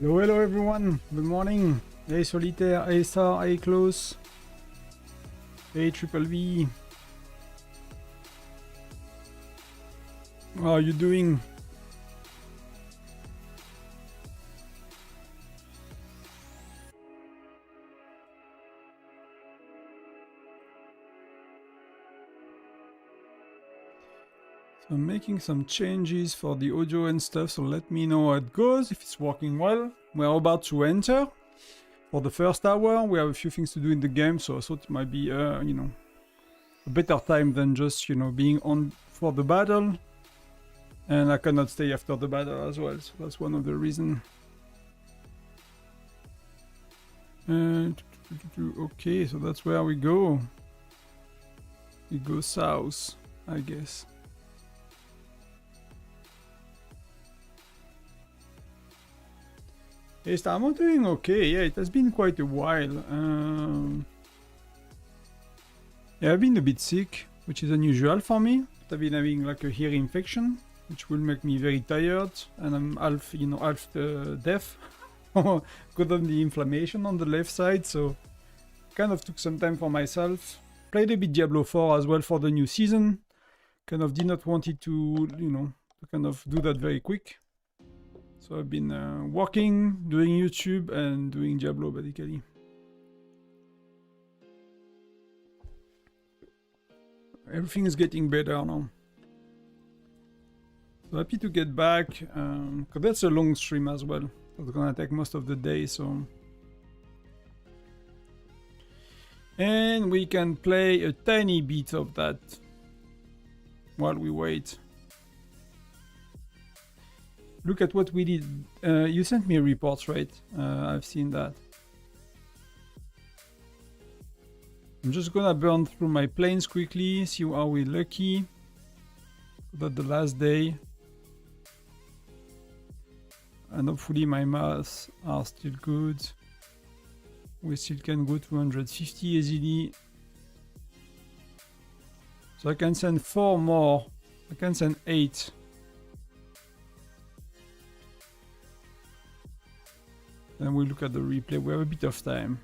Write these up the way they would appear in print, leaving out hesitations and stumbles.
Hello, hello everyone. Good morning. Hey Solitaire, hey Star, hey Close. Hey Triple V. How are you doing? So I'm making some changes for the audio and stuff, so let me know how it goes, if it's working well. We're about to enter. For the first hour, we have a few things to do in the game, so I thought it might be, you know, a better time than just, you know, being on for the battle. And I cannot stay after the battle as well, so that's one of the reasons. Okay, so that's where we go. We go south, I guess. Yes, I'm doing okay. Yeah, it has been quite a while. Yeah, I've been a bit sick, which is unusual for me. I've been having like a ear infection, which will make me very tired, and I'm half, you know, half deaf because of the inflammation on the left side. So, kind of took some time for myself. Played a bit Diablo 4 as well for the new season. Kind of did not want it to, you know, to kind of do that very quick. So I've been working, doing YouTube, and doing Diablo basically. Everything is getting better now. So happy to get back, because that's a long stream as well. It's gonna take most of the day, so. And we can play a tiny bit of that while we wait. Look at what we did. You sent me reports, right? I've seen that. I'm just gonna burn through my planes quickly, see are we lucky. That the last day. And hopefully my maths are still good. We still can go 250 easily. So I can send 4 more. I can send 8. Then we look at the replay. We have a bit of time.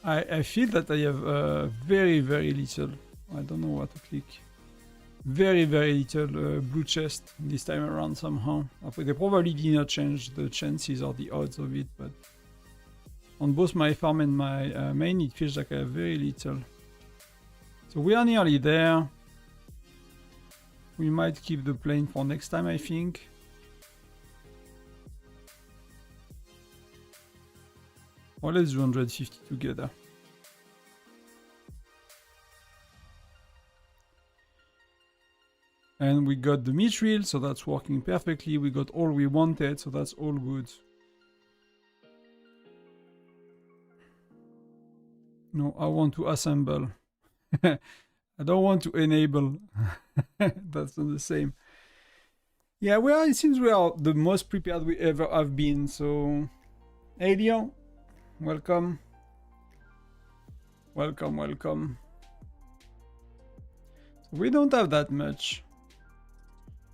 I feel that I have very, very little. I don't know what to click. Very, very little blue chest this time around somehow. They probably did not change the chances or the odds of it, but on both my farm and my main, it feels like I have very little. So we are nearly there. We might keep the plane for next time, I think. Or let's do 150 together. And we got the mithril, so that's working perfectly. We got all we wanted, so that's all good. No, I want to assemble. I don't want to enable. That's not the same. Yeah, we are. It seems we are the most prepared we ever have been. So, hey Leon, welcome. Welcome, welcome. So we don't have that much.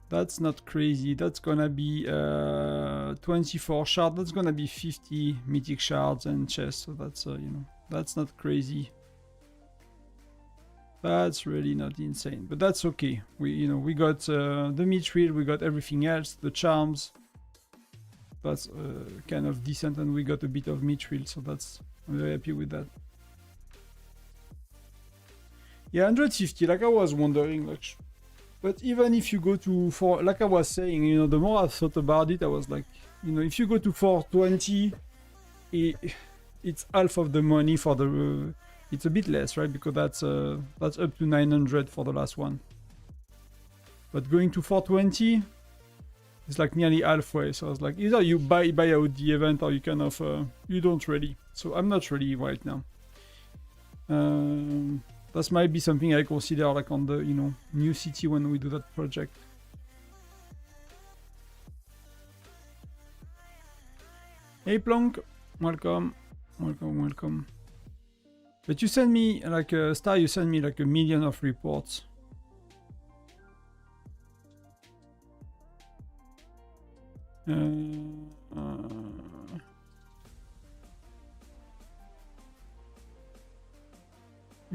That's not crazy. That's gonna be 24 shards. That's gonna be 50 mythic shards and chests. So that's you know, that's not crazy. That's really not insane, but that's okay. We got the mithril, we got everything else, the charms. That's kind of decent, and we got a bit of mithril, so I'm very happy with that. Yeah, 150, like I was wondering, like, but even if you go to like I was saying, you know, the more I thought about it, I was like, you know, if you go to 420, it's half of the money for the. It's a bit less, right? Because that's up to 900 for the last one. But going to 420, it's like nearly halfway. So I was like, either you buy out the event, or you kind of you don't really. So I'm not ready right now. That might be something I consider like on the new city when we do that project. Hey Plonk, welcome, welcome. But you send me like Star. You send me like 1 million of reports. You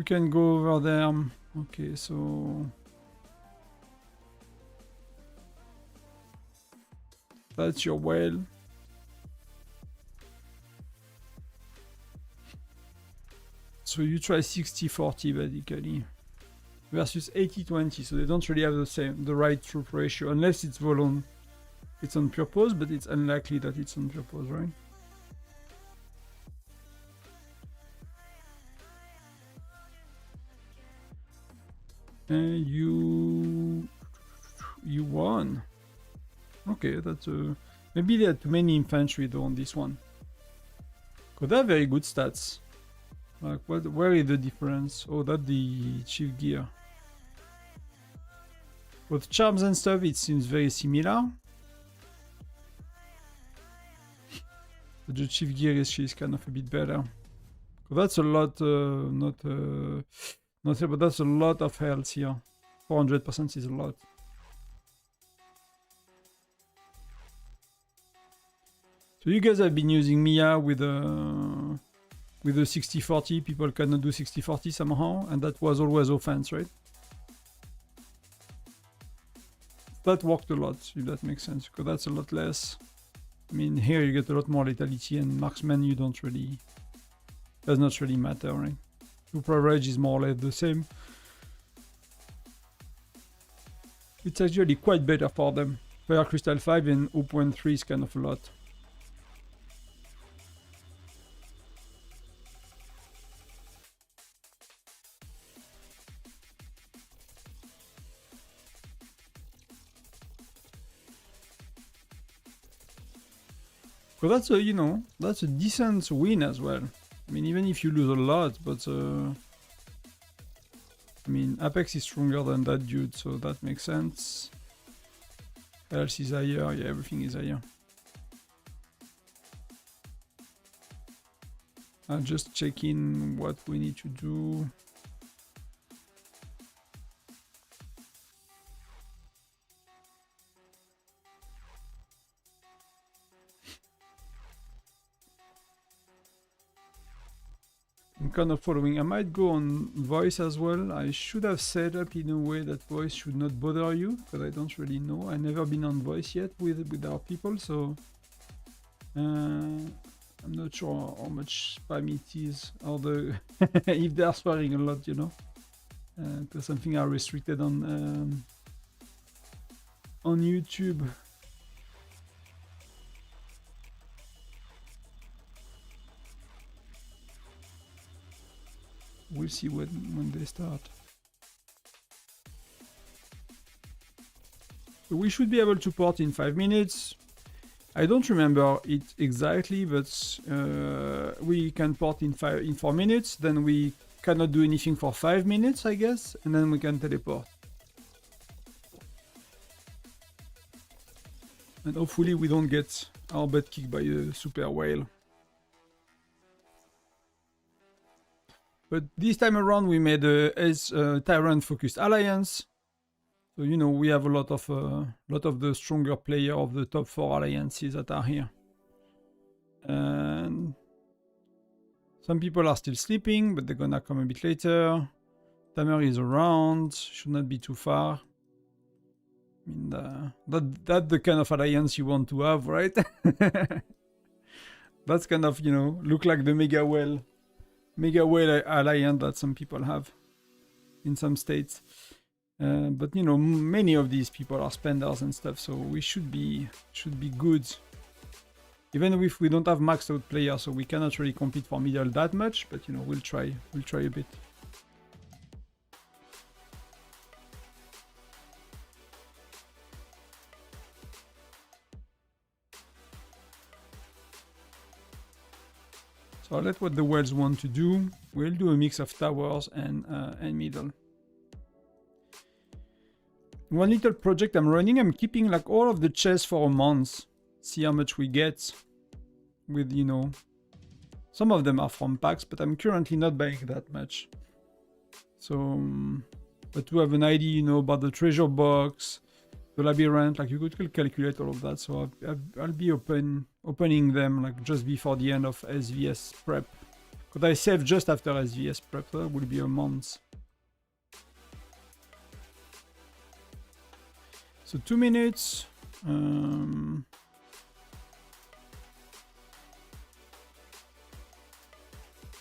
can go over there. Okay, so that's your well. So you try 60-40 basically versus 80-20. So they don't really have the right troop ratio unless it's it's on purpose, but it's unlikely that it's on purpose, right? You won. Okay, that's maybe they had too many infantry though on this one. Cause they have very good stats. Like where is the difference? Oh, that's the chief gear. With charms and stuff, it seems very similar. But the chief gear is kind of a bit better. That's a lot, but that's a lot of health here. 400% is a lot. So you guys have been using Mia with a 60-40. People cannot do 60-40 somehow, and that was always offense, right? That worked a lot, if that makes sense, because that's a lot less. I mean, here you get a lot more lethality, and marksman you don't really... does not really matter, right? Troop average is more or less the same. It's actually quite better for them. Fire Crystal 5 and 0.3 is kind of a lot. So that's a, you know, that's a decent win as well. I mean, even if you lose a lot, but I mean, Apex is stronger than that dude, so that makes sense. Health is higher, yeah, everything is higher. I'll just check in what we need to do. I'm kind of following. I might go on voice as well. I should have set up in a way that voice should not bother you, because I don't really know. I've never been on voice yet with our people, so I'm not sure how much spam it is, or if they are swearing a lot, you know, because something are restricted on YouTube. We'll see when they start. So we should be able to port in 5 minutes. I don't remember it exactly, but we can port in 4 minutes. Then we cannot do anything for 5 minutes, I guess, and then we can teleport. And hopefully we don't get our butt kicked by a super whale. But this time around we made a Tyrant focused alliance. So you know we have a lot of the stronger player of the top 4 alliances that are here. And some people are still sleeping, but they're gonna come a bit later. Tamer is around, should not be too far. I mean, that's the kind of alliance you want to have, right? That's kind of, you know, look like the mega whale alliance that some people have in some states. But you know, many of these people are spenders and stuff, so we should be good. Even if we don't have maxed out players, so we cannot really compete for middle that much, but you know, we'll try a bit. So I'll let what the whales want to do. We'll do a mix of towers and middle. One little project I'm running, I'm keeping like all of the chests for a month. See how much we get with, you know, some of them are from packs, but I'm currently not buying that much. So, but to have an idea, you know, about the treasure box, the labyrinth, like you could calculate all of that. So I'll be opening them like just before the end of SVS prep. Could I save just after SVS prep? So that will be a month. So 2 minutes. And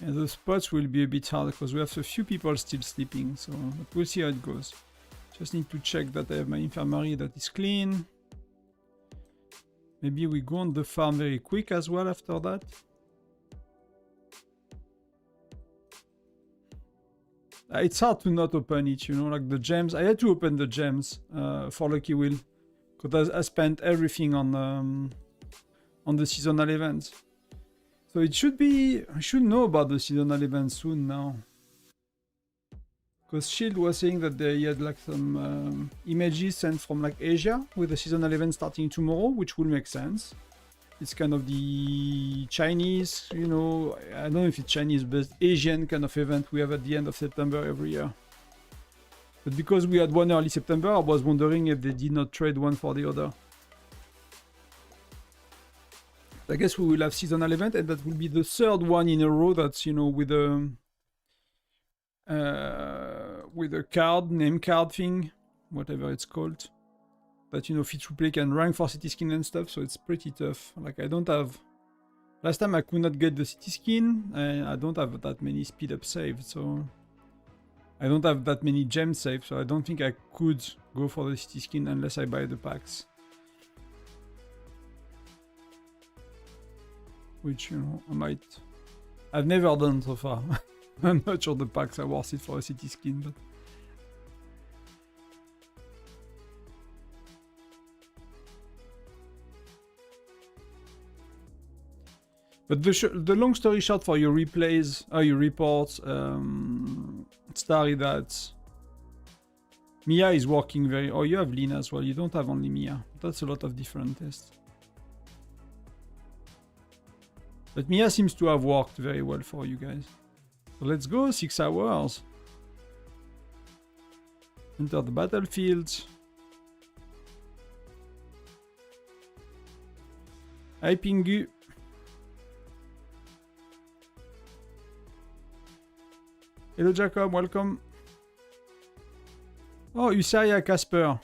the spots will be a bit hard because we have a few people still sleeping. So but we'll see how it goes. Just need to check that I have my infirmary that is clean. Maybe we go on the farm very quick as well after that. It's hard to not open it, you know, like the gems. I had to open the gems for Lucky Wheel because I spent everything on the seasonal events. So it should be, I should know about the seasonal events soon now. Because Shield was saying that they had like some images sent from like Asia with the seasonal event starting tomorrow, which will make sense. It's kind of the Chinese, you know, I don't know if it's Chinese, but Asian kind of event we have at the end of September every year. But because we had one early September, I was wondering if they did not trade one for the other. I guess we will have seasonal event, and that will be the third one in a row that's, you know, with a card, name card thing, whatever it's called. That, you know, Fit to Play can rank for city skin and stuff, so it's pretty tough. Like, I don't have... Last time I could not get the city skin, and I don't have that many speed up saved, so... I don't have that many gems saved, so I don't think I could go for the city skin unless I buy the packs. Which, you know, I might... I've never done so far. I'm not sure the packs are worth it for a city skin, but... But the long story short for your replays, your reports, Starry, that Mia is working very... Oh, you have Lina as well. You don't have only Mia. That's a lot of different tests. But Mia seems to have worked very well for you guys. So let's go, 6 hours. Enter the battlefield. Hi, Pingu. Hello, Jacob, welcome. Oh, Usaya, Casper.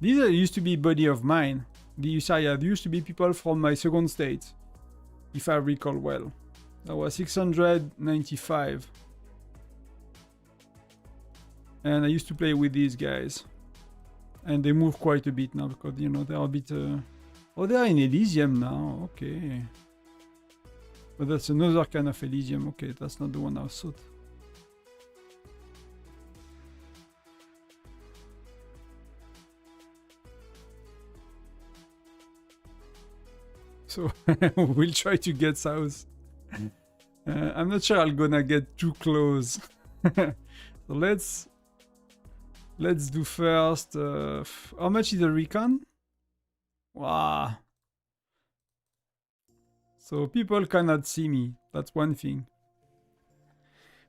These used to be buddy of mine. The Usaya, used to be people from my second state, if I recall well. That was 695. And I used to play with these guys. And they move quite a bit now because, you know, they're a bit... Oh, they're in Elysium now. Okay. But that's another kind of Elysium. Okay, that's not the one I thought. So we'll try to get south. I'm not sure I'm gonna get too close. So let's do first. How much is the recon? Wow. So people cannot see me. That's one thing.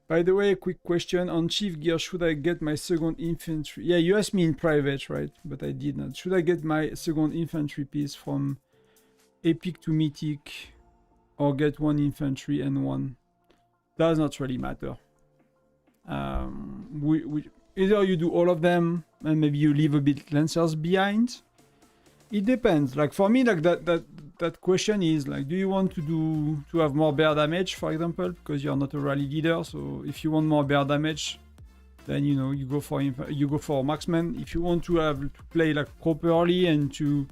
By the way, a quick question on Chief Gear. Should I get my second infantry? Yeah, you asked me in private, right? But I did not. Should I get my second infantry piece from Epic to Mythic, or get one infantry and one? Does not really matter. Either you do all of them and maybe you leave a bit Lancers behind. It depends. Like for me, like that question is like, do you want to have more bear damage, for example, because you're not a rally leader? So if you want more bear damage, then you know you go for marksman. If you want to play like properly and to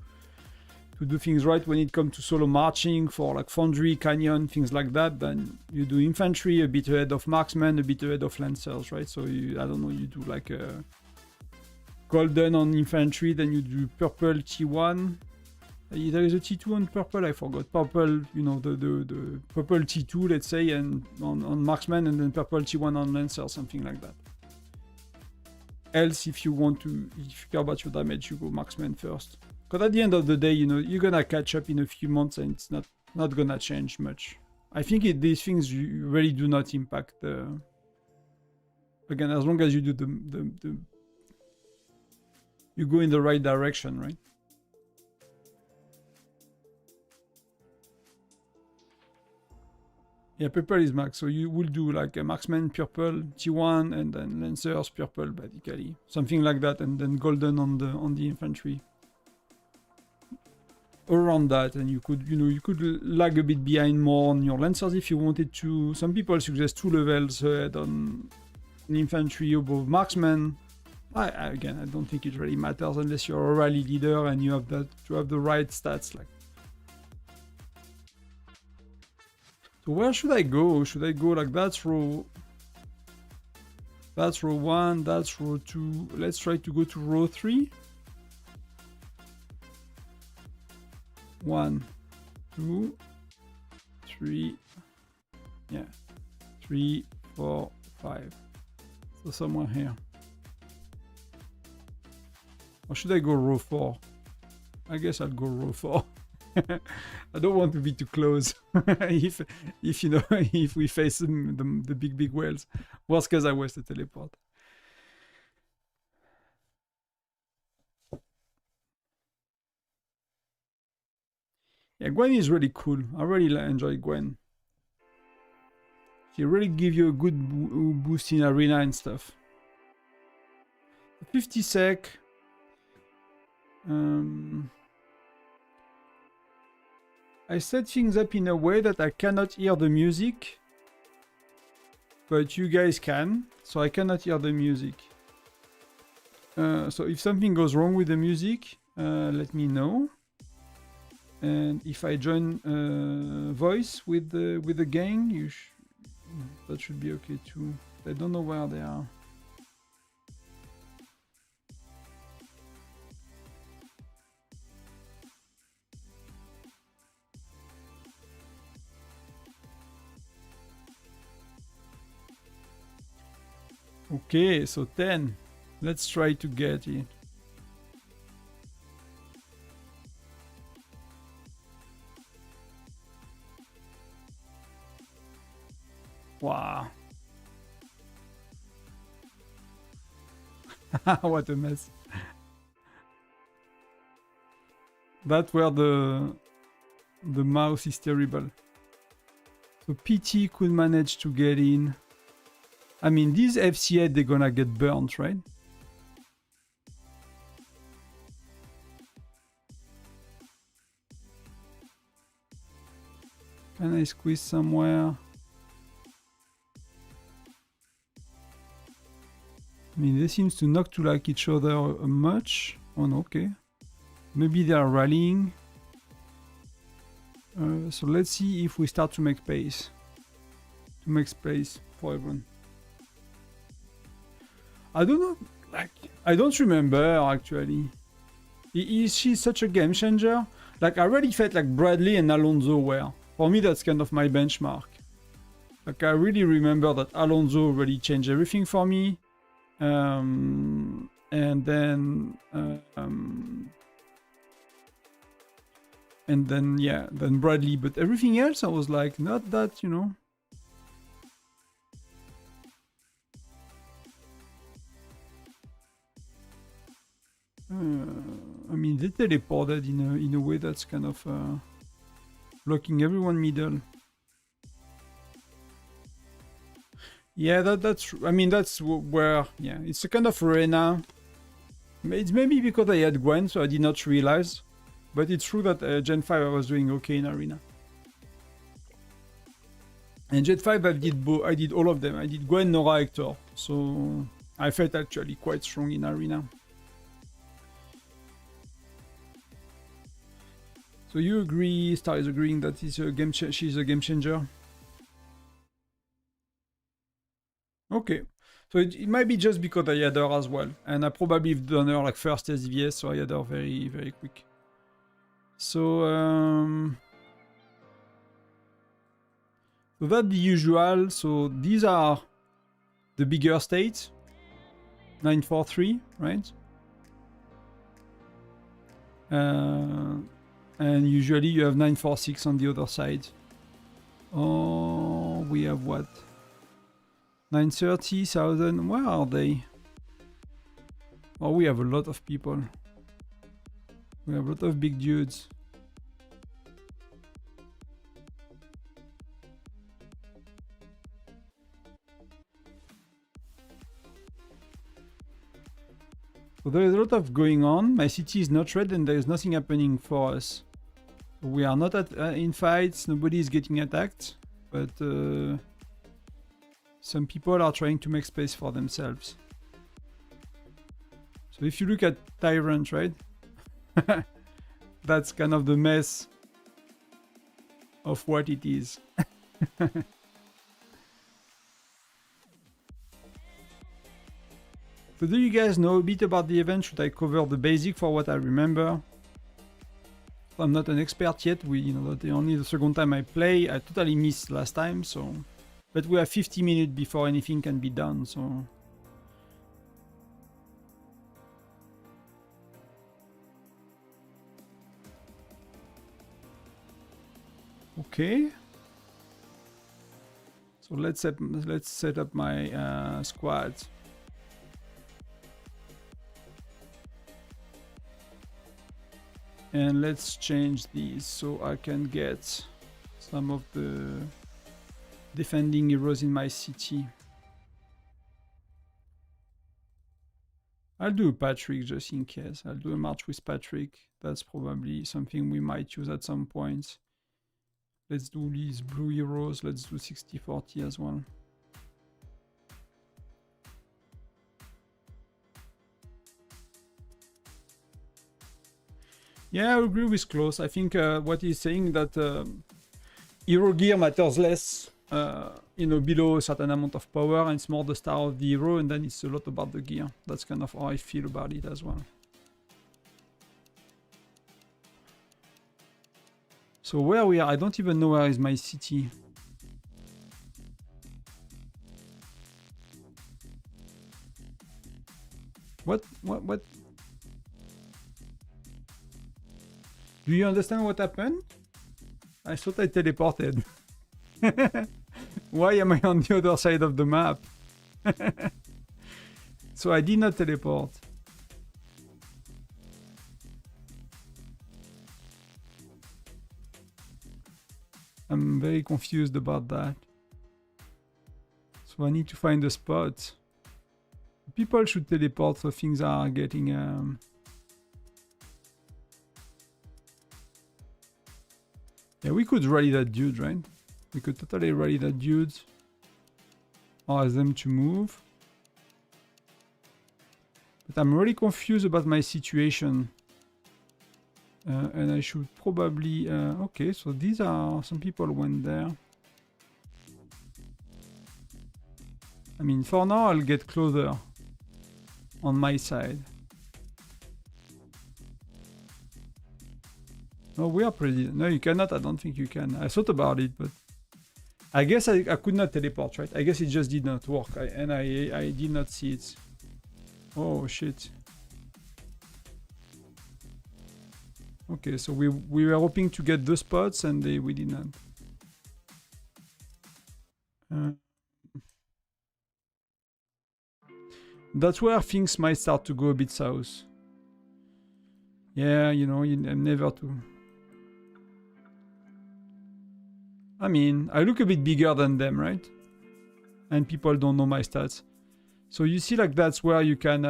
do things right when it comes to solo marching for like Foundry, Canyon, things like that, then you do infantry a bit ahead of marksmen, a bit ahead of lancers, right? So I don't know, you do like a golden on infantry, then you do purple T1. There is a T2 on purple, I forgot. Purple, you know, the purple T2, let's say, and on marksman, and then purple T1 on lancer, something like that. Else, if you care about your damage, you go marksman first. Because at the end of the day, you know, you're gonna catch up in a few months and it's not gonna change much. I think these things really do not impact the... Again, as long as you do you go in the right direction, right? Yeah, purple is max, so you will do like a marksman purple, T1, and then lancers purple, basically, something like that, and then golden on the infantry. Around that, and you could, you know, you could lag a bit behind more on your lancers if you wanted to. Some people suggest 2 levels ahead on infantry above marksman. Again, I don't think it really matters unless you're a rally leader and you have that to have the right stats. Like, so where should I go? Should I go like that's row 1, that's row 2. Let's try to go to row 3. 1, 2, 3, yeah, 3, 4, 5. So somewhere here. Or should I go row 4? I guess I'll go row 4. I don't want to be too close. if you know, if we face the big whales. Worst case, I waste the teleport. Yeah, Gwen is really cool. I really enjoy Gwen. She really gives you a good boost in arena and stuff. 50 sec. I set things up in a way that I cannot hear the music, but you guys can, so I cannot hear the music. So if something goes wrong with the music, let me know. And if I join voice with the gang, that should be okay too. I don't know where they are. Okay, so 10. Let's try to get it. Wow. What a mess. That's where the mouse is terrible. So PT could manage to get in. I mean, these FC8, they're gonna get burnt, right? Can I squeeze somewhere? I mean, they seem to not to like each other much. Oh no, okay. Maybe they are rallying. So let's see if we start to make space. To make space for everyone. I don't know, like, I don't remember actually. Is she such a game changer? Like, I already felt like Bradley and Alonso were. For me, that's kind of my benchmark. Like, I really remember that Alonso really changed everything for me. And then yeah, then Bradley. But everything else, I was like, not that, you know. I mean, they teleported in a way that's kind of blocking everyone middle. Yeah, that's. I mean, that's where. Yeah, it's a kind of arena. It's maybe because I had Gwen, so I did not realize. But it's true that Gen 5 I was doing okay in arena. And Gen 5 I did all of them. I did Gwen, Nora, Hector. So I felt actually quite strong in arena. So you agree, Star is agreeing that she's a game changer? Okay. So it might be just because I had her as well. And I probably have done her like first SVS, so I had her very, very quick. So, so that's the usual. So these are the bigger states. 943, right? And usually you have 946 on the other side. Oh, we have what? 930,000. Where are they? Oh, we have a lot of people. We have a lot of big dudes. So there is a lot of going on. My city is not red and there is nothing happening for us. We are not in fights, nobody is getting attacked, but some people are trying to make space for themselves. So if you look at Tyrant, right? That's kind of the mess of what it is. So do you guys know a bit about the event? Should I cover the basic for what I remember? I'm not an expert yet. Only the second time I play. I totally missed last time, so. But we have 50 minutes before anything can be done, so. Okay. So let's set up my squad. And let's change these so I can get some of the defending heroes in my city. I'll do a Patrick just in case. I'll do a march with Patrick. That's probably something we might use at some point. Let's do these blue heroes. Let's do 60-40 as well. Yeah, I agree with Klaus. I think what he's saying that hero gear matters less, below a certain amount of power, and it's more the star of the hero, and then it's a lot about the gear. That's kind of how I feel about it as well. So where we are, I don't even know where is my city. What? Do you understand what happened? I thought I teleported. Why am I on the other side of the map? So I did not teleport. I'm very confused about that. So I need to find a spot. People should teleport so things are getting... Yeah, we could rally that dude, right? We could totally rally that dude. Or ask them to move. But I'm really confused about my situation. And I should probably... okay, so these are... Some people went there. I mean, for now, I'll get closer. On my side. No, we are pretty... No, you cannot. I don't think you can. I thought about it, but... I guess I could not teleport, right? I guess it just did not work. I did not see it. Oh, shit. Okay, so we were hoping to get the spots and we did not. That's where things might start to go a bit south. Yeah, I'm never too... I mean, I look a bit bigger than them, right? And people don't know my stats. So you see, like, that's where you can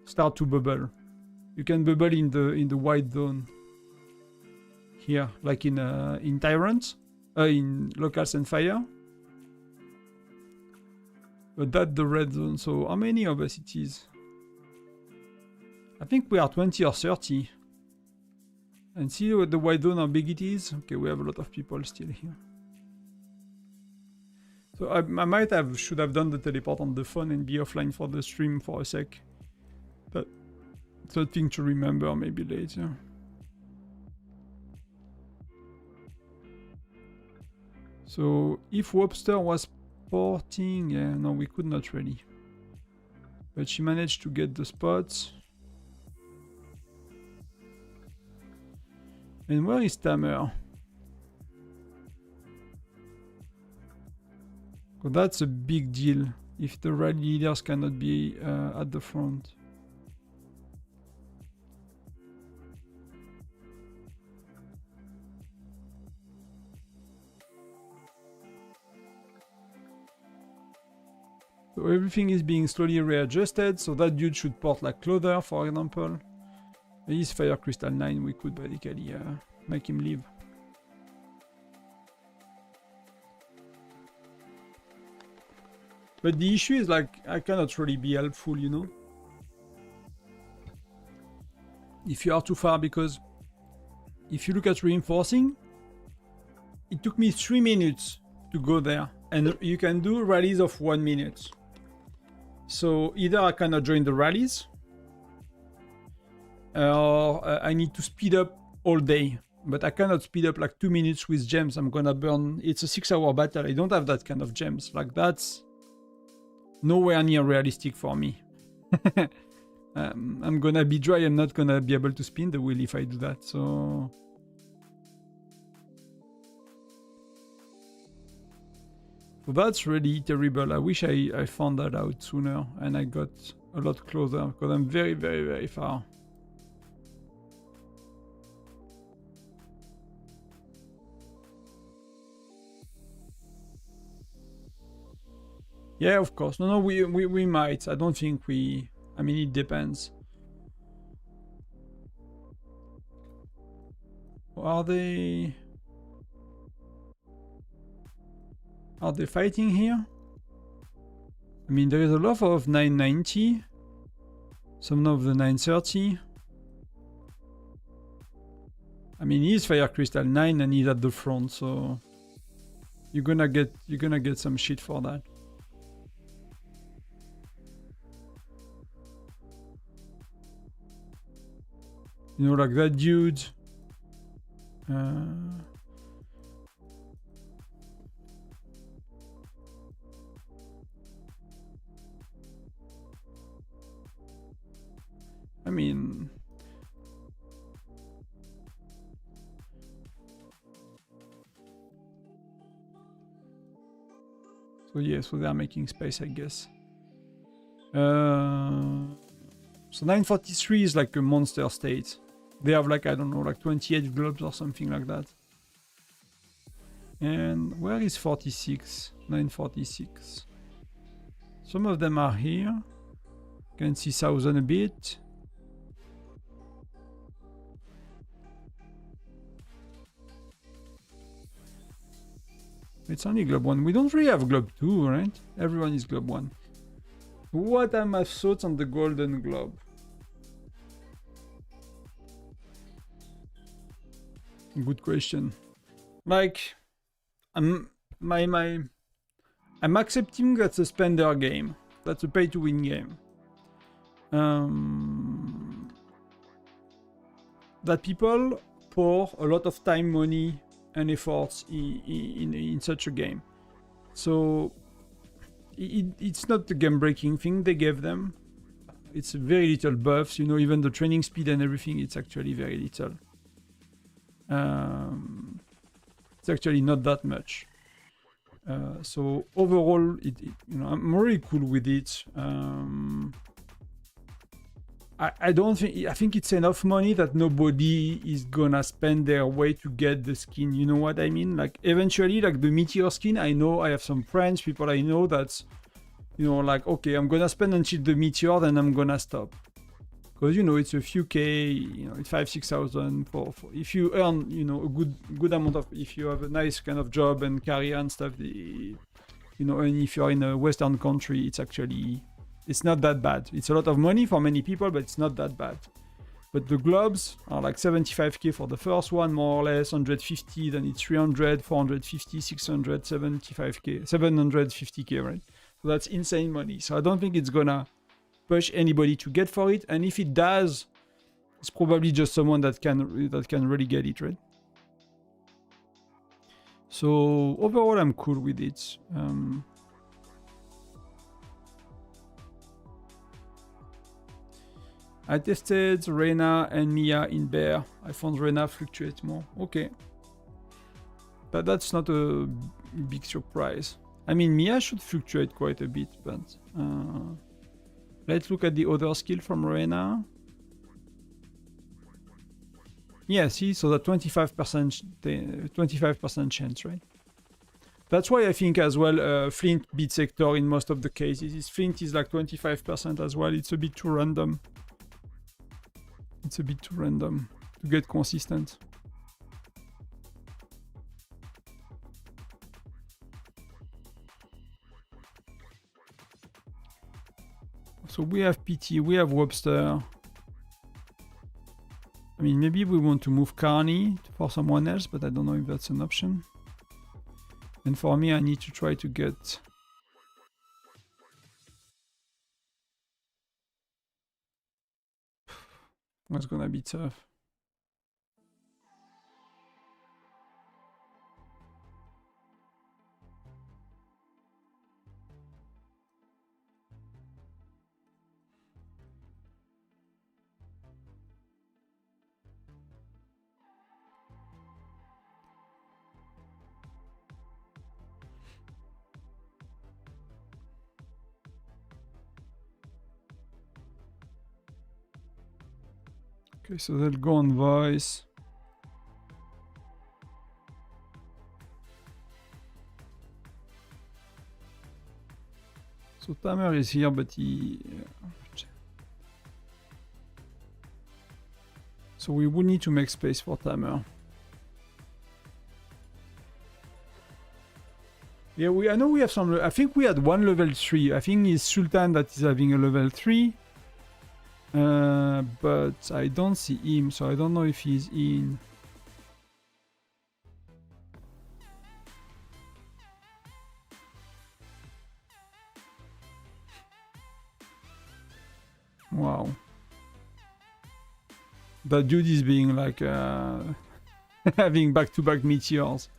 start to bubble. You can bubble in the white zone. Here, like in Tyrant, in Locals and Fire. But that's the red zone. So how many of us it is? I think we are 20 or 30. And see what the white zone, how big it is? Okay, we have a lot of people still here. So I should have done the teleport on the phone and be offline for the stream for a sec. But something to remember maybe later. So if Webster was porting, yeah, no, we could not really. But she managed to get the spots. And where is Tamer? Oh, that's a big deal. if the rally leaders cannot be at the front. So everything is being slowly readjusted, so that dude should port like Clother, for example. He's Fire Crystal 9, we could basically make him leave. But the issue is like, I cannot really be helpful, you know? If you are too far, because if you look at reinforcing, it took me 3 minutes to go there, and you can do rallies of 1 minute. So either I cannot join the rallies, or I need to speed up all day. But I cannot speed up like 2 minutes with gems. I'm gonna burn. It's a 6-hour battle. I don't have that kind of gems. Like that's nowhere near realistic for me. I'm gonna be dry. I'm not gonna be able to spin the wheel if I do that. So that's really terrible. I wish I found that out sooner and I got a lot closer, because I'm very, very, very far. Yeah, of course. No, we might. I don't think we... I mean, it depends. Are they fighting here? I mean, there is a lot of 990. Some of the 930. I mean, he's Fire Crystal 9 and he's at the front, so you're gonna get some shit for that. You know, like that dude. I mean, so yeah, so they are making space, I guess. So 943 is like a monster state. They have like, I don't know, like 28 globes or something like that. And where is 46? 946. Some of them are here. You can see 1000 a bit. It's only globe 1. We don't really have globe 2, right? Everyone is globe 1. What are my thoughts on the golden globe? Good question. Like, I'm accepting that's a spender game. That's a pay-to-win game. That people pour a lot of time, money, and efforts in such a game. So it's not the game-breaking thing they gave them. It's very little buffs, you know, even the training speed and everything, it's actually very little. It's actually not that much. So overall, you know, I'm really cool with it. I think it's enough money that nobody is gonna spend their way to get the skin. You know what I mean? Like eventually, like the meteor skin, I know I have some friends, people I know that's, you know, like, okay, I'm gonna spend until the meteor, then I'm gonna stop. Because, you know, it's a few K, you know, it's 5,000-6,000 for if you earn, you know, a good amount of, if you have a nice kind of job and career and stuff, you know, and if you're in a Western country, it's not that bad. It's a lot of money for many people, but it's not that bad. But the globes are like 75K for the first one, more or less, 150, then it's 300, 450, 600, 75K, 750K, right? So that's insane money. So I don't think it's gonna push anybody to get for it, and if it does, it's probably just someone that can really get it, right? So overall, I'm cool with it. I tested Reyna and Mia in bear. I found Reyna fluctuate more. Okay, but that's not a big surprise. I mean, Mia should fluctuate quite a bit, but let's look at the other skill from Rowena. Yeah, see, so that 25% chance, right? That's why I think as well Flint beats Hector in most of the cases. Flint is like 25% as well. It's a bit too random. It's a bit too random to get consistent. So we have PT, we have Webster. I mean, maybe we want to move Carney for someone else, but I don't know if that's an option. And for me, I need to try to get... That's gonna be tough. Okay, so they'll go on voice. So Tamer is here, but he... So we would need to make space for Tamer. Yeah, I know we have some... I think we had one level 3. I think it's Sultan that is having a level 3. But I don't see him, so I don't know if he's in. Wow. That dude is being like having back-to-back meteors.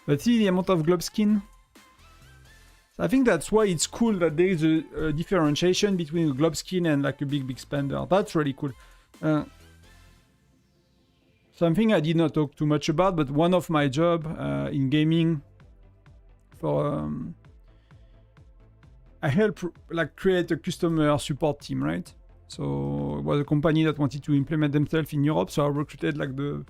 But see the amount of globe skin? I think that's why it's cool that there is a differentiation between a globe skin and like a big spender. That's really cool. Something I did not talk too much about, but one of my job in gaming for I help like create a customer support team, right? So it was a company that wanted to implement themselves in Europe, so I recruited like the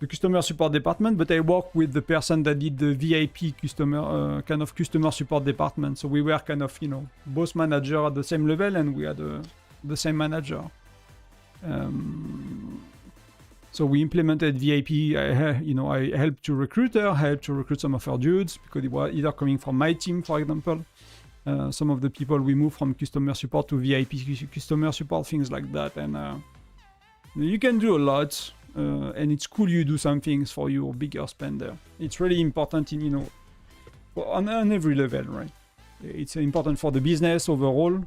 customer support department, but I work with the person that did the VIP customer kind of customer support department. So we were kind of, you know, both manager at the same level, and we had the same manager. So we implemented VIP. I helped to recruit her, helped to recruit some of her dudes because it was either coming from my team, for example. Some of the people we moved from customer support to VIP customer support, things like that, and you can do a lot. And it's cool you do some things for your bigger spender. It's really important in, you know, on every level, right? It's important for the business overall.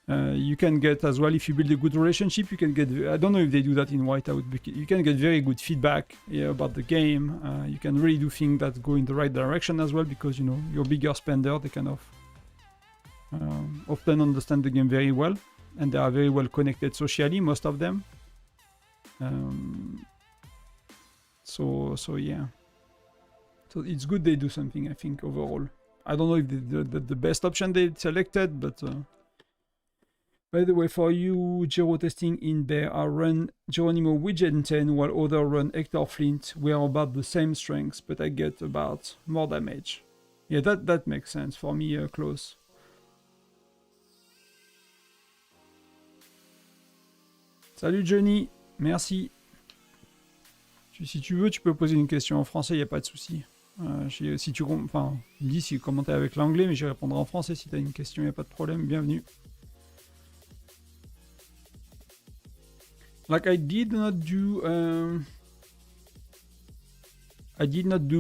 You can get as well, if you build a good relationship, you can get, I don't know if they do that in Whiteout, but you can get very good feedback about the game. You can really do things that go in the right direction as well, because, you know, your bigger spender, they kind of often understand the game very well, and they are very well connected socially, most of them. So yeah, so it's good they do something, I think, overall. I don't know if the best option they selected, but by the way, for you Gero testing in there, I run Geronimo widget 10 while other run Hector Flint. We are about the same strengths, but I get about more damage. Yeah, that makes sense for me, close. Salut Johnny. Merci. Si tu veux, tu peux poser une question en français, il n'y a pas de souci. Si tu dis si commenter avec l'anglais, mais je répondrai en français si tu as une question, il n'y a pas de problème. Bienvenue. Like I did not do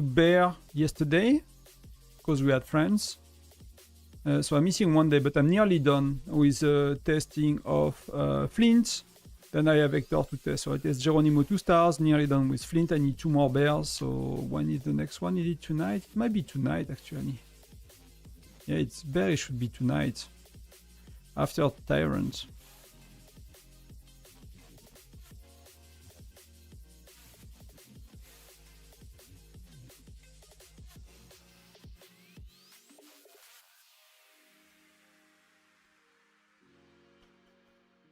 bear yesterday because we had friends. So I'm missing one day, but I'm nearly done with testing of Flint. Then I have Hector to test. So I test Geronimo 2 stars, nearly done with Flint. I need 2 more bears. So when is the next one? Is it tonight? It might be tonight, actually. Yeah, it's bear. It should be tonight. After Tyrant.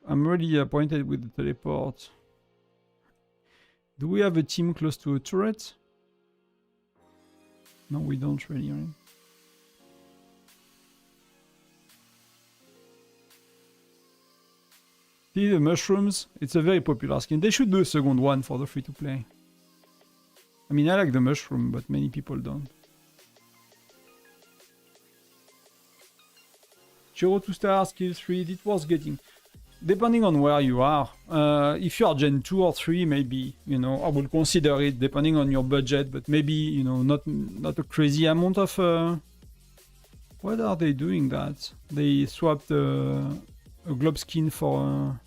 I'm really appointed with the teleport. Do we have a team close to a turret? No, we don't really, right? See the mushrooms? It's a very popular skin. They should do a second one for the free-to-play. I mean, I like the mushroom, but many people don't. 0-2 stars, skill 3, it was getting... Depending on where you are, if you are Gen 2 or 3, maybe, you know, I will consider it depending on your budget, but maybe, you know, not a crazy amount of... What are they doing that? They swapped a globe skin for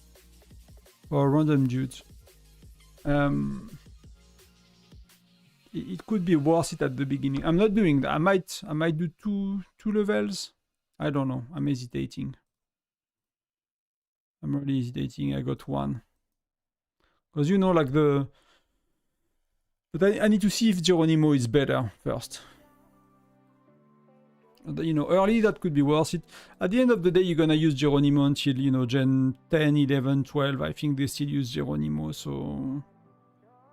a random dude. It could be worth it at the beginning. I'm not doing that. I might do two levels. I don't know. I'm hesitating. I'm really hesitating. I got one. Because, you know, like the... But I need to see if Geronimo is better first. You know, early that could be worth it. At the end of the day, you're gonna use Geronimo until, you know, Gen 10, 11, 12. I think they still use Geronimo, so...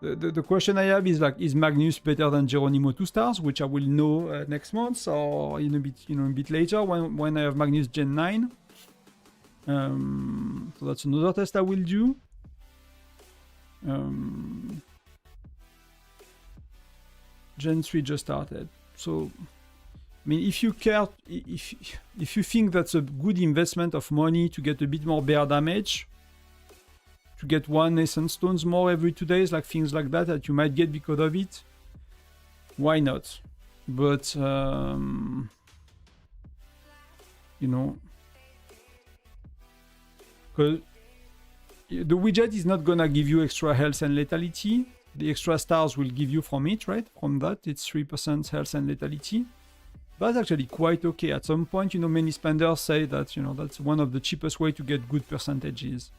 The question I have is, like, is Magnus better than Geronimo 2 stars, which I will know next month, or in a bit, you know, a bit later when I have Magnus Gen 9. So that's another test I will do. Gen 3 just started, so I mean, if you care, if you think that's a good investment of money to get a bit more bear damage, to get 1 essence stones more every 2 days, like things like that you might get because of it, why not? But you know, because the widget is not gonna give you extra health and lethality. The extra stars will give you from it, right? From that, it's 3% health and lethality. That's actually quite okay. At some point, you know, many spenders say that, you know, that's one of the cheapest way to get good percentages.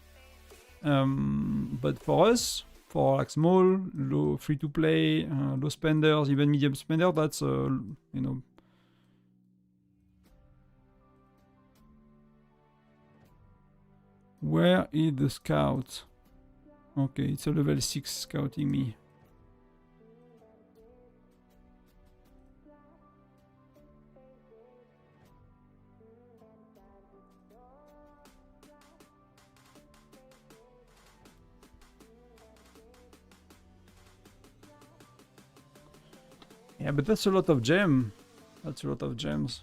But for us, for like small, low free-to-play, low spenders, even medium spender, that's, you know... Where is the scout? Okay, it's a level 6 scouting me. Yeah, but that's a lot of gem. That's a lot of gems.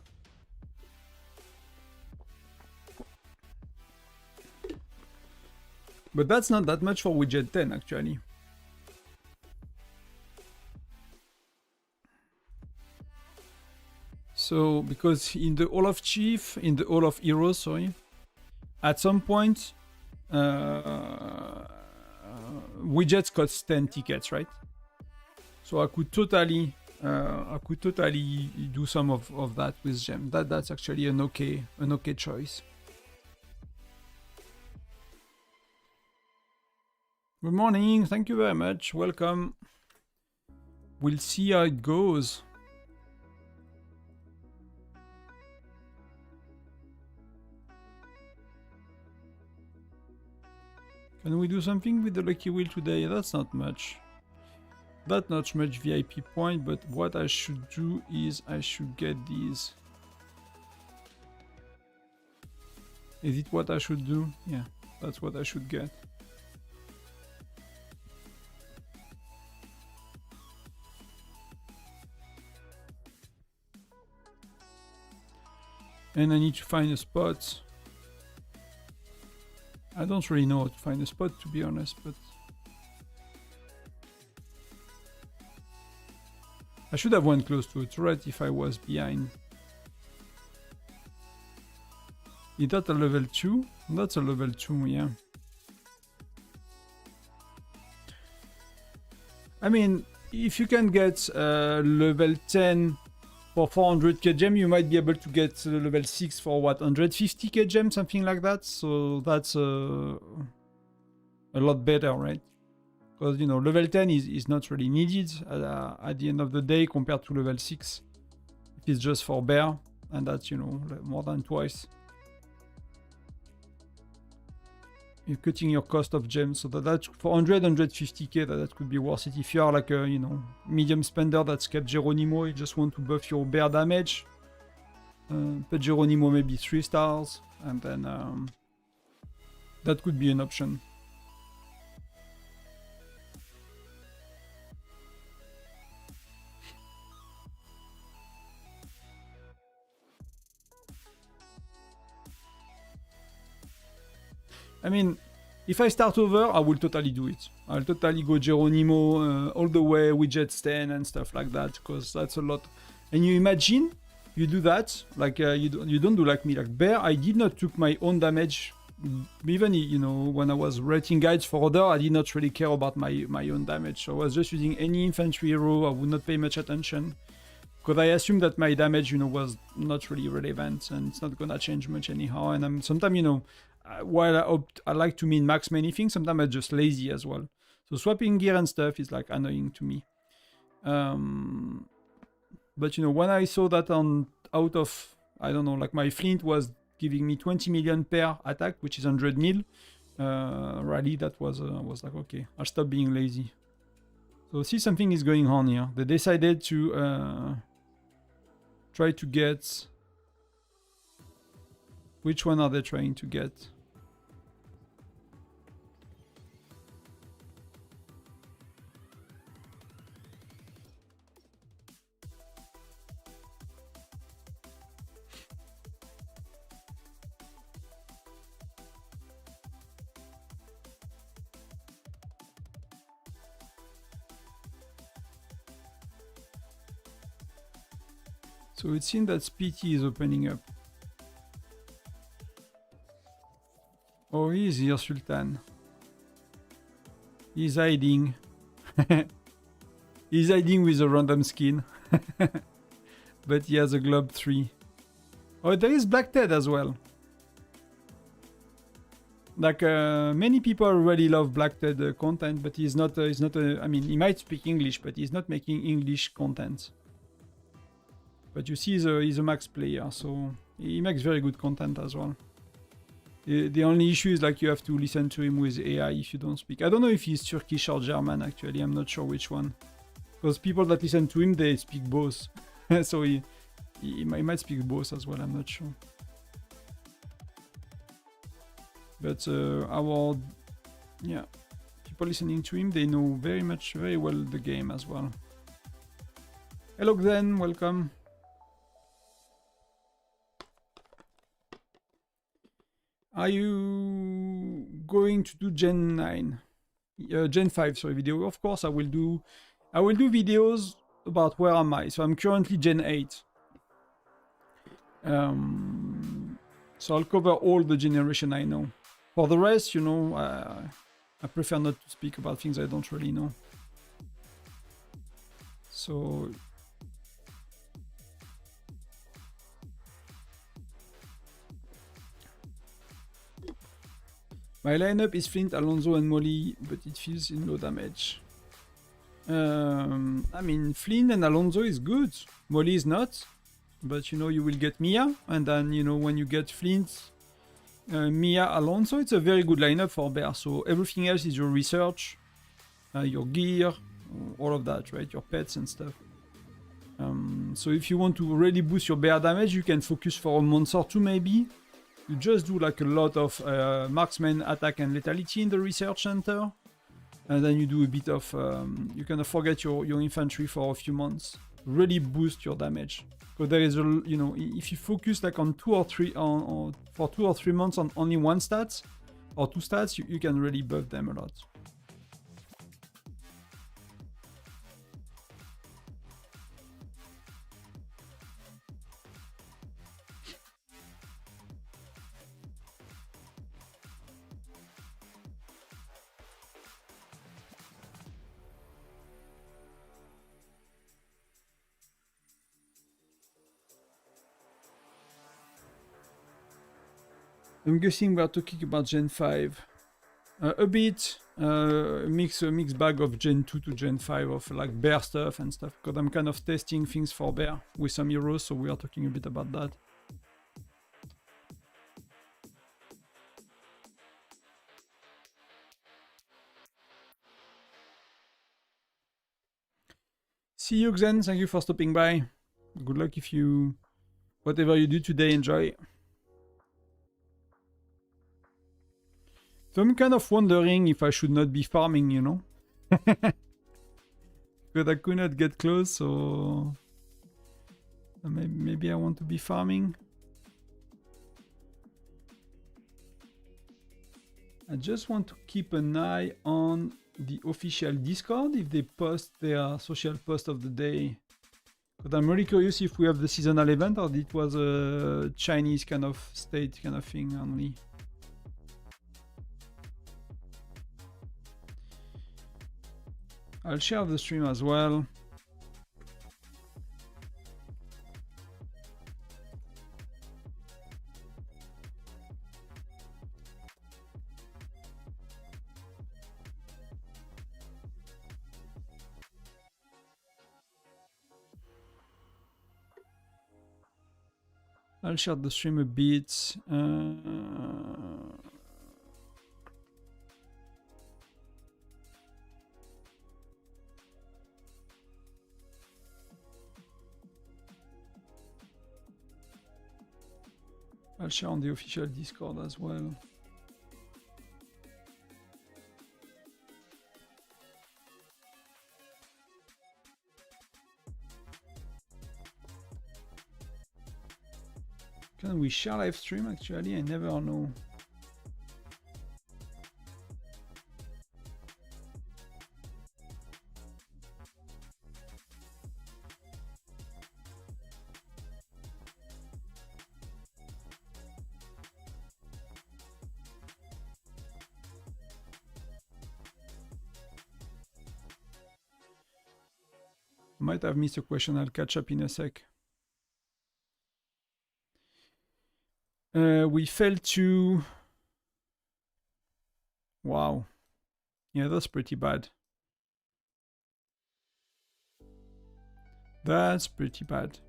But that's not that much for widget 10, actually. So, because in the Hall of Chief, in the Hall of Heroes, sorry, at some point, widgets cost 10 tickets, right? So I could totally do some of that with gem. That's actually an okay choice. Good morning, thank you very much, welcome. We'll see how it goes. Can we do something with the lucky wheel today? That's not much. Not much VIP point, but what I should do is I should get these. Is it what I should do? Yeah, that's what I should get. And I need to find a spot. I don't really know how to find a spot, to be honest, but... I should have went close to a turret if I was behind. Is that a level 2? That's a level 2, yeah. I mean, if you can get level 10 for 400k gem, you might be able to get level 6 for what, 150k gem, something like that. So that's a lot better, right? Because, you know, level 10 is not really needed at the end of the day compared to level 6. If it's just for bear, and that's, you know, more than twice. you're cutting your cost of gems, so that for 150k that could be worth it. If you are like a, you know, medium spender that's kept Geronimo, you just want to buff your bear damage, put Geronimo maybe 3 stars, and then that could be an option. I mean, if I start over, I will totally do it. I'll totally go Geronimo all the way with Jet 10 and stuff like that, because that's a lot. And you imagine you do that, like you don't do like me, like Bear. I did not took my own damage, even, you know, when I was writing guides for other, I did not really care about my own damage. So I was just using any infantry hero. I would not pay much attention, because I assumed that my damage, you know, was not really relevant and it's not gonna change much anyhow. And I'm sometimes, you know, while I like to min-max many things, sometimes I'm just lazy as well. So swapping gear and stuff is like annoying to me. But you know, when I saw that out of, I don't know, like my flint was giving me 20 million per attack, which is 100 mil, rally, that was like, okay, I'll stop being lazy. So see, something is going on here. They decided to try to get... Which one are they trying to get? So it seems that PT is opening up. Oh, he's here, Sultan. He's hiding. He's hiding with a random skin. But he has a Globe 3. Oh, there is Black Ted as well. Like, many people really love Black Ted content, but he's not I mean, he might speak English, but he's not making English content. But you see, he's a max player, so he makes very good content as well. The only issue is like you have to listen to him with AI if you don't speak. I don't know if he's Turkish or German, actually. I'm not sure which one. Because people that listen to him, they speak both. So he might speak both as well, I'm not sure. But yeah, people listening to him, they know very well the game as well. Hello Glenn, welcome. Are you going to do Gen 9? Gen 5, sorry, video? Of course I will do videos about where am I. So I'm currently Gen 8. So I'll cover all the generation I know. For the rest, you know, I prefer not to speak about things I don't really know. So... my lineup is Flint, Alonso and Molly, but it feels in low damage. I mean, Flint and Alonso is good. Molly is not. But, you know, you will get Mia. And then, you know, when you get Flint, Mia, Alonso, it's a very good lineup for Bear. So everything else is your research, your gear, all of that, right? Your pets and stuff. So if you want to really boost your Bear damage, you can focus for a month or two maybe. You just do like a lot of marksman attack and lethality in the research center, and then you do a bit of you kind of forget your infantry for a few months. Really boost your damage, because there is a, you know, if you focus like on 2 or 3 for 2 or 3 months on only one stat or 2 stats, you can really buff them a lot. I'm guessing we are talking about Gen 5. A bit, mixed bag of Gen 2 to Gen 5 of like Bear stuff and stuff, because I'm kind of testing things for Bear with some heroes, so we are talking a bit about that. See you, Xen. Thank you for stopping by. Good luck if you... whatever you do today, enjoy. So I'm kind of wondering if I should not be farming, you know? Because I could not get close, so... maybe I want to be farming. I just want to keep an eye on the official Discord if they post their social post of the day. But I'm really curious if we have the seasonal event or it was a Chinese kind of state kind of thing only. I'll share the stream as well. I'll share the stream a bit. I'll share on the official Discord as well. Can we share live stream actually? I never know. Might have missed a question, I'll catch up in a sec. We fell to... Wow. Yeah, that's pretty bad. That's pretty bad.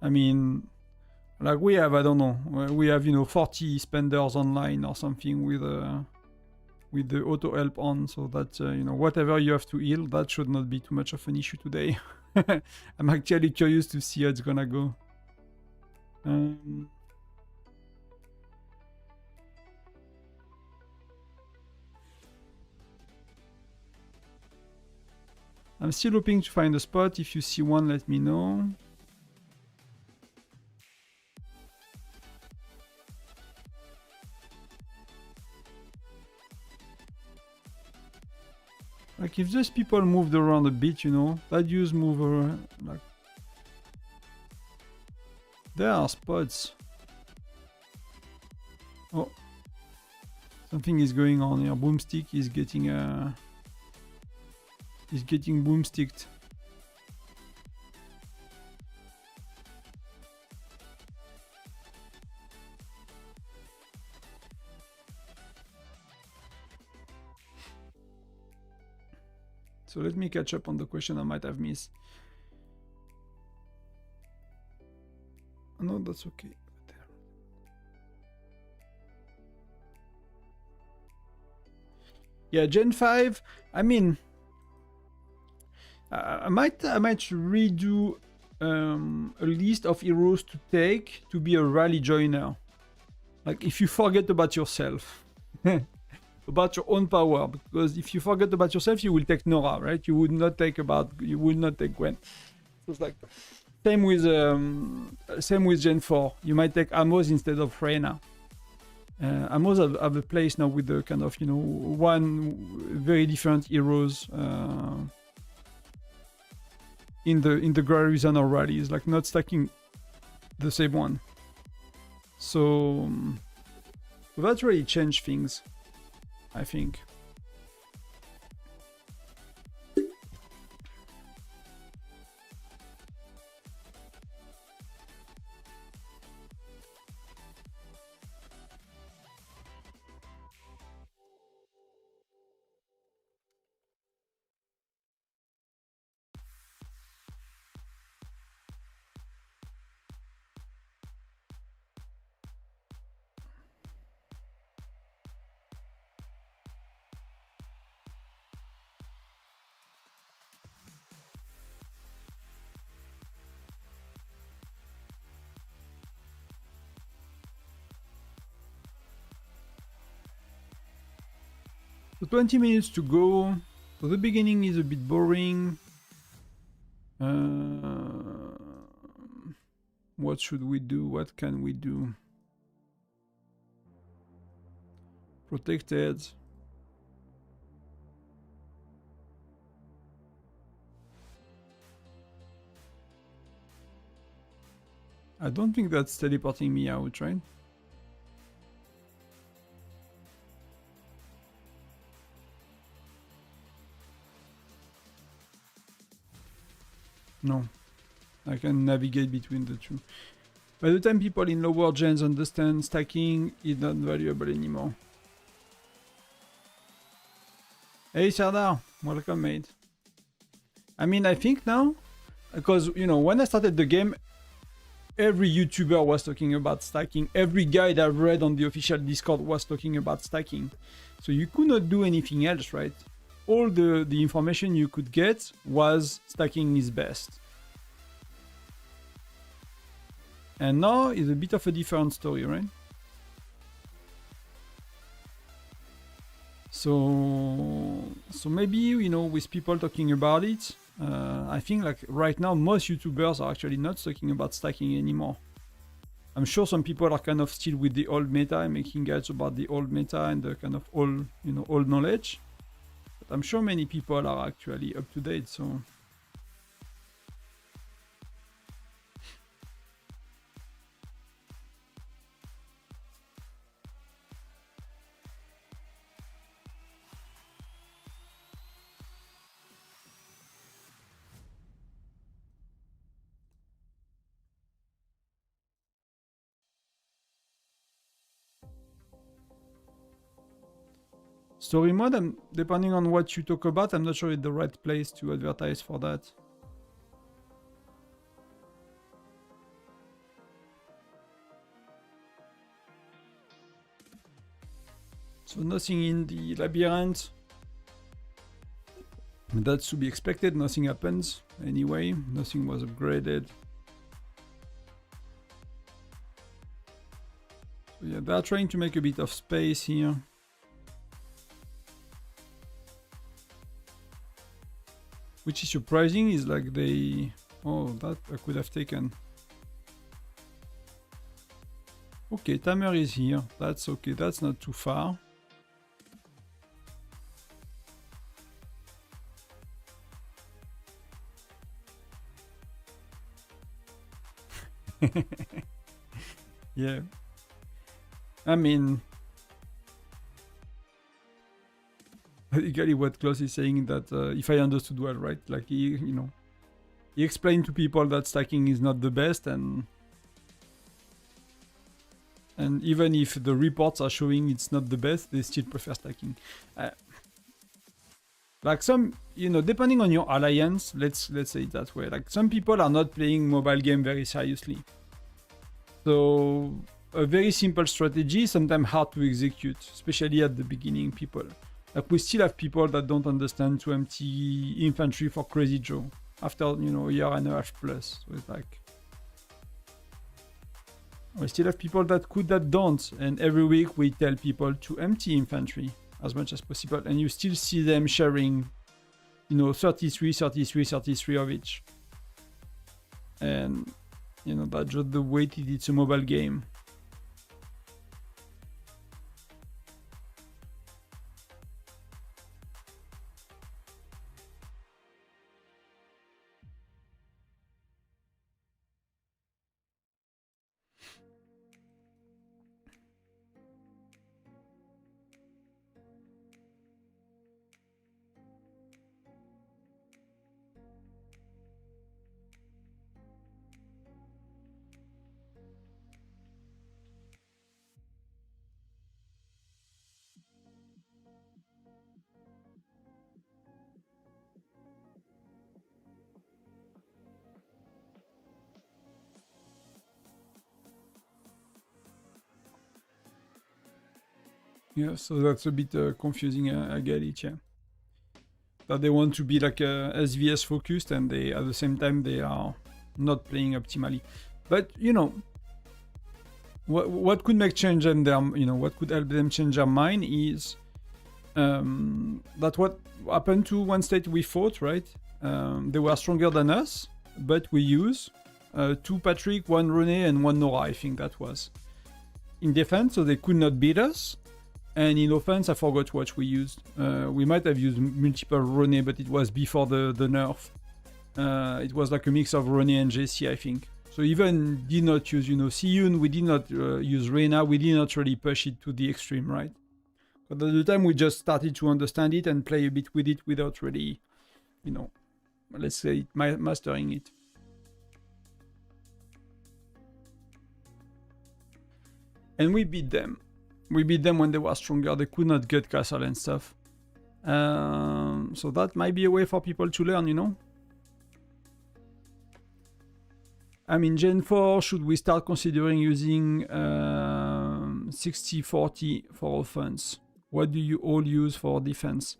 I mean, like we have, I don't know, we have, you know, 40 spenders online or something with the auto help on, so that, you know, whatever you have to heal, that should not be too much of an issue today. I'm actually curious to see how it's gonna go. I'm still hoping to find a spot. If you see one, let me know. Like if just people moved around a bit, you know, that use move around, like there are spots. Oh, something is going on here. Boomstick is getting boomsticked. So let me catch up on the question I might have missed. No, that's okay. Yeah, Gen 5, I mean, I might redo a list of heroes to take to be a rally joiner. Like if you forget about yourself, about your own power, because if you forget about yourself, you will take Nora, right? You would not take Gwen. So it's like same with Gen 4. You might take Amos instead of Reyna. Amos have a place now with the kind of, you know, one very different heroes in the Garrison or rallies, like not stacking the same one. So that really changed things, I think. So 20 minutes to go. So the beginning is a bit boring. What should we do? What can we do? Protected. I don't think that's teleporting me out, right? No. I can navigate between the two. By the time people in lower gens understand stacking, it's not valuable anymore. Hey Sardar, welcome mate. I mean, I think now, because, you know, when I started the game, every YouTuber was talking about stacking. Every guide I've read on the official Discord was talking about stacking. So you could not do anything else, right? All the information you could get was stacking is best. And now it's a bit of a different story, right? So maybe, you know, with people talking about it, I think like right now most YouTubers are actually not talking about stacking anymore. I'm sure some people are kind of still with the old meta and making guides about the old meta and the kind of old, you know, old knowledge. But I'm sure many people are actually up to date, so... Story mode, depending on what you talk about, I'm not sure it's the right place to advertise for that. So nothing in the labyrinth. That's to be expected, nothing happens anyway, nothing was upgraded. So yeah, they're trying to make a bit of space here. Which is surprising is like they... Oh, that I could have taken. Okay, timer is here. That's okay, that's not too far. Yeah. I mean... Basically what Klaus is saying that if I understood well, right? Like he, you know, he explained to people that stacking is not the best, and even if the reports are showing it's not the best, they still prefer stacking. Like some, you know, depending on your alliance, let's say it that way. Like some people are not playing mobile game very seriously, so a very simple strategy is sometimes hard to execute, especially at the beginning. People. Like we still have people that don't understand to empty infantry for Crazy Joe after, you know, a year and a half plus. So it's like... We still have people that could, that don't. And every week we tell people to empty infantry as much as possible. And you still see them sharing, you know, 33, 33, 33 of each. And, you know, that's just the way it's a mobile game. Yeah, so that's a bit confusing, I get it, yeah. That they want to be like SVS focused and they, at the same time, they are not playing optimally. But, you know, what could make change them, you know, what could help them change their mind is That's what happened to one state we fought, right? They were stronger than us, but we use 2 Patrick, 1 René, and 1 Nora, I think that was. In defense, so they could not beat us. And in offense, I forgot what we used. We might have used multiple René, but it was before the nerf. It was like a mix of René and JC, I think. So even did not use, Siyun, we did not use Reyna, we did not really push it to the extreme, right? But at the time, we just started to understand it and play a bit with it without really, let's say, mastering it. And we beat them. We beat them when they were stronger. They could not get castle and stuff. So that might be a way for people to learn, I mean, Gen 4, should we start considering using 60-40 for offense? What do you all use for defense?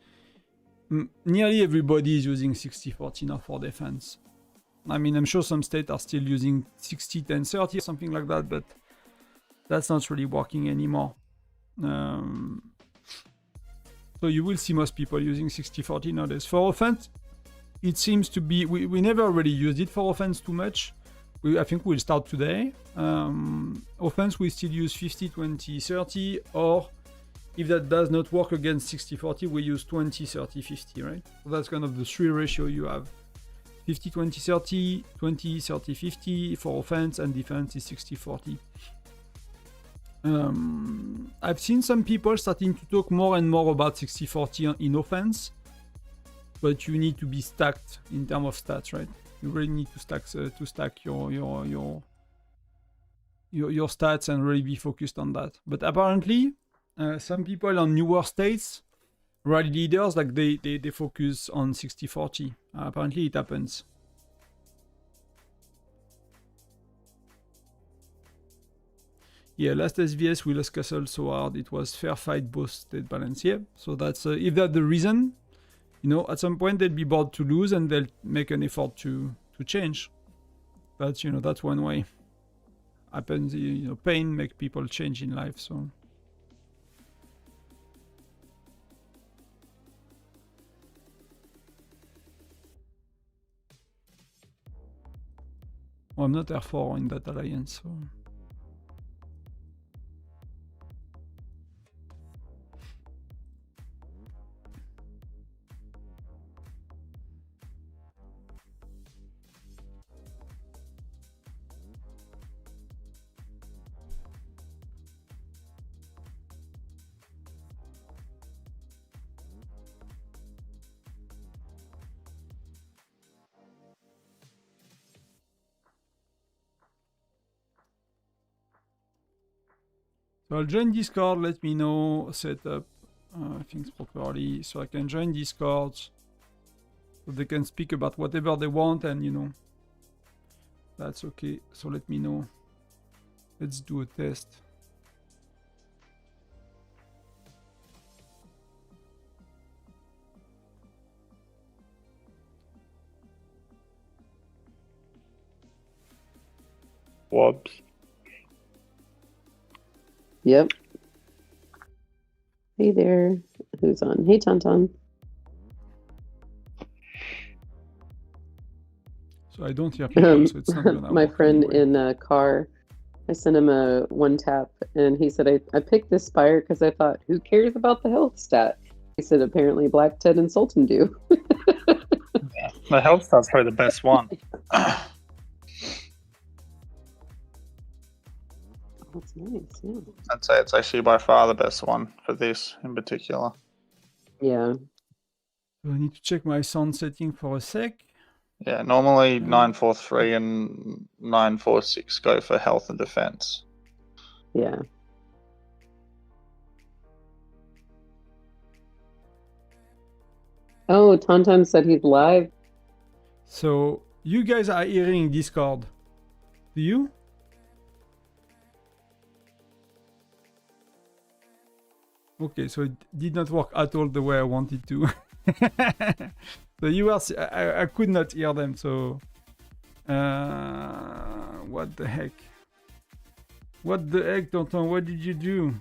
Nearly everybody is using 60-40 now for defense. I mean, I'm sure some states are still using 60-10-30 or something like that, but that's not really working anymore. So you will see most people using 60-40 nowadays. For offense, it seems to be... We never really used it for offense too much. I think we'll start today. Offense, we still use 50-20-30, or if that does not work against 60-40, we use 20-30-50, right? So that's kind of the 3 ratio you have. 50-20-30, 20-30-50 for offense, and defense is 60-40. I've seen some people starting to talk more and more about 60-40 in offense, but you need to be stacked in terms of stats, right? You really need to stack your stats and really be focused on that. But apparently, some people on newer states, rally leaders, like they focus on 60-40. Apparently, it happens. Yeah, last SVS we lost castle so hard it was fair fight both state balance. Yeah, so that's if that's the reason, at some point they'll be bored to lose and they'll make an effort to change. That's that's one way. Happens, pain make people change in life. So well, I'm not R4 in that alliance, so. So I'll join Discord, let me know, set up things properly, so I can join Discord, so they can speak about whatever they want, and that's okay. So let me know. Let's do a test. Whoops. Yep. Hey there. Who's on? Hey, Tonton. So I don't hear people, so it's not gonna my work friend anyway. in a car, I sent him a 1-tap, and he said, I picked this Spire because I thought, who cares about the health stat? He said, apparently Black Ted and Sultan do. Yeah, the health stat's probably the best one. That's nice, yeah. I'd say it's actually by far the best one for this in particular. Yeah. So I need to check my sound setting for a sec. Yeah, normally 943 and 946 go for health and defense. Yeah. Oh, Tonton said he's live. So you guys are hearing Discord. Do you? Okay, so it did not work at all the way I wanted to. So you were, I could not hear them, so what the heck? What the heck, Tonton? What did you do?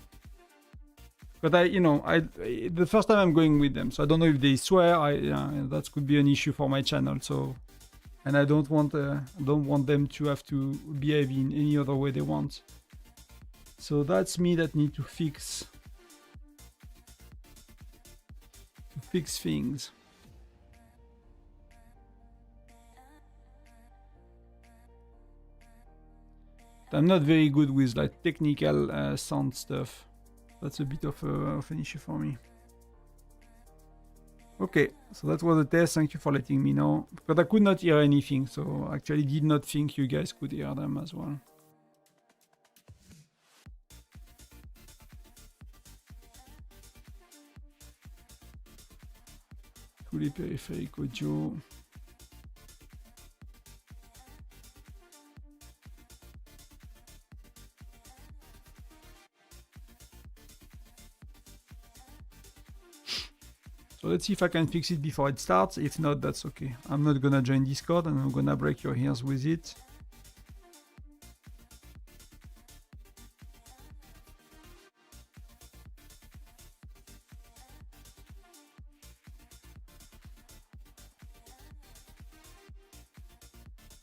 But the first time I'm going with them, so I don't know if they swear. That could be an issue for my channel. So, and I don't want them to have to behave in any other way they want. So that's me that need to fix things. I'm not very good with like technical sound stuff. That's a bit of an issue for me. Okay, so that was a test. Thank you for letting me know. Because I could not hear anything, so I actually did not think you guys could hear them as well. Tous les périphériques audio. So let's see if I can fix it before it starts. If not, that's okay. I'm not gonna join Discord and I'm gonna break your ears with it.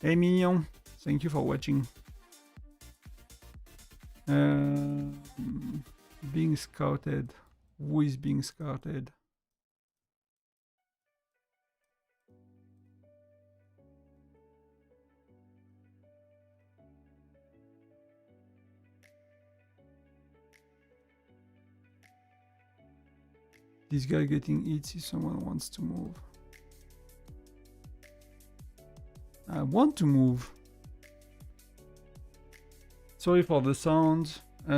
Hey Mignon, thank you for watching. Being scouted. Who is being scouted? This guy getting hit if someone wants to move. I want to move. Sorry for the sound. I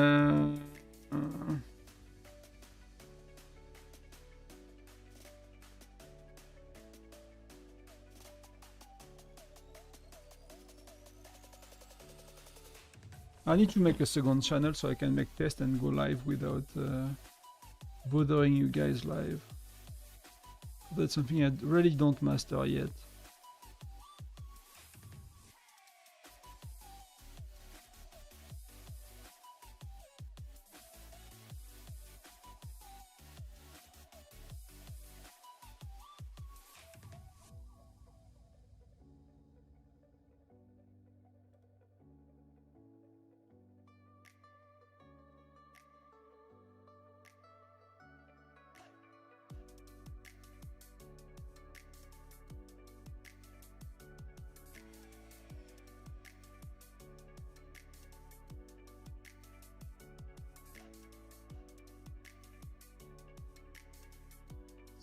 need to make a second channel so I can make tests and go live without bothering you guys live. That's something I really don't master yet.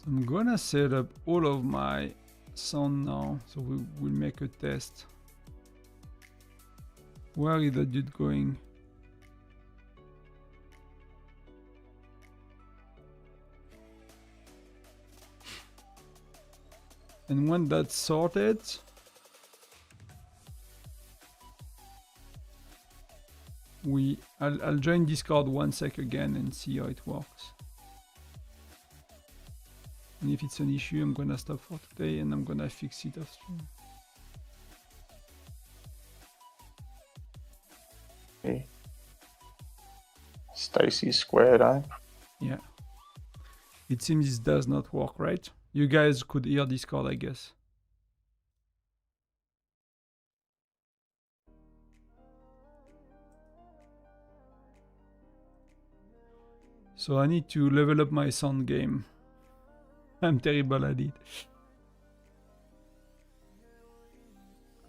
I'm gonna set up all of my sound now, so we will make a test. Where is the dude going? And when that's sorted, I'll join Discord 1 sec again and see how it works. And if it's an issue, I'm gonna stop for today and I'm gonna fix it off stream. Okay. Stacy squared, eh? Yeah. It seems this does not work, right? You guys could hear Discord, I guess. So I need to level up my sound game. I'm terrible at it.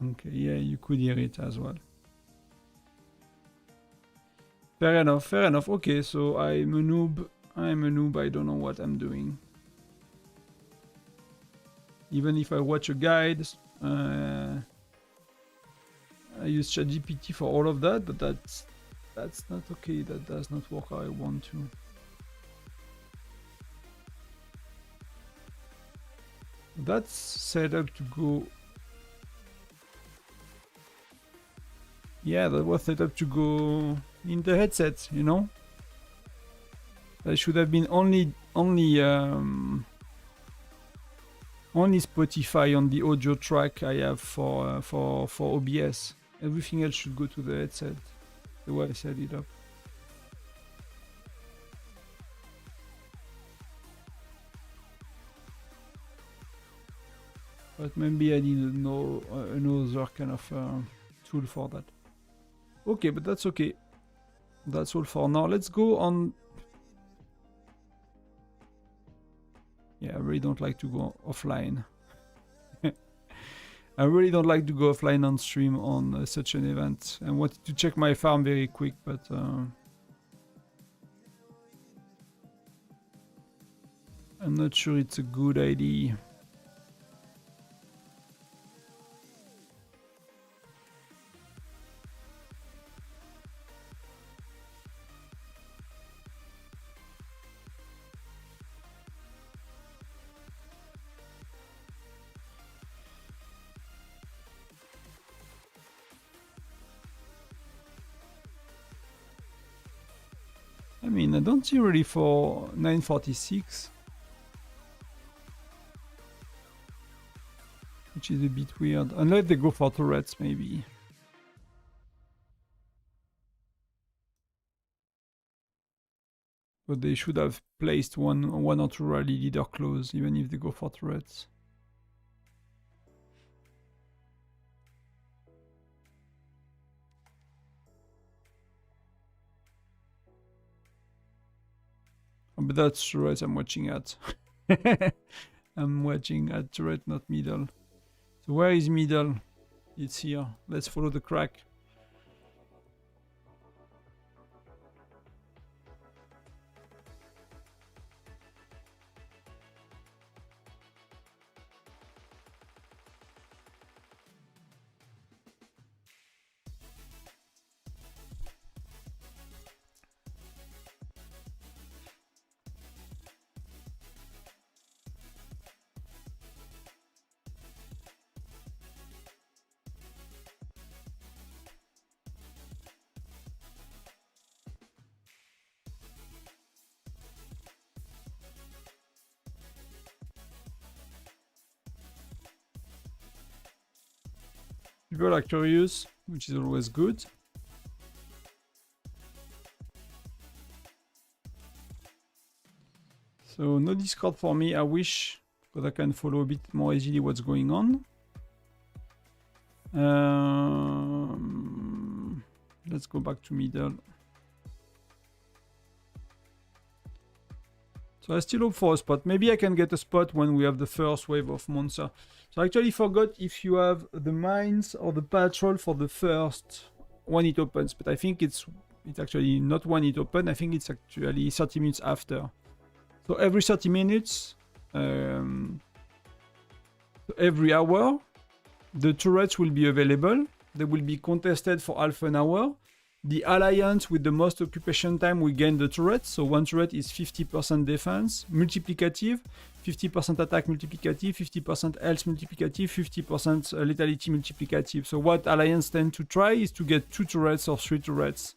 Okay, yeah, you could hear it as well. Fair enough, fair enough. Okay, so I'm a noob. I don't know what I'm doing. Even if I watch a guide, I use ChatGPT for all of that, but that's not okay. That does not work how I want to. That's set up to go. Yeah, that was set up to go in the headset, you know? That should have been only Spotify on the audio track I have for OBS. Everything else should go to the headset, the way I set it up. But maybe I need another kind of tool for that. Okay, but that's okay. That's all for now. Let's go on. Yeah, I really don't like to go offline. I really don't like to go offline on stream on such an event. I wanted to check my farm very quick, but I'm not sure it's a good idea. I mean, I don't see really for 946. Which is a bit weird. Unless they go for turrets, maybe. But they should have placed one or two rally leader close, even if they go for turrets. But that's turret I'm watching at. I'm watching at turret, not middle. So where is middle? It's here. Let's follow the crack. People are curious, which is always good. So no Discord for me, I wish, because I can follow a bit more easily what's going on. Let's go back to middle. So I still hope for a spot. Maybe I can get a spot when we have the first wave of monster. So I actually forgot if you have the mines or the patrol for the first when it opens. But I think it's actually not when it opens. I think it's actually 30 minutes after. So every 30 minutes, every hour, the turrets will be available. They will be contested for half an hour. The alliance with the most occupation time will gain the turret. So one turret is 50% defense, multiplicative, 50% attack multiplicative, 50% health multiplicative, 50% lethality multiplicative. So what alliance tend to try is to get 2 turrets or 3 turrets.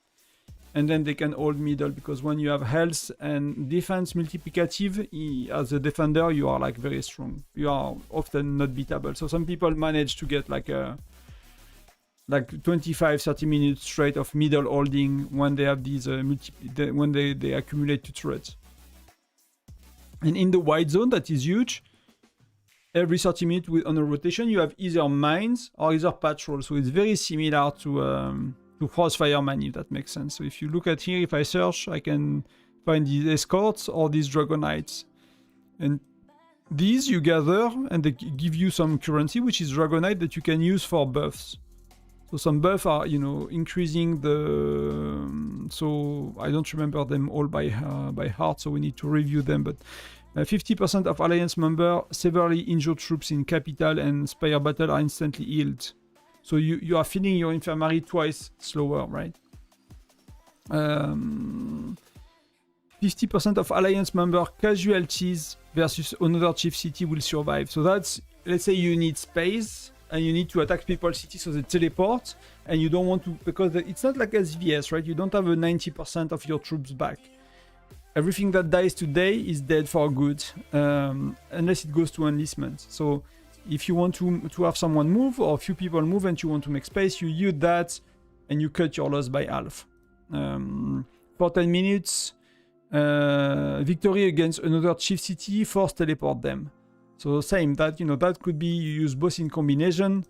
And then they can hold middle, because when you have health and defense multiplicative, as a defender, you are like very strong. You are often not beatable. So some people manage to get like 25-30 minutes straight of middle holding when they have these when they accumulate 2 turrets. And in the white zone, that is huge. Every 30 minutes on a rotation, you have either mines or either patrol. So it's very similar to Frostfireman, if that makes sense. So if you look at here, if I search, I can find these escorts or these Dragonites. And these you gather and they give you some currency, which is Dragonite that you can use for buffs. So some buffs are, increasing the... so I don't remember them all by heart, so we need to review them. But 50% of Alliance members severely injured troops in Capital and Spire Battle are instantly healed. So you are filling your infirmary twice slower, right? 50% of Alliance member casualties versus another chief city will survive. So that's, let's say you need space and you need to attack people's city, so they teleport, and you don't want to, because it's not like SVS, right? You don't have a 90% of your troops back. Everything that dies today is dead for good, unless it goes to enlistment. So if you want to have someone move, or a few people move and you want to make space, you use that and you cut your loss by half. For 10 minutes, victory against another chief city, force teleport them. So same, that, you know, that could be you use both in combination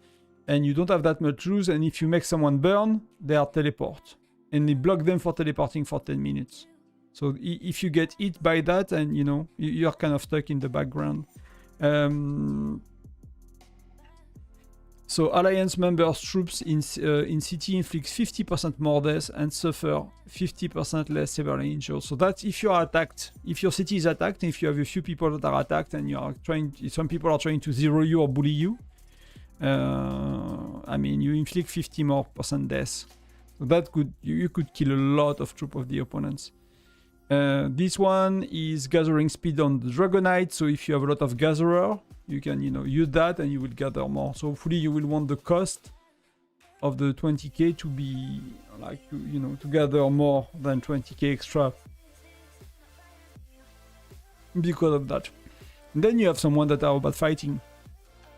and you don't have that much juice, and if you make someone burn, they are teleport. And they block them for teleporting for 10 minutes. So if you get hit by that, and you know, you're kind of stuck in the background. So Alliance members' troops in city inflict 50% more deaths and suffer 50% less severely injured. So that's if you are attacked. If your city is attacked, if you have a few people that are attacked and you are trying, some people are trying to zero you or bully you, I mean, you inflict 50% more deaths. So that could, you could kill a lot of troops of the opponents. This one is gathering speed on the Dragonite. So if you have a lot of gatherer, you can, you know, use that and you will gather more. So hopefully you will want the cost of the 20k to be like, you know, to gather more than 20k extra because of that. And then you have someone that are about fighting.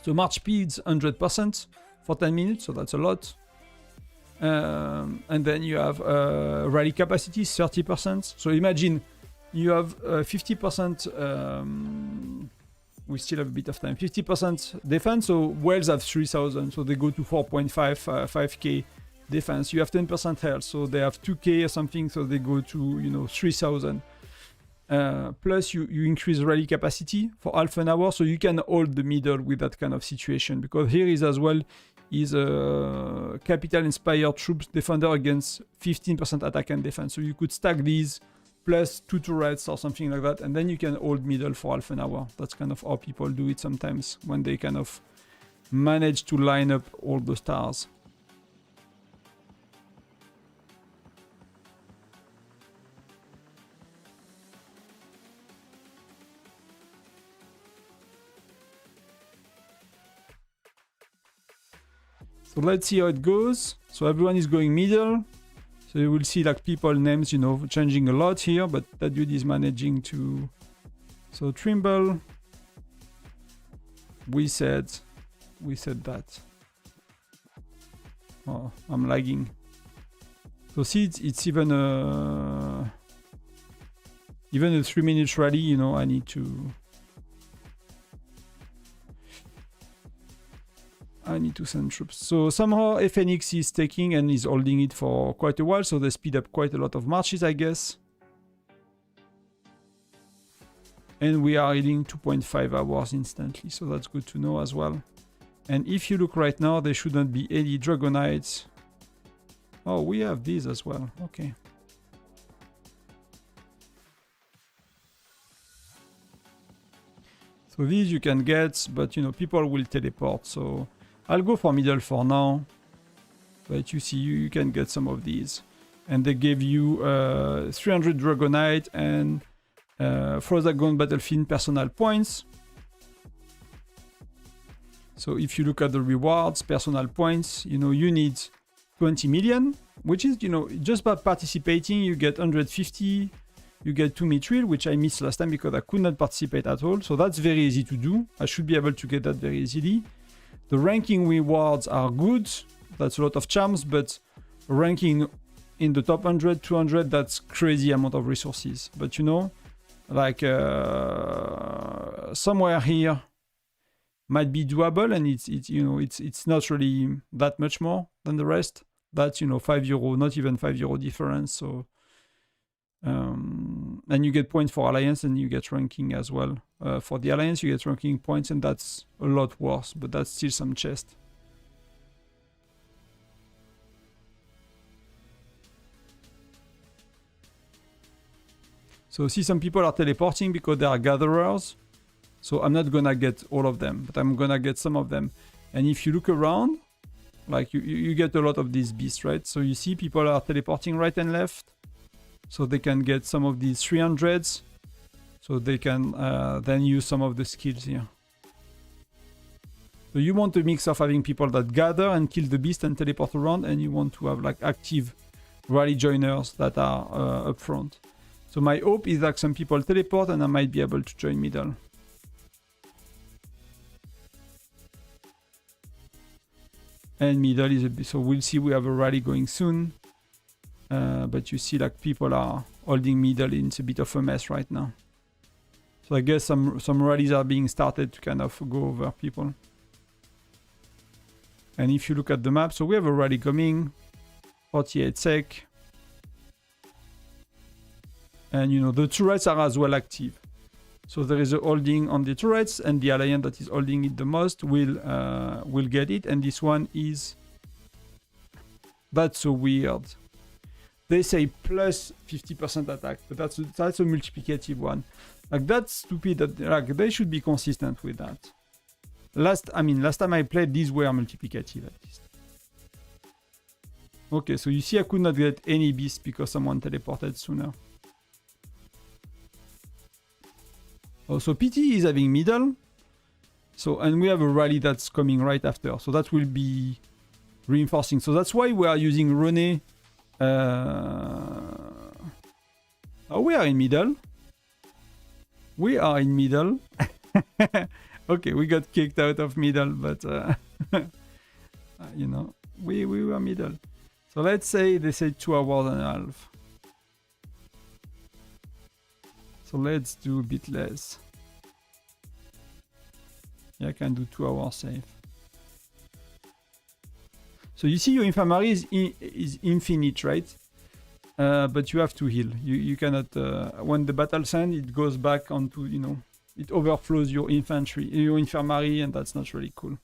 So March speed's 100% for 10 minutes, so that's a lot. And then you have rally capacity 30%. So imagine you have 50%. We still have a bit of time. 50% defense. So whales have 3,000, so they go to 4.5k defense. You have 10% health, so they have 2k or something, so they go to, you know, 3,000. Plus you increase rally capacity for half an hour, so you can hold the middle with that kind of situation, because here is as well is a capital inspired troops defender against 15% attack and defense. So you could stack these plus 2 turrets or something like that, and then you can hold middle for half an hour. That's kind of how people do it sometimes when they kind of manage to line up all the stars. So let's see how it goes. So everyone is going middle. So you will see like people names, you know, changing a lot here, but that dude is managing to. So Trimble. We said that. Oh, I'm lagging. So see, it's even a 3-minute rally, you know, I need to send troops. So somehow FNX is taking and is holding it for quite a while, so they speed up quite a lot of marches, I guess. And we are heading 2.5 hours instantly, so that's good to know as well. And if you look right now, there shouldn't be any Dragonites. Oh, we have these as well, okay. So these you can get, but you know, people will teleport, so I'll go for middle for now, but you see, you can get some of these. And they gave you 300 Dragonite and Frostdragon Battlefield personal points. So if you look at the rewards, personal points, you know, you need 20 million, which is, you know, just by participating, you get 150, you get 2 mithril, which I missed last time because I could not participate at all. So that's very easy to do. I should be able to get that very easily. The ranking rewards are good. That's a lot of charms, but ranking in the top 100, 200, that's crazy amount of resources. But you know, like somewhere here might be doable, and it's you know, it's not really that much more than the rest. That's, you know, €5, not even €5 difference. So and you get points for Alliance, and you get ranking as well. For the Alliance, you get ranking points, and that's a lot worse, but that's still some chest. So see, some people are teleporting because they are gatherers. So I'm not gonna get all of them, but I'm gonna get some of them. And if you look around, like you get a lot of these beasts, right? So you see people are teleporting right and left. So they can get some of these 300s. So they can then use some of the skills here. So you want a mix of having people that gather and kill the beast and teleport around, and you want to have like active rally joiners that are up front. So my hope is that some people teleport and I might be able to join middle. And middle is a bit, so we'll see, we have a rally going soon. But you see like people are holding middle, it's a bit of a mess right now. So I guess some rallies are being started to kind of go over people. And if you look at the map, so we have a rally coming, 48 sec. And you know, the turrets are as well active. So there is a holding on the turrets, and the alliance that is holding it the most will get it. And this one is... That's so weird. They say plus 50% attack, but that's a multiplicative one. Like, that's stupid. That, like, they should be consistent with that. Last time I played, these were multiplicative at least. Okay, so you see I could not get any beast because someone teleported sooner. Oh, so PT is having middle. So, and we have a rally that's coming right after. So that will be reinforcing. So that's why we are using René. Oh, we are in middle. We are in middle. Okay, we got kicked out of middle, but you know, we were middle. So let's say they say 2 hours and a half. So let's do a bit less. Yeah, I can do 2 hours safe. So you see your infirmary is infinite, right? But you have to heal. You cannot... when the battle ends, it goes back onto, you know... It overflows your infirmary, and that's not really cool.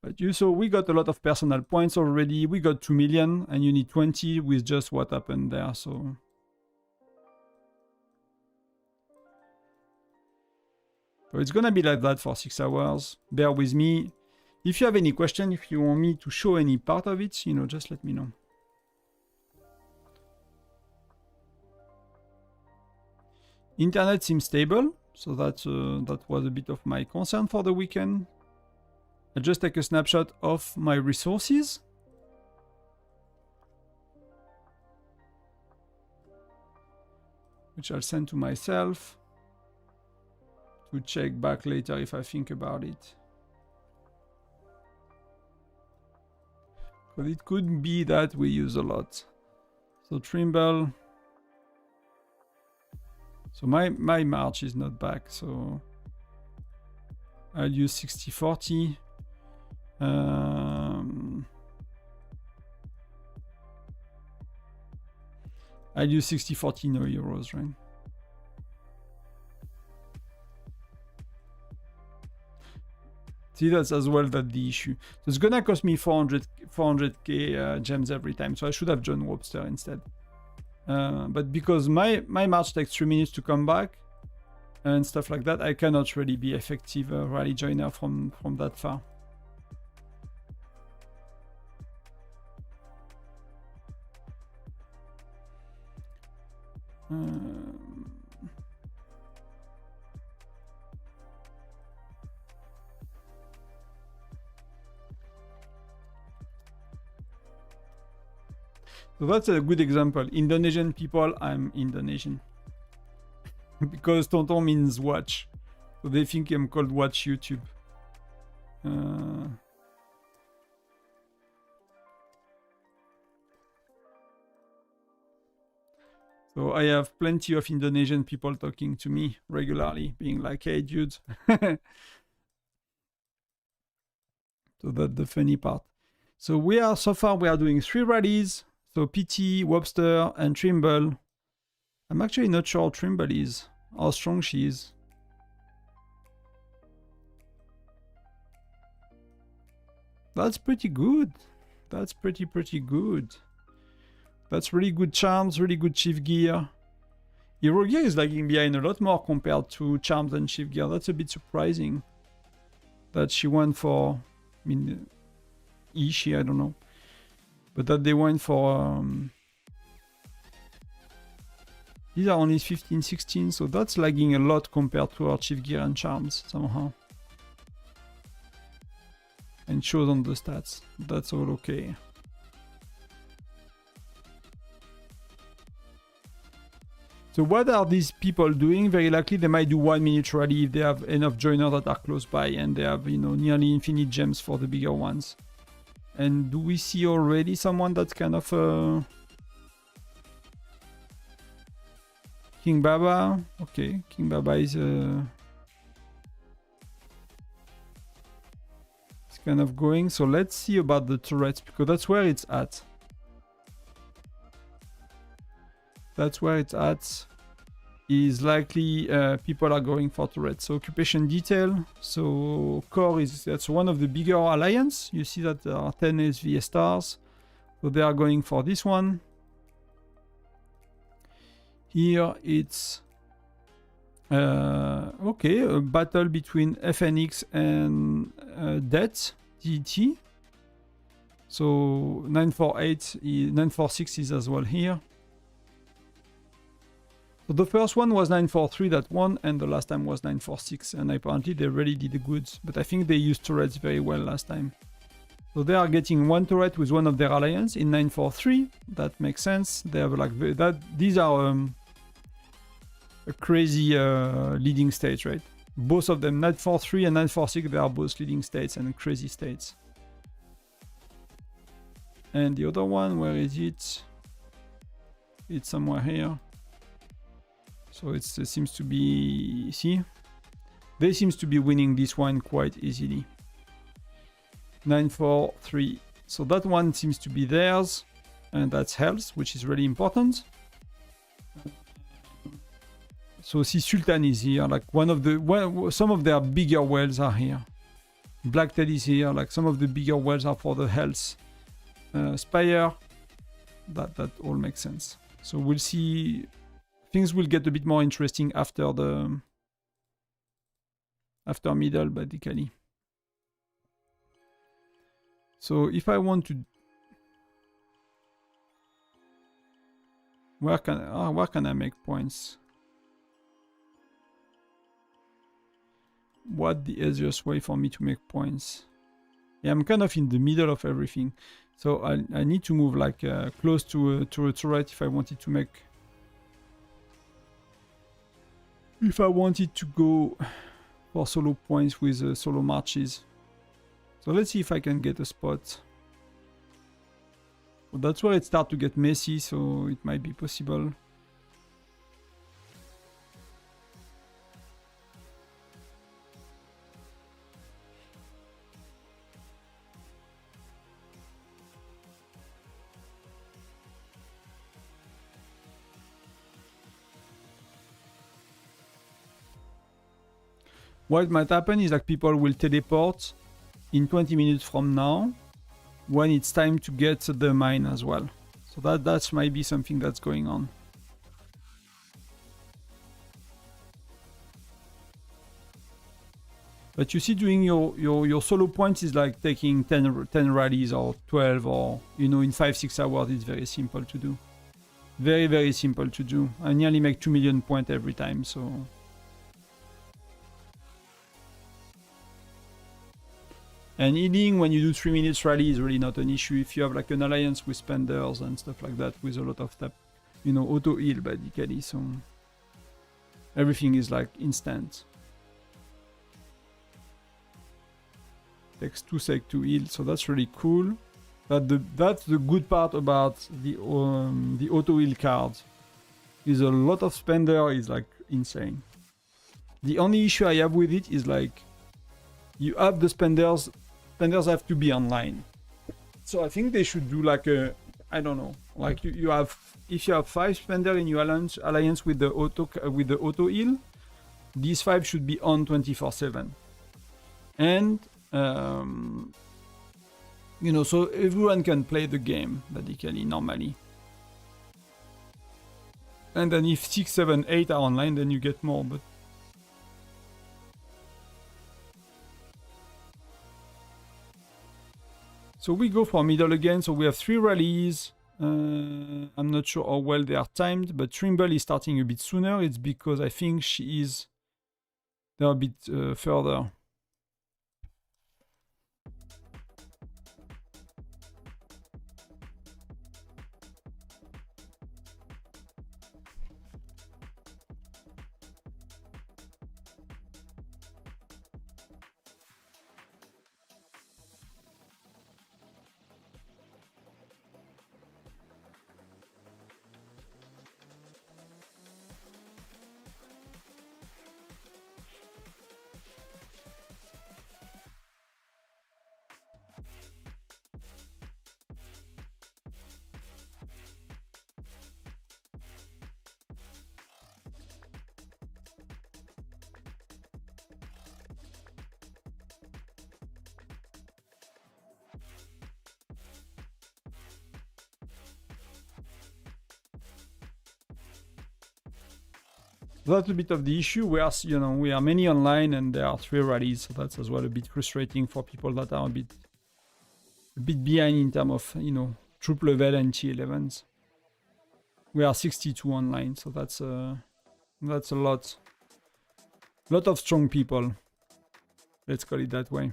But you saw we got a lot of personal points already. We got 2 million, and you need 20 with just what happened there, so... So it's gonna be like that for 6 hours. Bear with me. If you have any question, if you want me to show any part of it, you know, just let me know. Internet seems stable, so that was a bit of my concern for the weekend. I just take a snapshot of my resources. Which I'll send to myself to check back later if I think about it. But it could be that we use a lot. So Trimble. So my March is not back, so I'll use 60-40. I'll use 60-40 no euros, right? See, that's as well that the issue. So it's gonna cost me 400k gems every time, so I should have John Webster instead. But because my march takes 3 minutes to come back and stuff like that, I cannot really be effective rally joiner from that far. So that's a good example. Indonesian people, I'm Indonesian. Because Tonton means watch. So they think I'm called Watch YouTube. So I have plenty of Indonesian people talking to me regularly, being like, hey dude. So that's the funny part. So so far we are doing 3 rallies. So PT, Webster, and Trimble. I'm actually not sure how Trimble is, how strong she is. That's pretty good. That's pretty good. That's really good charms, really good chief gear. Hero gear is lagging behind a lot more compared to charms and chief gear. That's a bit surprising. That she went for, I mean, Ishii, I don't know. But that they went for... these are only 15, 16, so that's lagging a lot compared to our chief gear and charms, somehow. And shows on the stats. That's all okay. So what are these people doing? Very likely they might do 1 minute rally if they have enough joiners that are close by and they have, you know, nearly infinite gems for the bigger ones. And do we see already someone that's kind of King Baba. Okay, King Baba is it's kind of going. So let's see about the turrets because that's where it's at. That's where it's at. Is likely people are going for turrets. So occupation detail. So core is that's one of the bigger alliance. You see that there are 10 SVS stars. So they are going for this one. Here it's okay, a battle between FNX and DET. So 946 is as well here. So the first one was 943 that won, and the last time was 946, and apparently they really did the goods. But I think they used turrets very well last time. So they are getting one turret with one of their alliance in 943. That makes sense. They have like that. These are a crazy leading states, right? Both of them, 943 and 946, they are both leading states and crazy states. And the other one, where is it? It's somewhere here. So it seems to be, see? They seems to be winning this one quite easily. 943. So that one seems to be theirs. And that's health, which is really important. So see, Sultan is here. Like some of their bigger wells are here. Blacktail is here. Like some of the bigger wells are for the health. Spire. That all makes sense. So we'll see. Things will get a bit more interesting after middle, basically. So if I want to, where can I make points? What the easiest way for me to make points? Yeah, I'm kind of in the middle of everything, so I need to move like close to a turret if I wanted to make. If I wanted to go for solo points with solo marches. So let's see if I can get a spot. Well, that's where it starts to get messy, so it might be possible. What might happen is like people will teleport in 20 minutes from now when it's time to get the mine as well. So that might be something that's going on. But you see, doing your solo points is like taking 10 rallies or 12, or in 5-6 hours. It's very simple to do. Very, very simple to do. I nearly make 2 million points every time, so. And healing when you do 3 minutes rally is really not an issue if you have like an alliance with spenders and stuff like that with a lot of tap, auto heal basically. So everything is like instant. Takes 2 sec to heal, so that's really cool. That's the good part about the auto heal card. Is a lot of spender is like insane. The only issue I have with it is like you have the spenders have to be online. So I think they should do like a, I don't know, like you have, if you have 5 spender in your alliance with the auto heal, these 5 should be on 24/7. And so everyone can play the game basically normally. And then if 6, 7, 8 are online, then you get more. But so we go for middle again. So we have 3 rallies. I'm not sure how well they are timed, but Trimble is starting a bit sooner. It's because I think they're a bit further. That's a bit of the issue. We are, you know, we are many online and there are 3 rallies, so that's as well a bit frustrating for people that are a bit behind in terms of, you know, troop level and T11s. We are 62 online, so that's a lot of strong people. Let's call it that way.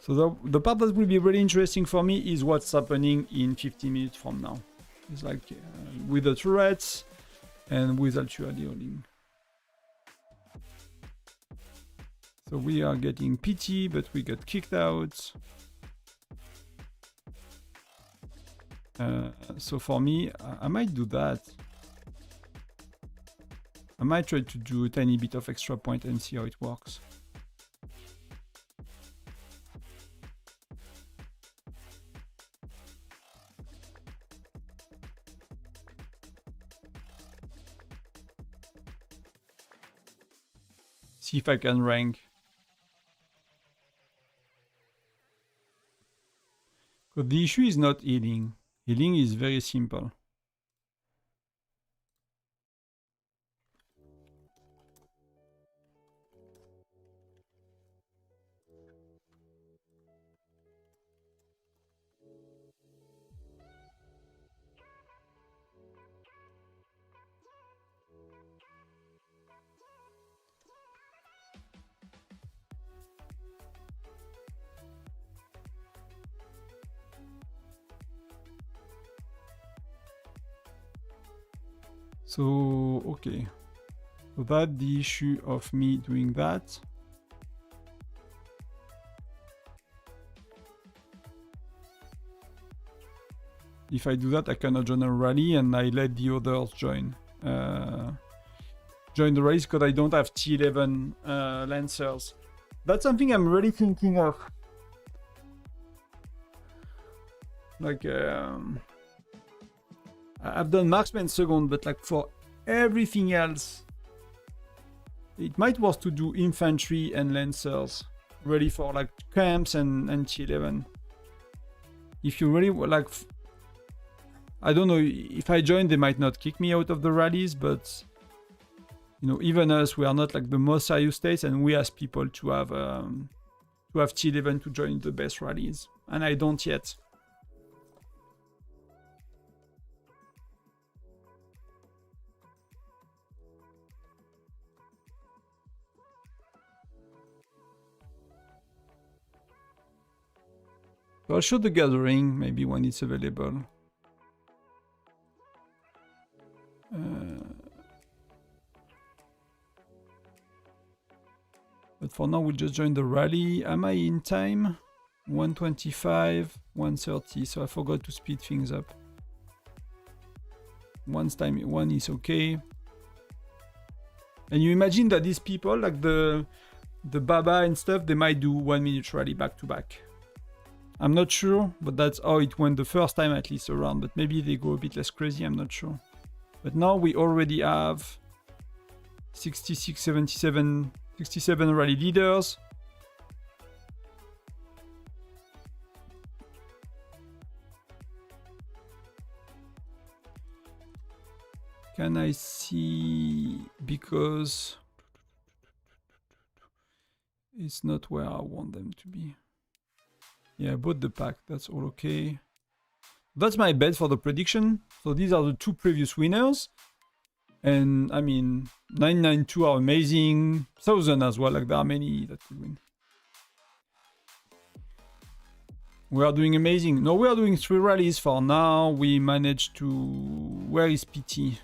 So the part that will be really interesting for me is what's happening in 15 minutes from now. It's like with the turrets and with Altuadi holding. So we are getting PT, but we got kicked out. So for me, I might do that. I might try to do a tiny bit of extra point and see how it works. See if I can rank. But the issue is not healing. Healing is very simple. So, okay. So that's the issue of me doing that. If I do that, I cannot join a rally and I let the others join. Join the race because I don't have T11 Lancers. That's something I'm really thinking of. Like, I've done Marksman second, but like for everything else, it might work to do infantry and lancers, ready for like camps and T11. If you really like, I don't know, if I join, they might not kick me out of the rallies, but you know, even us, we are not like the most serious states, and we ask people to have T11 to join the best rallies, and I don't yet. So I'll show the gathering maybe when it's available. But for now we'll just join the rally. Am I in time? 125, 130, so I forgot to speed things up. One is okay. And you imagine that these people, like the Baba and stuff, they might do 1 minute rally back to back. I'm not sure, but that's how it went the first time at least around, but maybe they go a bit less crazy, I'm not sure. But now we already have 66, 77, 67 rally leaders. Can I see, because it's not where I want them to be. Yeah, I bought the pack, that's all okay. That's my bet for the prediction. So these are the 2 previous winners. And I mean, 992 are amazing. 1000 as well, like there are many that could win. We are doing amazing. No, we are doing 3 rallies for now. We managed to... Where is PT?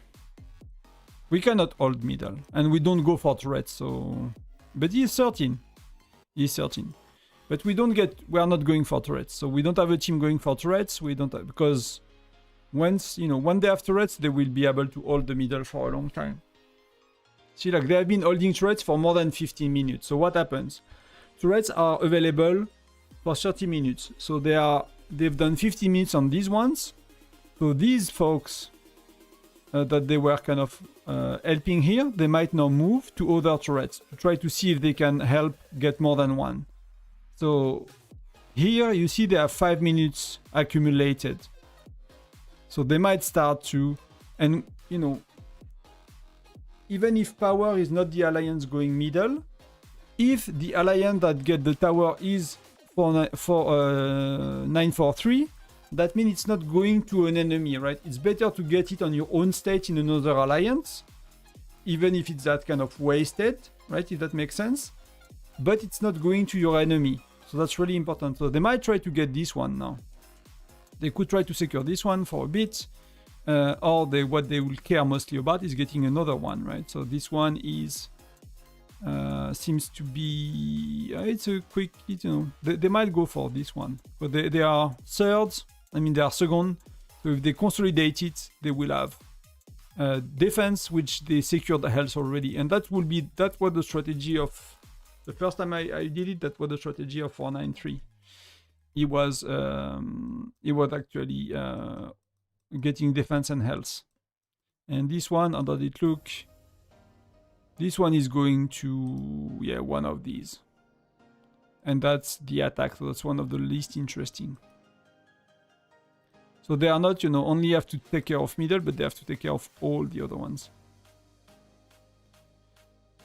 We cannot hold middle. And we don't go for turrets, so... But he is 13. He is 13. But we are not going for turrets. So we don't have a team going for turrets. We don't have, because once, you know, when they have turrets, they will be able to hold the middle for a long time. See, like they have been holding turrets for more than 15 minutes. So what happens? Turrets are available for 30 minutes. So they've done 50 minutes on these ones. So these folks that they were kind of helping here, they might now move to other turrets to try to see if they can help get more than one. So here you see they have 5 minutes accumulated. So they might start to, and you know, even if power is not the alliance going middle, if the alliance that get the tower is for 943, that means it's not going to an enemy, right? It's better to get it on your own stage in another alliance, even if it's that kind of wasted, right? If that makes sense. But it's not going to your enemy. So that's really important. So they might try to get this one now. They could try to secure this one for a bit. Or what they will care mostly about is getting another one, right? So this one is seems to be it's a quick, you know, they might go for this one, but they are third. I mean, they are second. So if they consolidate it, they will have defense, which they secured the health already, and that was the strategy of the first time I did it. That was the strategy of 493. It was actually getting defense and health. And this one, how does it look? This one is going to, yeah, one of these. And that's the attack, so that's one of the least interesting. So they are not, you know, only have to take care of middle, but they have to take care of all the other ones.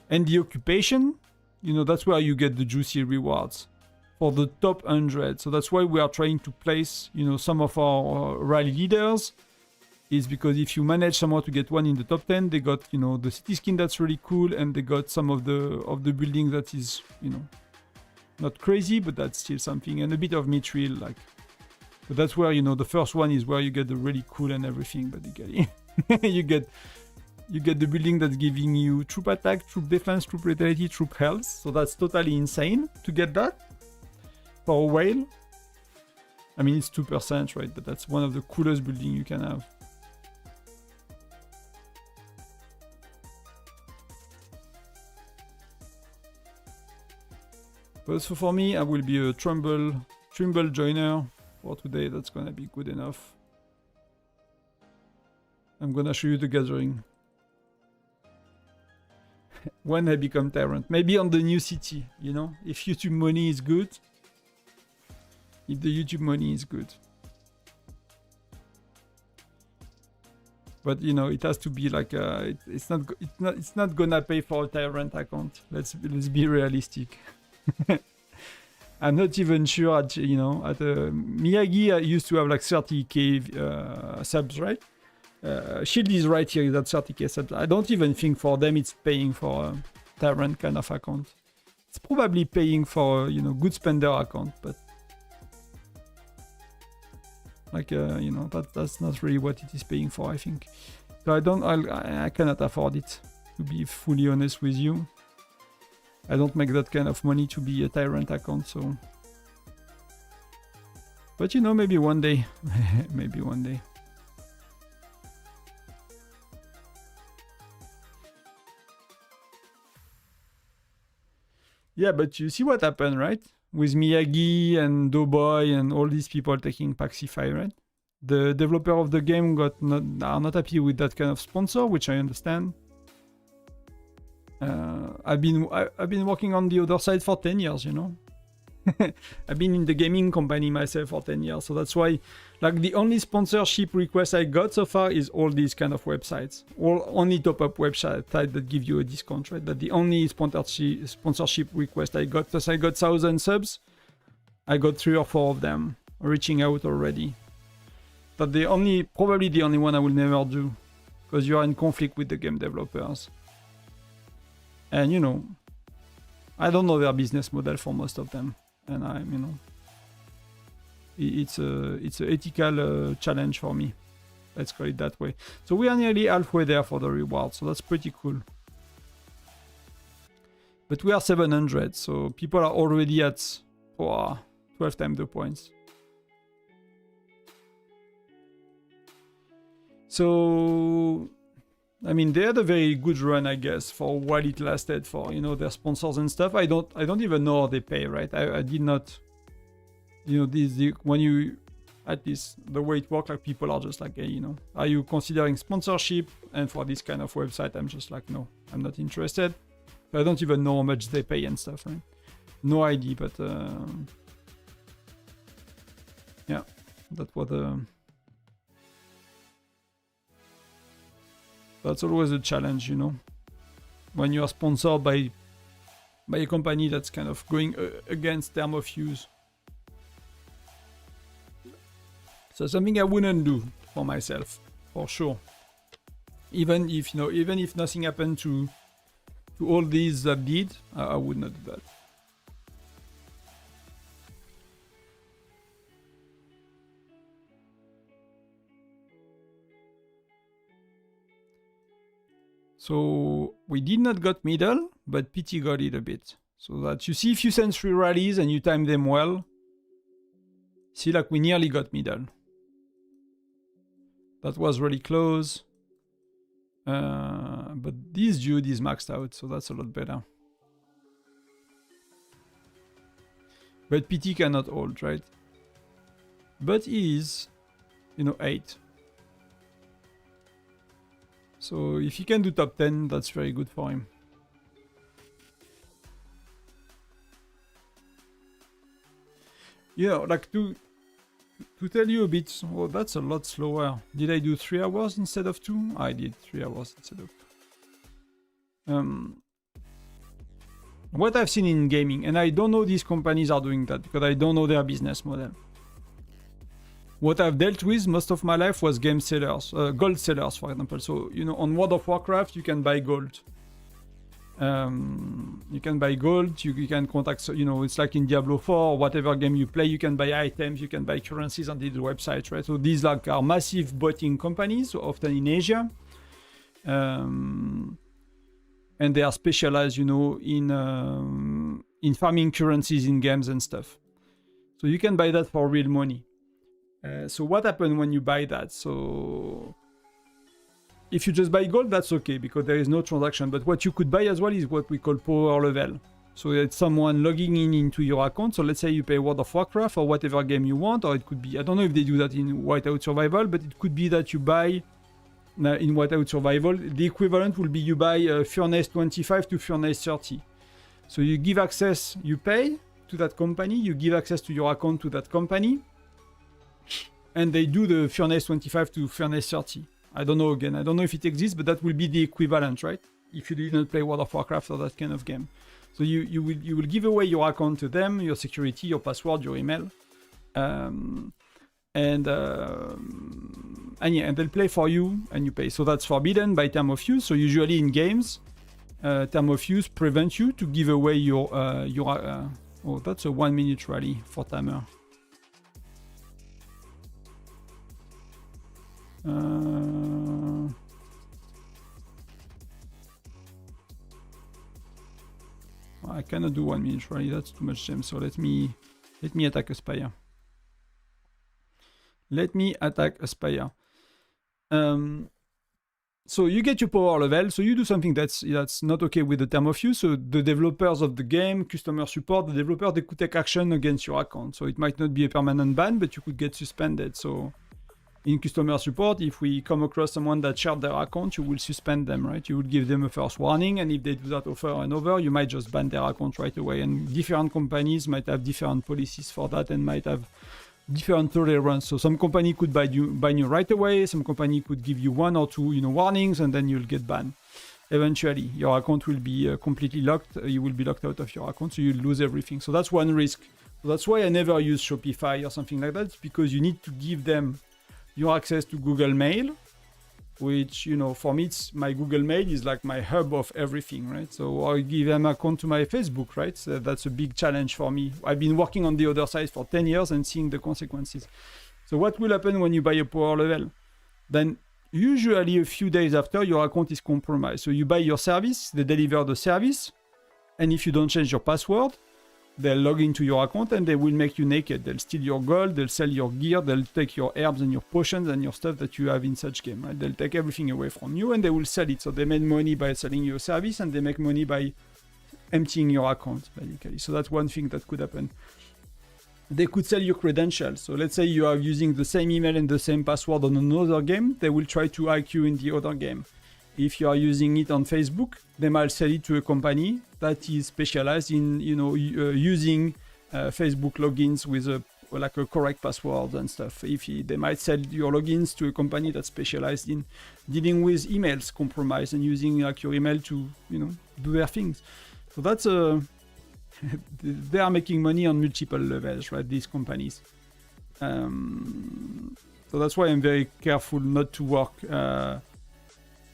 And the occupation, you know, that's where you get the juicy rewards for the top 100. So that's why we are trying to place, you know, some of our rally leaders, is because if you manage somehow to get one in the top 10, they got, you know, the city skin that's really cool, and they got some of the building that is, you know, not crazy, but that's still something, and a bit of mithril, like. But that's where, you know, the first one is where you get the really cool and everything, but you get the building that's giving you troop attack, troop defense, troop vitality, troop health. So that's totally insane to get that for a whale. I mean, it's 2%, right? But that's one of the coolest buildings you can have. But so for me, I will be a Trimble joiner for today. That's gonna be good enough. I'm gonna show you the gathering. When I become Tyrant. Maybe on the new city, you know? If YouTube money is good. If the YouTube money is good. But you know, it has to be like it's not gonna pay for a Tyrant account. Let's be realistic. I'm not even sure at, you know, at Miyagi used to have like 30k subs, right? Shield is right here, is at 30k subs. I don't even think for them it's paying for a Tyrant kind of account. It's probably paying for, you know, good spender account, but like, you know, that's not really what it is paying for, I think. So I cannot afford it, to be fully honest with you. I don't make that kind of money to be a Tyrant account, so. But you know, maybe one day. Maybe one day. Yeah, but you see what happened, right? With Miyagi and Doughboy and all these people taking Paxify, right? The developer of the game are not happy with that kind of sponsor, which I understand. I've been working on the other side for 10 years, you know. I've been in the gaming company myself for 10 years, so that's why, like, the only sponsorship request I got so far is all these kind of websites, only top-up websites that give you a discount, right? But the only sponsorship request I got, because I got 1,000 subs, I got 3 or 4 of them reaching out already. But probably the only one I will never do, because you are in conflict with the game developers. And you know, I don't know their business model for most of them, and you know, it's an ethical challenge for me. Let's call it that way. So we are nearly halfway there for the reward, so that's pretty cool. But we are 700, so people are already at 12 times the points. So I mean, they had a very good run, I guess, for while it lasted, for, you know, their sponsors and stuff. I don't even know how they pay, right? I did not, you know, when you, at least the way it works, like, people are just like, hey, you know, are you considering sponsorship? And for this kind of website, I'm just like, no, I'm not interested. I don't even know how much they pay and stuff, right? No idea, but Yeah, that was that's always a challenge, you know, when you are sponsored by a company that's kind of going against term of use. So something I wouldn't do for myself, for sure. Even if, you know, even if nothing happened to all these that did, I would not do that. So we did not got middle, but PT got it a bit. So that you see, if you send 3 rallies and you time them well, see, like we nearly got middle. That was really close. But this dude is maxed out, so that's a lot better. But PT cannot hold, right? But he is, you know, 8. So if he can do top 10, that's very good for him. Yeah, like to tell you a bit, oh, that's a lot slower. Did I do 3 hours instead of 2? I did 3 hours instead of 2. What I've seen in gaming, and I don't know these companies are doing that because I don't know their business model. What I've dealt with most of my life was game sellers, gold sellers, for example. So, you know, on World of Warcraft, you can buy gold. You can buy gold, you can contact, so, you know, it's like in Diablo 4, whatever game you play, you can buy items, you can buy currencies on these websites, right? So these like are massive botting companies, so often in Asia. And they are specialized, you know, in farming currencies in games and stuff. So you can buy that for real money. So what happens when you buy that? So if you just buy gold, that's okay because there is no transaction. But what you could buy as well is what we call power level. So it's someone logging in into your account. So let's say you pay World of Warcraft or whatever game you want, or it could be, I don't know if they do that in Whiteout Survival, but it could be that you buy in Whiteout Survival, the equivalent will be you buy Furnace 25 to Furnace 30. So you give access, you pay to that company, you give access to your account to that company, and they do the Furnace 25 to Furnace 30. I don't know again, I don't know if it exists, but that will be the equivalent, right? If you didn't play World of Warcraft or that kind of game. So you will give away your account to them, your security, your password, your email. And they'll play for you and you pay. So that's forbidden by term of use. So usually in games, term of use prevents you to give away your oh, that's a 1 minute rally for timer. I cannot do 1 minute rally, that's too much gems. So let me attack a spire. Let me attack a spire. So you get your power level, so you do something that's not okay with the term of use. So the developers of the game, customer support, the developer, they could take action against your account. So it might not be a permanent ban, but you could get suspended. So in customer support, if we come across someone that shared their account, you will suspend them, right? You will give them a first warning, and if they do that over and over, you might just ban their account right away. And different companies might have different policies for that and might have different tolerance. So some company could ban you right away, some company could give you 1 or 2, warnings, and then you'll get banned. Eventually, your account will be completely locked. You will be locked out of your account, so you'll lose everything. So that's one risk. So that's why I never use Shopify or something like that, because you need to give them your access to Google Mail, which, for me, my Google Mail is like my hub of everything, right? So I give them account to my Facebook, right? So that's a big challenge for me. I've been working on the other side for 10 years and seeing the consequences. So what will happen when you buy a power level? Then usually a few days after, your account is compromised. So you buy your service, they deliver the service, and if you don't change your password, they'll log into your account and they will make you naked. They'll steal your gold, they'll sell your gear, they'll take your herbs and your potions and your stuff that you have in such game, right? They'll take everything away from you and they will sell it. So they made money by selling you a service and they make money by emptying your account, basically. So that's one thing that could happen. They could sell your credentials. So let's say you are using the same email and the same password on another game, they will try to hack you in the other game. If you are using it on Facebook, they might sell it to a company that is specialized in, using Facebook logins with a like a correct password and stuff. If they might sell your logins to a company that's specialized in dealing with emails compromised and using like your email to, you know, do their things. So that's they are making money on multiple levels, right? These companies. So that's why I'm very careful not to work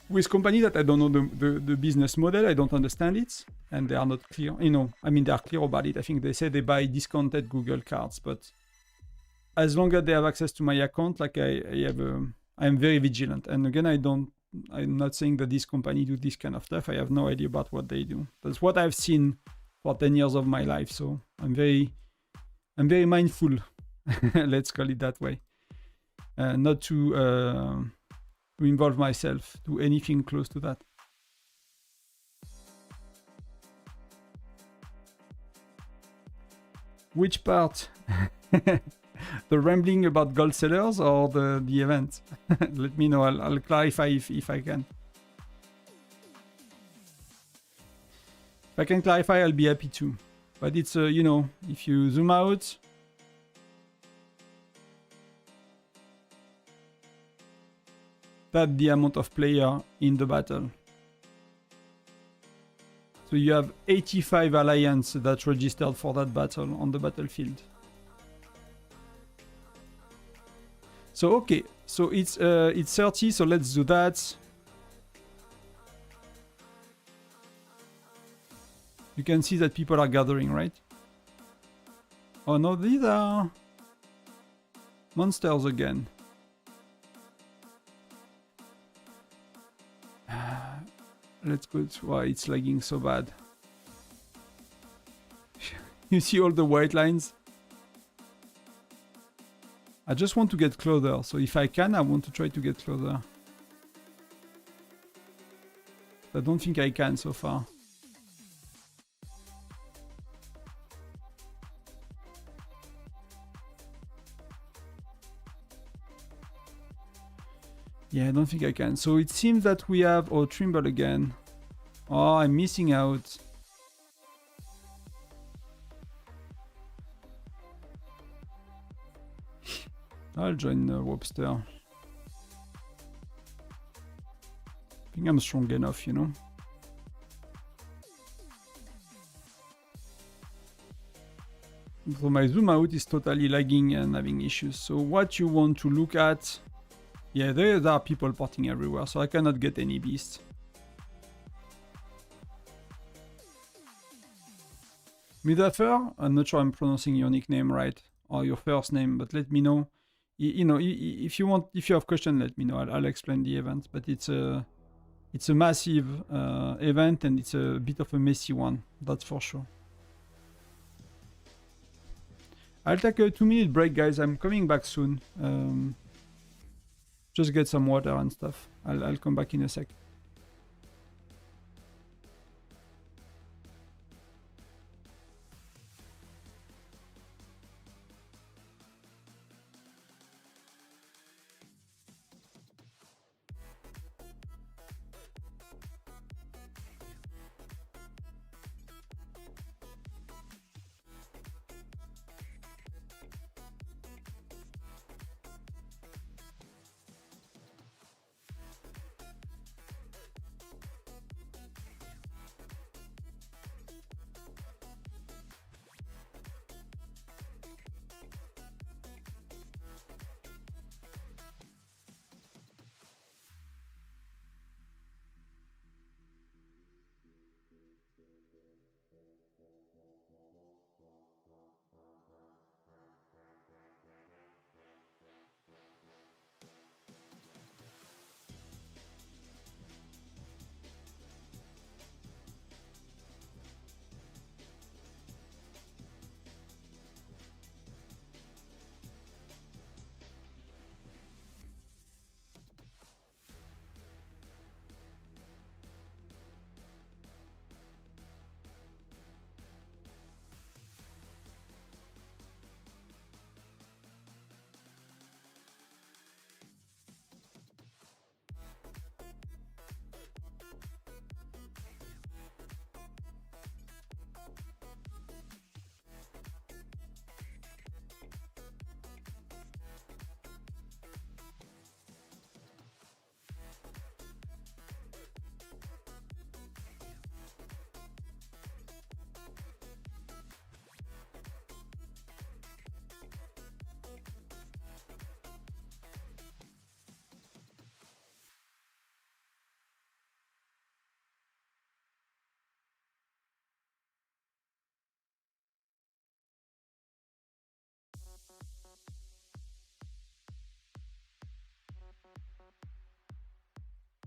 with companies that I don't know the business model. I don't understand it, and they are not clear. You know, I mean, they are clear about it. I think they say they buy discounted Google cards, but as long as they have access to my account, like I'm very vigilant. And again, I'm not saying that this company do this kind of stuff. I have no idea about what they do. That's what I've seen for 10 years of my life. So I'm very mindful. Let's call it that way. Not to involve myself to anything close to that. Which part? The rambling about gold sellers or the event? Let me know. I'll clarify if I can. If I can clarify, I'll be happy to. But it's, you know, if you zoom out, that's the amount of player in the battle. So you have 85 alliance that registered for that battle on the battlefield. So okay, so it's 30, so let's do that. You can see that people are gathering, right? Oh no, these are monsters again. Let's go to why it's lagging so bad. You see all the white lines? I just want to get closer, so if I can, I want to try to get closer. I don't think I can so far. Yeah, I don't think I can. So it seems that we have... Oh, Trimble again. Oh, I'm missing out. I'll join Webster. I think I'm strong enough, you know. So my zoom out is totally lagging and having issues. So what you want to look at... Yeah, there are people porting everywhere, so I cannot get any beasts. Midafer, I'm not sure I'm pronouncing your nickname right, or your first name, but let me know. You know, if you have questions, let me know. I'll explain the event, but it's a massive event and it's a bit of a messy one, that's for sure. I'll take a 2-minute break, guys. I'm coming back soon. Just get some water and stuff. I'll come back in a sec.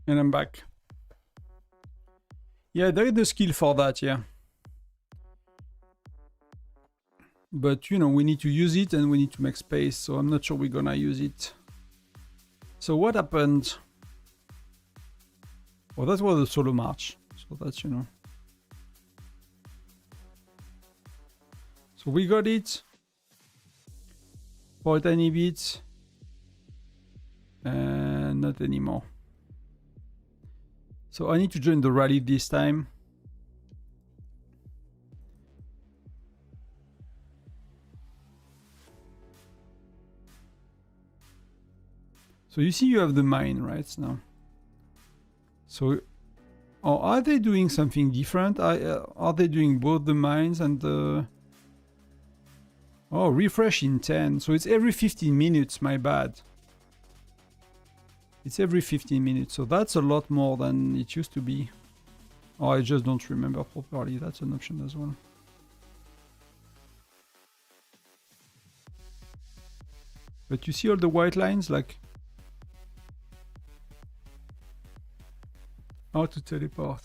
And I'm back. Yeah, there is the skill for that, yeah. But, you know, we need to use it and we need to make space, so I'm not sure we're gonna use it. So what happened? Well, that was a solo march, so that's, you know. So we got it for a tiny bit, and not anymore. So I need to join the rally this time. So you see you have the mine right now. So or are they doing something different? Are they doing both the mines and the... Oh, refresh in 10. So it's every 15 minutes, my bad. It's every 15 minutes, so that's a lot more than it used to be. Oh, I just don't remember properly. That's an option as well. But you see all the white lines, like... How to teleport.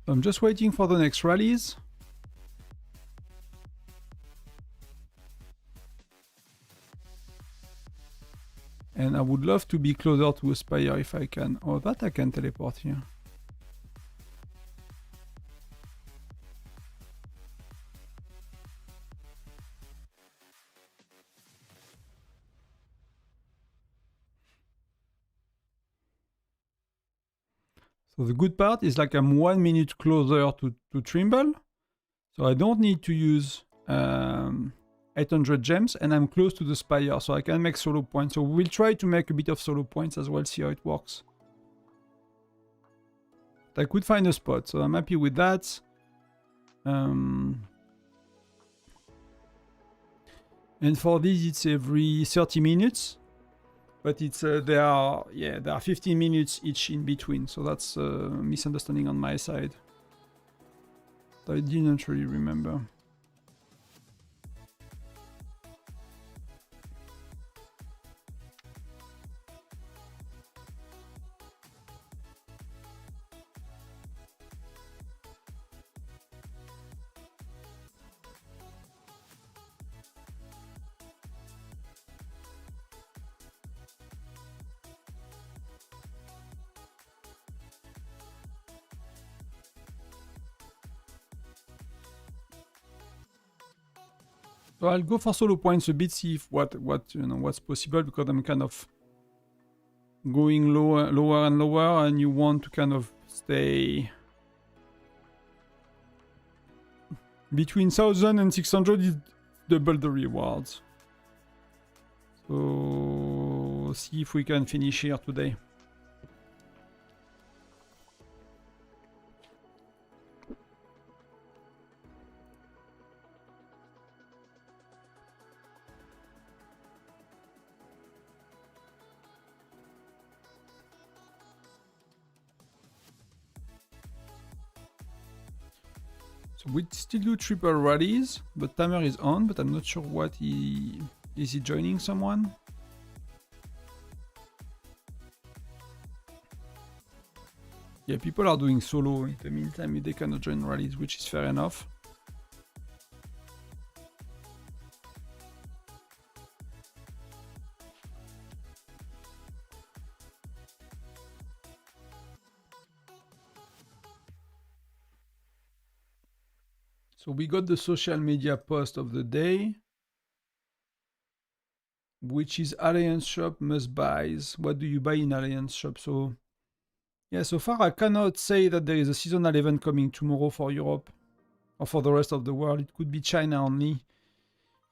I'm just waiting for the next rallies. And I would love to be closer to a spire if I can. Oh, that I can teleport here. So the good part is like I'm 1 minute closer to Trimble. So I don't need to use 800 gems and I'm close to the spire, so I can make solo points. So we'll try to make a bit of solo points as well, see how it works. I could find a spot, so I'm happy with that. And for this it's every 30 minutes. But it's there are 15 minutes each in between, so that's a misunderstanding on my side. I didn't really remember. So I'll go for solo points a bit, see if what's possible, because I'm kind of going lower and lower, and you want to kind of stay between 1000 and 600 is double the rewards. So see if we can finish here today. So we still do triple rallies, but timer is on, but I'm not sure what is he joining someone? Yeah, people are doing solo in the meantime, they cannot join rallies, which is fair enough. So we got the social media post of the day, which is Alliance Shop must buys. What do you buy in Alliance Shop? So yeah, so far I cannot say that there is a seasonal event coming tomorrow for Europe or for the rest of the world. It could be China only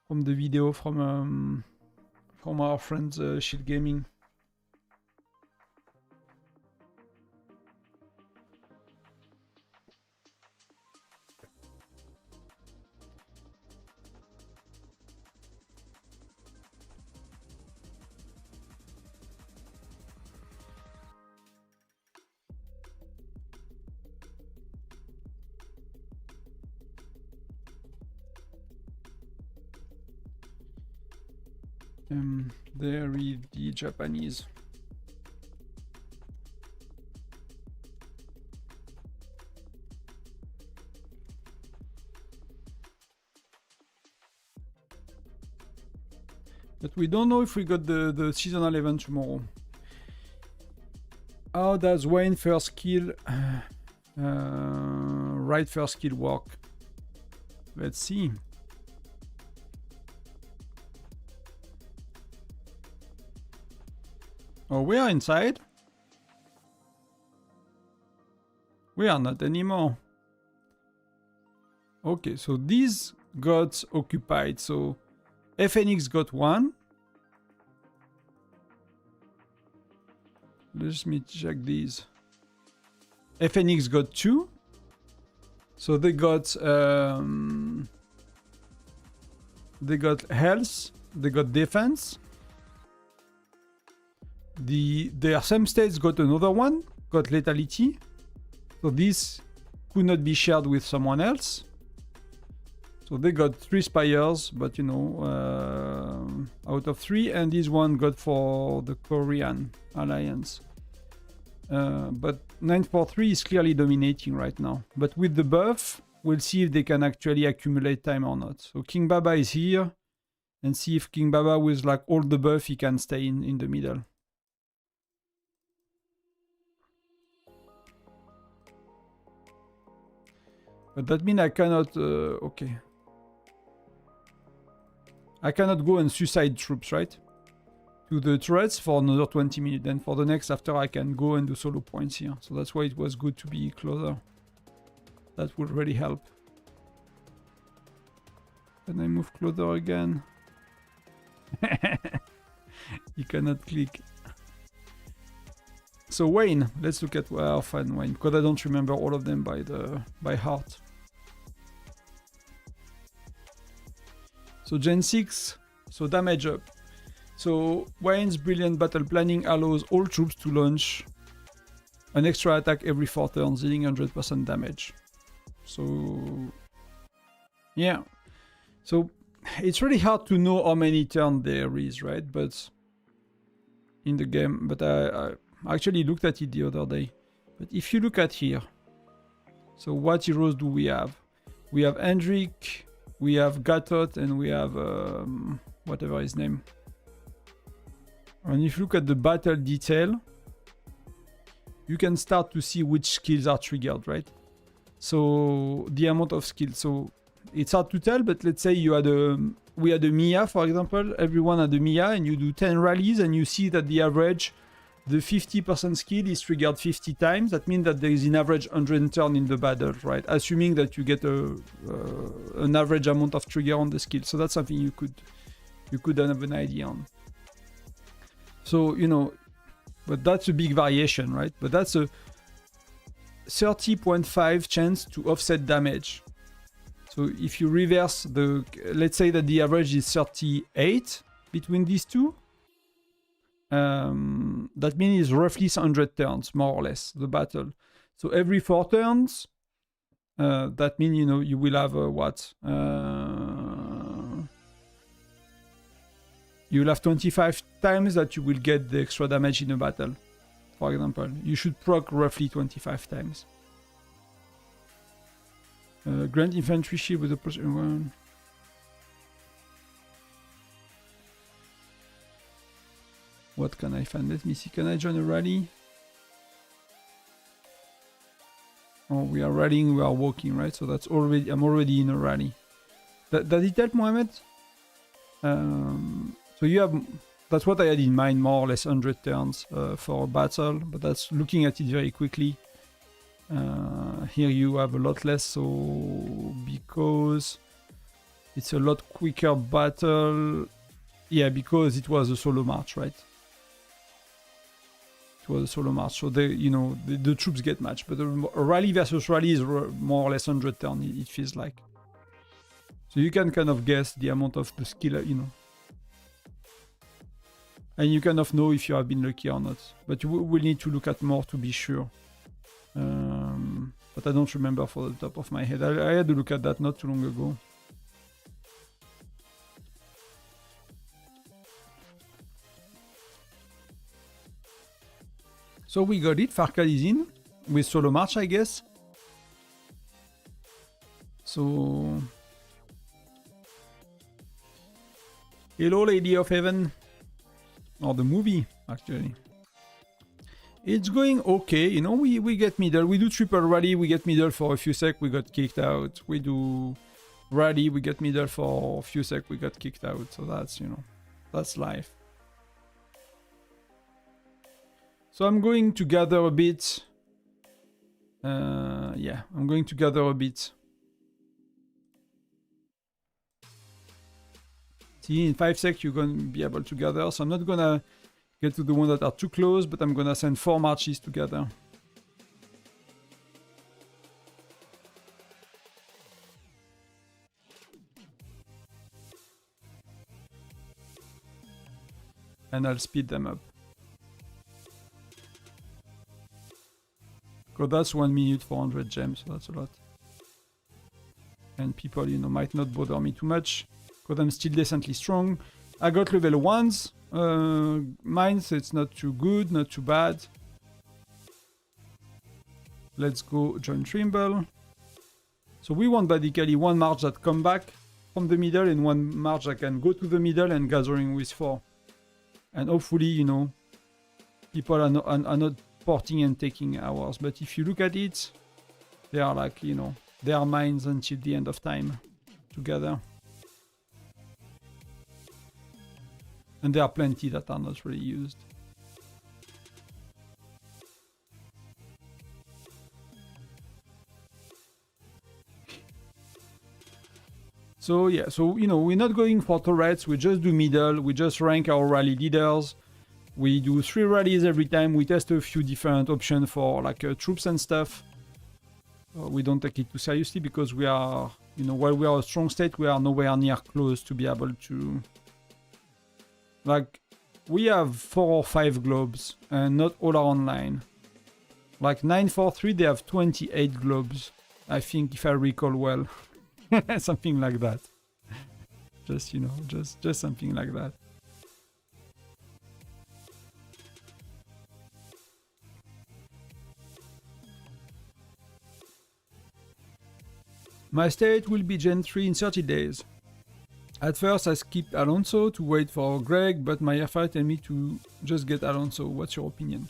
from the video from our friends Shield Gaming. There is the Japanese. But we don't know if we got the seasonal event tomorrow. How does Wayne first kill, right first kill work? Let's see. Oh, we are inside? We are not anymore. Okay, so these got occupied. So FNX got one. Let me check these. FNX got two. So they got health, they got defense. Their same states got another one, got lethality. So this could not be shared with someone else. So they got 3 spires, but you know, out of 3, and this one got for the Korean alliance. But 943 is clearly dominating right now. But with the buff, we'll see if they can actually accumulate time or not. So King Baba is here, and see if King Baba with like all the buff, he can stay in the middle. But that means I cannot, okay. I cannot go and suicide troops, right? To the turrets for another 20 minutes. Then for the next after I can go and do solo points here. So that's why it was good to be closer. That would really help. Can I move closer again? You cannot click. So Wayne, let's look at where I find Wayne, because I don't remember all of them by heart. So Gen 6, so damage up. So Wayne's brilliant battle planning allows all troops to launch an extra attack every 4 turns, dealing 100% damage. So yeah, so it's really hard to know how many turns there is, right? But in the game, but I actually looked at it the other day. But if you look at here, so what heroes do we have? We have Hendrik, we have Gatot, and we have whatever his name. And if you look at the battle detail, you can start to see which skills are triggered, right? So the amount of skills. So it's hard to tell, but let's say you had we had a Mia, for example. Everyone had a Mia, and you do 10 rallies, and you see that the average, the 50% skill is triggered 50 times. That means that there is an average 100 turn in the battle, right? Assuming that you get an average amount of trigger on the skill. So that's something you could have an idea on. So, you know, but that's a big variation, right? But that's a 30.5 chance to offset damage. So if you reverse the, let's say that the average is 38 between these two. That means it's roughly 100 turns, more or less, the battle. So every 4 turns, that means, you know, you will have what? You will have 25 times that you will get the extra damage in a battle. For example, you should proc roughly 25 times. Grant infantry shield with a one. What can I find? Let me see. Can I join a rally? Oh, we are rallying. We are walking, right? So that's already. I'm already in a rally. Does it help, Mohammed? So you have. That's what I had in mind, more or less 100 turns for a battle. But that's looking at it very quickly. Here you have a lot less. So because it's a lot quicker battle. Yeah, because it was a solo march, right? Was a solo march, so they, you know, the troops get matched, but a rally versus rally is more or less 100 turn. It feels like. So you can kind of guess the amount of the skill, you know, and you kind of know if you have been lucky or not. But you will need to look at more to be sure. But I don't remember for the top of my head. I had to look at that not too long ago. So we got it. Farkad is in with solo march, I guess. So hello, Lady of Heaven, or the movie actually. It's going okay, you know. We get middle. We do triple rally. We get middle for a few sec. We got kicked out. We do rally. We get middle for a few sec. We got kicked out. So that's, you know, that's life. So I'm going to gather a bit. Yeah, I'm going to gather a bit. See, in 5 sec you're going to be able to gather. So I'm not gonna get to the ones that are too close, but I'm gonna send 4 marches together. And I'll speed them up. Because that's 1 minute 400 gems, so that's a lot. And people, you know, might not bother me too much, because I'm still decently strong. I got level 1s. Mine, so it's not too good, not too bad. Let's go join Trimble. So we want basically 1 march that come back from the middle and 1 march that can go to the middle and gathering with 4. And hopefully, you know, people are not porting and taking hours. But if you look at it, they are like, you know, they are mines until the end of time together. And there are plenty that are not really used. So yeah, so, you know, we're not going for turrets, we just do middle, we just rank our rally leaders. We do 3 rallies every time, we test a few different options for like troops and stuff. We don't take it too seriously because we are, you know, while we are a strong state, we are nowhere near close to be able to... Like, we have 4 or 5 globes, and not all are online. Like 943, they have 28 globes, I think, if I recall well. Something like that. Just, you know, just something like that. My state will be Gen 3 in 30 days. At first I skipped Alonso to wait for Greg, but my FI tell me to just get Alonso. What's your opinion?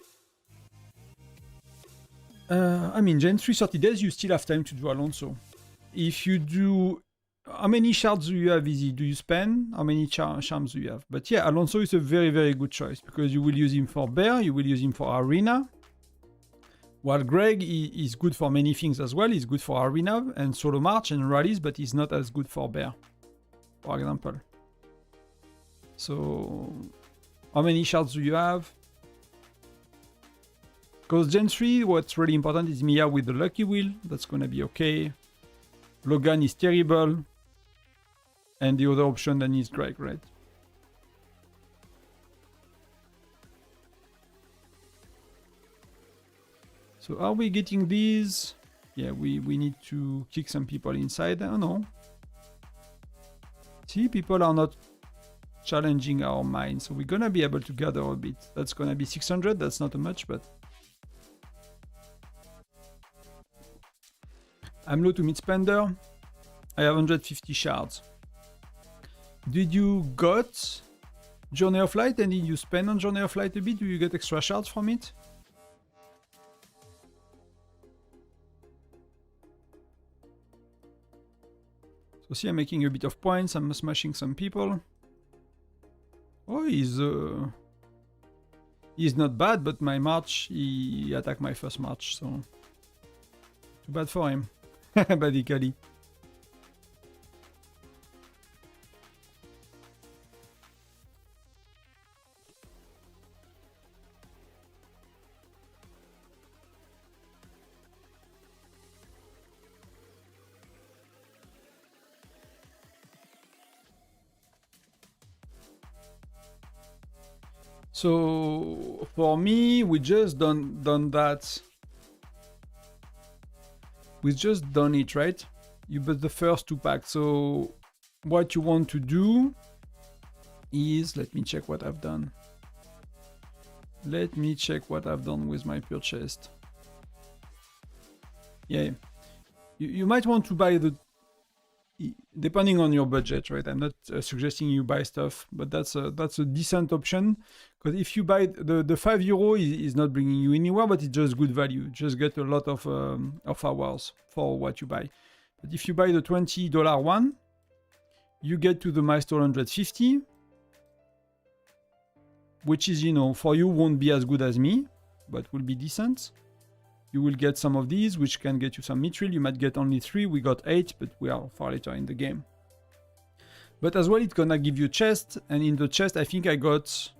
I mean, Gen 3 30 days, you still have time to do Alonso. If you do... How many shards do you have, Easy? Do you spend? How many charms do you have? But yeah, Alonso is a very, very good choice, because you will use him for Bear, you will use him for Arena. While Greg is good for many things as well. He's good for Arena and Solo March and rallies, but he's not as good for Bear, for example. So, how many shards do you have? Because Gen 3, what's really important is Mia with the Lucky Wheel. That's gonna be okay. Logan is terrible. And the other option then is Greg, right? So are we getting these? Yeah, we need to kick some people inside. I don't know. See, people are not challenging our mind, so we're gonna be able to gather a bit. That's gonna be 600, that's not much, but... I'm low to mid spender. I have 150 shards. Did you got Journey of Light and did you spend on Journey of Light a bit? Do you get extra shards from it? So see, I'm making a bit of points, I'm smashing some people. Oh, he's not bad, but my march, he attacked my first march, so... Too bad for him, basically. So for me, we just done that. We just done it, right? You bought the first 2 packs. So what you want to do is, let me check what I've done. Let me check what I've done with my purchase. Yeah, you might want to buy the, depending on your budget, right? I'm not suggesting you buy stuff, but that's a decent option, because if you buy the €5 is not bringing you anywhere, but it's just good value. You just get a lot of hours for what you buy. But if you buy the $20 one, you get to the milestone 150, which is, you know, for you won't be as good as me, but will be decent. You will get some of these, which can get you some mithril. You might get only 3. We got 8, but we are far later in the game. But as well, it's gonna give you chest, and in the chest, I think I got...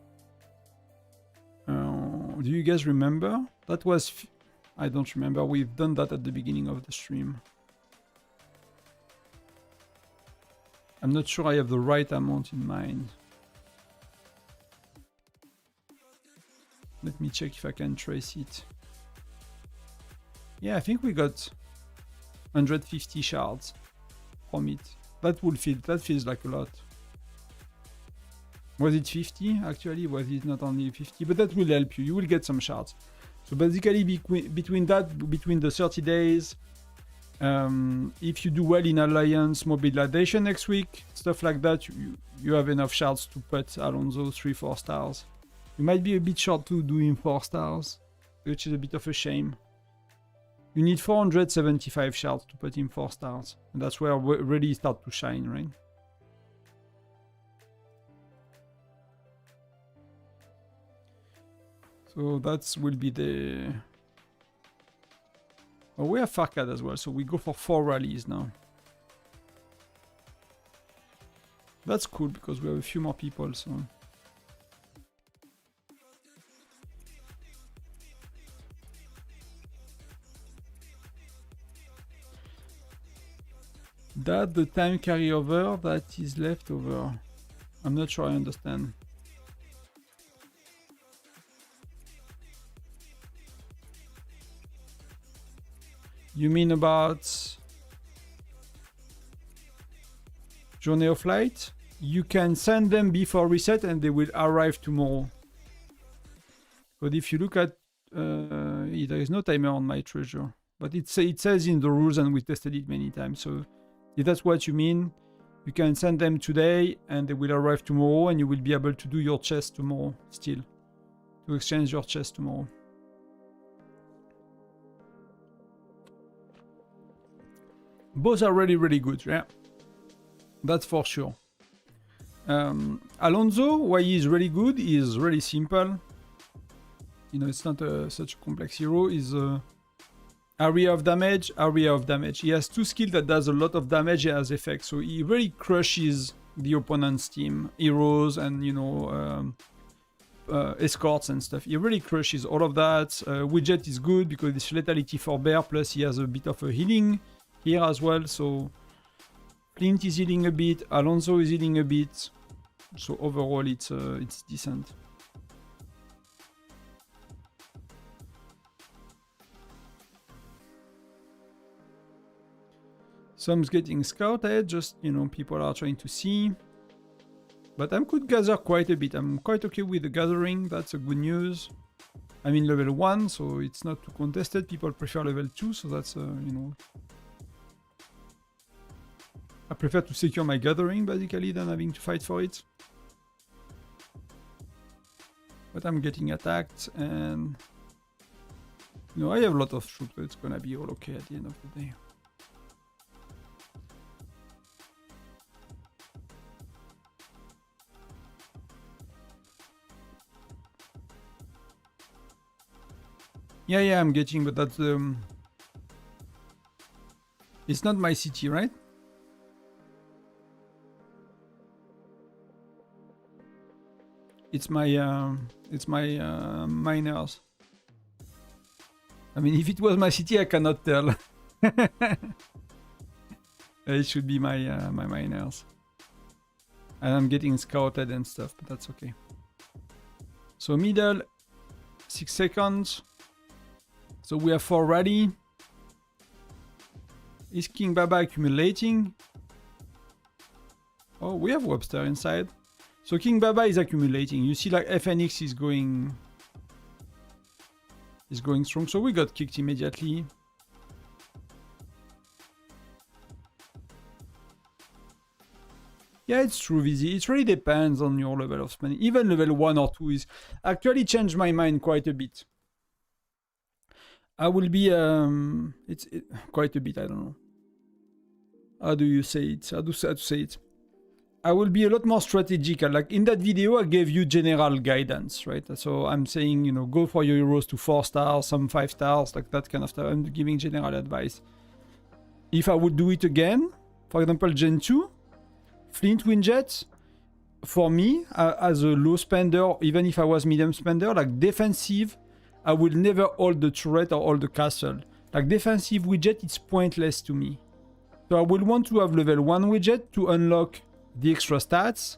do you guys remember? That was... I don't remember. We've done that at the beginning of the stream. I'm not sure I have the right amount in mind. Let me check if I can trace it. Yeah, I think we got 150 shards from it. That feels like a lot. Was it 50 actually? Was it not only 50? But that will help you. You will get some shards. So basically between the 30 days, if you do well in Alliance mobilization next week, stuff like that, you have enough shards to put Alonso 3-4 stars. You might be a bit short to doing 4 stars, which is a bit of a shame. You need 475 shards to put in 4 stars. And that's where we really start to shine, right? So that will be the... Oh, we have Farcad as well, so we go for 4 rallies now. That's cool, because we have a few more people, so... That the time carryover that is left over. I'm not sure I understand. You mean about Journey of Light? You can send them before reset and they will arrive tomorrow. But if you look at... there is no timer on my treasure. But it says in the rules, and we tested it many times, so... If that's what you mean, you can send them today and they will arrive tomorrow, and you will be able to do your chest tomorrow still. To exchange your chest tomorrow. Both are really, really good, yeah. That's for sure. Alonso, why he's really good, is really simple. You know, it's not such a complex hero. He's area of damage, area of damage. He has 2 skills that does a lot of damage as effects, so he really crushes the opponent's team, heroes and, you know, escorts and stuff. He really crushes all of that. Widget is good because it's lethality for bear, plus he has a bit of a healing here as well, so Clint is healing a bit, Alonso is healing a bit, so overall it's decent. Some's getting scouted, just, you know, people are trying to see. But I could gather quite a bit. I'm quite okay with the gathering, that's a good news. I'm in level 1, so it's not too contested. People prefer level 2, so that's, you know... I prefer to secure my gathering, basically, than having to fight for it. But I'm getting attacked, and... You know, I have a lot of troops, so it's gonna be all okay at the end of the day. Yeah, I'm getting, but that's it's not my city, right? It's my miners. I mean, if it was my city, I cannot tell. It should be my my miners. And I'm getting scouted and stuff, but that's okay. So middle, 6 seconds. So we have 4 rally. Is King Baba accumulating? Oh, we have Webster inside. So King Baba is accumulating. You see, like, FNX is going is going strong. So we got kicked immediately. Yeah, it's true, VZ. It really depends on your level of spending. Even level 1 or 2 is actually changed my mind quite a bit. I will be quite a bit, I don't know. How do you say it? How to say it? I will be a lot more strategic. Like in that video, I gave you general guidance, right? So I'm saying, you know, go for your heroes to 4 stars, some 5 stars, like that kind of stuff. I'm giving general advice. If I would do it again, for example, Gen 2, Flint Windjet, for me, as a low spender, even if I was medium spender, like defensive, I will never hold the turret or hold the castle. Like defensive widget, it's pointless to me. So I will want to have level 1 widget to unlock the extra stats,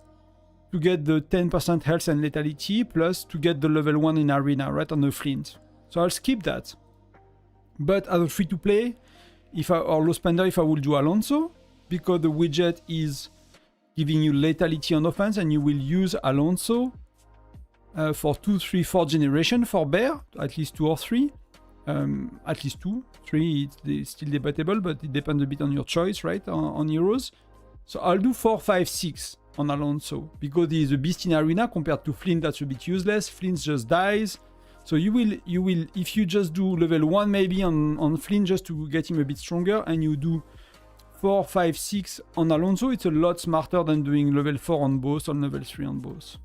to get the 10% health and lethality, plus to get the level 1 in arena, right, on the Flint. So I'll skip that. But as a free-to-play, or low spender, if I will do Alonso, because the widget is giving you lethality on offense, and you will use Alonso for 2, 3, 4 generation for Bear, at least 2 or 3. At least 2, 3, it's still debatable, but it depends a bit on your choice, right, on heroes. So I'll do 4, 5, 6 on Alonso, because he is a beast in arena compared to Flint, that's a bit useless. Flint just dies. So you will, if you just do level 1 maybe on Flint just to get him a bit stronger, and you do 4, 5, 6 on Alonso, it's a lot smarter than doing level 4 on both or level 3 on both.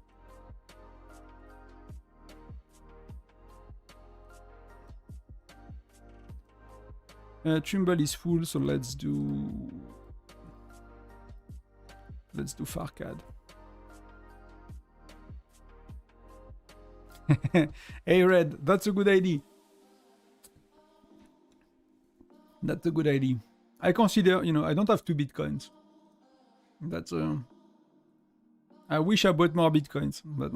Trimble is full, so let's do Farcad. Hey Red, that's a good idea. That's a good idea. I consider, you know, I don't have 2 bitcoins. That's I wish I bought more bitcoins, but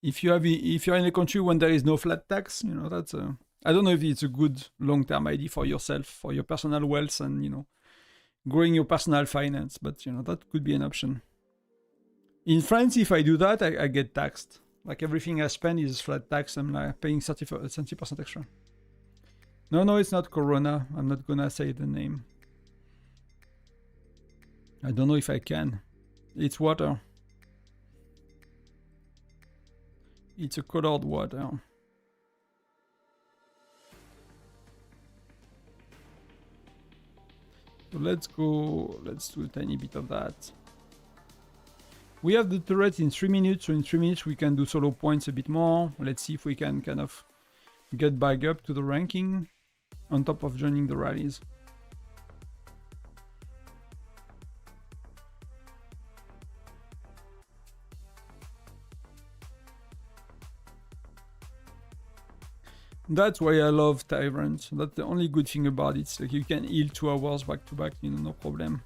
if you're in a country when there is no flat tax, you know, that's I don't know if it's a good long-term idea for yourself, for your personal wealth, and, you know, growing your personal finance, but, you know, that could be an option. In France, if I do that, I get taxed. Like everything I spend is flat tax. I'm like paying 30% extra. No, it's not Corona. I'm not gonna say the name. I don't know if I can. It's water. It's a colored water. So let's go, let's do a tiny bit of that. We have the turret in 3 minutes, so in 3 minutes we can do solo points a bit more. Let's see if we can kind of get back up to the ranking on top of joining the rallies. That's why I love Tyrant. That's the only good thing about it. It's like you can heal 2 hours back to back, you know, no problem.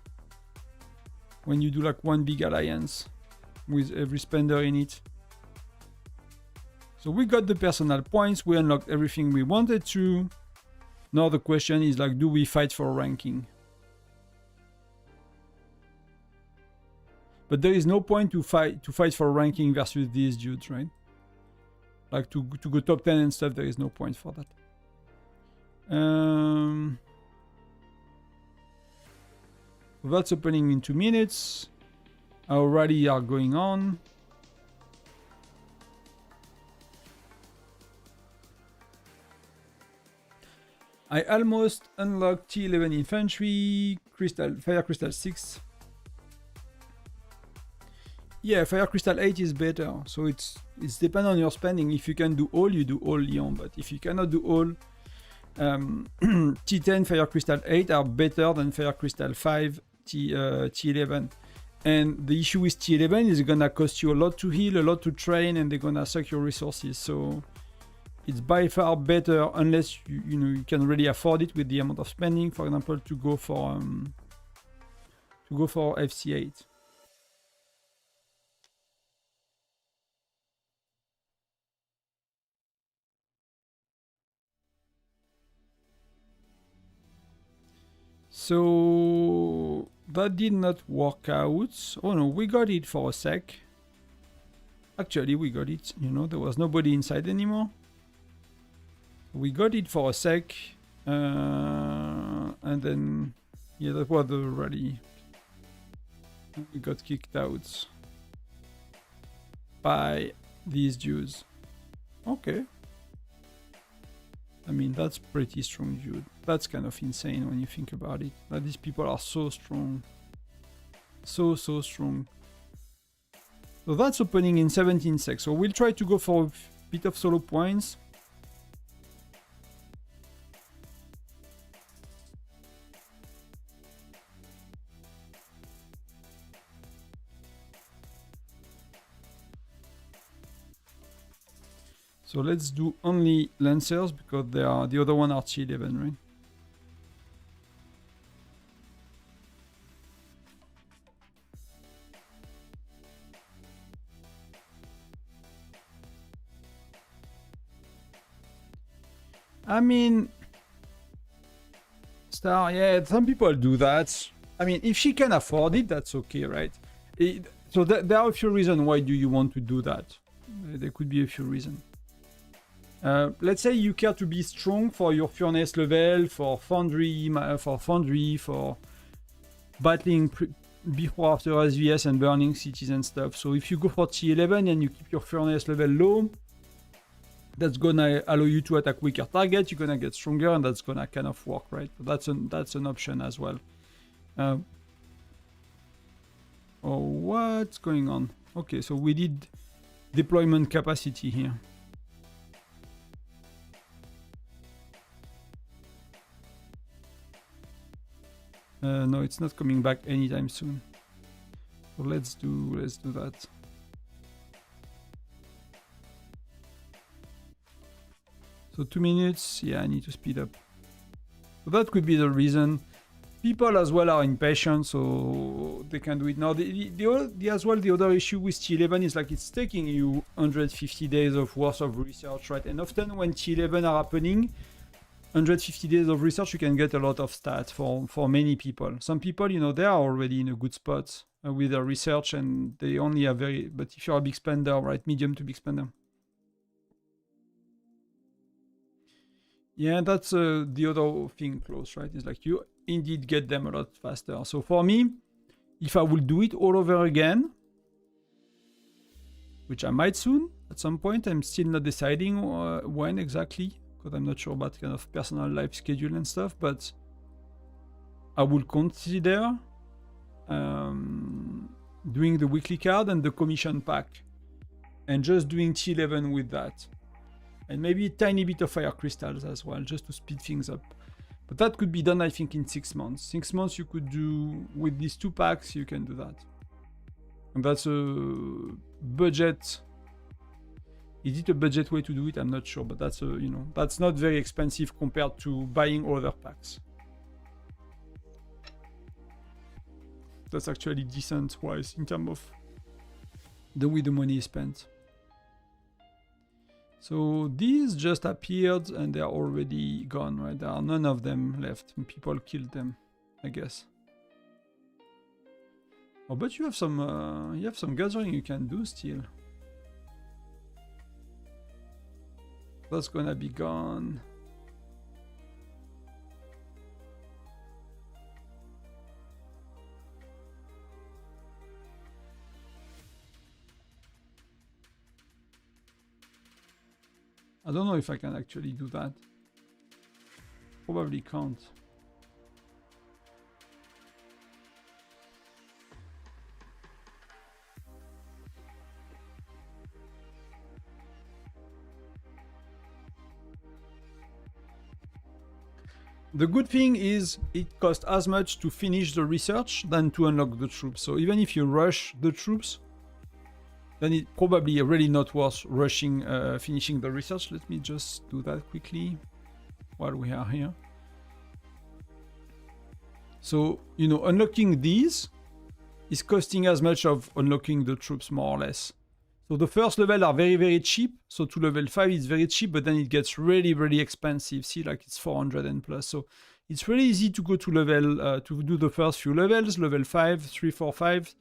When you do like one big alliance with every spender in it. So we got the personal points, we unlocked everything we wanted to. Now the question is like, do we fight for ranking? But there is no point to fight for ranking versus these dudes, right? Like to go top 10 and stuff, there is no point for that. That's opening in 2 minutes. Our rally are going on. I almost unlocked T11 infantry, fire crystal 6. Yeah, fire crystal 8 is better. So it's depend on your spending. If you can do all, you do all, Leon. But if you cannot do all, T10 fire crystal 8 are better than fire crystal 5 T11. And the issue with T11 is gonna cost you a lot to heal, a lot to train, and they're gonna suck your resources. So it's by far better, unless you can really afford it with the amount of spending, for example, to go for FC8. So that did not work out. Oh no, we got it for a sec. Actually, we got it. You know, there was nobody inside anymore. We got it for a sec. And then, yeah, that was the rally. We got kicked out by these Jews. Okay. I mean, that's pretty strong, dude. That's kind of insane when you think about it. That these people are so strong. So strong. So that's opening in 17 seconds. So we'll try to go for a bit of solo points. So let's do only Lancers because they are the other one are T11, right? I mean, Star, yeah, some people do that. I mean, if she can afford it, that's okay, right? So there are a few reasons why do you want to do that. There could be a few reasons. Let's say you care to be strong for your furnace level, for foundry, for battling before after SVS and burning cities and stuff. So if you go for T11 and you keep your furnace level low, that's gonna allow you to attack weaker targets. You're gonna get stronger, and that's gonna kind of work, right? So that's an option as well. Oh, what's going on? Okay, so we did deployment capacity here. No, it's not coming back anytime soon. So let's do that. So 2 minutes, yeah, I need to speed up. So that could be the reason. People as well are impatient, so they can do it now. As well, the other issue with T11 is like it's taking you 150 days of worth of research, right? And often when T11 are happening, 150 days of research, you can get a lot of stats for many people. Some people, you know, they are already in a good spot with their research and they only have but if you're a big spender, right, medium to big spender. Yeah, that's the other thing close, right? It's like you indeed get them a lot faster. So for me, if I will do it all over again, which I might soon at some point, I'm still not deciding when exactly, because I'm not sure about kind of personal life schedule and stuff, but I will consider doing the weekly card and the commission pack and just doing T11 with that. And maybe a tiny bit of fire crystals as well, just to speed things up. But that could be done, I think, in 6 months. 6 months you could do, with these 2 packs, you can do that. And that's a budget. Is it a budget way to do it? I'm not sure, but that's you know, that's not very expensive compared to buying other packs. That's actually decent wise in terms of the way the money is spent. So these just appeared and they are already gone, right? There are none of them left. People killed them, I guess. Oh, but you have some gathering you can do still. That's gonna be gone. I don't know if I can actually do that. Probably can't. The good thing is it costs as much to finish the research than to unlock the troops. So even if you rush the troops, then it's probably really not worth rushing, finishing the research. Let me just do that quickly while we are here. So, you know, unlocking these is costing as much of unlocking the troops, more or less. So the first level are very, very cheap. So to level 5 is very cheap, but then it gets really, really expensive. See, like it's 400 and plus. So it's really easy to go to level, to do the first few levels, level 5, 3, 4, 5.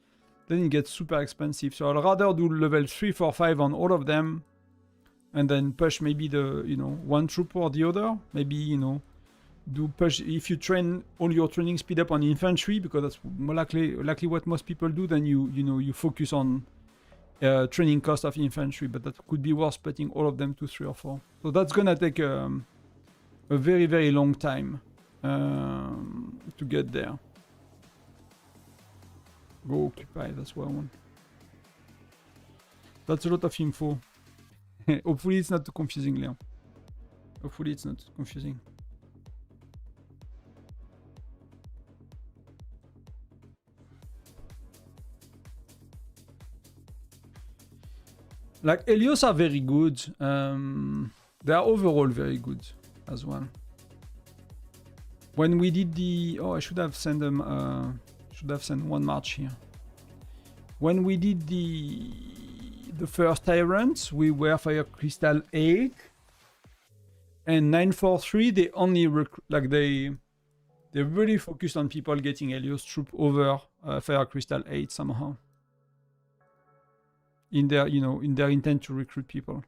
then it gets super expensive. So I'd rather do level 3, 4, 5 on all of them, and then push maybe the, you know, one troop or the other. Maybe, you know, do push, if you train all your training speed up on infantry, because that's more likely what most people do, then you know, you focus on training cost of infantry, but that could be worth splitting all of them to 3 or 4. So that's gonna take a very, very long time to get there. Go occupy, that's what I want. That's a lot of info. Hopefully it's not too confusing, Leon. Hopefully it's not too confusing. Like, Helios are very good. They are overall very good as well. When we did the... Oh, I should have sent them... should have sent one march here. When we did the first Tyrants, we were Fire Crystal 8. And 943, they only... Like, they really focused on people getting Helios troop over Fire Crystal 8 somehow. In their, you know, in their intent to recruit people.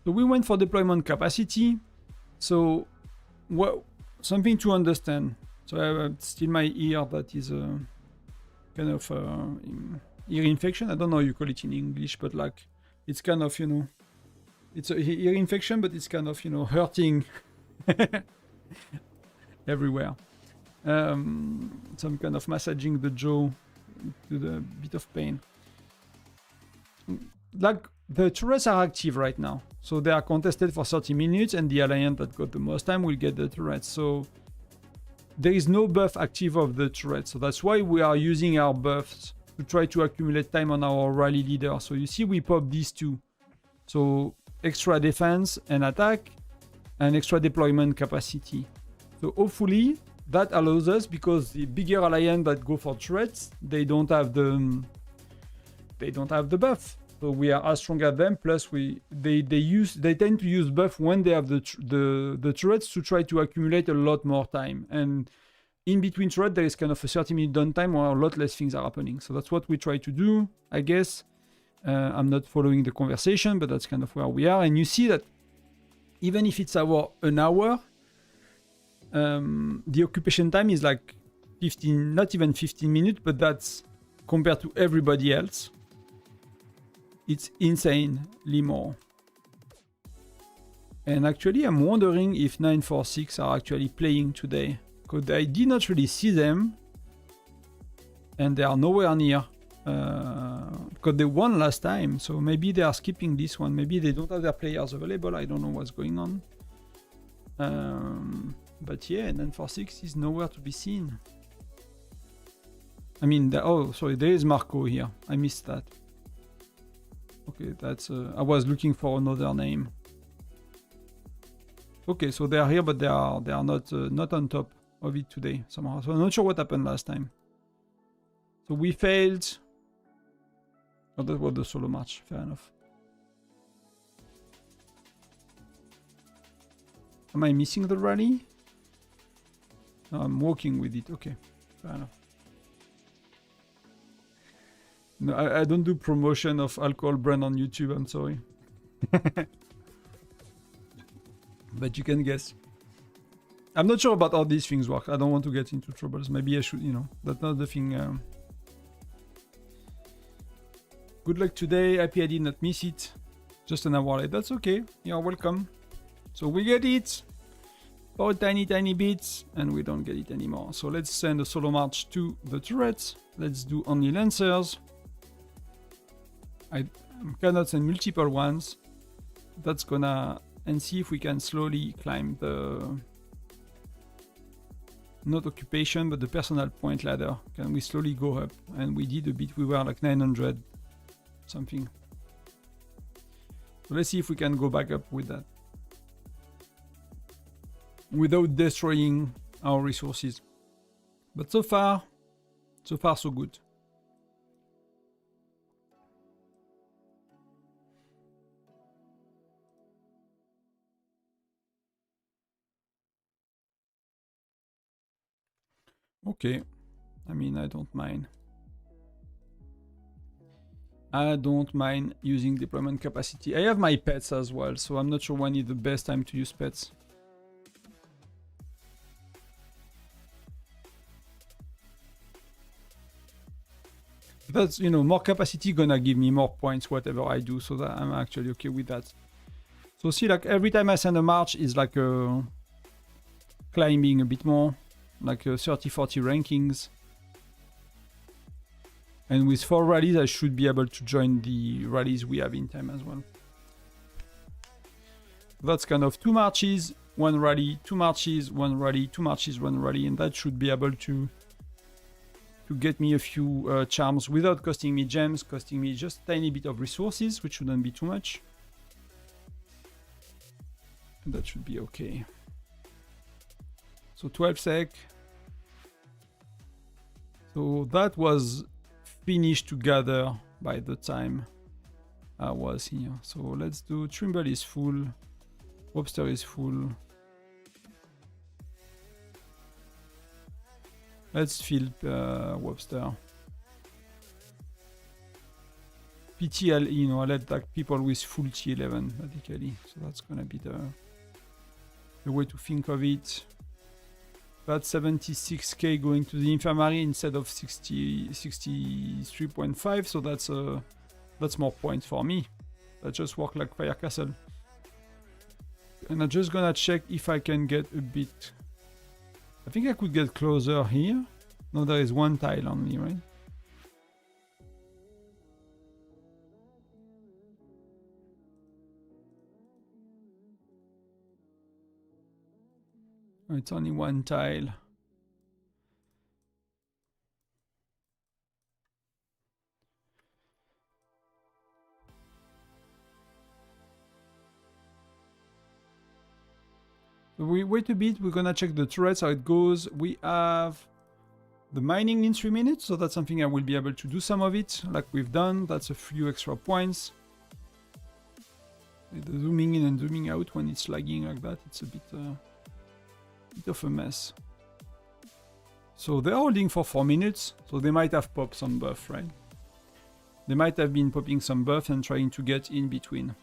So we went for deployment capacity. So, what, something to understand. So I have still my ear that is kind of ear infection. I don't know how you call it in English, but like it's kind of, you know, it's a ear infection, but it's kind of, you know, hurting everywhere. Some kind of massaging the jaw to the bit of pain. Like, the turrets are active right now, so they are contested for 30 minutes, and the alliance that got the most time will get the turrets. So there is no buff active of the turret, so that's why we are using our buffs to try to accumulate time on our rally leader. So you see we pop these two, so extra defense and attack and extra deployment capacity. So hopefully that allows us, because the bigger alliance that go for turrets, they don't have the buff. So we are as strong as them. Plus they tend to use buff when they have the turrets to try to accumulate a lot more time. And in between turret there is kind of a 30-minute downtime where a lot less things are happening. So that's what we try to do, I guess. I'm not following the conversation, but that's kind of where we are. And you see that even if it's an hour, the occupation time is like 15, not even 15 minutes, but that's compared to everybody else. It's insanely more. And actually, I'm wondering if 946 are actually playing today, because I did not really see them, and they are nowhere near, because they won last time, so maybe they are skipping this one. Maybe they don't have their players available. I don't know what's going on. But yeah, 946 is nowhere to be seen. I mean, oh, sorry, there is Marco here. I missed that. Okay, that's... I was looking for another name. Okay, so they are here, but they are not on top of it today somehow. So I'm not sure what happened last time. So we failed. Oh, that was the solo match. Fair enough. Am I missing the rally? No, I'm walking with it. Okay, fair enough. No, I don't do promotion of alcohol brand on YouTube, I'm sorry. But you can guess. I'm not sure about how these things work. I don't want to get into troubles. Maybe I should, you know, that's not the thing. Good luck today. Happy I did not miss it. Just an hour late. That's okay. You're welcome. So we get it. All tiny bits, and we don't get it anymore. So let's send a solo march to the turrets. Let's do only lancers. I cannot send multiple ones. That's gonna... And see if we can slowly climb the... Not occupation, but the personal point ladder. Can we slowly go up? And we did a bit. We were like 900 something. So let's see if we can go back up with that. Without destroying our resources. But so far so good. Okay, I mean, I don't mind. I don't mind using deployment capacity. I have my pets as well, so I'm not sure when is the best time to use pets. That's, you know, more capacity gonna give me more points whatever I do, so that I'm actually okay with that. So see, like every time I send a march is like climbing a bit more, like 30-40 rankings. And with 4 rallies, I should be able to join the rallies we have in time as well. That's kind of 2 marches, 1 rally, 2 marches, 1 rally, 2 marches, 1 rally, and that should be able to get me a few charms without costing me gems, costing me just a tiny bit of resources, which shouldn't be too much. And that should be okay. So 12 sec. So that was finished together by the time I was here. So let's do Trimble is full, Webster is full. Let's fill Webster. PTL, you know, I let like people with full T11 radically. So that's gonna be the way to think of it. That's 76k going to the infirmary instead of 63.5, so that's more points for me. That just work like Fire Castle. And I'm just gonna check if I can get a bit. I think I could get closer here. No, there is 1 tile only, right? Oh, it's only 1 tile. So we wait a bit, we're gonna check the turrets, how it goes. We have the mining in 3 minutes, so that's something I will be able to do some of it, like we've done. That's a few extra points. The zooming in and zooming out when it's lagging like that, it's a bit of a mess. So they're holding for 4 minutes, so they might have popped some buff, right? They might have been popping some buff and trying to get in between.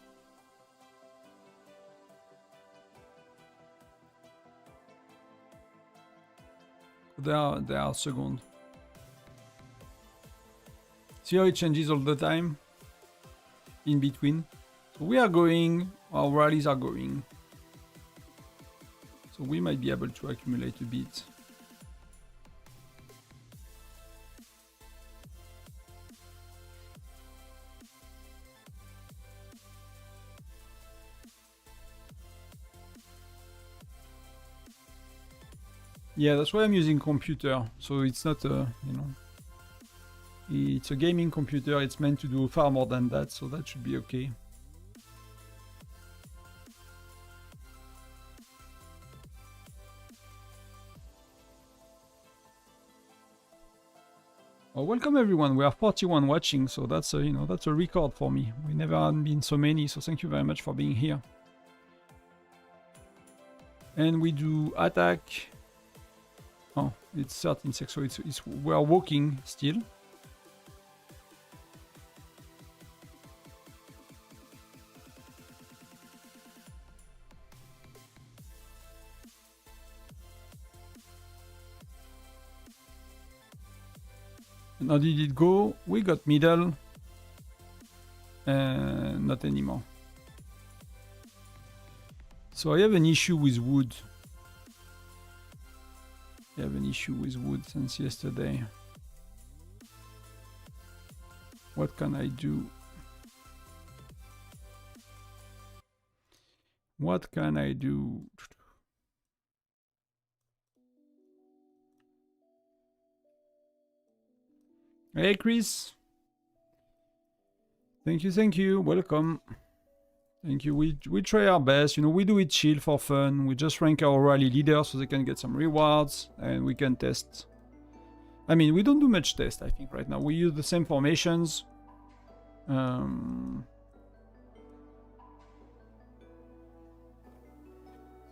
They are second. See how it changes all the time? In between. So we are going, our rallies are going. So we might be able to accumulate a bit. Yeah, that's why I'm using computer. So it's not you know, it's a gaming computer. It's meant to do far more than that, so that should be okay. Well, welcome everyone. We are 41 watching, so that's a, you know, that's a record for me. We never had been so many, so thank you very much for being here. And we do attack. Oh, it's 13 seconds, so it's we are walking still. And how did it go? We got middle. And not anymore. So I have an issue with wood. I have an issue with wood since yesterday. What can I do? What can I do? Hey Chris. Thank you, welcome. Thank you. We try our best, you know, we do it chill for fun. We just rank our rally leader so they can get some rewards and we can test I mean, we don't do much test, I think, right now. We use the same formations. So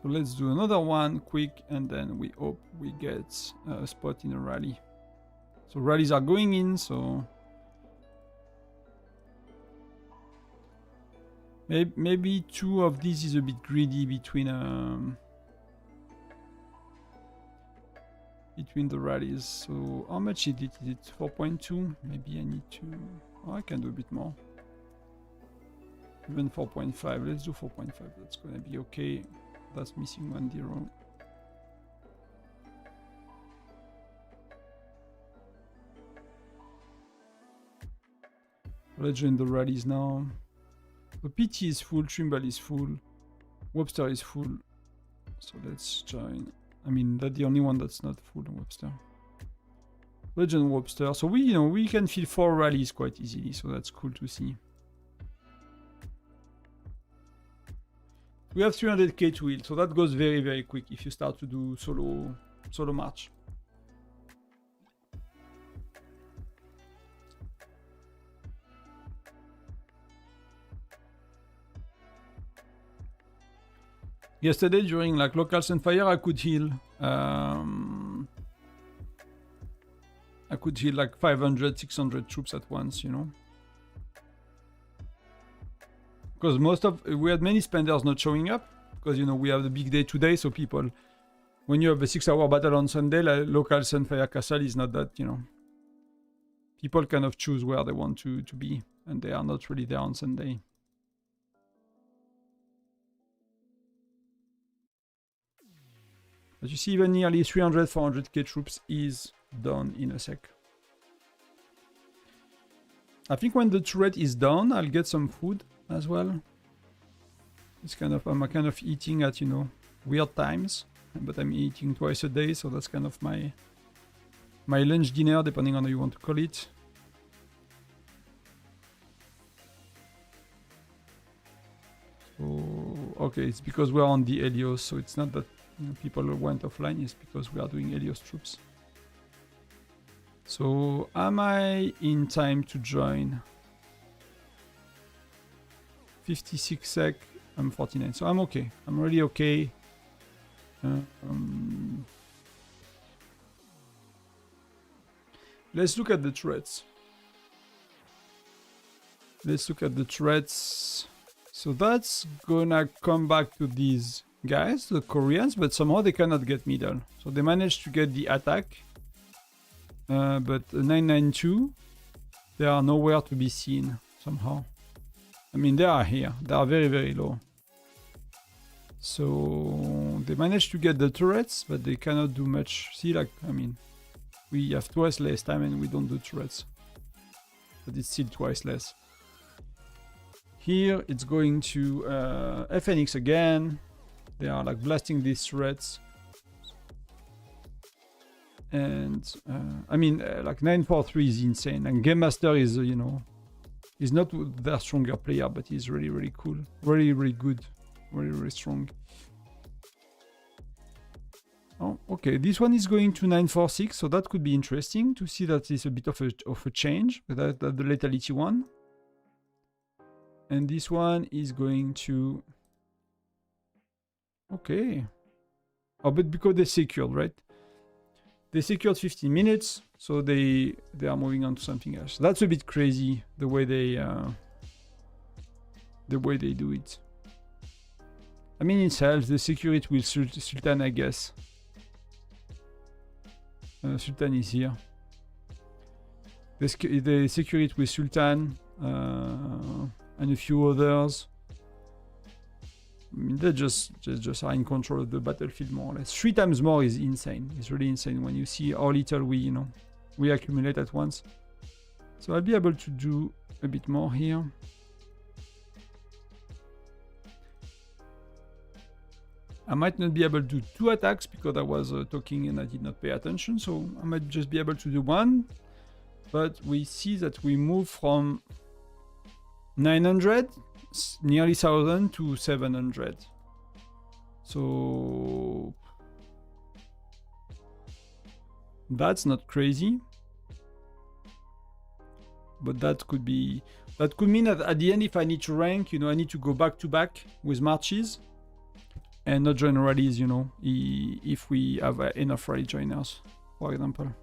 let's do another one quick, and then we hope we get a spot in a rally. So rallies are going in, so maybe two of these is a bit greedy between the rallies. So how much is it? Is it 4.2? Maybe I need to... Oh, I can do a bit more. Even 4.5. Let's do 4.5. That's gonna be okay. That's missing 1 0. Let's join the rallies now. The PT is full, Trimble is full, Webster is full. So let's join. I mean, that's the only one that's not full, Webster. Legend Webster. So we can fill 4 rallies quite easily, so that's cool to see. We have 300k to heal, so that goes very, very quick if you start to do solo march. Yesterday during like local Sunfire, I could heal. I could heal like 500, 600 troops at once, you know. Because we had many spenders not showing up. Because, you know, we have the big day today, so people, when you have a 6-hour battle on Sunday, like local Sunfire Castle is not that, you know. People kind of choose where they want to be, and they are not really there on Sunday. As you see, even nearly 300, 400k troops is done in a sec. I think when the turret is done, I'll get some food as well. It's kind of, I'm kind of eating at, you know, weird times, but I'm eating twice a day, so that's kind of my lunch dinner, depending on how you want to call it. So, okay, it's because we're on the Helios, so it's not that, you know, people went offline, it's because we are doing Helios troops. So, am I in time to join? 56 sec, I'm 49, so I'm okay. I'm really okay. Let's look at the turrets. Let's look at the turrets. So that's gonna come back to these guys, the Koreans, but somehow they cannot get middle. So they managed to get the attack, but 992, they are nowhere to be seen somehow. I mean, they are here. They are very, very low. So they managed to get the turrets, but they cannot do much. See, like, I mean, we have twice less time and we don't do turrets. But it's still twice less. Here, it's going to FNX again. They are like blasting these turrets. And, I mean, like 943 is insane. And Game Master is, you know, he's not their stronger player, but he's really, really cool. Really, really good. Really, really strong. Oh, okay. This one is going to 946, so that could be interesting to see that it's a bit of a change. That's the lethality one. And this one is going to... Okay. Oh, but because they secured, right? They secured 15 minutes, so they are moving on to something else. That's a bit crazy, the way they do it. I mean, in sales, they secure it with Sultan, I guess. Sultan is here. They secure it with Sultan and a few others. I mean, they just are in control of the battlefield more or less. 3 times more is insane. It's really insane when you see how little we accumulate at once. So I'll be able to do a bit more here. I might not be able to do 2 attacks because I was talking and I did not pay attention, so I might just be able to do 1. But we see that we move from 900, nearly 1000, to 700. So That's not crazy. But that could be... That could mean that at the end, if I need to rank, you know, I need to go back to back with marches. And not join rallies, you know, if we have enough rally joiners, for example.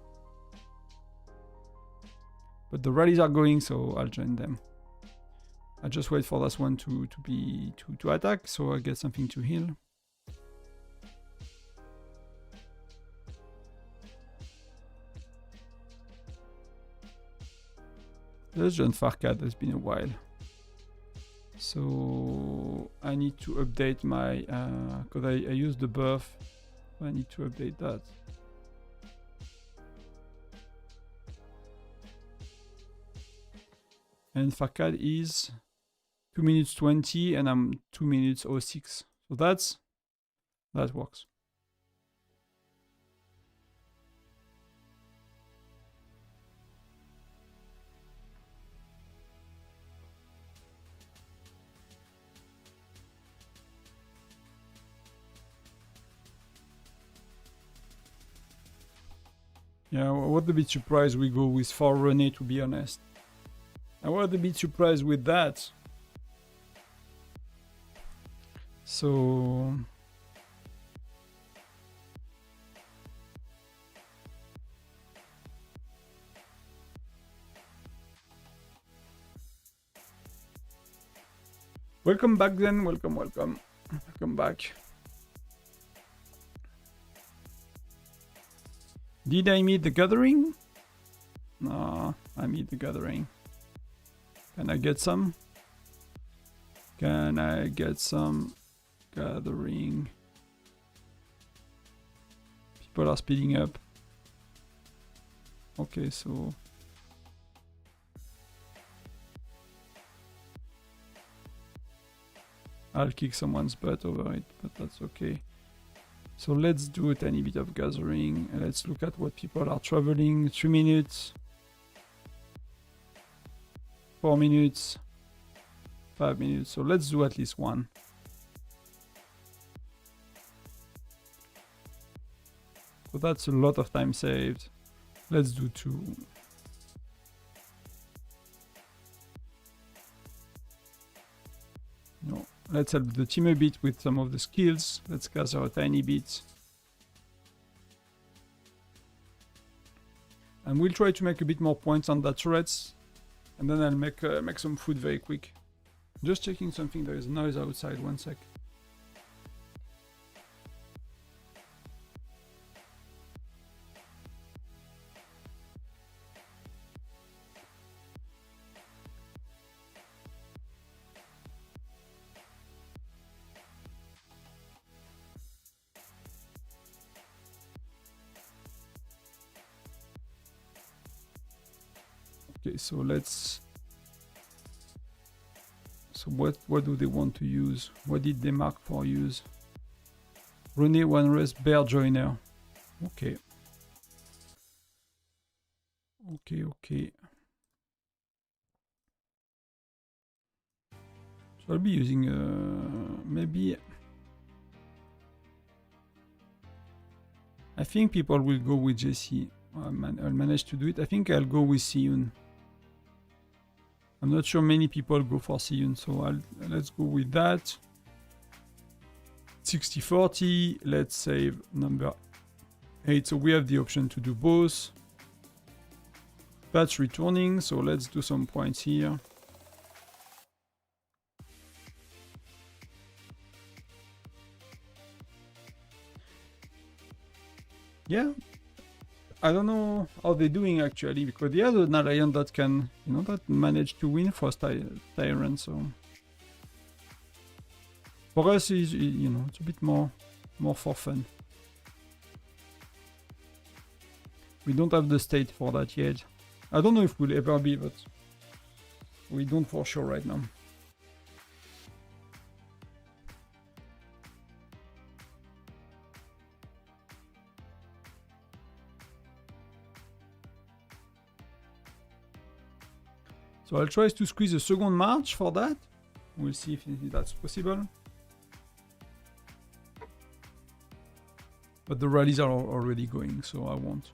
But the rallies are going, so I'll join them. I just wait for this one to attack, so I get something to heal. Let's join Farcad, it's been a while. So I need to update my, because I used the buff, I need to update that. And Farcad is 2 minutes 20 and I'm 2 minutes 06. So that works. Yeah, I was a bit surprised we go with 4 Rene, to be honest. I was a bit surprised with that. So... Welcome back then, welcome. Welcome back. Did I meet the gathering? No, I meet the gathering. Can I get some? Can I get some gathering? People are speeding up. Okay, so... I'll kick someone's butt over it, but that's okay. So let's do a tiny bit of gathering. And let's look at what people are traveling. 3 minutes. 4 minutes. 5 minutes. So let's do at least one. So that's a lot of time saved. Let's do 2. No. Let's help the team a bit with some of the skills. Let's gather a tiny bit. And we'll try to make a bit more points on that turrets. And then I'll make some food very quick. Just checking something, there is noise outside, 1 sec. Okay, so let's... So what do they want to use? What did they mark for use? Rune 1 rest bear joiner. Okay. Okay. So I'll be using maybe... I think people will go with Jesse. I'll manage to do it. I think I'll go with Siyun. I'm not sure many people go for Siyun, so let's go with that. 60-40, let's save number 8. So we have the option to do both. That's returning, so let's do some points here. Yeah. I don't know how they're doing actually, because the other Narayan that can, you know, that managed to win Frostdragn Tyrant, so for us, is, you know, it's a bit more for fun. We don't have the state for that yet. I don't know if we'll ever be, but we don't for sure right now. So I'll try to squeeze a second march for that. We'll see if that's possible. But the rallies are already going, so I won't.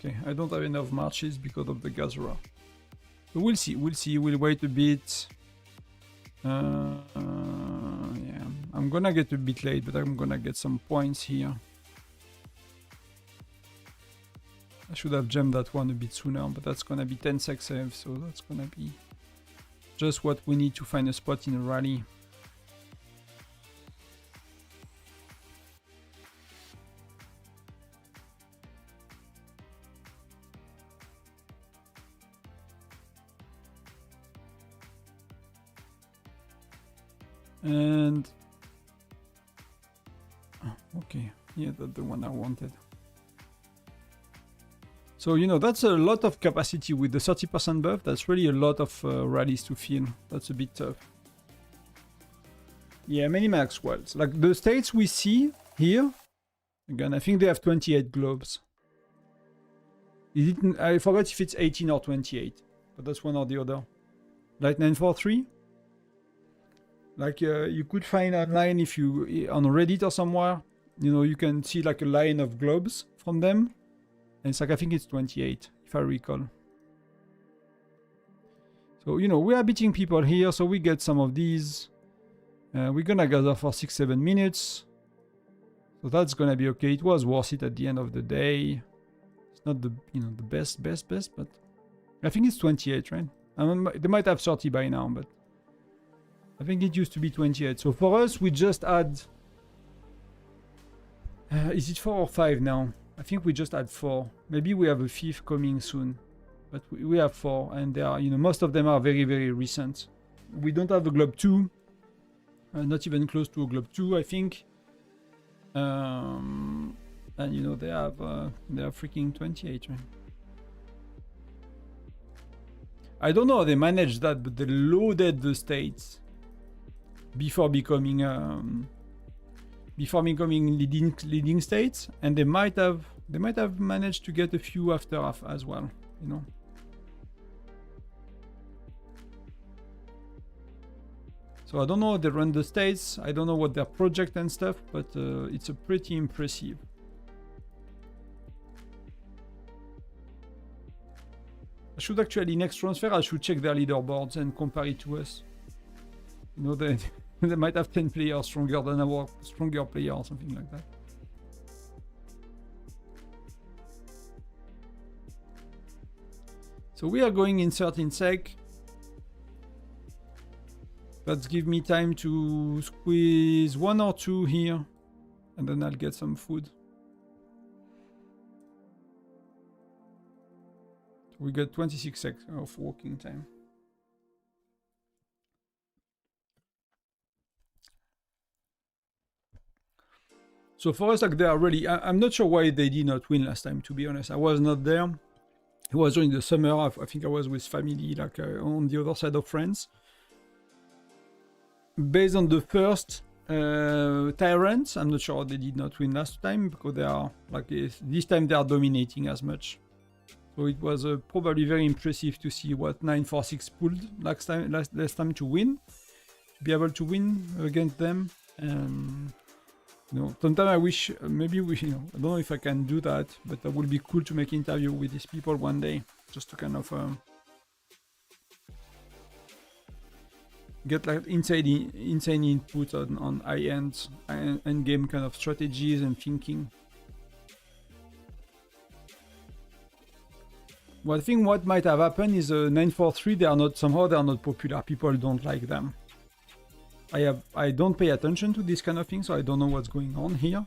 Okay, I don't have enough marches because of the Gazra. So we'll see, we'll wait a bit. Yeah, I'm gonna get a bit late, but I'm gonna get some points here. I should have gemmed that one a bit sooner, but that's gonna be 10 sec save, so that's gonna be just what we need to find a spot in a rally. And okay, yeah, that's the one I wanted. So, you know, that's a lot of capacity with the 30% buff. That's really a lot of rallies to fill. That's a bit tough. Yeah, many max worlds. Like the states we see here, again, I think they have 28 globes. I forgot if it's 18 or 28, but that's one or the other. Like 943. Like you could find online if you on Reddit or somewhere, you know, you can see like a line of globes from them. And it's like, I think it's 28, if I recall. So, you know, we are beating people here, so we get some of these. We're gonna gather for 6-7 minutes. So that's gonna be okay. It was worth it at the end of the day. It's not the, you know, the best, but I think it's 28, right? I mean, they might have 30 by now, but I think it used to be 28. So for us, we just add... is it 4 or 5 now? I think we just had 4. Maybe we have a 5th coming soon. But we have 4. And they are, you know, most of them are very, very recent. We don't have a Globe 2. Not even close to a Globe 2, I think. And, you know, they are freaking 28, right? I don't know how they managed that, but they loaded the states before becoming leading states, and they might have managed to get a few after as well, you know. So I don't know how they run the states, I don't know what their project and stuff, but it's a pretty impressive. I should actually, next transfer, I should check their leaderboards and compare it to us. You know, they might have 10 players stronger than our stronger player or something like that. So we are going in 13 sec. Let's give me time to squeeze 1 or 2 here, and then I'll get some food. We got 26 seconds of walking time. So for us, like, they are really... I'm not sure why they did not win last time, to be honest. I was not there. It was during the summer. I think I was with family, like, on the other side of France. Based on the first Tyrants, I'm not sure they did not win last time, because they are, like, this time they are dominating as much. So it was probably very impressive to see what 946 pulled last time to win. To be able to win against them. You know, sometimes I wish maybe I don't know if I can do that, but it would be cool to make an interview with these people one day, just to kind of get like insane input on high-end game kind of strategies and thinking. Well, I think what might have happened is 943. They are not popular. People don't like them. I don't pay attention to this kind of thing, so I don't know what's going on here.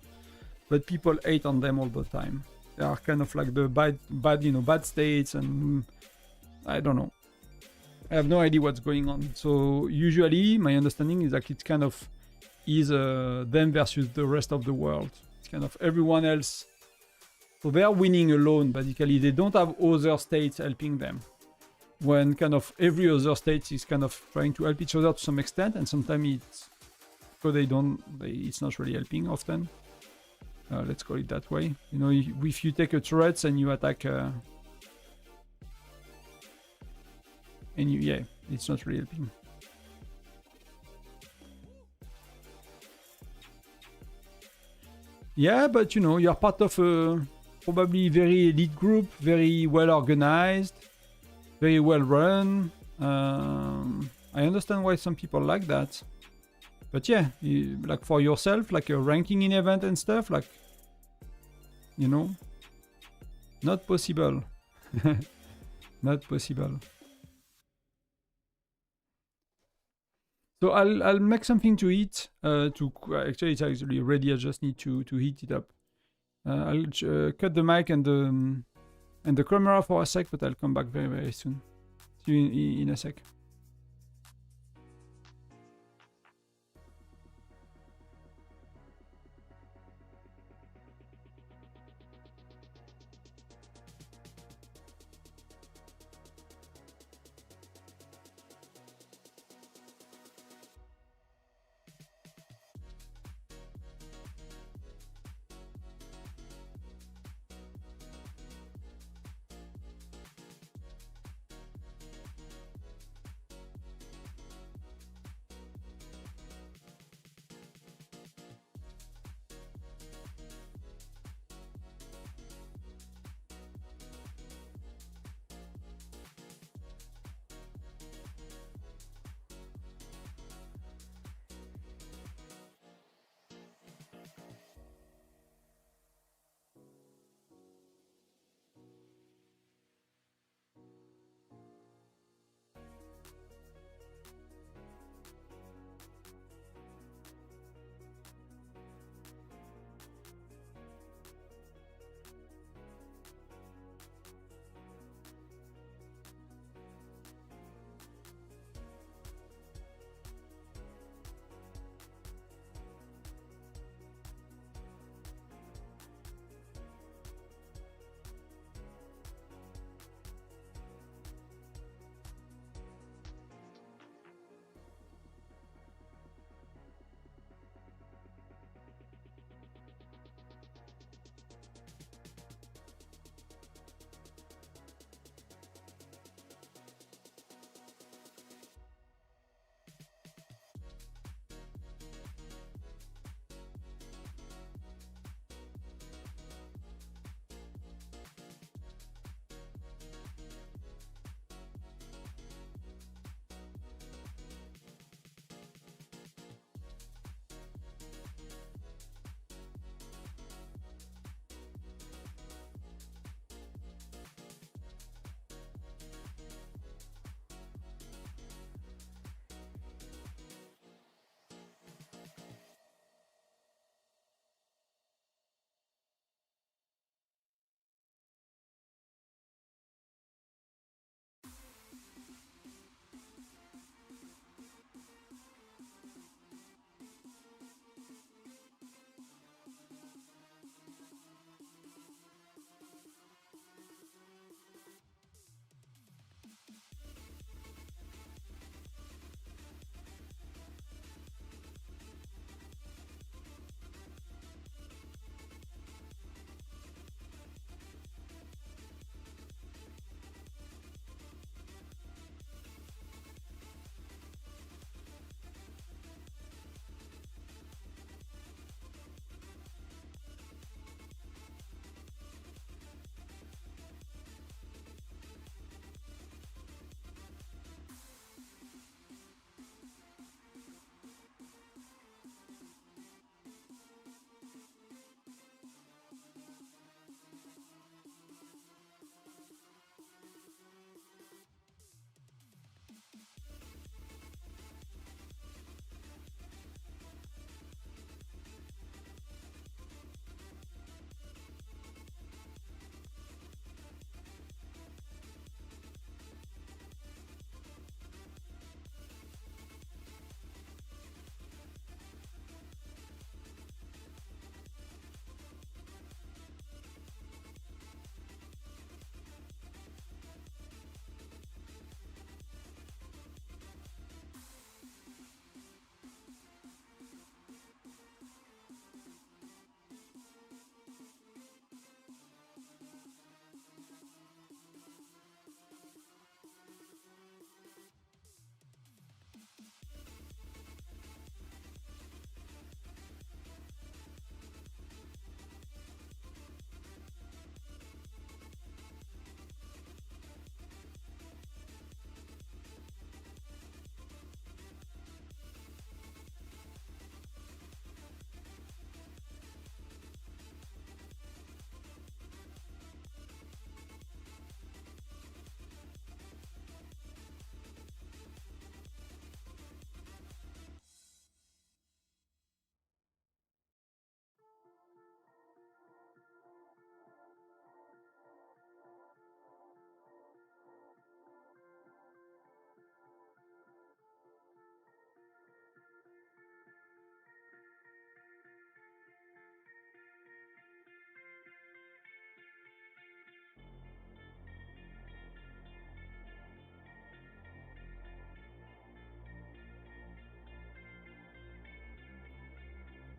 But people hate on them all the time. They are kind of like the bad states, and I don't know. I have no idea what's going on. So usually my understanding is like it kind of is them versus the rest of the world. It's kind of everyone else. So they are winning alone, basically. They don't have other states helping them. When kind of every other state is kind of trying to help each other to some extent, and sometimes it's because it's not really helping often. Let's call it that way. You know, if you take a turret and you attack, it's not really helping. Yeah, but you know, you're part of a probably very elite group, very well organized, very well run. I understand why some people like that. But yeah, like for yourself, like a ranking in event and stuff, like, you know, not possible. Not possible. So I'll make something to eat. Actually, it's actually ready. I just need to heat it up. I'll cut the mic and the camera for a sec, but I'll come back very, very soon. See you in a sec.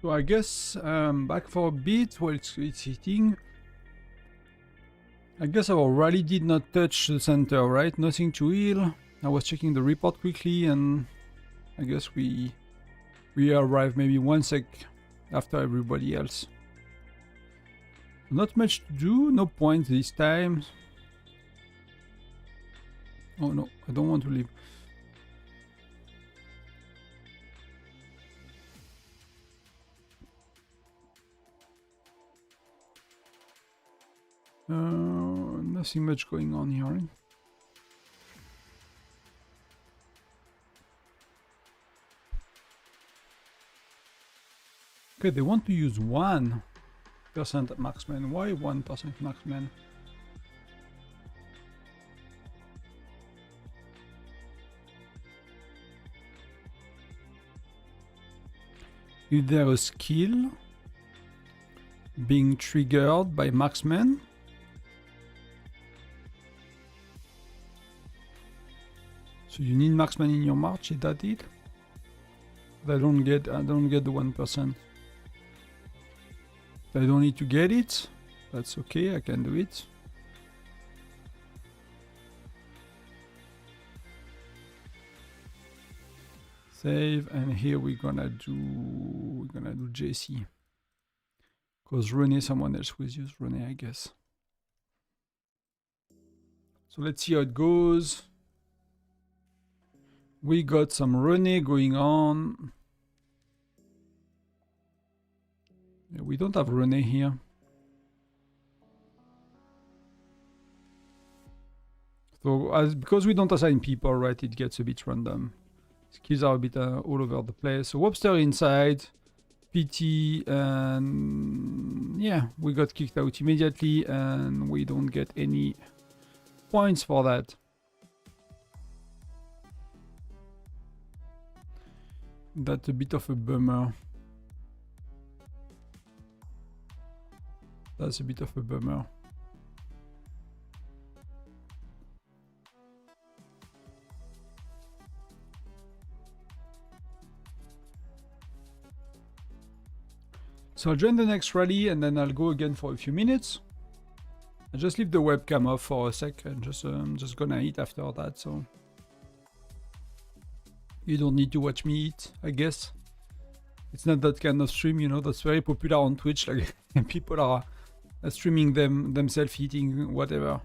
So I guess back for a bit while it's hitting. I guess our rally did not touch the center, right? Nothing to heal. I was checking the report quickly, and I guess we arrived maybe 1 sec after everybody else. Not much to do, no points this time. Oh no, I don't want to leave. Nothing much going on here. Right? Okay, they want to use 1% marksman. Why 1% marksman? Is there a skill being triggered by marksman? So you need marksman in your march, is that it? I don't get the 1%. I don't need to get it. That's okay, I can do it. Save, and here we're gonna do JC. Cause René, someone else will use René, I guess. So let's see how it goes. We got some René going on. Yeah, we don't have René here. So because we don't assign people, right, it gets a bit random. Skills are a bit all over the place. So Webster inside, PT, and yeah, we got kicked out immediately, and we don't get any points for that. That's a bit of a bummer. That's a bit of a bummer. So I'll join the next rally and then I'll go again for a few minutes. I'll just leave the webcam off for a sec and just gonna eat after that, so you don't need to watch me eat, I guess. It's not that kind of stream, you know, that's very popular on Twitch, like people are streaming themselves eating whatever.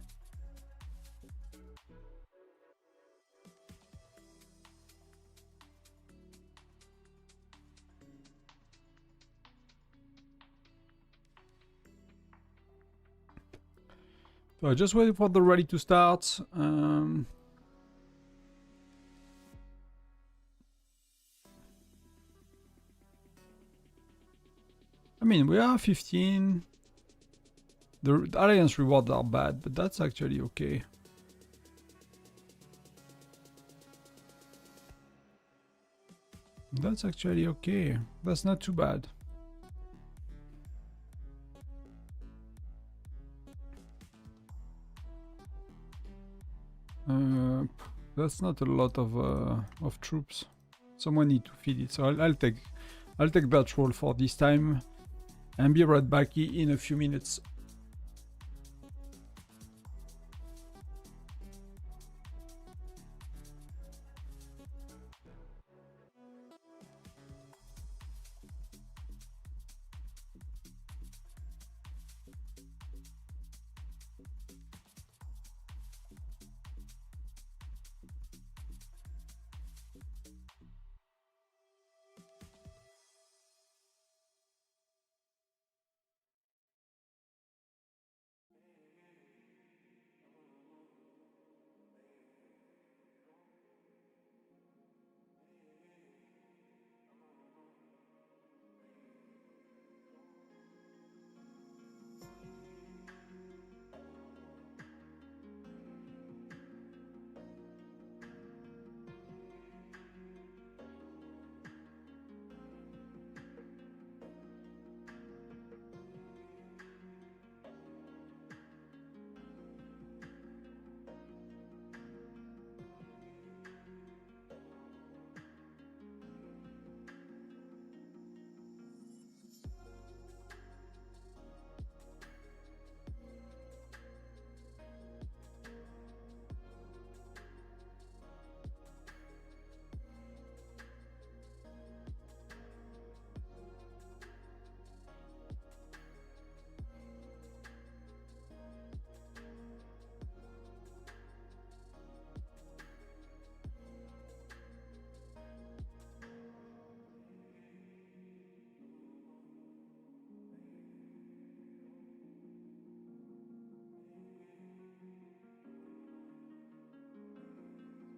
So I just waited for the rally to start. I mean, we are 15. The Alliance rewards are bad, but that's actually okay. That's actually okay. That's not too bad. That's not a lot of troops. Someone need to feed it, so I'll take that role for this time, and be right back in a few minutes.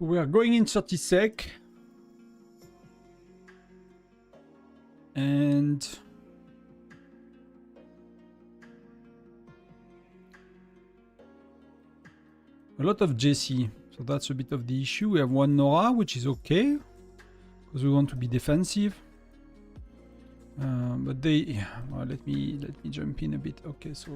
We are going in 30 sec. And a lot of JC, so that's a bit of the issue. We have one Nora, which is okay, because we want to be defensive. But they, well, let me jump in a bit. Okay, so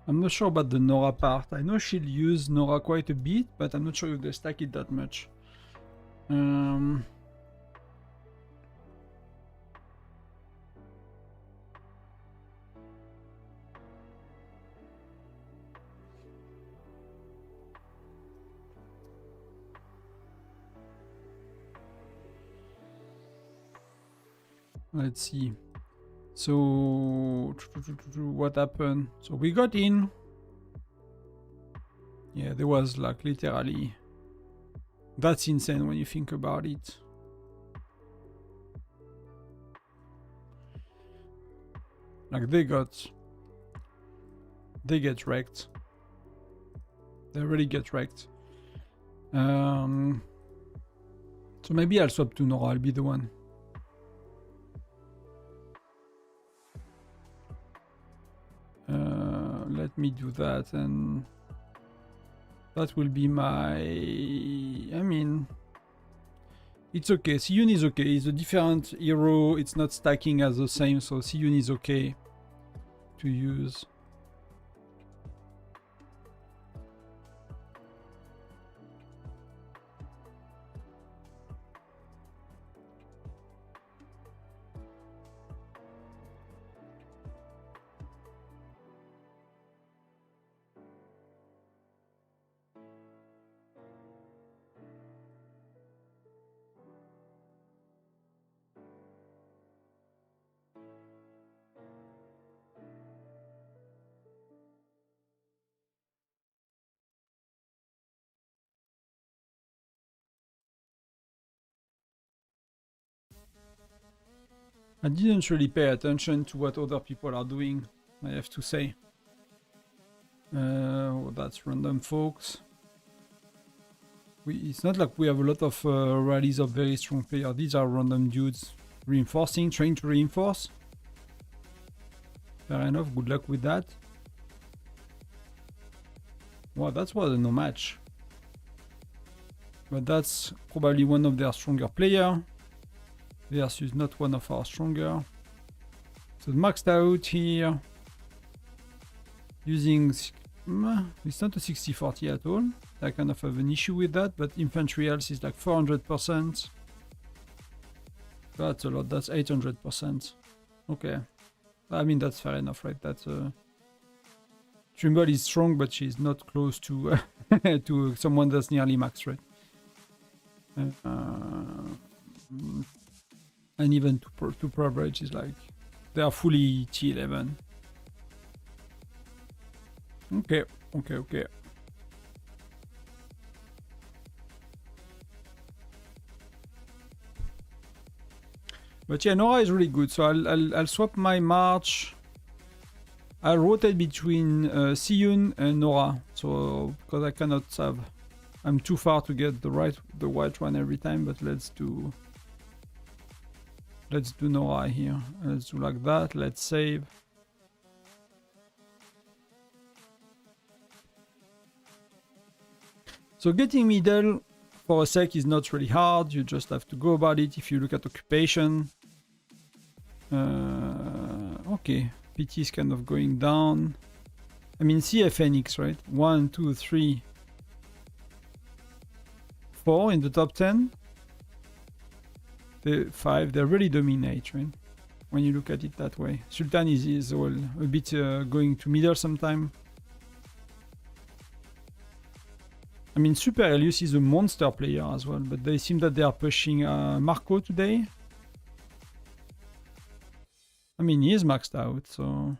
I'm not sure about the Nora part. I know she'll use Nora quite a bit, but I'm not sure if they stack it that much. Let's see. So what happened? So we got in. Yeah, there was like literally. That's insane when you think about it. Like they get wrecked. They really get wrecked. So maybe I'll swap to Nora. I'll be the one. Let me do that, and that will be my... I mean, it's okay. Siyun is okay. He's a different hero. It's not stacking as the same, so Siyun is okay to use. I didn't really pay attention to what other people are doing, I have to say. Well, that's random, folks. It's not like we have a lot of rallies of very strong players. These are random dudes reinforcing, trying to reinforce. Fair enough, good luck with that. Wow, that was a no match. But that's probably one of their stronger players. Versus not one of our stronger. So maxed out here. Using... it's not a 60-40 at all. I kind of have an issue with that, but infantry health is like 400%. That's a lot, that's 800%. Okay. I mean, that's fair enough, right? That's Trimble is strong, but she's not close to to someone that's nearly max, right? And even to pro bridge is like they are fully T11. Okay. But yeah, Nora is really good. So I'll swap my march. I'll rotate between Siyun and Nora. So because I cannot have, I'm too far to get the white one every time. But let's do Nora here. Let's do like that. Let's save. So getting middle for a sec is not really hard. You just have to go about it. If you look at occupation, okay. PT is kind of going down. I mean, CFNX, right? 1, 2, 3, 4 in the top 10. The 5, they really dominate, right? When you look at it that way. Sultan is well, a bit going to middle sometime. I mean, Super Elius is a monster player as well, but they seem that they are pushing Marco today. I mean, he is maxed out, so...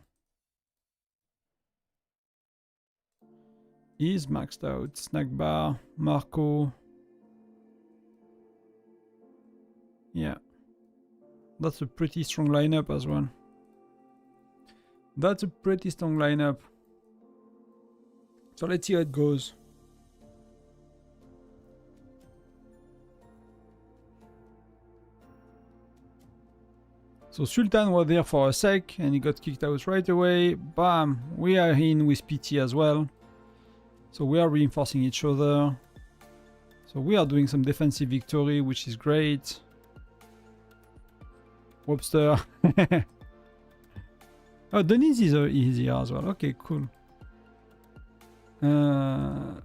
He is maxed out. Snack Bar, Marco... Yeah. That's a pretty strong lineup as well. That's a pretty strong lineup. So let's see how it goes. So Sultan was there for a sec and he got kicked out right away. Bam! We are in with PT as well. So we are reinforcing each other. So we are doing some defensive victory, which is great. Webster. Oh, Denise is easier as well. Okay, cool. I'm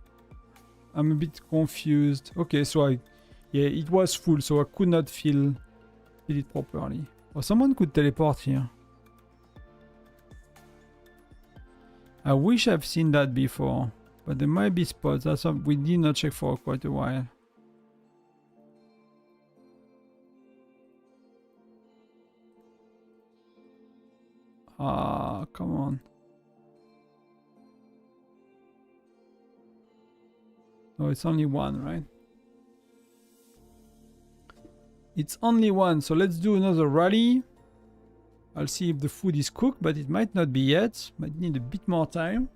a bit confused. Okay, so yeah, it was full, so I could not fill it properly. Oh, someone could teleport here. I wish I've seen that before, but there might be spots. That's something we did not check for quite a while. Ah, come on. No, it's only one, right? It's only one, so let's do another rally. I'll see if the food is cooked, but it might not be yet. Might need a bit more time.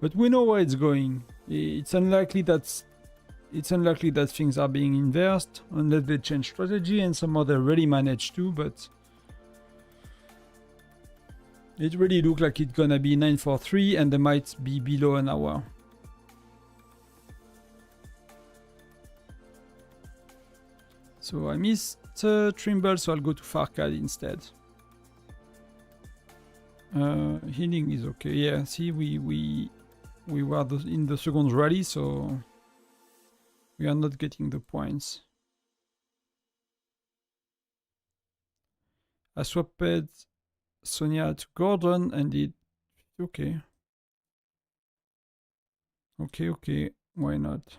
But we know where it's going. It's unlikely that things are being inversed unless they change strategy, and some other really managed to, but it really looks like it's gonna be 943 and they might be below an hour. So I missed Trimble, so I'll go to Farcad instead. Healing is okay. Yeah, see, we were in the second rally, so we are not getting the points. I swapped Sonia to Gordon and it... Okay. Okay. Why not?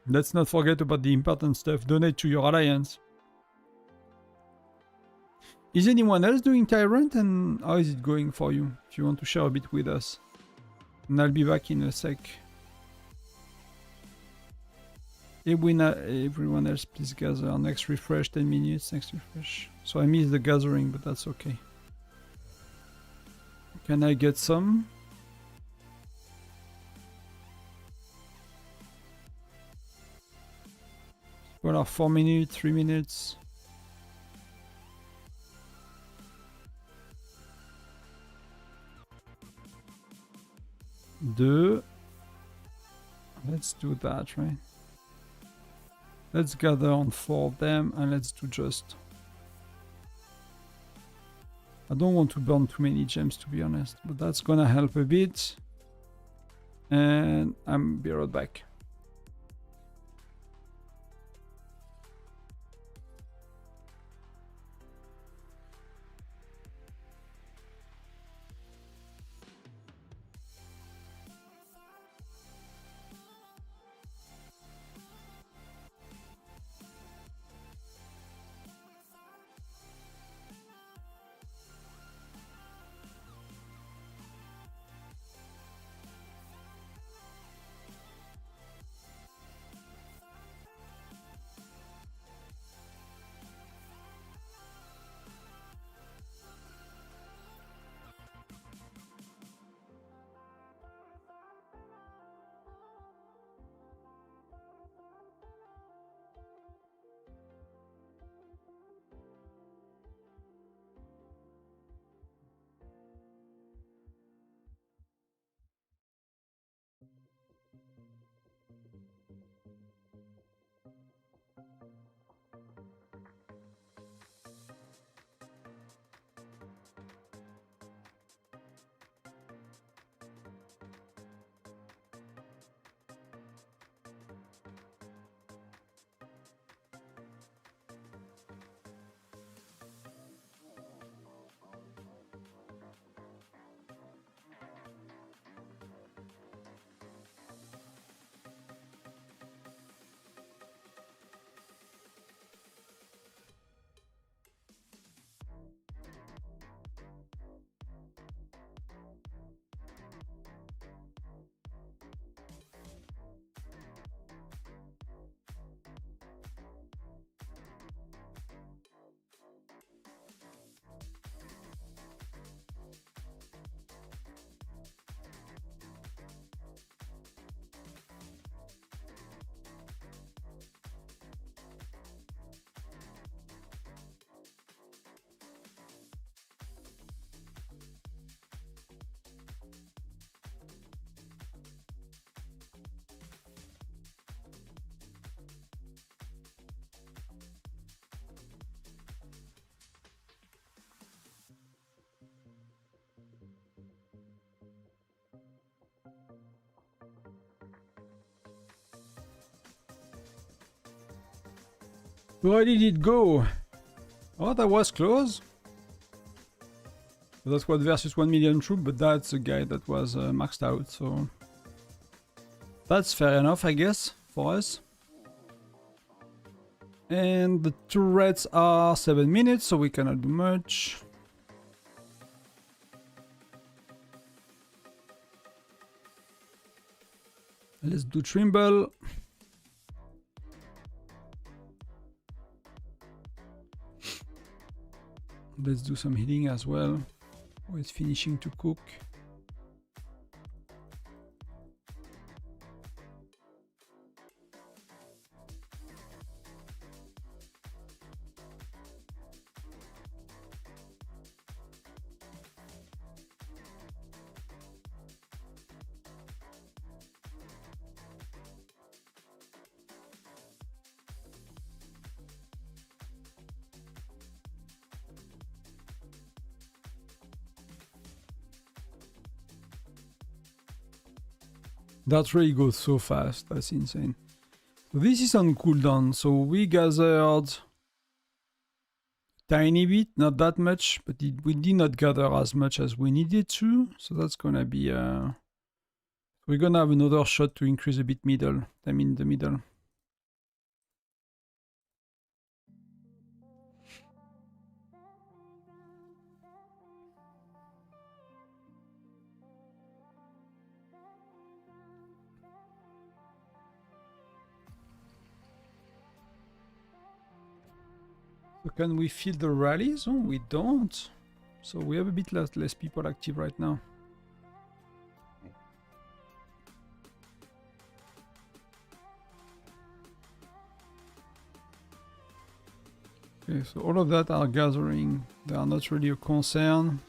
Let's not forget about the important stuff. Donate to your alliance. Is anyone else doing Tyrant, and how is it going for you? If you want to share a bit with us. And I'll be back in a sec. Everyone else, please gather. Next refresh, 10 minutes, next refresh. So I missed the gathering, but that's okay. Can I get some? Well, 4 minutes, 3 minutes. Let's do that, right? Let's gather on 4 of them and let's do just... I don't want to burn too many gems, to be honest, but that's gonna help a bit. And I'll be right back. Where did it go? Oh, that was close. That's what versus 1 million troop, but that's a guy that was maxed out, so that's fair enough, I guess, for us. And the turrets are 7 minutes, so we cannot do much. Let's do Trimble. Let's do some healing as well. Oh, it's finishing to cook. That really goes so fast, that's insane. So this is on cooldown, so we gathered tiny bit, not that much, but we did not gather as much as we needed to, so that's gonna be we're gonna have another shot to increase a bit the middle. So can we fill the rallies? Oh, we don't. So we have a bit less people active right now. Okay, so all of that are gathering. They are not really a concern.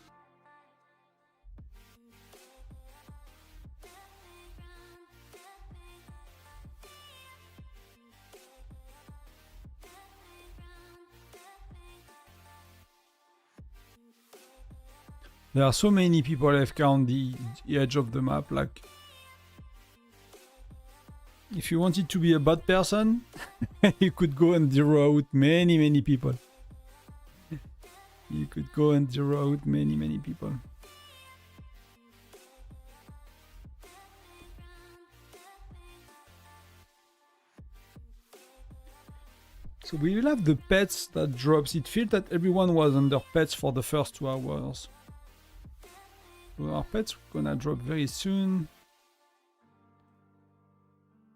There are so many people AFK on the edge of the map, like if you wanted to be a bad person, you could go and zero out many people. You could go and zero out many people. So we will have the pets that drops. It feels that everyone was under pets for the first 2 hours. So our pets gonna drop very soon.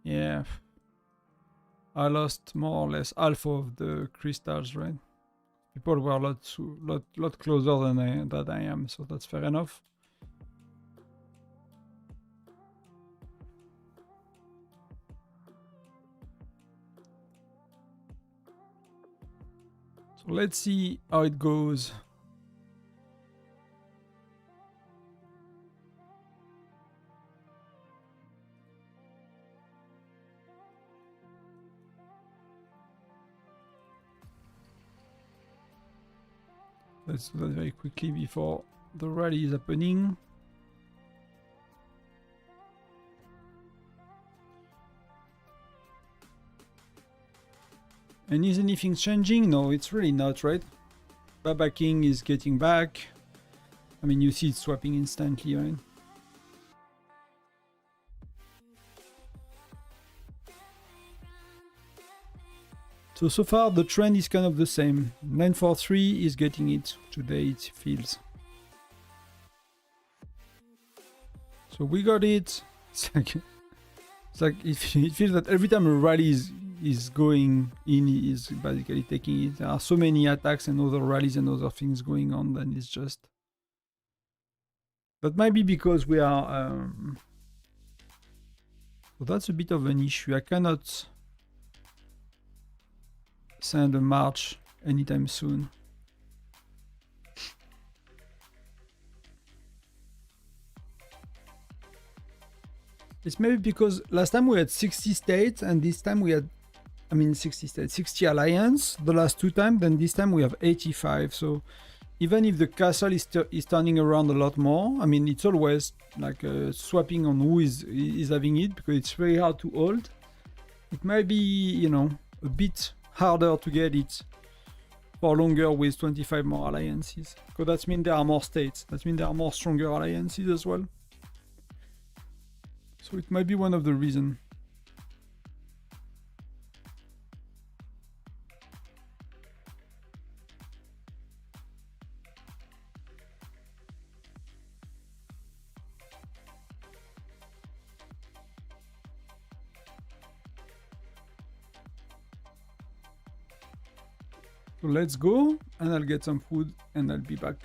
Yeah. I lost more or less half of the crystals, right? People were a lot closer than I am, so that's fair enough. So let's see how it goes. Let's do that very quickly before the rally is happening. And is anything changing? No, it's really not, right? Baba King is getting back. I mean, you see it swapping instantly, right? So far the trend is kind of the same. 943 is getting it today, it feels. So we got it. It's like it feels that every time a rally is going in, is basically taking it. There are so many attacks and other rallies and other things going on, then it's just... That might be because we are... So that's a bit of an issue. I cannot send a march anytime soon. It's maybe because last time we had 60 states and this time we had, 60 states, 60 alliance the last 2 times, then this time we have 85. So even if the castle is turning around a lot more, I mean, it's always like swapping on who is having it, because it's very hard to hold. It might be, you know, a bit harder to get it for longer with 25 more alliances. Because that means there are more states. That means there are more stronger alliances as well. So it might be one of the reasons. So let's go, and I'll get some food, and I'll be back.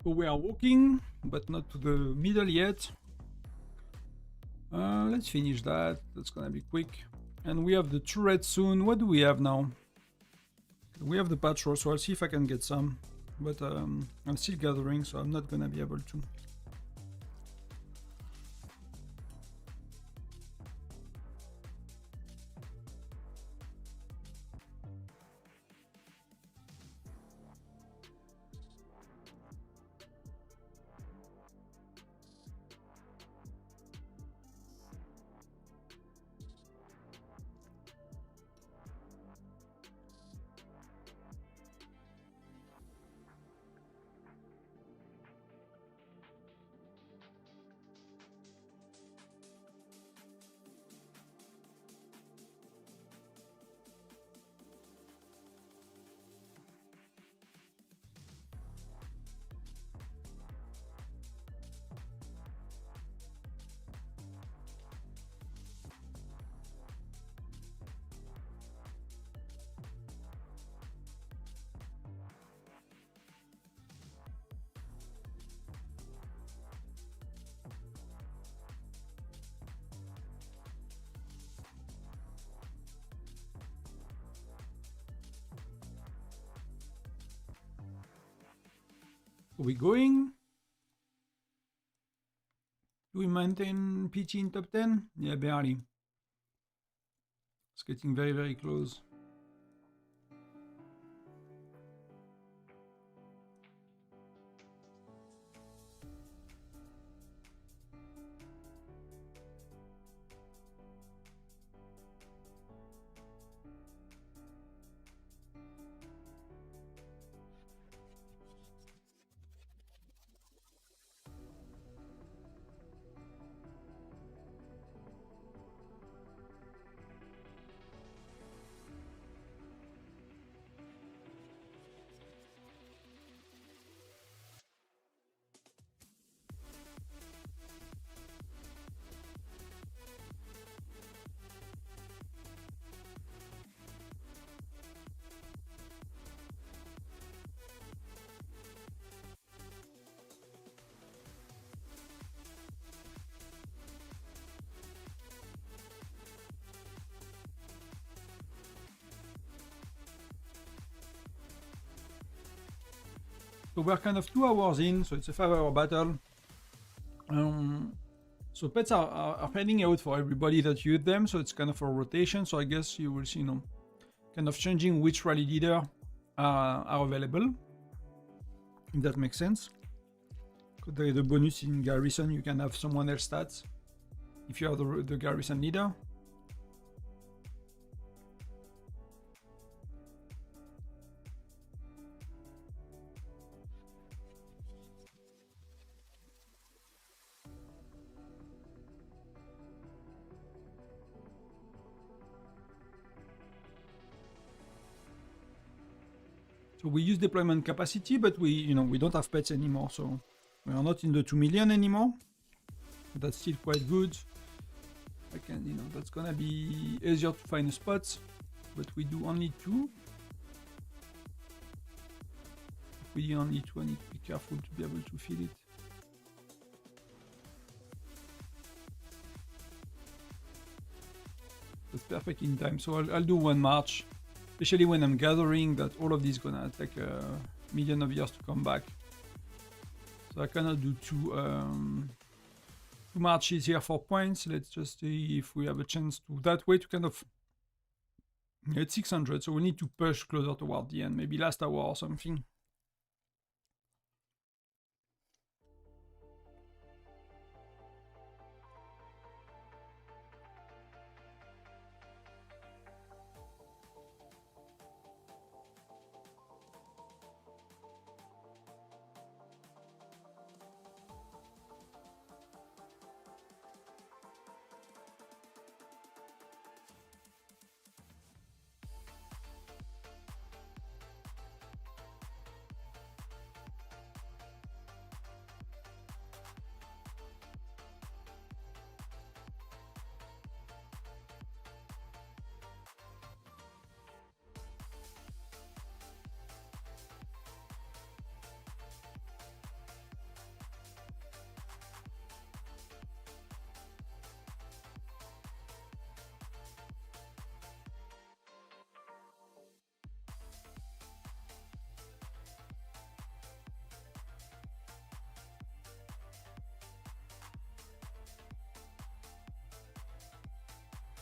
So we are walking, but not to the middle yet. Let's finish that. That's gonna be quick. And we have the turret soon. What do we have now? We have the patrol, so I'll see if I can get some. But I'm still gathering, so I'm not gonna be able to. Are we going? Do we maintain PT in top 10? Yeah, barely. It's getting very, very close. So we're kind of 2 hours in, so it's a 5-hour battle. So pets are heading out for everybody that used them, so it's kind of a rotation. So I guess you will see, kind of changing which rally leader are available, if that makes sense. Because there is a bonus in garrison, you can have someone else stats if you are the garrison leader. So we use deployment capacity, but we don't have pets anymore, so we are not in the 2 million anymore. But that's still quite good. I can, that's gonna be easier to find a spot, but we do only 2. If we do only 2, I need to be careful to be able to fill it. That's perfect in time, so I'll do 1 march. Especially when I'm gathering that all of these gonna take a million of years to come back. So I cannot do 2 marches here for points. Let's just see if we have a chance to that way to kind of get 600. So we need to push closer toward the end, maybe last hour or something.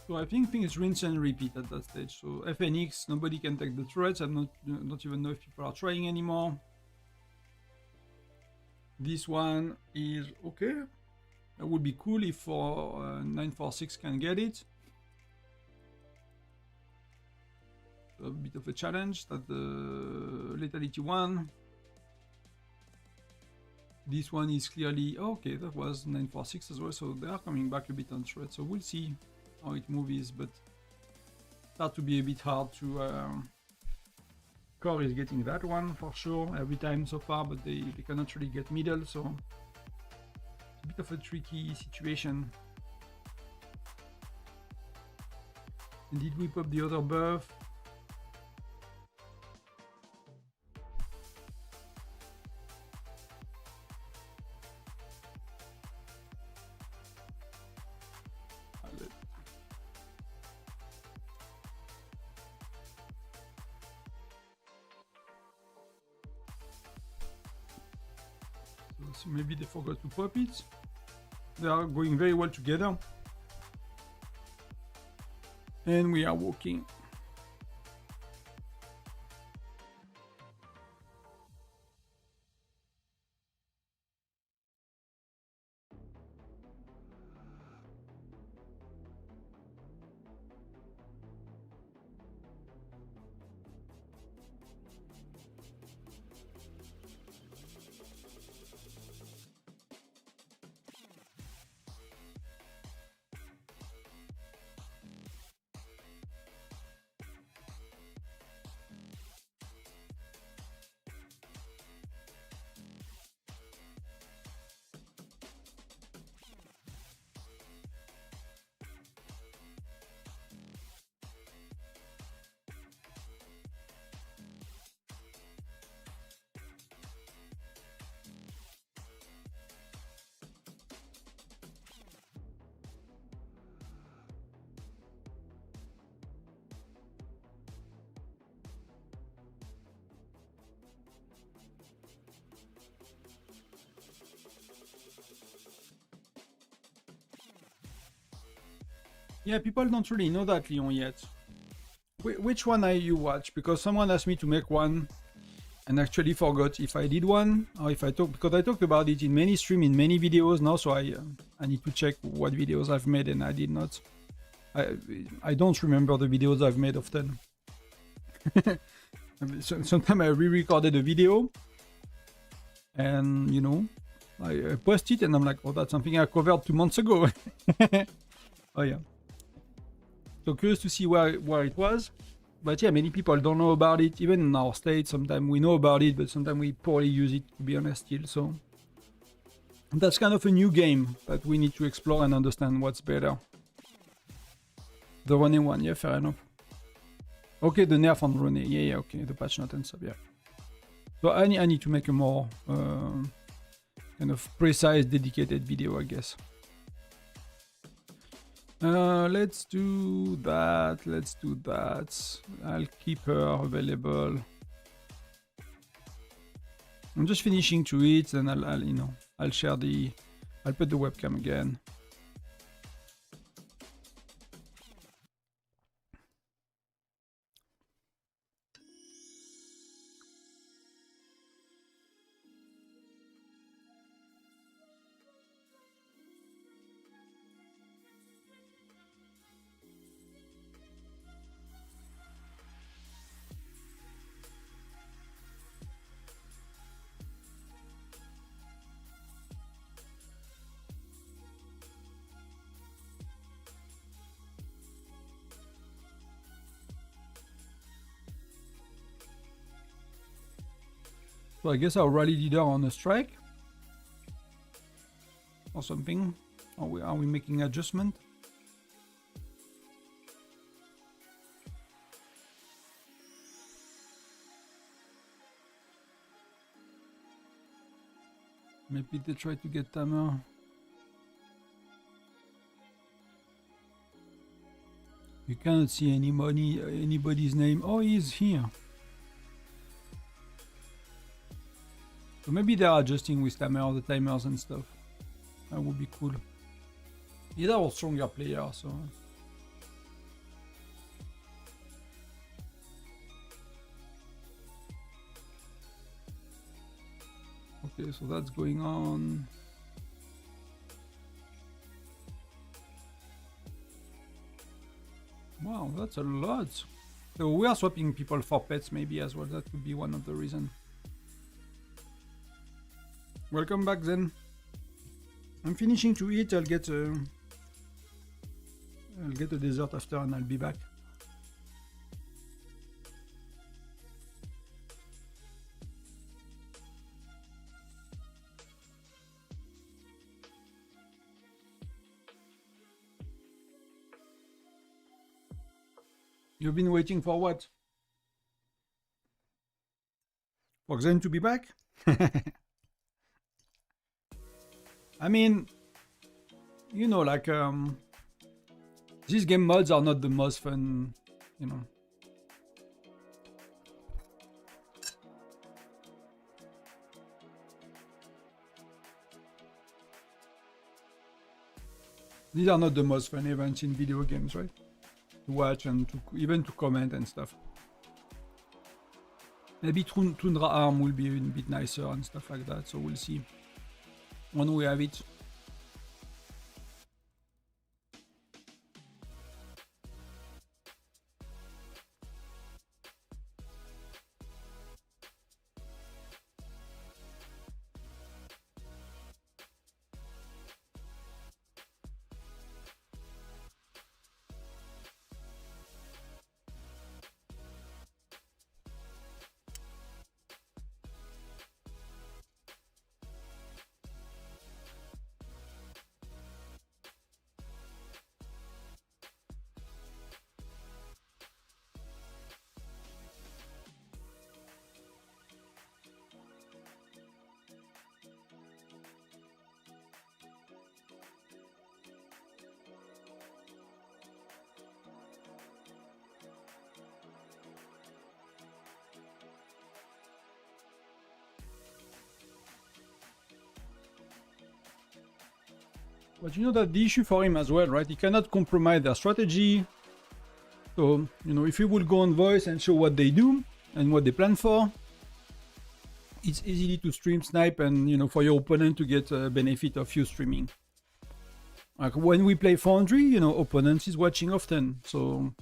So I think things rinse and repeat at that stage. So FNX, nobody can take the turrets. I'm not even know if people are trying anymore. This one is okay. That would be cool if 946 can get it. A bit of a challenge. That the lethality one. This one is clearly okay. That was 946 as well. So they are coming back a bit on threat. So we'll see how it moves, but start to be a bit hard to Core is getting that one for sure every time so far, but they cannot really get middle, so it's a bit of a tricky situation. And did we pop the other buff? So maybe they forgot to pop it. They are going very well together. And we are walking. Yeah, people don't really know that, Leon, yet. Which one you watch? Because someone asked me to make one and actually forgot if I did one or if I talked, because I talked about it in many streams, in many videos now, so I need to check what videos I've made and I did not. I don't remember the videos I've made often. Sometimes I re-recorded a video and, you know, I post it and I'm like, oh, that's something I covered 2 months ago. Oh yeah. So curious to see where it was. But yeah, many people don't know about it. Even in our state, sometimes we know about it, but sometimes we poorly use it, to be honest, still. So that's kind of a new game that we need to explore and understand what's better. The running one, yeah, fair enough. Okay, the nerf on Rune, yeah, okay, the patch not and stuff, yeah. So I need to make a more kind of precise, dedicated video, I guess. Let's do that. I'll keep her available. I'm just finishing to eat, and I'll share I'll put the webcam again. So I guess I'll rally leader on a strike or something. Are we making adjustment? Maybe they try to get Tamer. You cannot see anybody's name. Oh, he's here. So maybe they're adjusting with Tamer, the timers and stuff. That would be cool. Either or stronger player, so. Okay, so that's going on. Wow, that's a lot. So we are swapping people for pets maybe as well. That could be one of the reasons. Welcome back then. I'm finishing to eat. I'll get a dessert after and I'll be back. You've been waiting for what? For Zen to be back? I mean, you know, like, these game mods are not the most fun, you know. These are not the most fun events in video games, right? To watch and even to comment and stuff. Maybe Tundra Arm will be a bit nicer and stuff like that, so we'll see when we have it. But you know that the issue for him as well, right? He cannot compromise their strategy. So, you know, if he will go on voice and show what they do and what they plan for, it's easy to stream snipe and, you know, for your opponent to get a benefit of you streaming. Like when we play Foundry, you know, opponents is watching often. So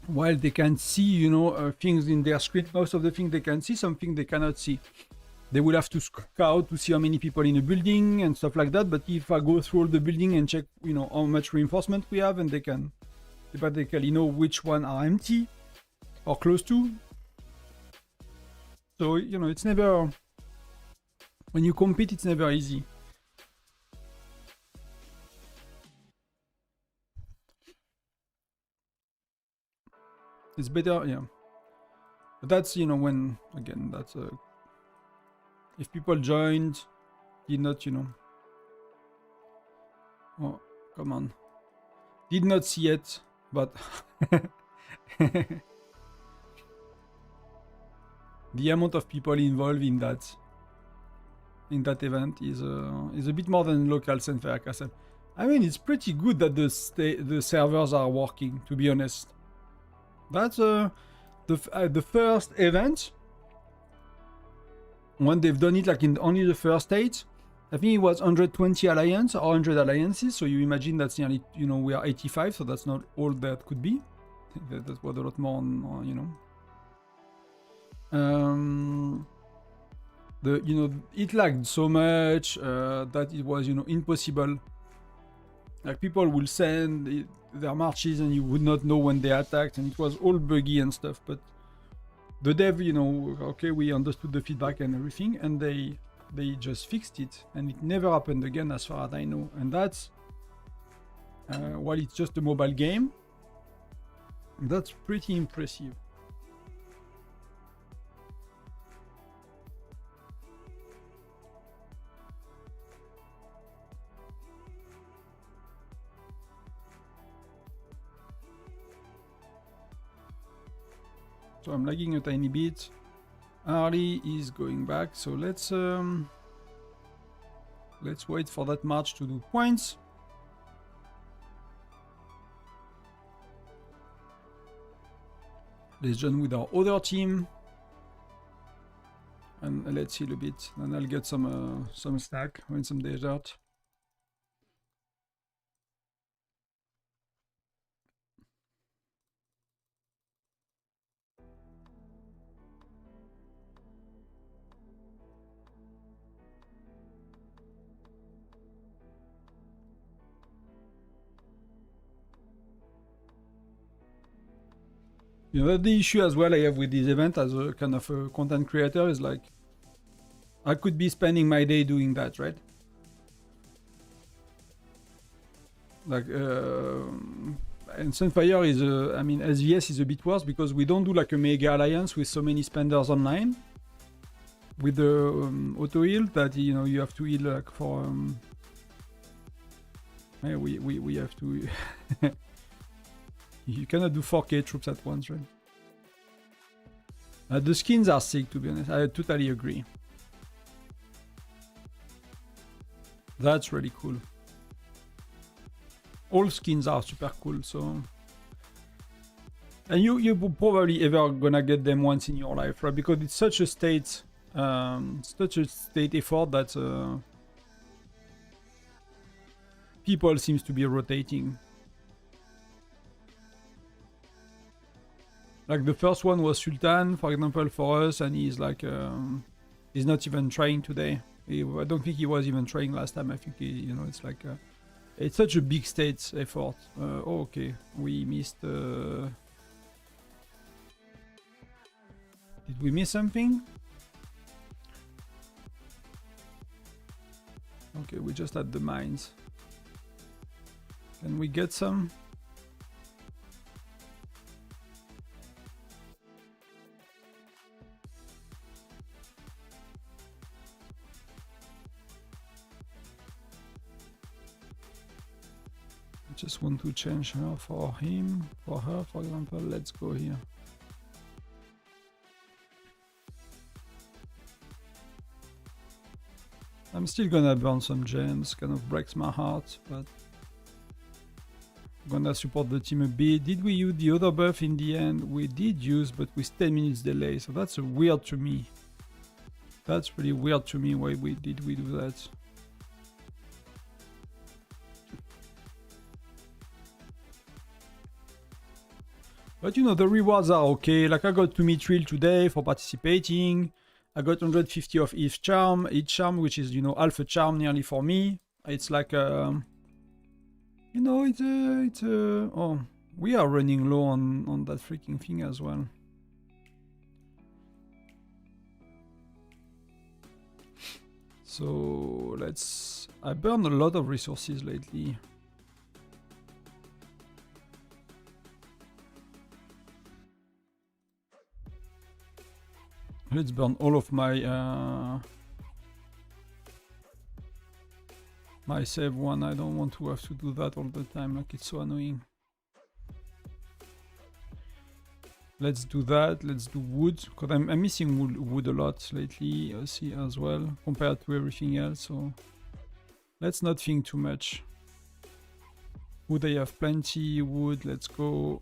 while they can see, you know, things in their screen, most of the things they can see, something they cannot see. They will have to scout to see how many people in a building and stuff like that. But if I go through all the building and check, you know, how much reinforcement we have, and they can theoretically know which one are empty or close to. So, you know, it's never, when you compete, it's never easy. It's better, yeah. But that's, you know, when, again, that's if people joined, did not, you know. Oh, come on. Did not see it, but the amount of people involved in that event is a bit more than local Senfire, like I said. I mean, it's pretty good that the servers are working, to be honest. That's the first event, when they've done it like in only the first stage. I think it was 120 alliance or 100 alliances, so you imagine that's nearly, you know, we are 85, so that's not all that could be. That was a lot more, you know. You know, it lagged so much that it was, you know, impossible. Like people will send their marches and you would not know when they attacked, and it was all buggy and stuff. But the dev, you know, okay, we understood the feedback and everything, and they just fixed it, and it never happened again as far as I know. And that's while it's just a mobile game, that's pretty impressive. So I'm lagging a tiny bit. Harley is going back, so let's wait for that march to do points. Let's join with our other team, and let's heal a bit, and I'll get some snack and some dessert. You know, the issue as well I have with this event as a kind of a content creator is like, I could be spending my day doing that, right? Like, and Sunfire is, I mean, SVS is a bit worse because we don't do like a mega alliance with so many spenders online. With the auto heal that, you know, you have to heal like for, yeah, we have to. You cannot do 4K troops at once, right? The skins are sick, to be honest. I totally agree. That's really cool. All skins are super cool, so... And you probably ever gonna get them once in your life, right? Because it's such a state effort that people seems to be rotating. Like the first one was Sultan, for example, for us, and he's like, he's not even trying today. I don't think he was even trying last time. I think he, you know, it's like, it's such a big state effort. Oh, okay, we missed. Did we miss something? Okay, we just had the mines. Can we get some? Just want to change her for him, for her, for example. Let's go here. I'm still gonna burn some gems, kind of breaks my heart, but I'm gonna support the team a bit. Did we use the other buff in the end? We did use, but with 10 minutes delay, so that's weird to me. That's really weird to me, why we do that. But you know, the rewards are okay. Like I got to meet Real today for participating. I got 150 of each charm, which is, you know, half a charm nearly for me. It's like you know, oh, we are running low on that freaking thing as well. So I burned a lot of resources lately. Let's burn all of my my save one. I don't want to have to do that all the time, like it's so annoying. Let's do that. Let's do wood, because I'm missing wood a lot lately, see as well, compared to everything else. So let's not think too much. Wood, I have plenty. Wood, let's go.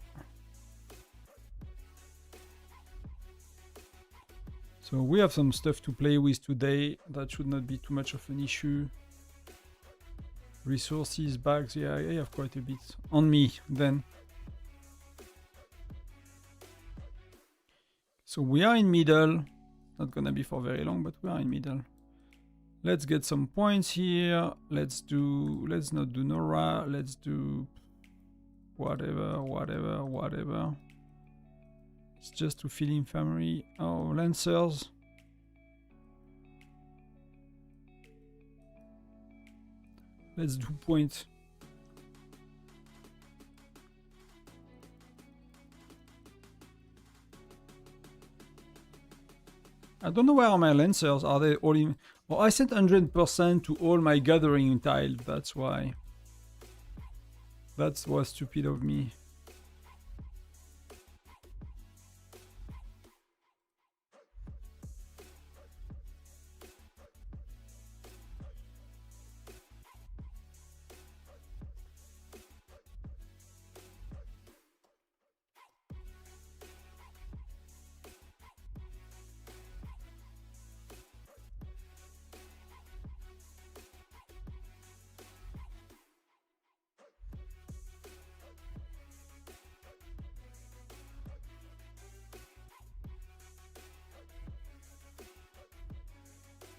So we have some stuff to play with today. That should not be too much of an issue. Resources, bags, yeah, I have quite a bit on me then. So we are in middle. Not gonna be for very long, but we are in middle. Let's get some points here. Let's not do Nora. Let's do whatever. It's just to fill infirmary. Oh, Lancers. Let's do point. I don't know where are my Lancers. Are they all in? Oh, I sent 100% to all my gathering tile. That's why. That was stupid of me.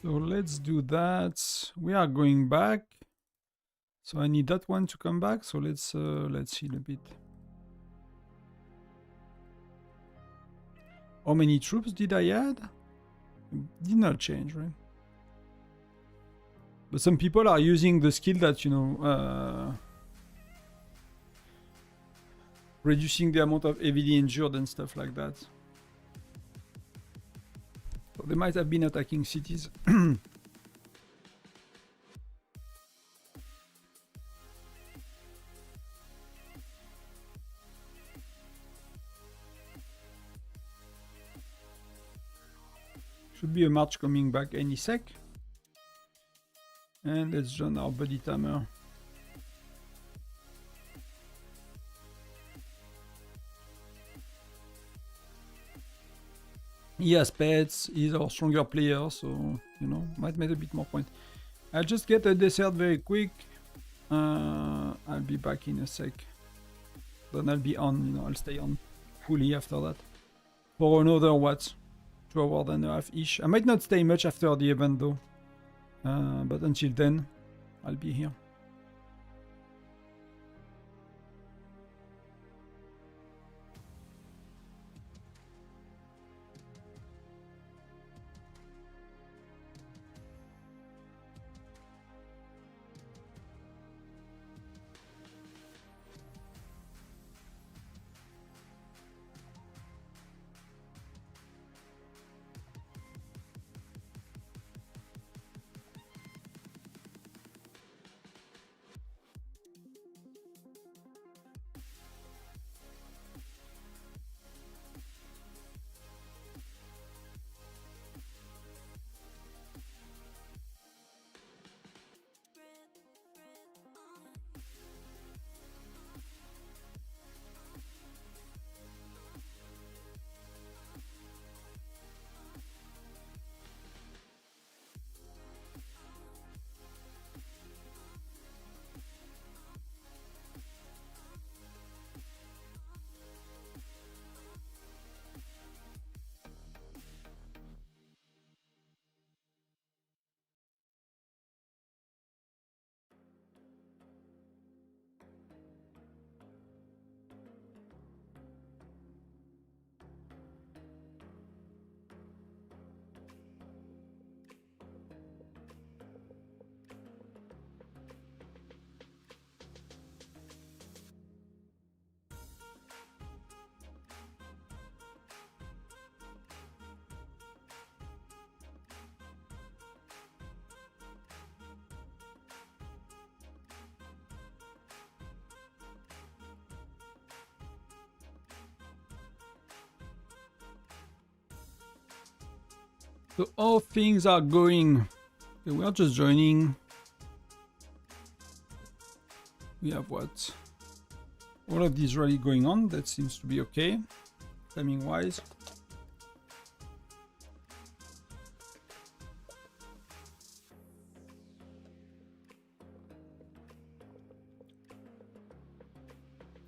So let's do that. We are going back. So I need that one to come back. So let's heal a bit. How many troops did I add? Did not change, right? But some people are using the skill that, you know, reducing the amount of heavily injured and stuff like that. So they might have been attacking cities. Should be a march coming back any sec. And let's join our body tamer. He has pets, he's our stronger player, so, you know, might make a bit more point. I'll just get a dessert very quick. I'll be back in a sec. Then I'll be on, you know, I'll stay on fully after that. For another, what? 2 hours and a half-ish. I might not stay much after the event though. But until then, I'll be here. So how things are going. Okay, we are just joining. We have what? All of these rally going on. That seems to be okay, timing wise.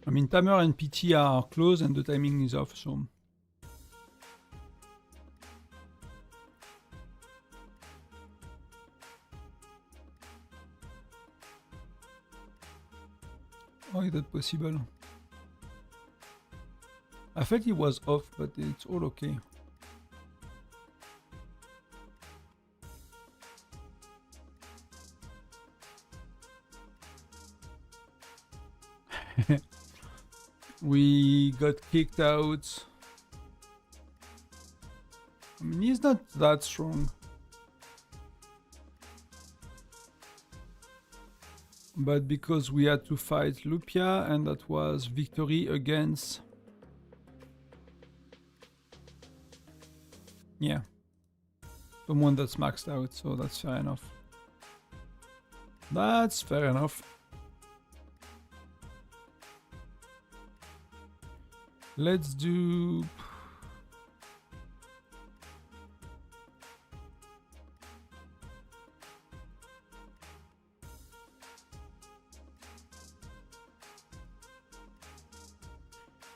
I mean, timer and PT are close and the timing is off, so. How is that possible? I felt it was off, but it's all okay. We got kicked out. I mean, he's not that strong. But because we had to fight Lupia, and that was victory against... Yeah. Someone that's maxed out, so that's fair enough. That's fair enough. Let's do...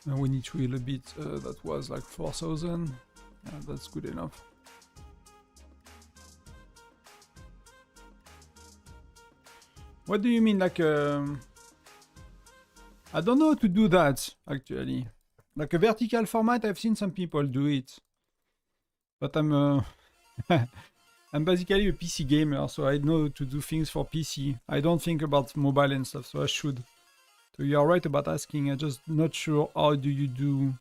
Now we need to heal a bit. That was like 4,000. Yeah, that's good enough. What do you mean, like I don't know how to do that, actually. Like a vertical format, I've seen some people do it. But I'm I'm basically a PC gamer, so I know to do things for PC. I don't think about mobile and stuff, so I should. So you are right about asking, I'm just not sure how do you do...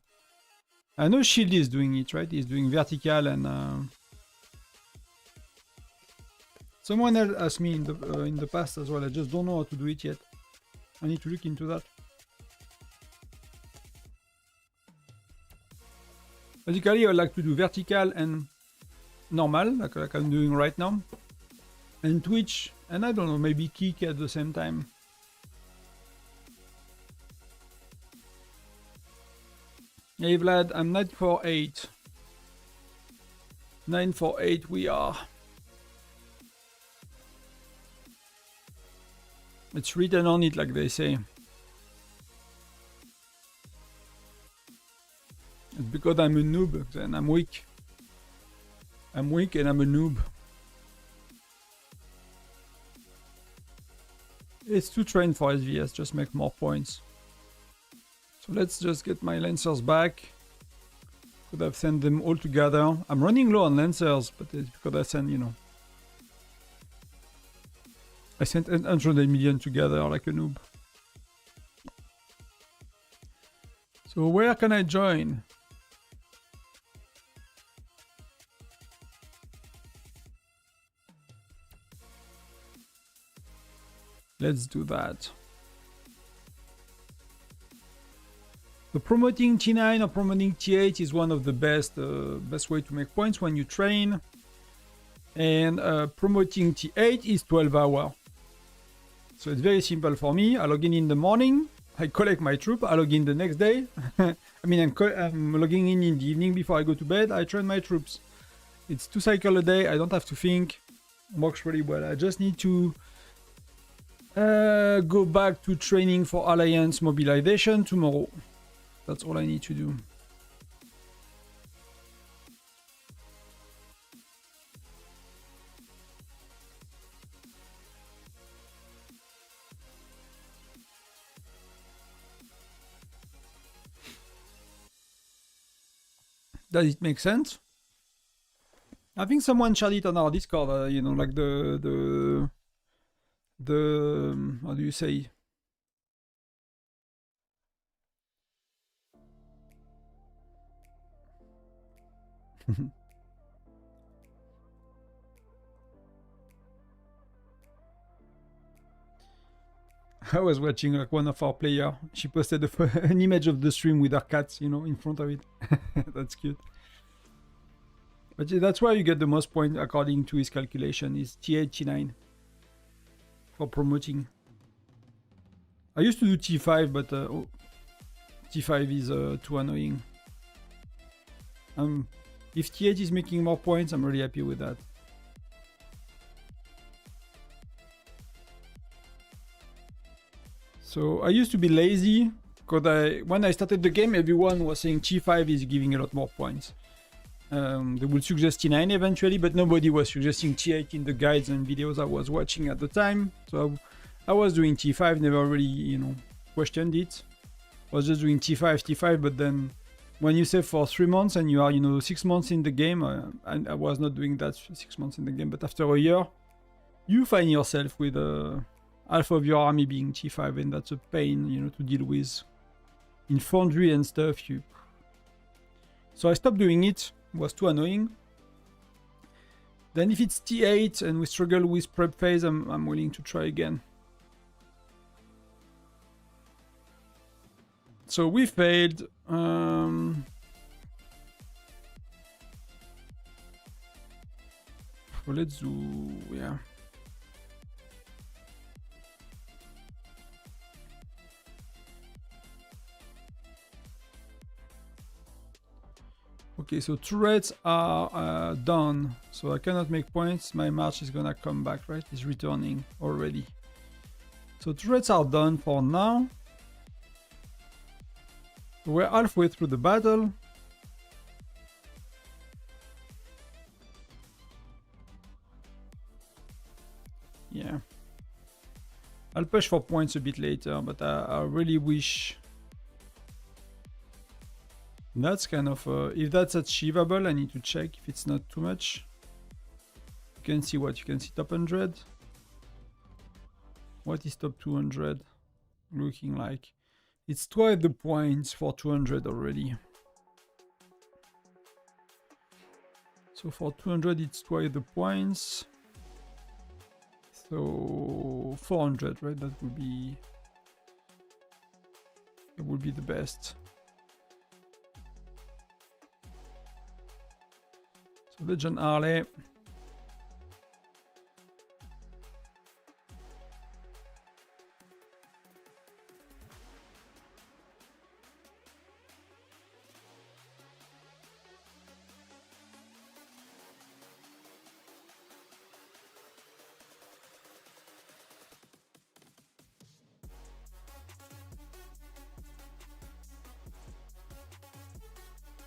I know Shield is doing it, right? He's doing vertical and... Someone else asked me in the past as well, I just don't know how to do it yet. I need to look into that. Basically, I like to do vertical and normal, like I'm doing right now. And Twitch, and I don't know, maybe kick at the same time. Hey Vlad, I'm 948. 948 we are. It's written on it like they say. It's because I'm a noob and I'm weak. I'm weak and I'm a noob. It's to train for SVS, just make more points. So let's just get my lancers back. Could have sent them all together. I'm running low on lancers, but it's because I sent, you know. I sent 100 million together like a noob. So where can I join? Let's do that. So promoting T9 or promoting T8 is one of the best way to make points when you train. And promoting T8 is 12 hours. So it's very simple for me. I log in the morning, I collect my troop, I log in the next day. I mean, I'm logging in the evening before I go to bed, I train my troops. It's 2 cycles a day, I don't have to think. Works really well. I just need to go back to training for Alliance mobilization tomorrow. That's all I need to do. Does it make sense? I think someone shared it on our Discord, you know, like the how do you say? I was watching like one of our players. She posted an image of the stream with her cats, you know, in front of it. That's cute. But that's why you get the most points according to his calculation, is T8, T9 for promoting. I used to do T5, but T5 is too annoying. If T8 is making more points, I'm really happy with that. So I used to be lazy, because when I started the game, everyone was saying T5 is giving a lot more points. They would suggest T9 eventually, but nobody was suggesting T8 in the guides and videos I was watching at the time. So I was doing T5, never really, questioned it. I was just doing T5, T5, but then when you save for 3 months and you are, 6 months in the game, and I was not doing that 6 months in the game, but after a year, you find yourself with half of your army being T5, and that's a pain, to deal with. In Foundry and stuff, So I stopped doing it. It was too annoying. Then if it's T8 and we struggle with prep phase, I'm willing to try again. So we failed. Let's do, yeah. Okay, so turrets are done, so I cannot make points. My march is gonna come back, right? It's returning already. So turrets are done for now. We're halfway through the battle. Yeah. I'll push for points a bit later, but I really wish... That's kind of, if that's achievable, I need to check if it's not too much. You can see what? You can see top 100. What is top 200 looking like? It's twice the points for 200 already. So for 200 it's twice the points. So 400, right? That would be the best. So Legend Harley.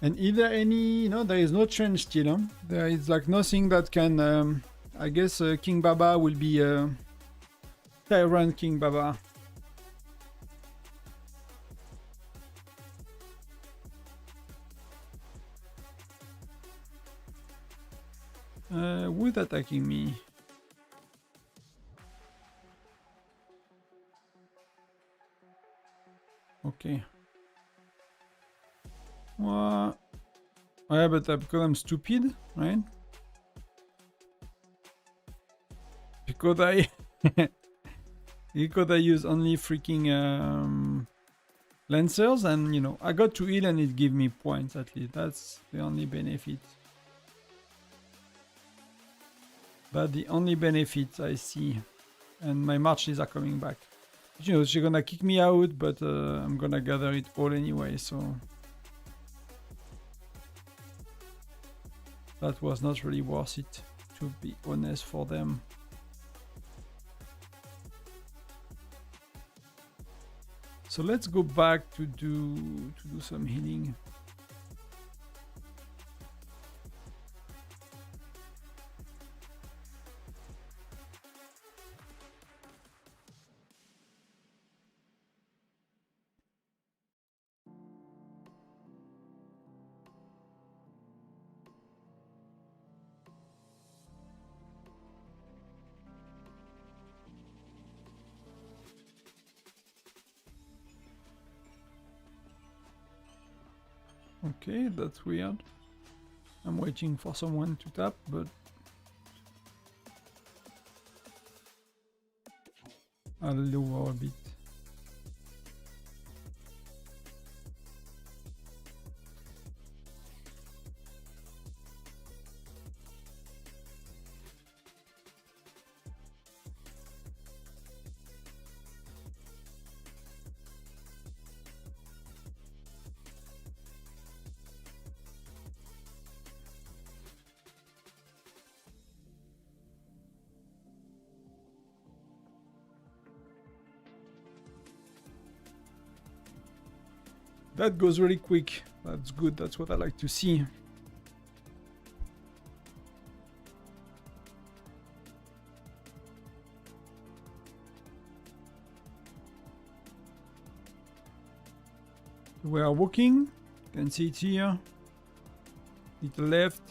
And is there any, there is no change still. Huh? There is like nothing that can, I guess King Baba will be Tyrant King Baba. Who's attacking me? Okay. What? Yeah, but because I'm stupid, right? Because I use only freaking lancers, and I got to heal and it gave me points at least. That's the only benefit. That's the only benefit I see. And my marches are coming back. She's gonna kick me out, but I'm gonna gather it all anyway, so... That was not really worth it, to be honest, for them. So let's go back to do some healing. Okay, that's weird. I'm waiting for someone to tap, but... I'll lower a bit. That goes really quick. That's good. That's what I like to see. We are walking. You can see it here. Little left.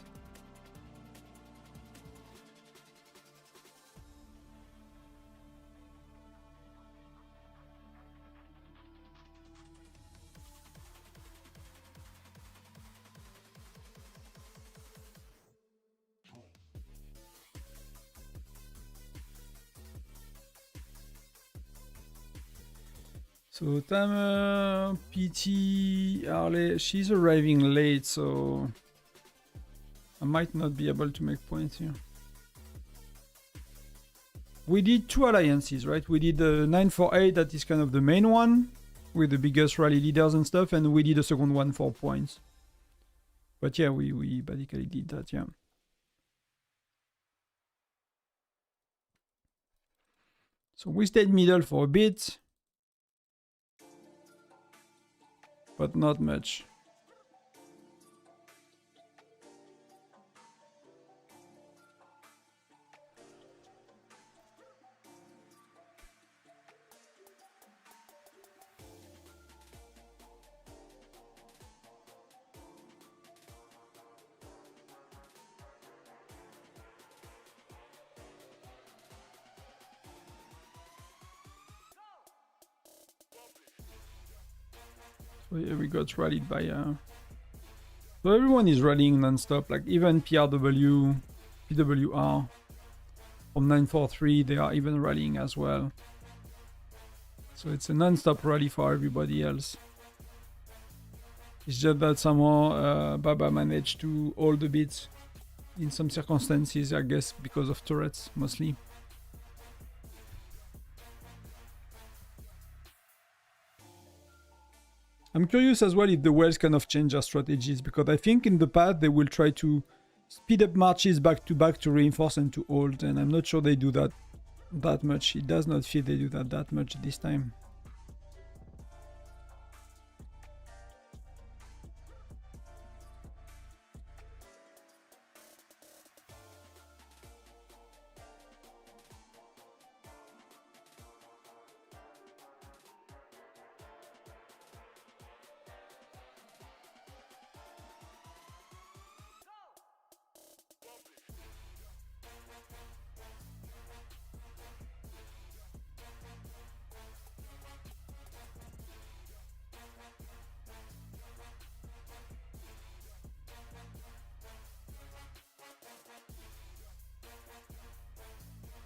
So Tamer, PT, Harley, she's arriving late, so I might not be able to make points here. We did 2 alliances, right? We did the 948, that is kind of the main one, with the biggest rally leaders and stuff, and we did a second one for points. But yeah, we basically did that, yeah. So we stayed middle for a bit. But not much. So yeah, we got rallied by so everyone is rallying non-stop, like even PRW, PWR from 943, they are even rallying as well. So it's a non-stop rally for everybody else. It's just that somehow Baba managed to hold a bit in some circumstances, I guess because of turrets mostly. I'm curious as well if the Wells kind of change their strategies, because I think in the past they will try to speed up marches back to reinforce and to hold, and I'm not sure they do that much. It does not feel they do that much this time.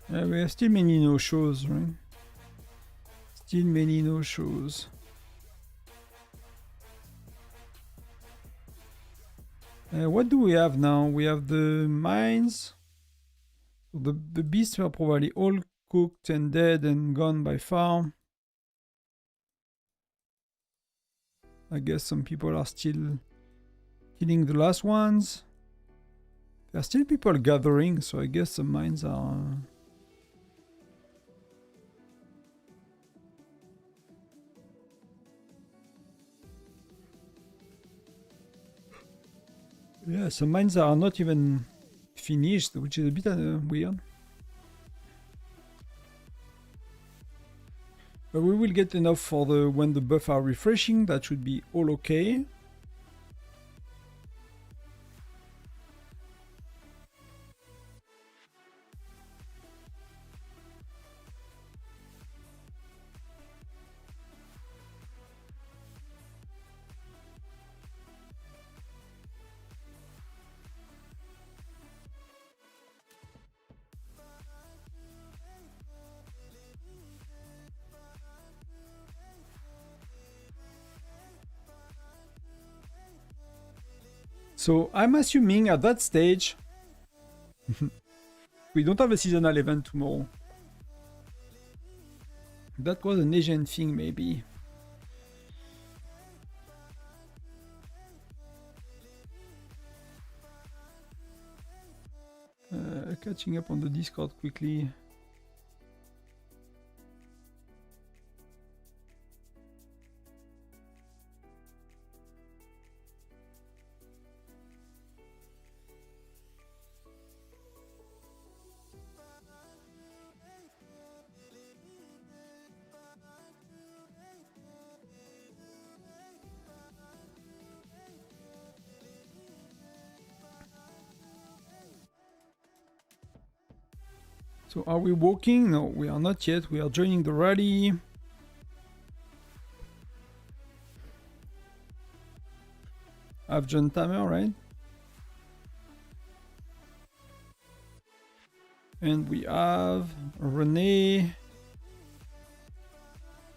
We have still many no-shows, right? Still many no-shows. What do we have now? We have the mines. The beasts were probably all cooked and dead and gone by far. I guess some people are still killing the last ones. There are still people gathering, so I guess the mines are... Yeah, some mines are not even finished, which is a bit weird. But we will get enough for the when the buff are refreshing. That should be all okay. So I'm assuming at that stage we don't have a seasonal event tomorrow. That was an Asian thing, maybe. Catching up on the Discord quickly. So are we walking? No, we are not yet. We are joining the rally. I've John Tamer, right? And we have Renee.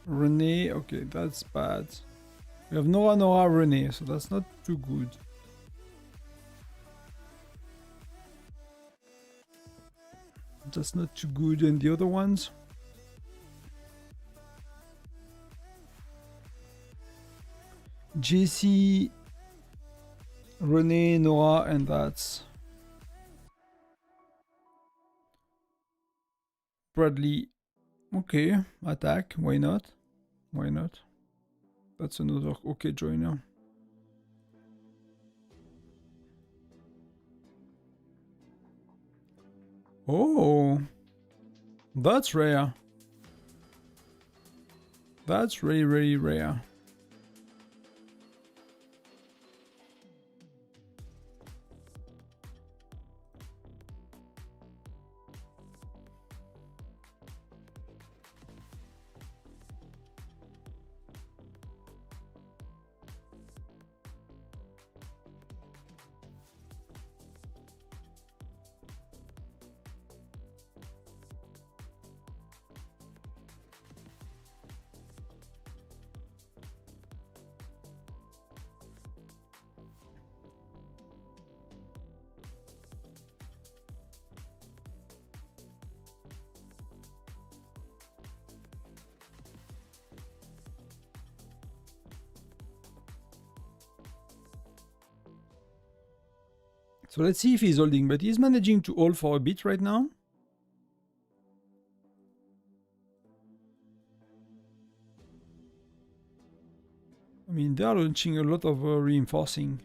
Renee, okay, that's bad. We have Nora, Renee, so that's not too good. That's not too good. And the other ones? JC, Renee, Nora, and that's Bradley. Okay, attack. Why not? Why not? That's another okay joiner. Oh, that's rare. That's really, really rare. So let's see if he's holding, but he's managing to hold for a bit right now. I mean, they are launching a lot of reinforcing.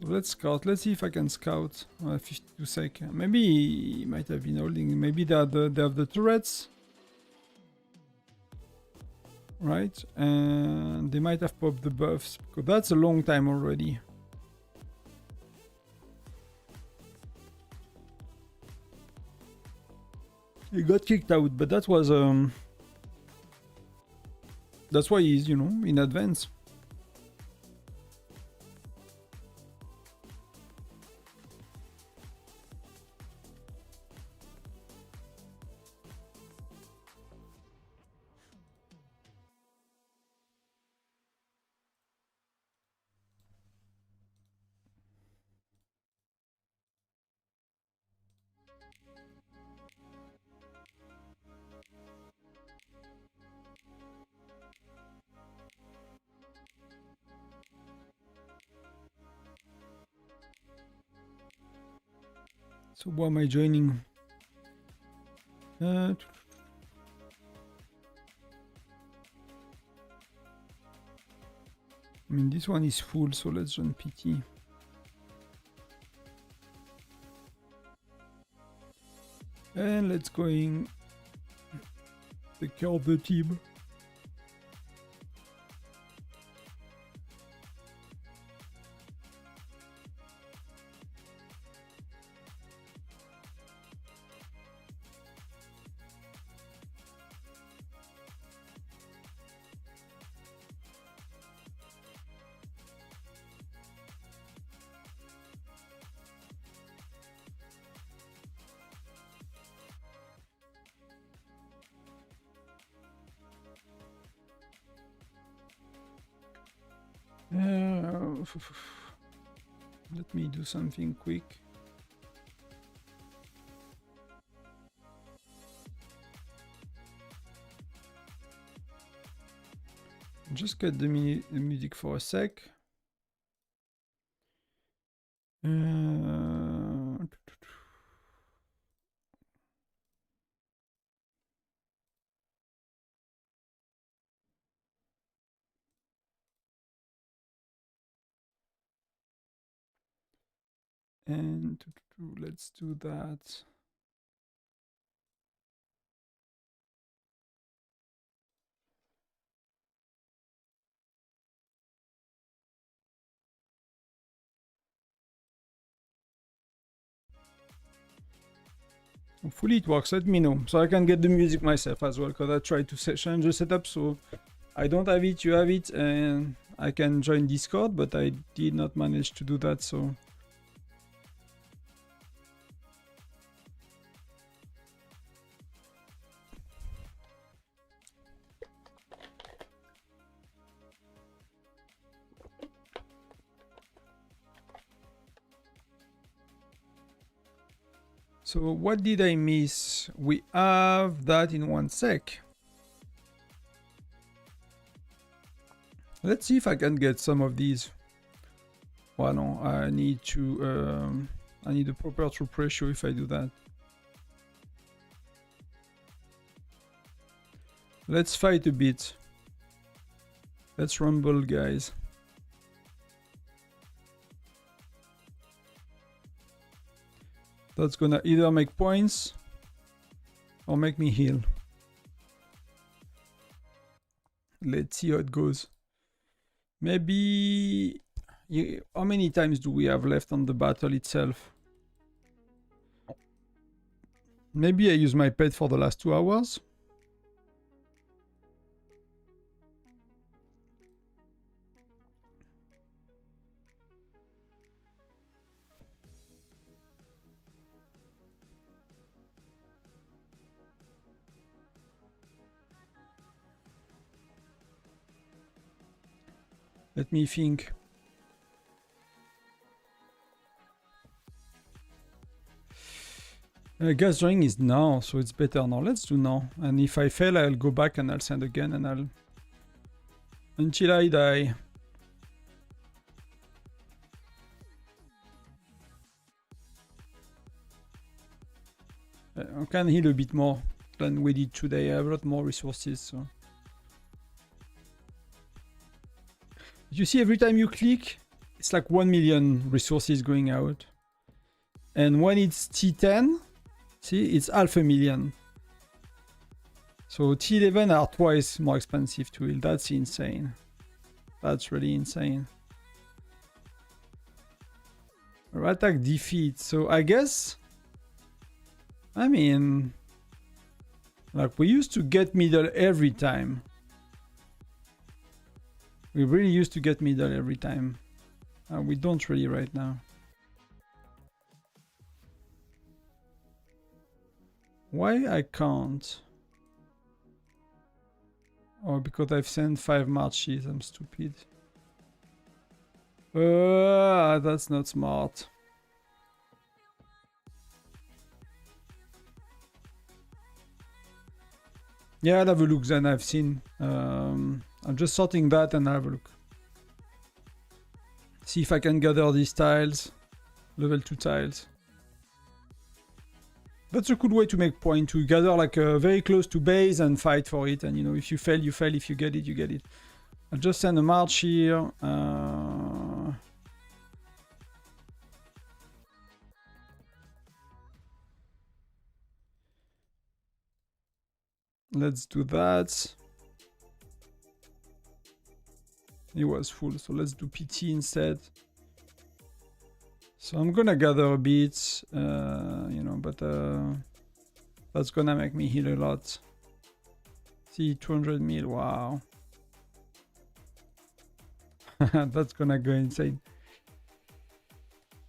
So let's scout. Let's see if I can scout. 52 sec. Maybe he might have been holding. Maybe they have the turrets. Right? And they might have popped the buffs. Because that's a long time already. He got kicked out, but that was that's why he's, you know, in advance. So why am I joining? I mean, this one is full, so let's join PT. And let's going take care of the team. Let me do something quick. Just cut the music for a sec. And let's do that. Hopefully it works, let me know. So I can get the music myself as well, because I tried to change the setup, so I don't have it, you have it, and I can join Discord, but I did not manage to do that, so... So what did I miss? We have that in 1 sec. Let's see if I can get some of these. Well, no, I need a proper troop ratio if I do that. Let's fight a bit. Let's rumble, guys. That's gonna either make points or make me heal. Let's see how it goes. Maybe... how many times do we have left on the battle itself? Maybe I use my pet for the last 2 hours. Let me think. Gas drawing is now, so it's better now. Let's do now. And if I fail, I'll go back and I'll send again and I'll... until I die. I can heal a bit more than we did today. I have a lot more resources, so... You see, every time you click, it's like 1 million resources going out. And when it's T10, see, it's 500,000. So T11 are twice more expensive to heal. That's insane. That's really insane. Attack defeat. So I guess... I mean... like, we used to get middle every time. We really used to get middle every time. We don't really right now. Why I can't? Oh, because I've sent 5 marches. I'm stupid. That's not smart. Yeah, I'll have a look then. I've seen. I'm just sorting that and I'll have a look. See if I can gather these tiles. Level 2 tiles. That's a good way to make point, to gather like very close to base and fight for it. And you know, if you fail, you fail. If you get it, you get it. I'll just send a march here. Let's do that. It was full, so let's do PT instead. So I'm gonna gather a bit, you know, but that's gonna make me heal a lot. See, 200 mil, wow. That's gonna go insane.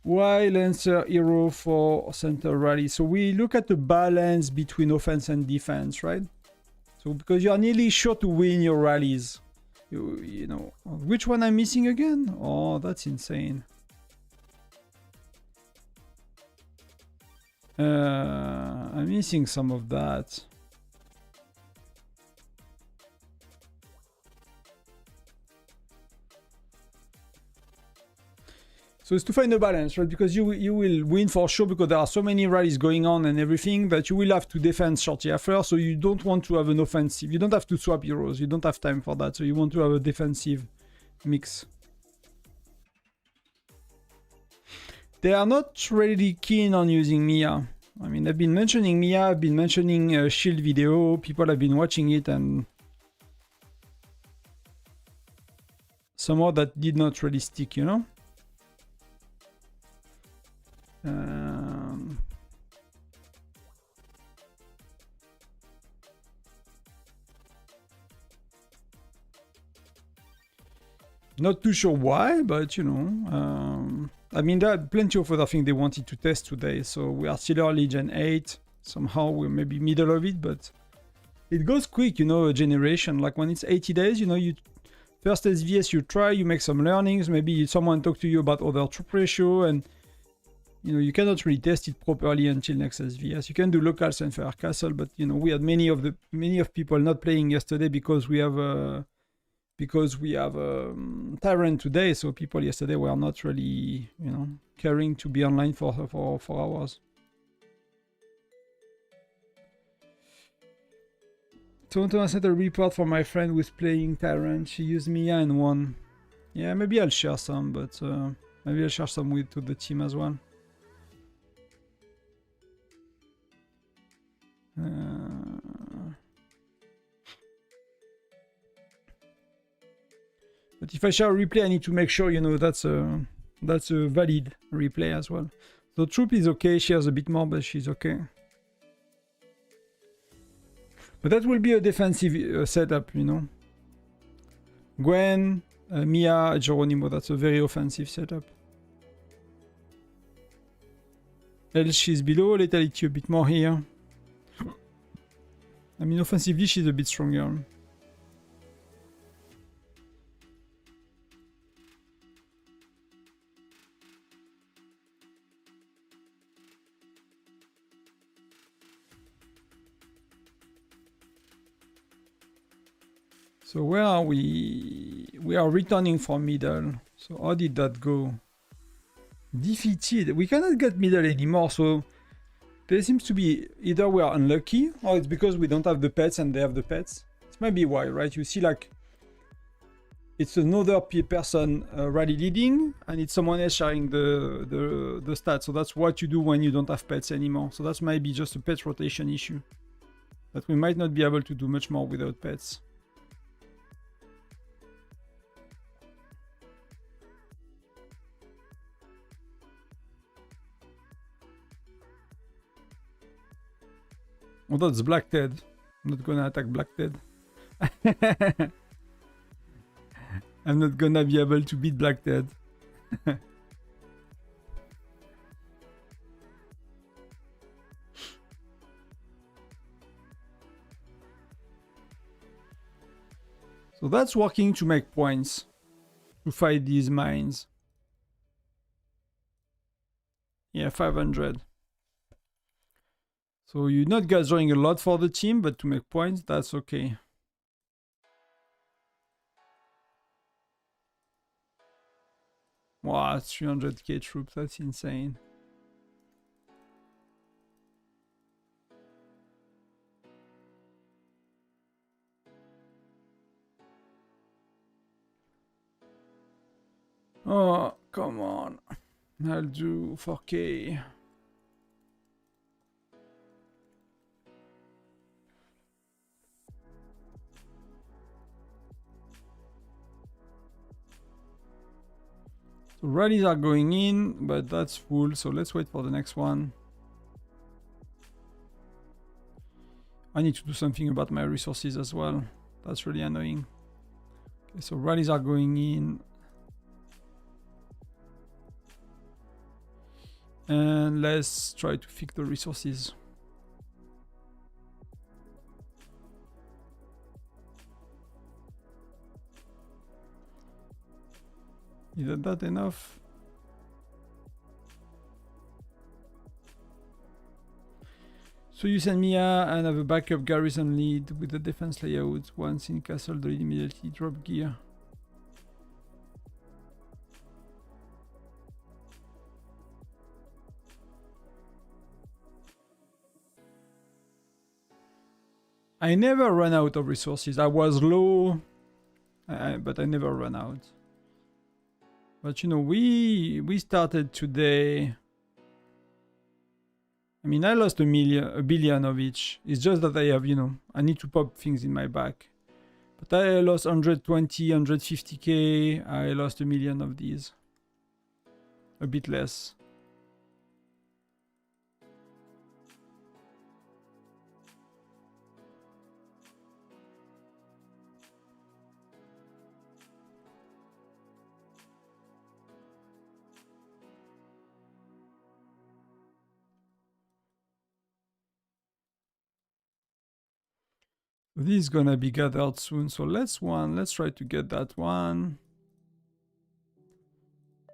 Why Lancer Hero for Center Rally? So we look at the balance between offense and defense, right? So because you're nearly sure to win your rallies. You know, which one I'm missing again? Oh, that's insane. I'm missing some of that. So it's to find a balance, right? Because you will win for sure, because there are so many rallies going on and everything that you will have to defend shortly after. So you don't want to have an offensive. You don't have to swap heroes. You don't have time for that. So you want to have a defensive mix. They are not really keen on using Mia. I mean, I've been mentioning Mia. I've been mentioning Shield video. People have been watching it, and somehow that did not really stick, you know? Not too sure why, but you know, I mean, there are plenty of other things they wanted to test today, so we are still early Gen 8. Somehow we're maybe middle of it, but it goes quick, you know, a generation. Like when it's 80 days, you know, you first SVS you try, you make some learnings, maybe someone talk to you about other troop ratio, and you know, you cannot really test it properly until next SVS. You can do local Sunfire Castle, but you know, we had many of people not playing yesterday because we have Tyrant today, so people yesterday were not really, you know, caring to be online for hours. I sent a report for my friend who's playing Tyrant. She used Mia and won. Yeah, maybe I'll share some, but maybe I'll share some to the team as well. But if I share a replay, I need to make sure, you know, that's a valid replay as well. So Troop is okay. She has a bit more, but she's okay. But that will be a defensive setup, you know. Gwen, Mia, Geronimo, that's a very offensive setup. Else she's below, Lethality a bit more here. I mean, offensively she's a bit stronger. So where are we? We are returning from middle. So how did that go? Defeated. We cannot get middle anymore. So there seems to be either we are unlucky or it's because we don't have the pets and they have the pets. It might be why, right? You see like it's another person rally leading and it's someone else sharing the stats. So that's what you do when you don't have pets anymore. So that might be just a pet rotation issue. That we might not be able to do much more without pets. Oh, that's Black Ted. I'm not gonna attack Black Ted. I'm not gonna be able to beat Black Ted. So that's working to make points to fight these mines. Yeah, 500. So you're not gathering a lot for the team, but to make points, that's okay. Wow, 300k troops, that's insane. Oh, come on. I'll do 4k. So rallies are going in, but that's full, so let's wait for the next one. I need to do something about my resources as well. That's really annoying. Okay, so rallies are going in. And let's try to fix the resources. Isn't that enough? So you send Mia and have a backup garrison lead with the defense layout. Once in castle, the lead immediately drop gear. I never run out of resources. I was low, but I never run out. But you know, we started today. I mean, I lost a billion of each. It's just that I have, you know, I need to pop things in my back. But I lost 120, 150k. I lost a million of these. A bit less. This is gonna be gathered soon, so let's try to get that one.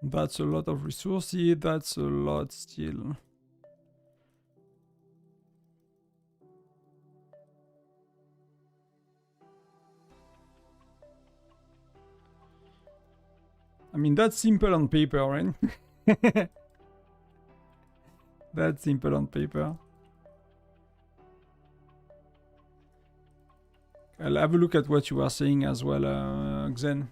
That's a lot of resources, that's a lot still. I mean, that's simple on paper, right? That's simple on paper. I'll have a look at what you are saying as well, Xen.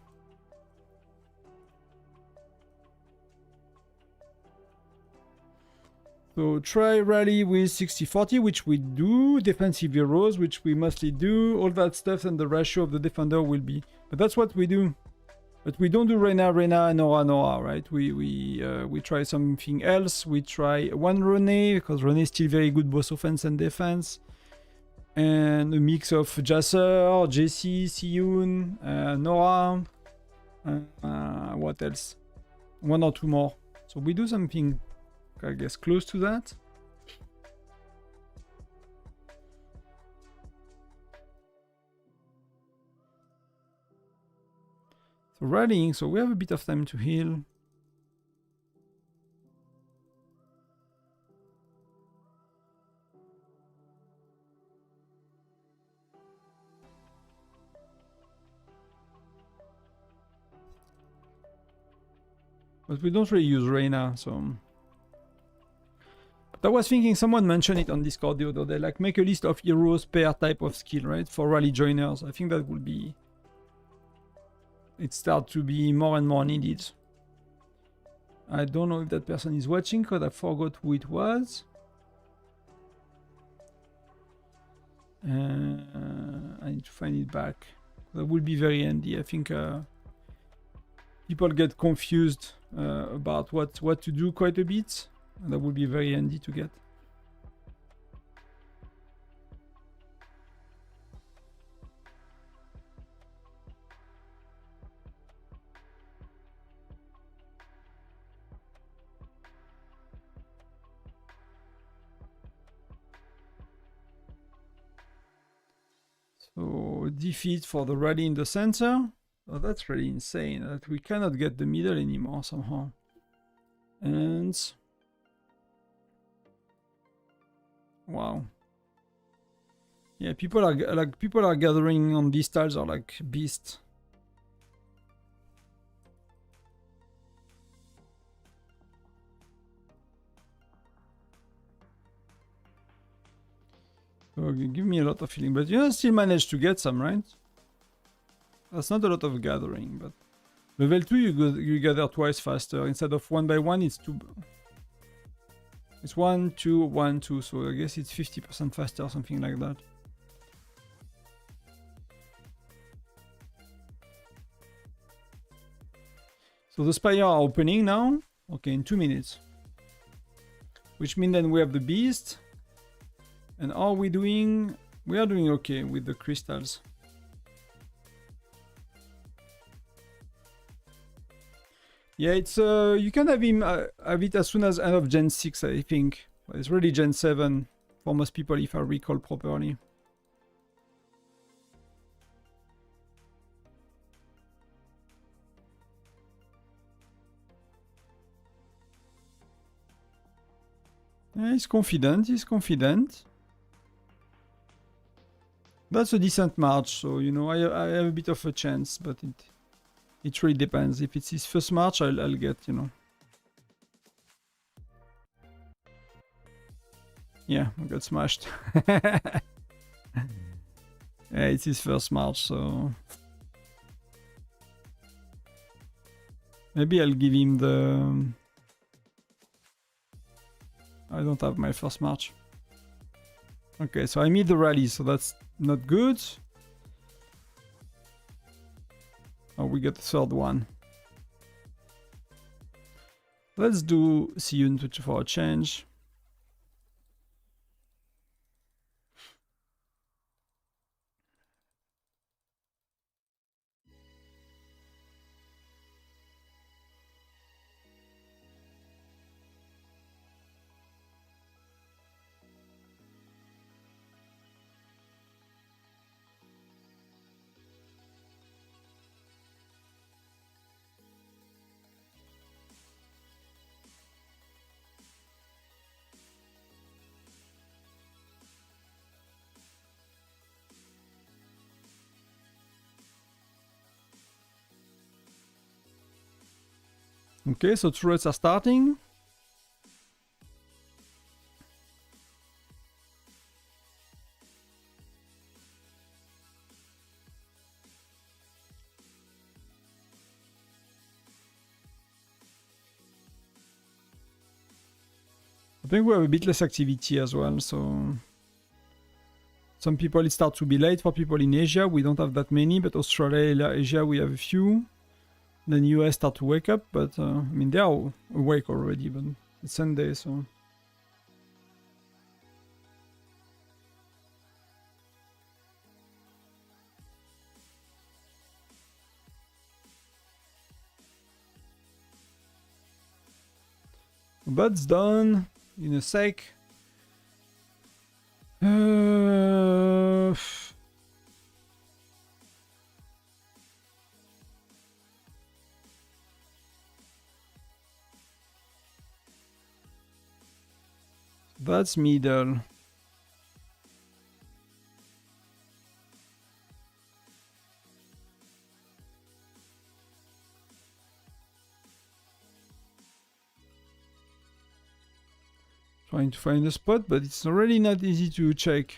So try rally with 60-40, which we do. Defensive heroes, which we mostly do. All that stuff, and the ratio of the defender will be. But that's what we do. But we don't do Rena, Nora, right? We try something else. We try one Rene, because Rene is still very good both offense and defense. And a mix of Jasser, Jessie, Siyun, Nora. What else? One or two more. So we do something, I guess, close to that. So rallying, so we have a bit of time to heal. But we don't really use Reyna, so... But I was thinking, someone mentioned it on Discord the other day, like make a list of heroes per type of skill, right? For rally joiners. I think that would be... It starts to be more and more needed. I don't know if that person is watching, because I forgot who it was. I need to find it back. That would be very handy. I think people get confused about what to do quite a bit. And that would be very handy to get. So defeat for the rally in the center. Oh, that's really insane that we cannot get the middle anymore somehow. And wow. Yeah, people are gathering on these tiles are like beasts. So give me a lot of healing, but you still manage to get some, right? That's not a lot of gathering, but level 2 you gather twice faster. Instead of 1 by 1, it's 2. It's 1, 2, 1, 2, so I guess it's 50% faster, something like that. So the spire are opening now. Okay, in 2 minutes. Which means then we have the beast. And are we doing... We are doing okay with the crystals. Yeah, it's you can have him have it as soon as end of Gen 6, I think. But it's really Gen 7 for most people, if I recall properly. Yeah, he's confident, he's confident. That's a decent march, so, you know, I have a bit of a chance, but it really depends. If it's his first march, I'll get, you know. Yeah, I got smashed. Yeah, it's his first march, so... Maybe I'll give him the... I don't have my first march. Okay, so I made the rally, so that's not good. Oh, we got the third one. Let's do Siyun for a change. Okay, so turrets are starting. I think we have a bit less activity as well, so some people it starts to be late. For people in Asia, we don't have that many, but Australia, Asia, we have a few. Then US start to wake up, but I mean they are awake already, but it's Sunday, so. Bud's done in a sec. That's middle. Trying to find a spot, but it's already not easy to check.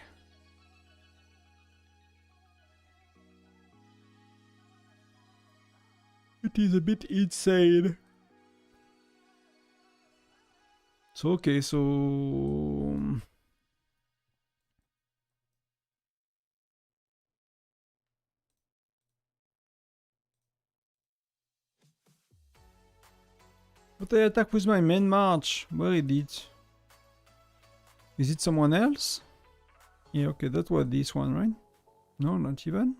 It is a bit insane. So okay, so but I attack with my main march. Where is it? Is it someone else? Yeah, okay, that was this one, right? No, not even.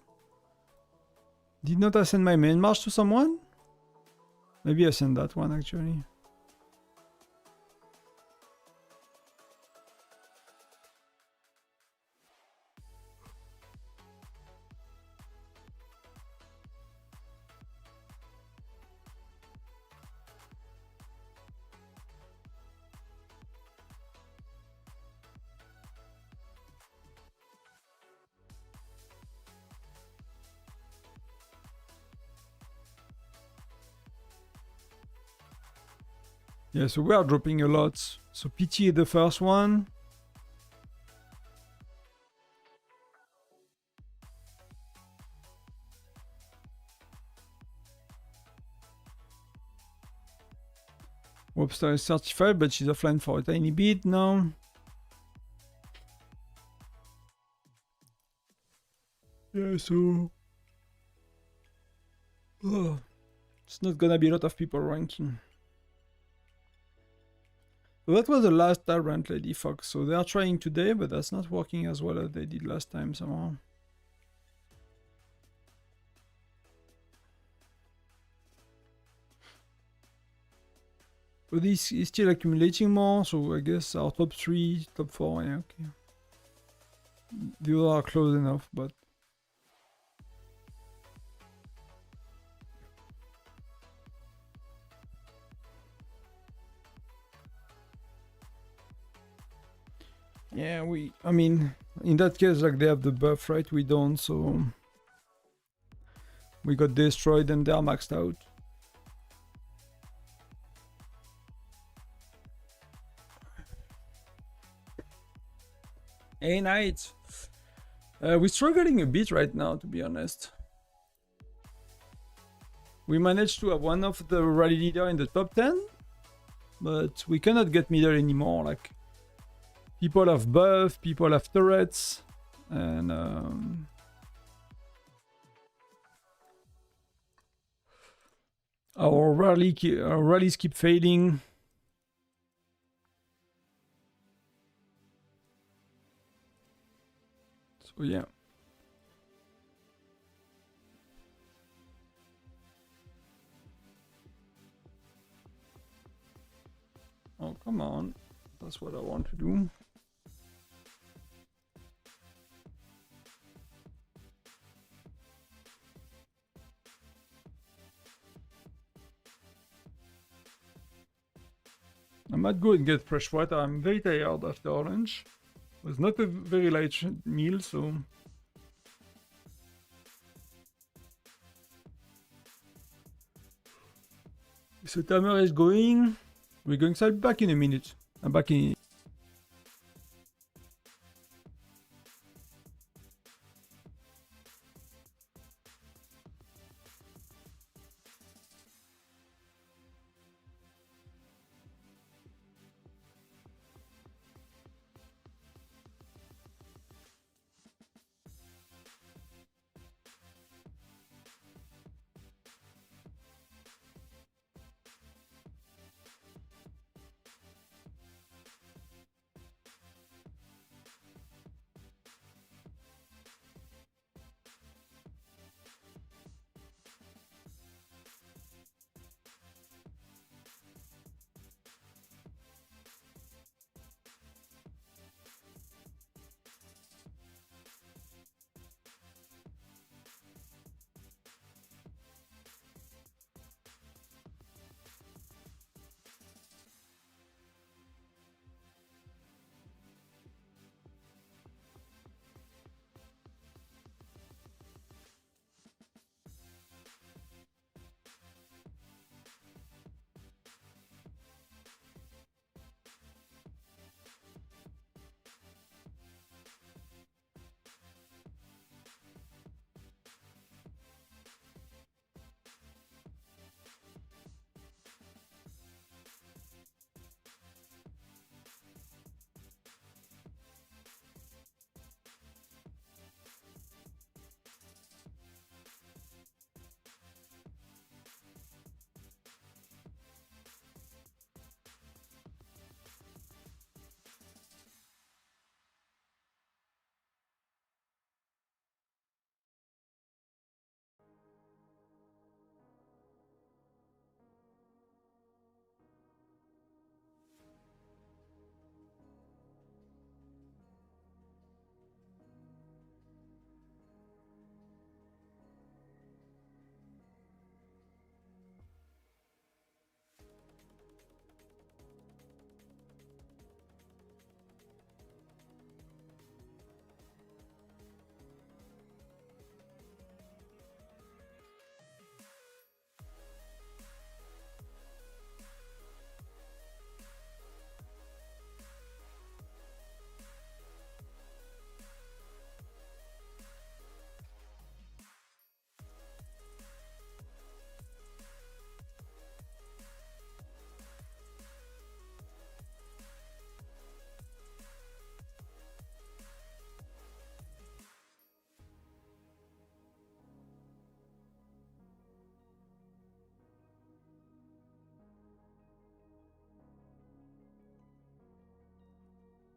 Did not I send my main march to someone? Maybe I sent that one actually. Yeah, so we are dropping a lot. So PT the first one. Webster is 35, but she's offline for a tiny bit now. Yeah, so it's not gonna be a lot of people ranking. So that was the last Tyrant Lady Fox. So they are trying today, but that's not working as well as they did last time somehow. But this is still accumulating more, so I guess our top 3, top 4, yeah, okay. The other are close enough, but... Yeah, I mean, in that case, like, they have the buff, right? We don't, so... We got destroyed and they are maxed out. Hey, Knight! We're struggling a bit right now, to be honest. We managed to have one of the rally leader in the top 10, but we cannot get middle anymore, like... People have buff, people have turrets, and our rallies keep fading. So yeah. Oh, come on. That's what I want to do. I might go and get fresh water. I'm very tired after orange. It was not a very light meal, so... So timer is going. We're going to back in a minute. I'm back in.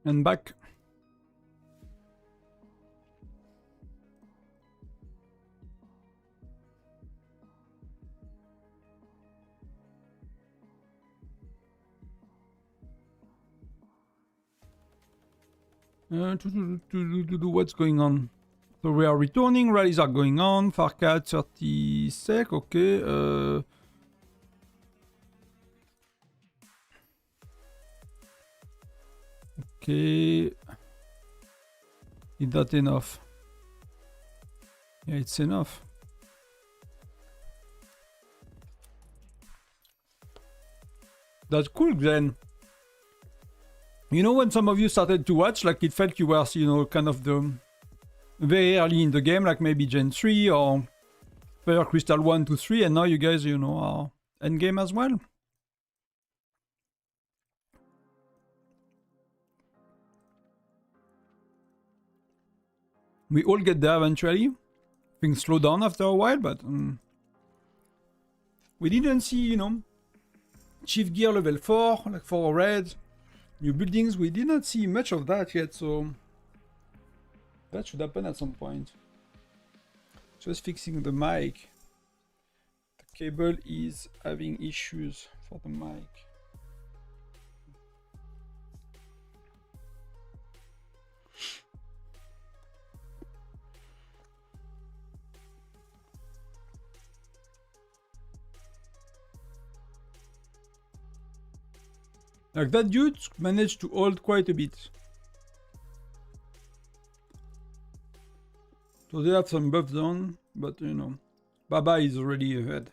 And back. What's going on? So we are returning, rallies are going on, Farcat 30 sec, okay. Okay. Is that enough? Yeah, it's enough. That's cool, Glenn. You know, when some of you started to watch, like it felt you were, you know, kind of the very early in the game, like maybe Gen 3 or Fire Crystal 1 to 3, and now you guys, you know, are endgame as well. We all get there eventually. Things slow down after a while, but we didn't see, you know, Chief Gear level 4, like for red, new buildings. We did not see much of that yet, so that should happen at some point. Just fixing the mic. The cable is having issues for the mic. Like that dude managed to hold quite a bit. So they have some buffs on, but you know, Baba is already ahead.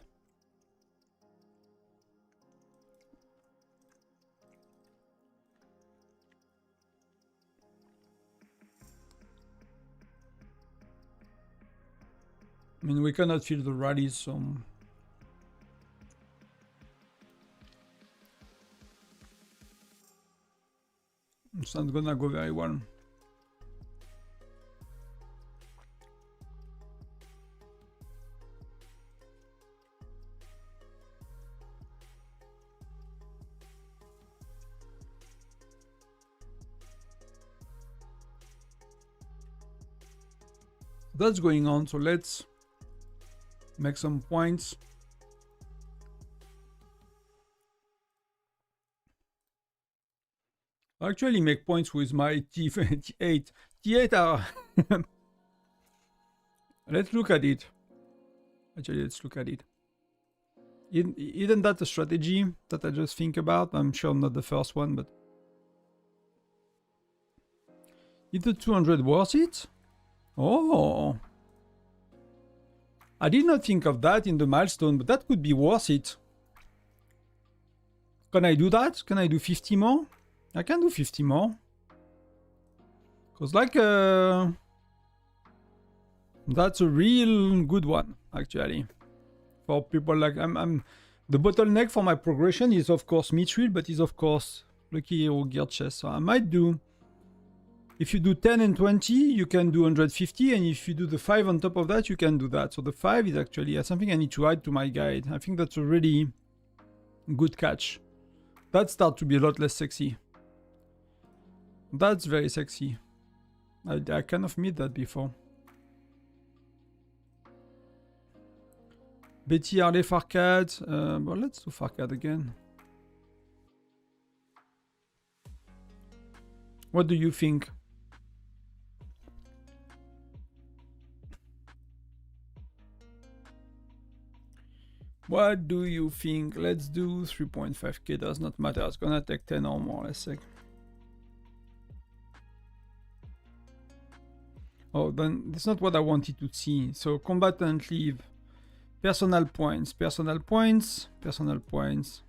I mean, we cannot feel the rallies, so... It's not gonna go very well. That's going on, so let's make some points. I actually make points with my T8. T8 are... Let's look at it. Actually, let's look at it. Isn't that a strategy that I just think about? I'm sure not the first one, but... Is the 200 worth it? Oh, I did not think of that in the milestone, but that could be worth it. Can I do that? Can I do 50 more? I can do 50 more. Because like, that's a real good one, actually. For people like, the bottleneck for my progression is of course Mithril, but is of course Lucky Hero Gear Chest. So I might do... If you do 10 and 20, you can do 150, and if you do the 5 on top of that, you can do that. So the 5 is actually something I need to add to my guide. I think that's a really good catch. That starts to be a lot less sexy. That's very sexy. I kind of made that before. Betty, Harley, Farcad. But let's do Farcad again. What do you think? What do you think? Let's do 3.5k. Does not matter. It's gonna take 10 or more. Let's see. Oh, then that's not what I wanted to see. So combatant leave. Personal points. Personal points. Personal points.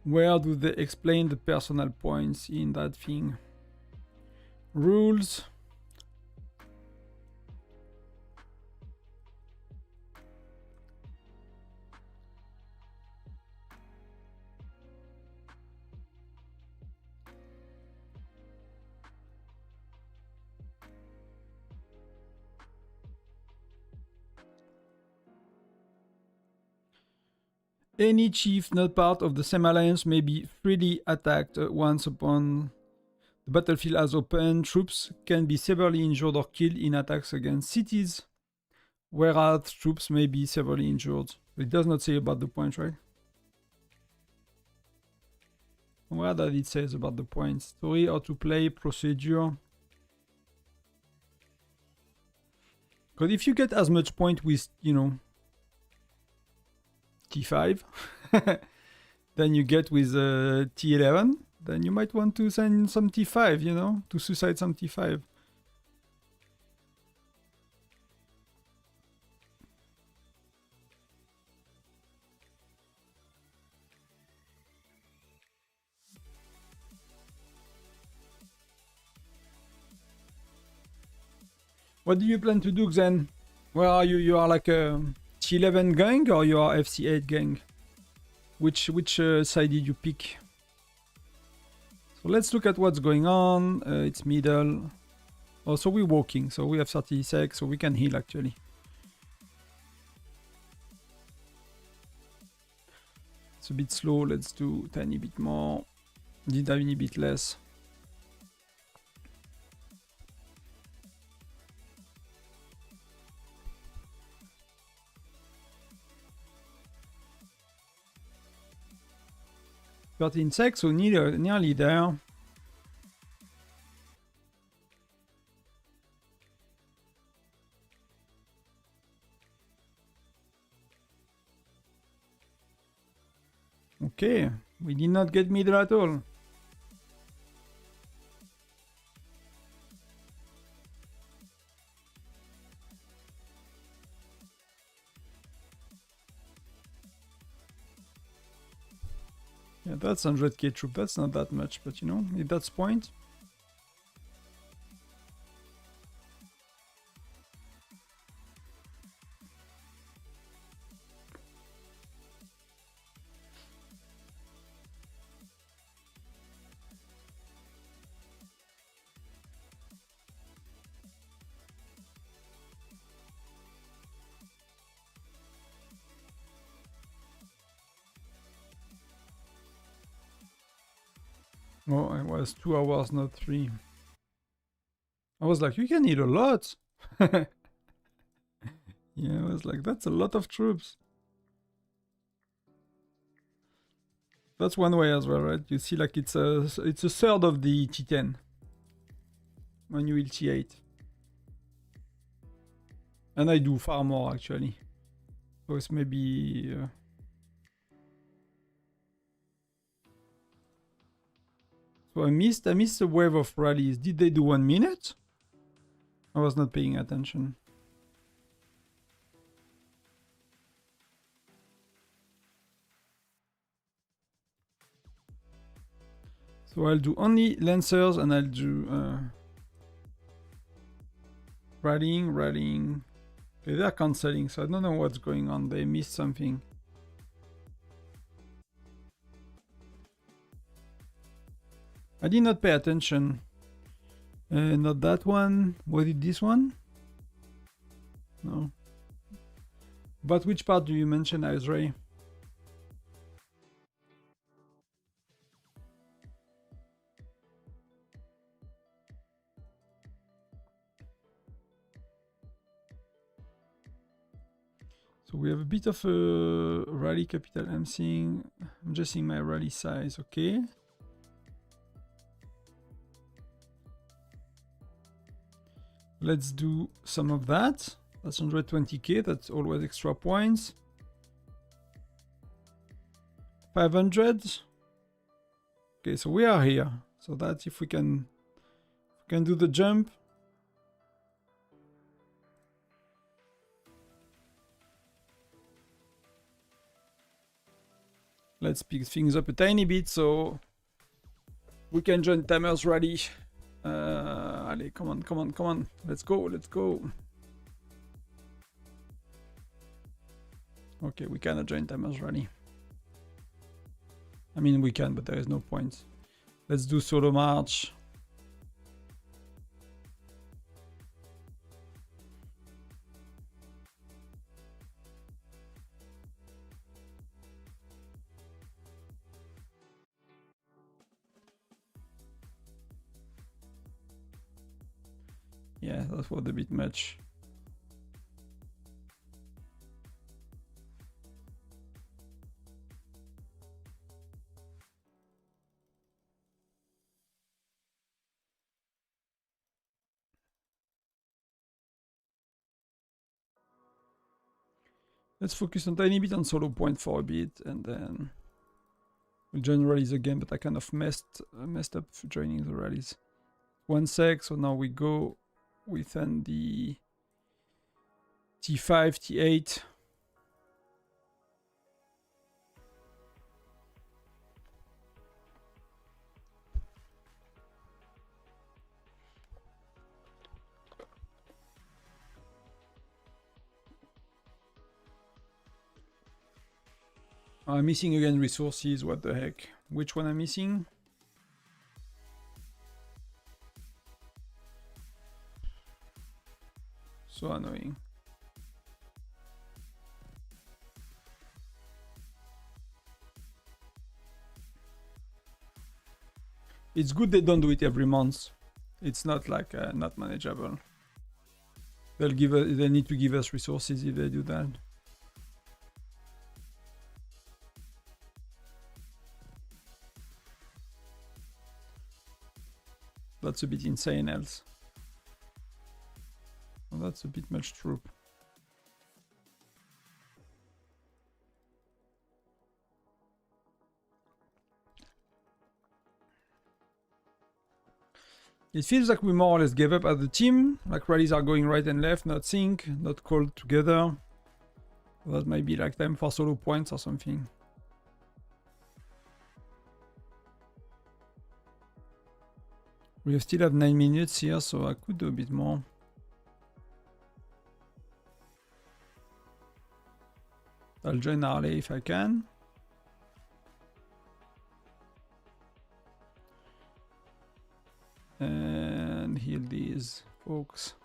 Where do they explain the personal points in that thing? Rules. Any chief not part of the same alliance may be freely attacked once upon the battlefield has opened. Troops can be severely injured or killed in attacks against cities, whereas troops may be severely injured. It does not say about the points, right? Where does it say about the points? Story, how to play, procedure. Because if you get as much point with, you know, T5 then you get with T11, then you might want to send some T5, you know, to suicide some T5. What do you plan to do, Xen? Where are you? You are like a T11 gang or you are FC8 gang? Which side did you pick? So let's look at what's going on. It's middle. Oh, so we're walking. So we have 30 seconds, so we can heal actually. It's a bit slow. Let's do a tiny bit more. Did a tiny bit less. Insects, so nearly there. Okay, we did not get middle at all. Yeah, that's 100k troop. That's not that much, but you know, if that's point. Oh, it was 2 hours, not 3. I was like, you can eat a lot. Yeah, I was like, that's a lot of troops. That's one way as well, right? You see, like it's a third of the T10 when you will T8. And I do far more actually. So it's maybe. So I missed the wave of rallies. Did they do 1 minute? I was not paying attention. So I'll do only Lancers and I'll do rallying. Okay, they're cancelling, so I don't know what's going on. They missed something. I did not pay attention. Not that one. Was it this one? No. But which part do you mention, Azray? So we have a bit of a rally capital. I'm just seeing my rally size. Okay. Let's do some of that. That's 120k. That's always extra points. 500. Okay, so we are here. So that's if we can do the jump. Let's pick things up a tiny bit so we can join Tamer's rally. Allez, come on. Let's go. Okay, we cannot join Tamer's rally. I mean, we can, but there is no point. Let's do solo march. Yeah, that was a bit much. Let's focus a tiny bit on solo point for a bit, and then we'll join rallies again. But I kind of messed up joining the rallies. 1 sec. So now we go within the T5, T8. I'm missing again resources. What the heck? Which one I'm missing? So annoying. It's good they don't do it every month. It's not like not manageable. They need to give us resources if they do that. That's a bit insane else. Oh, that's a bit much troop. It feels like we more or less gave up as a team. Like rallies are going right and left, not sync, not called together. That might be like time for solo points or something. We still have 9 minutes here, so I could do a bit more. I'll join Harley if I can. And heal these folks.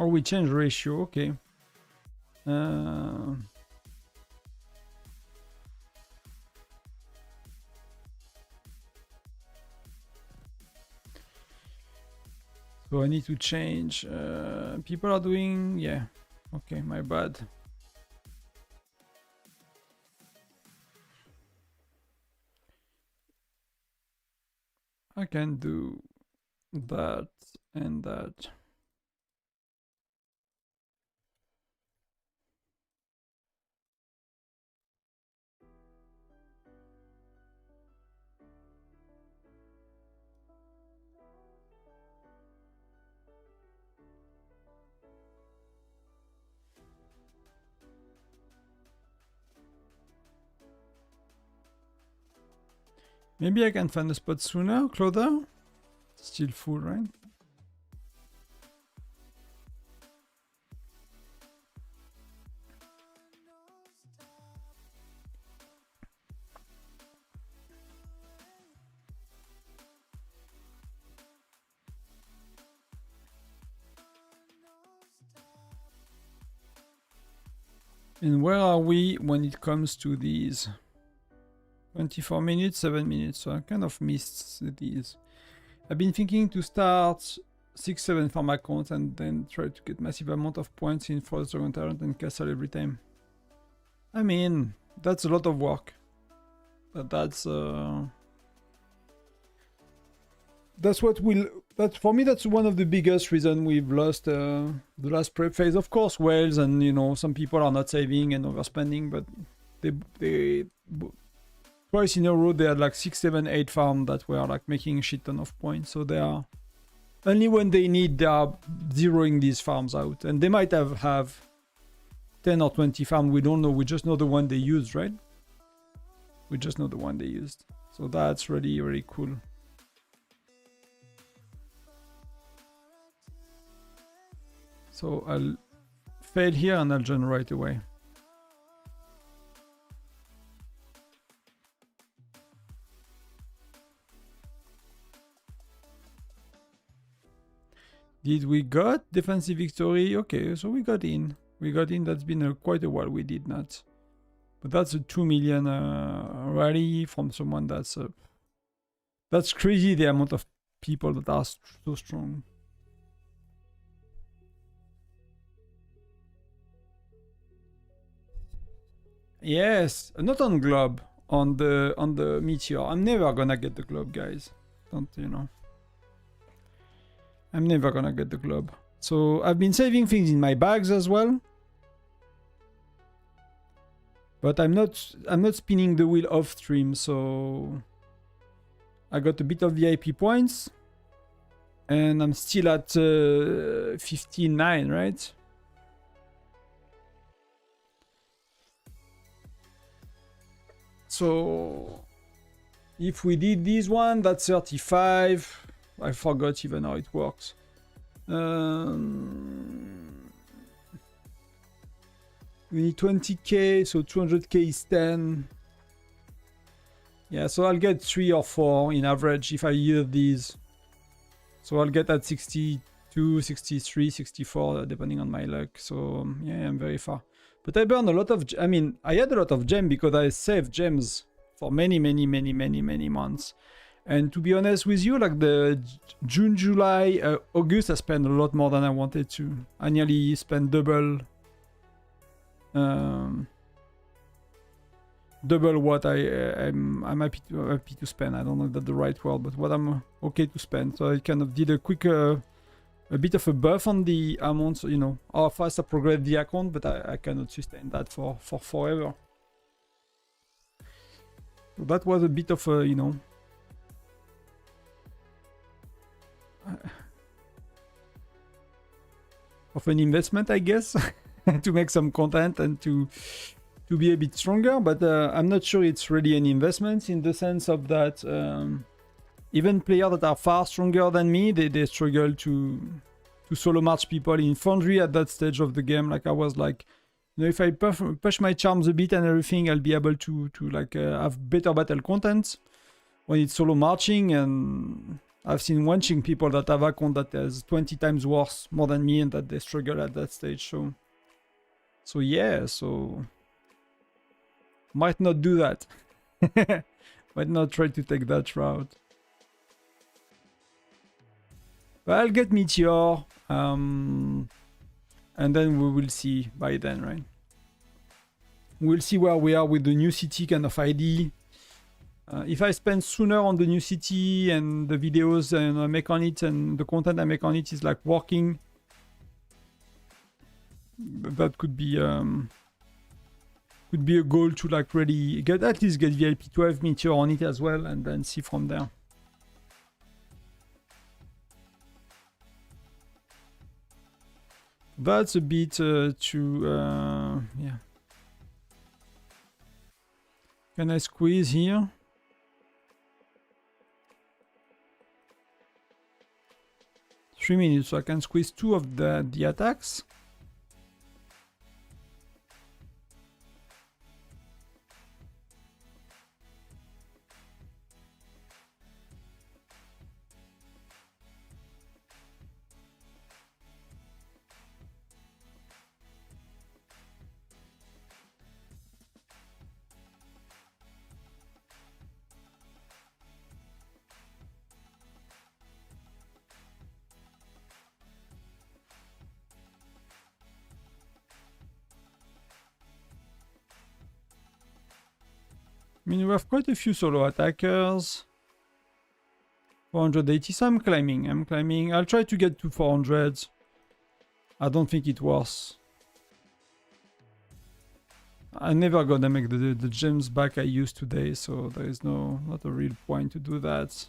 Or we change ratio, okay. So I need to change. People are doing, yeah. Okay, my bad. I can do that and that. Maybe I can find a spot sooner, Clother? Still full, right? And where are we when it comes to these? 24 minutes, 7 minutes, so I kind of missed these. I've been thinking to start 6-7 farm accounts and then try to get massive amount of points in Frostdragon Tyrant and Castle every time. I mean, that's a lot of work. But that's what will... That, for me, that's one of the biggest reasons we've lost the last prep phase. Of course, whales and, you know, some people are not saving and overspending, but they twice in a row they had like 6, 7, 8 farms that were like making a shit ton of points. So they are... Only when they need, they are zeroing these farms out. And they might have 10 or 20 farms, we don't know. We just know the one they used, right? We just know the one they used. So that's really, really cool. So I'll fail here and I'll join right away. Did we got defensive victory? Okay, so we got in. We got in. That's been quite a while we did not. But that's a 2 million rally from someone that's crazy, the amount of people that are so strong. Yes, not on globe, on the meteor. I'm never gonna get the globe, guys. Don't, you know. I'm never gonna get the globe. So I've been saving things in my bags as well. But I'm not spinning the wheel off stream, so I got a bit of VIP points. And I'm still at 59, right? So if we did this one, that's 35. I forgot even how it works. We need 20k, so 200k is 10. Yeah, so I'll get 3 or 4 in average if I yield these. So I'll get at 62, 63, 64, depending on my luck. So yeah, I'm very far. But I burned a lot of... I mean, I had a lot of gems because I saved gems for many months. And to be honest with you, like the June, July, August, I spent a lot more than I wanted to. I nearly spent double what I'm happy to spend. I don't know if that's the right word, but what I'm okay to spend. So I kind of did a quick, a bit of a buff on the amount, you know, how fast I progress the account, but I cannot sustain that for forever. So that was a bit of a, you know, of an investment, I guess, to make some content and to be a bit stronger. But I'm not sure it's really an investment in the sense of that even players that are far stronger than me, they struggle to solo march people in Foundry at that stage of the game. Like I was like, you know, if I push my charms a bit and everything, I'll be able to like have better battle content when it's solo marching. And I've seen watching people that have account that is 20 times worse, more than me, and that they struggle at that stage. So yeah, so might not do that. Might not try to take that route. But I'll get Meteor, and then we will see by then, right? We'll see where we are with the new city kind of ID. If I spend sooner on the new city and the videos and I make on it and the content I make on it is like working, that could be a goal to like really get at least get VLP 12 Meteor on it as well, and then see from there. That's a bit yeah. Can I squeeze here? 3 minutes, so I can squeeze 2 of the attacks. I mean, we have quite a few solo attackers. 480, so I'm climbing. I'll try to get to 400. I don't think it works. I never gonna make the gems back I used today, so there is not a real point to do that.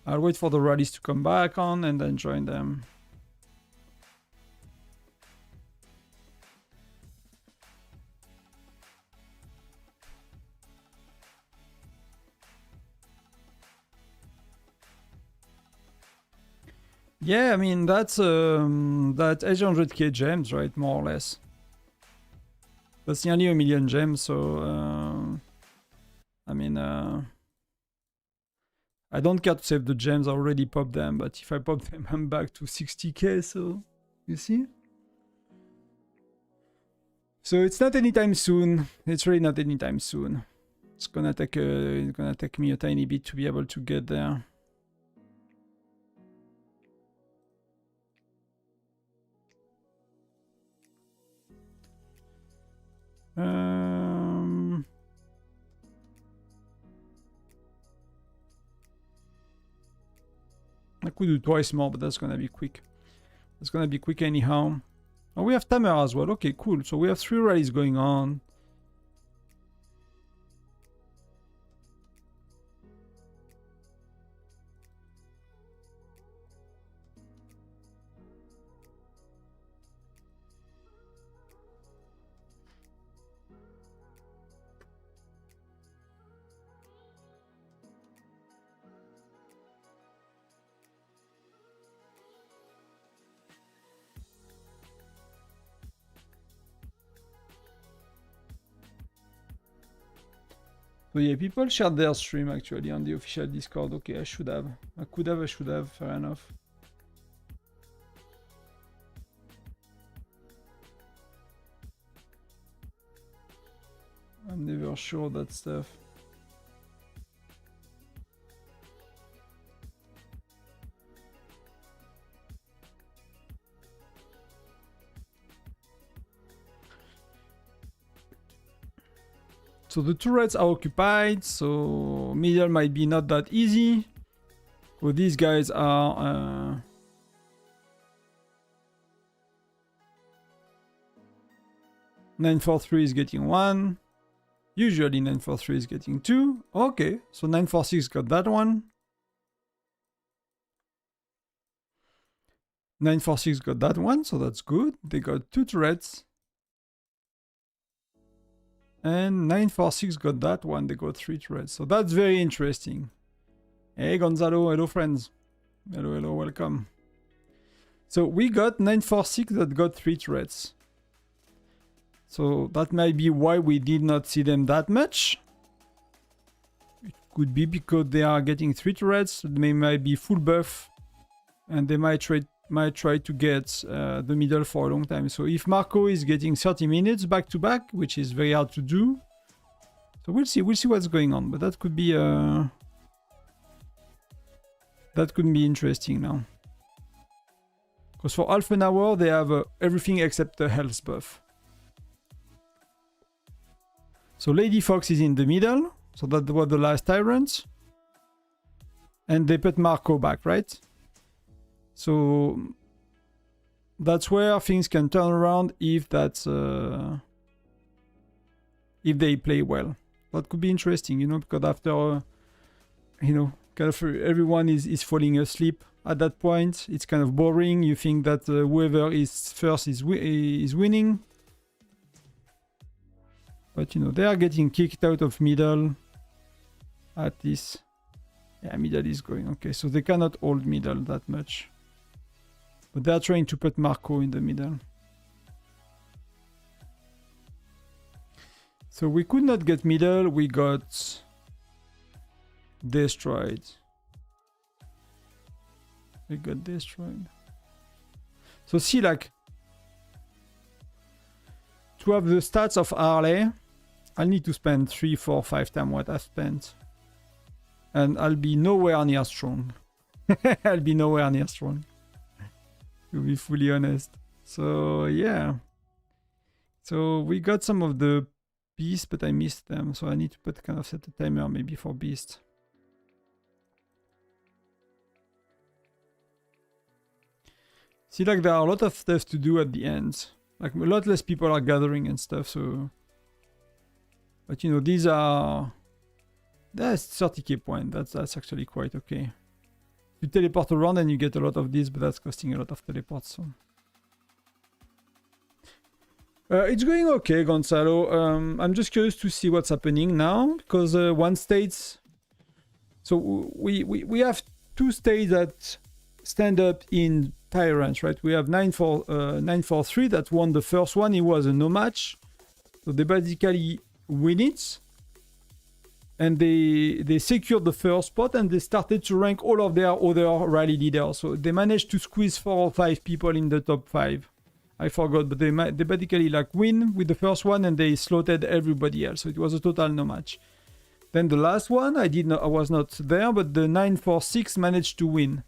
I'll wait for the rallies to come back on and then join them. Yeah, I mean, that's that 800k gems, right? More or less. That's nearly 1 million gems, so I mean, I don't care to save the gems, I already popped them, but if I pop them, I'm back to 60k, so you see? So it's not anytime soon. It's really not anytime soon. It's gonna take me a tiny bit to be able to get there. I could do twice more, but that's gonna be quick. That's gonna be quick anyhow. Oh, we have Tamer as well. Okay, cool. So we have 3 rallies going on. So yeah, people shared their stream actually on the official Discord. Okay, I should have. I could have, I should have. Fair enough. I'm never sure that stuff. So the turrets are occupied, so middle might be not that easy. Well, these guys are 943 is getting 1. Usually 943 is getting 2. Okay, so 946 got that one. 946 got that one, so that's good. They got 2 turrets. And 946 got that one, they got 3 turrets. So that's very interesting. Hey Gonzalo, hello friends. Hello, hello, welcome. So we got 946 that got 3 turrets. So that might be why we did not see them that much. could be because they are getting 3 turrets. They might be full buff, and they might try to get the middle for a long time. So if Marco is getting 30 minutes back to back, which is very hard to do, so we'll see what's going on. But that could be interesting now. Because for half an hour they have everything except the health buff. So Lady Fox is in the middle. So that was the last Tyrant. And they put Marco back, right? So that's where things can turn around if that's if they play well. That could be interesting, you know, because after you know, kind of everyone is falling asleep at that point. It's kind of boring. You think that whoever is first is winning. But you know, they are getting kicked out of middle at least. Yeah, middle is going okay, so they cannot hold middle that much. But they are trying to put Marco in the middle. So we could not get middle, we got destroyed. We got destroyed. So see, like, to have the stats of Harley, I'll need to spend 3, 4, 5 times what I've spent. And I'll be nowhere near strong. I'll be nowhere near strong. To be fully honest. So yeah. So we got some of the beasts, but I missed them. So I need to put kind of set a timer maybe for beast. See, like there are a lot of stuff to do at the end. Like a lot less people are gathering and stuff, so... But you know, these are... That's 30k point, that's actually quite okay. You teleport around and you get a lot of these, but that's costing a lot of teleports, so... it's going okay, Gonzalo. I'm just curious to see what's happening now, because one state... So we have 2 states that stand up in Tyrant, right? We have 943 that won the first one. It was a no match, so they basically win it, and they secured the first spot, and they started to rank all of their other rally leaders. So they managed to squeeze 4 or 5 people in the top 5. I forgot, but they basically like win with the first one, and they slaughtered everybody else. So it was a total no match. Then the last one, I was not there, but the 946 managed to win.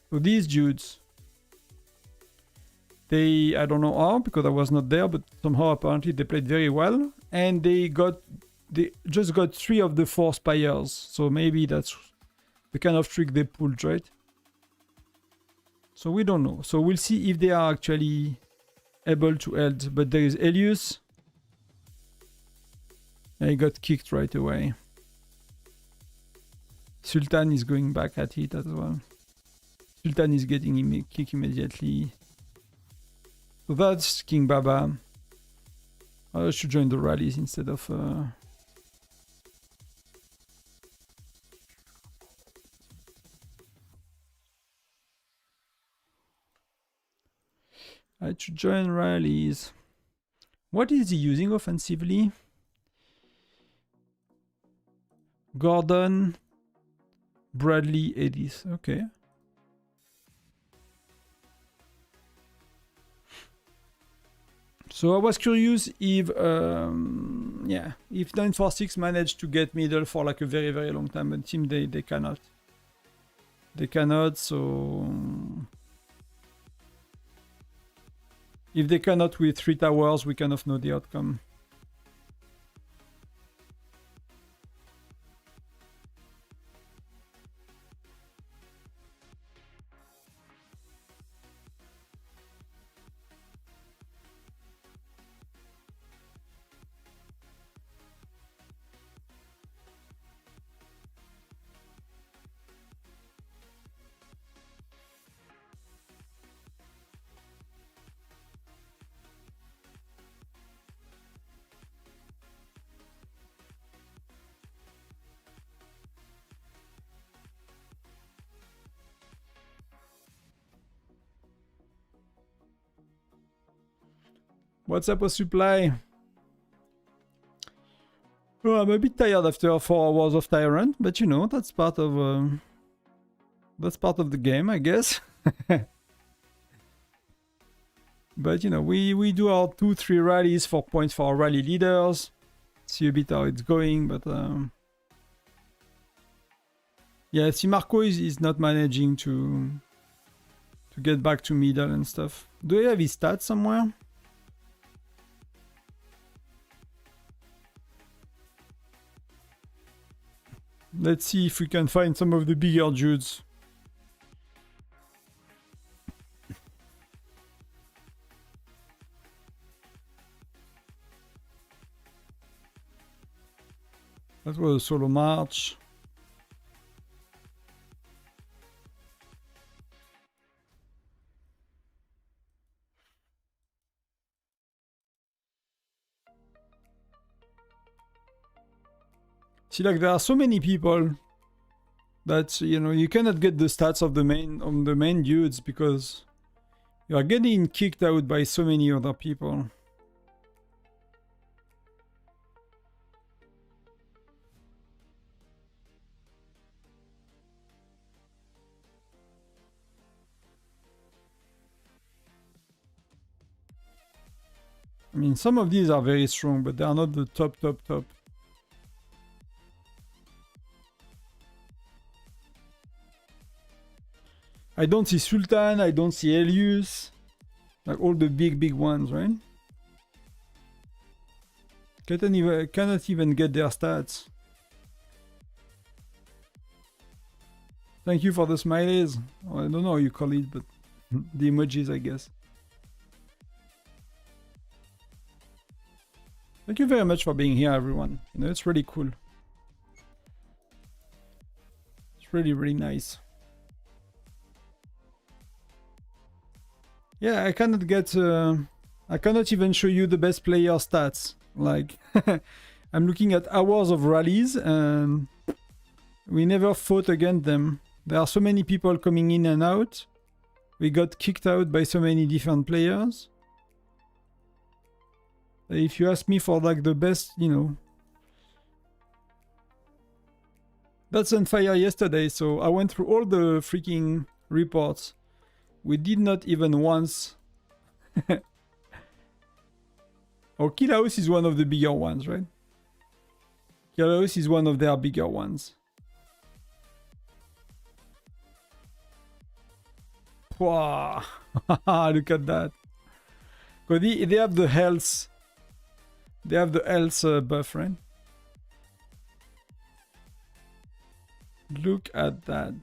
So these dudes, I don't know how, because I was not there, but somehow apparently they played very well, and they just got 3 of the 4 spires. So maybe that's the kind of trick they pulled, right? So we don't know. So we'll see if they are actually able to hold. But there is Elius. He got kicked right away. Sultan is going back at it as well. Sultan is getting kicked immediately. So that's King Baba. I should join the rallies instead of... I should join rallies. What is he using offensively? Gordon, Bradley, Edith. Okay. So I was curious if, if 946 managed to get middle for like a very, very long time, but it seems they cannot. They cannot, so... If they cannot with 3 towers, we kind of know the outcome. What's up with supply? Well, I'm a bit tired after 4 hours of Tyrant, but you know, that's part of the game, I guess. But you know, we do our 2-3 rallies for points for our rally leaders. See a bit how it's going, but yeah, see Marco is not managing to get back to middle and stuff. Do I have his stats somewhere? Let's see if we can find some of the bigger dudes. That was a solo march. See, like there are so many people that you know you cannot get the stats of the main dudes because you are getting kicked out by so many other people. I mean, some of these are very strong, but they are not the top. I don't see Sultan, I don't see Elius. Like all the big ones, right? Cannot even get their stats. Thank you for the smileys. Oh, I don't know how you call it, but the emojis, I guess. Thank you very much for being here, everyone. You know, it's really cool. It's really nice. Yeah, I cannot get... I cannot even show you the best player stats. Like, I'm looking at hours of rallies and we never fought against them. There are so many people coming in and out. We got kicked out by so many different players. If you ask me for like the best, you know... That's on fire yesterday, so I went through all the freaking reports. We did not even once... Oh, Kilaos is one of the bigger ones, right? Kilaos is one of their bigger ones. Wow. Look at that. Because they have the health. They have the health buff, right? Look at that.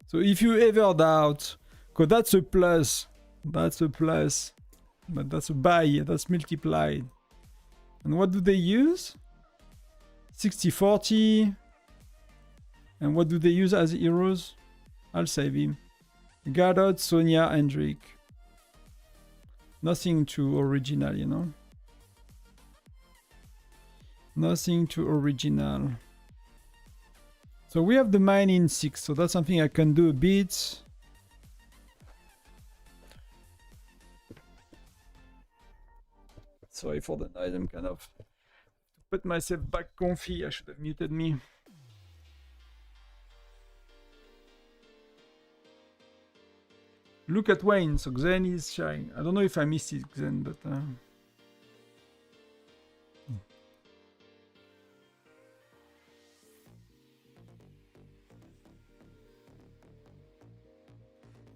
So if you ever doubt, because that's a plus. That's a plus. But that's a buy. That's multiplied. And what do they use? 60-40. And what do they use as heroes? I'll save him. Gadot, Sonia, Hendrik. Nothing too original, you know? Nothing too original. So we have the mine in 6, so that's something I can do a bit. Sorry for the noise, I'm kind of... Put myself back comfy, I should have muted me. Look at Wayne, so Xen is shy. I don't know if I missed it, Xen, but...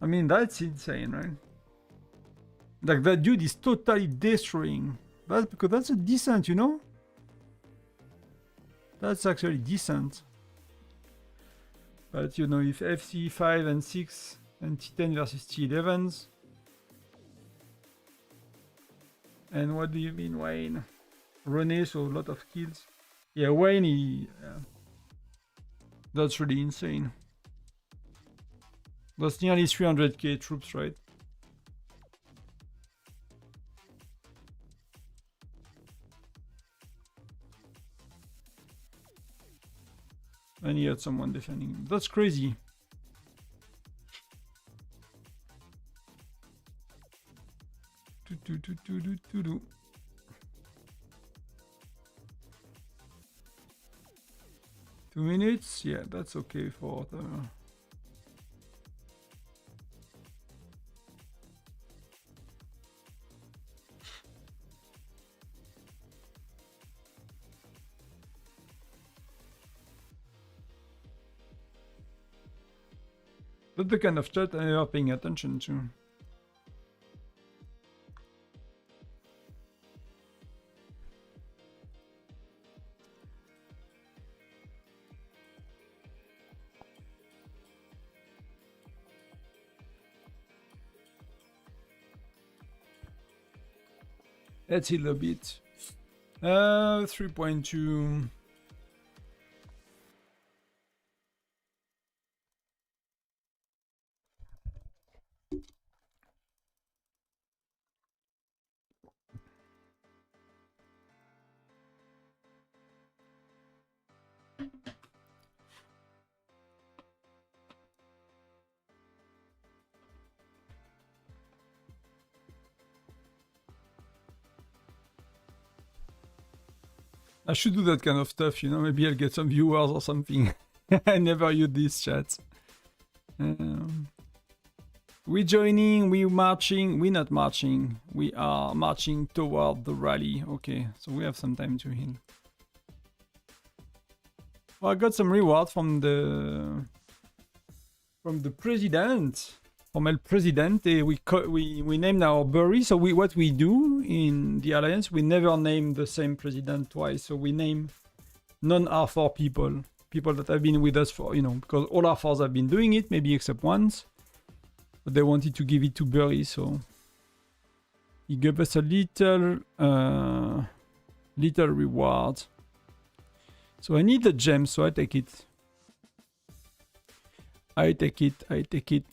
I mean, that's insane, right? Like, that dude is totally destroying. That's because that's a decent, you know? That's actually decent. But, you know, if FC 5 and 6 and T10 versus T11s. And what do you mean, Wayne? René, so a lot of kills. Yeah, Wayne, yeah. That's really insane. That's nearly 300k troops, right? And he had someone defending him. That's crazy. 2 minutes? Yeah, that's okay for the... That's the kind of chat I'm paying attention to. Let's heal a bit. 3.2. I should do that kind of stuff, you know, maybe I'll get some viewers or something. I never use this chat. We joining, we marching, we not marching. We are marching toward the rally. Okay, so we have some time to heal. Well, I got some reward from the president. From El Presidente, we named our bury. So what we do in the Alliance, we never name the same president twice. So we name non-R4 people that have been with us for, you know, because all R4s have been doing it, maybe except once. But they wanted to give it to Bury, so he gave us a little reward. So I need the gem, so I take it. I take it.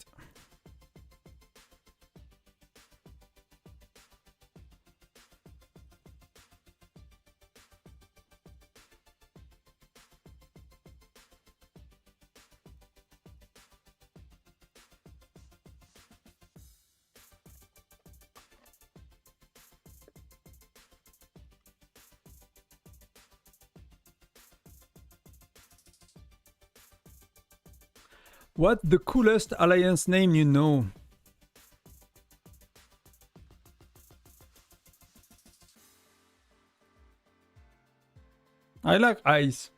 What the coolest Alliance name you know? I like Ice.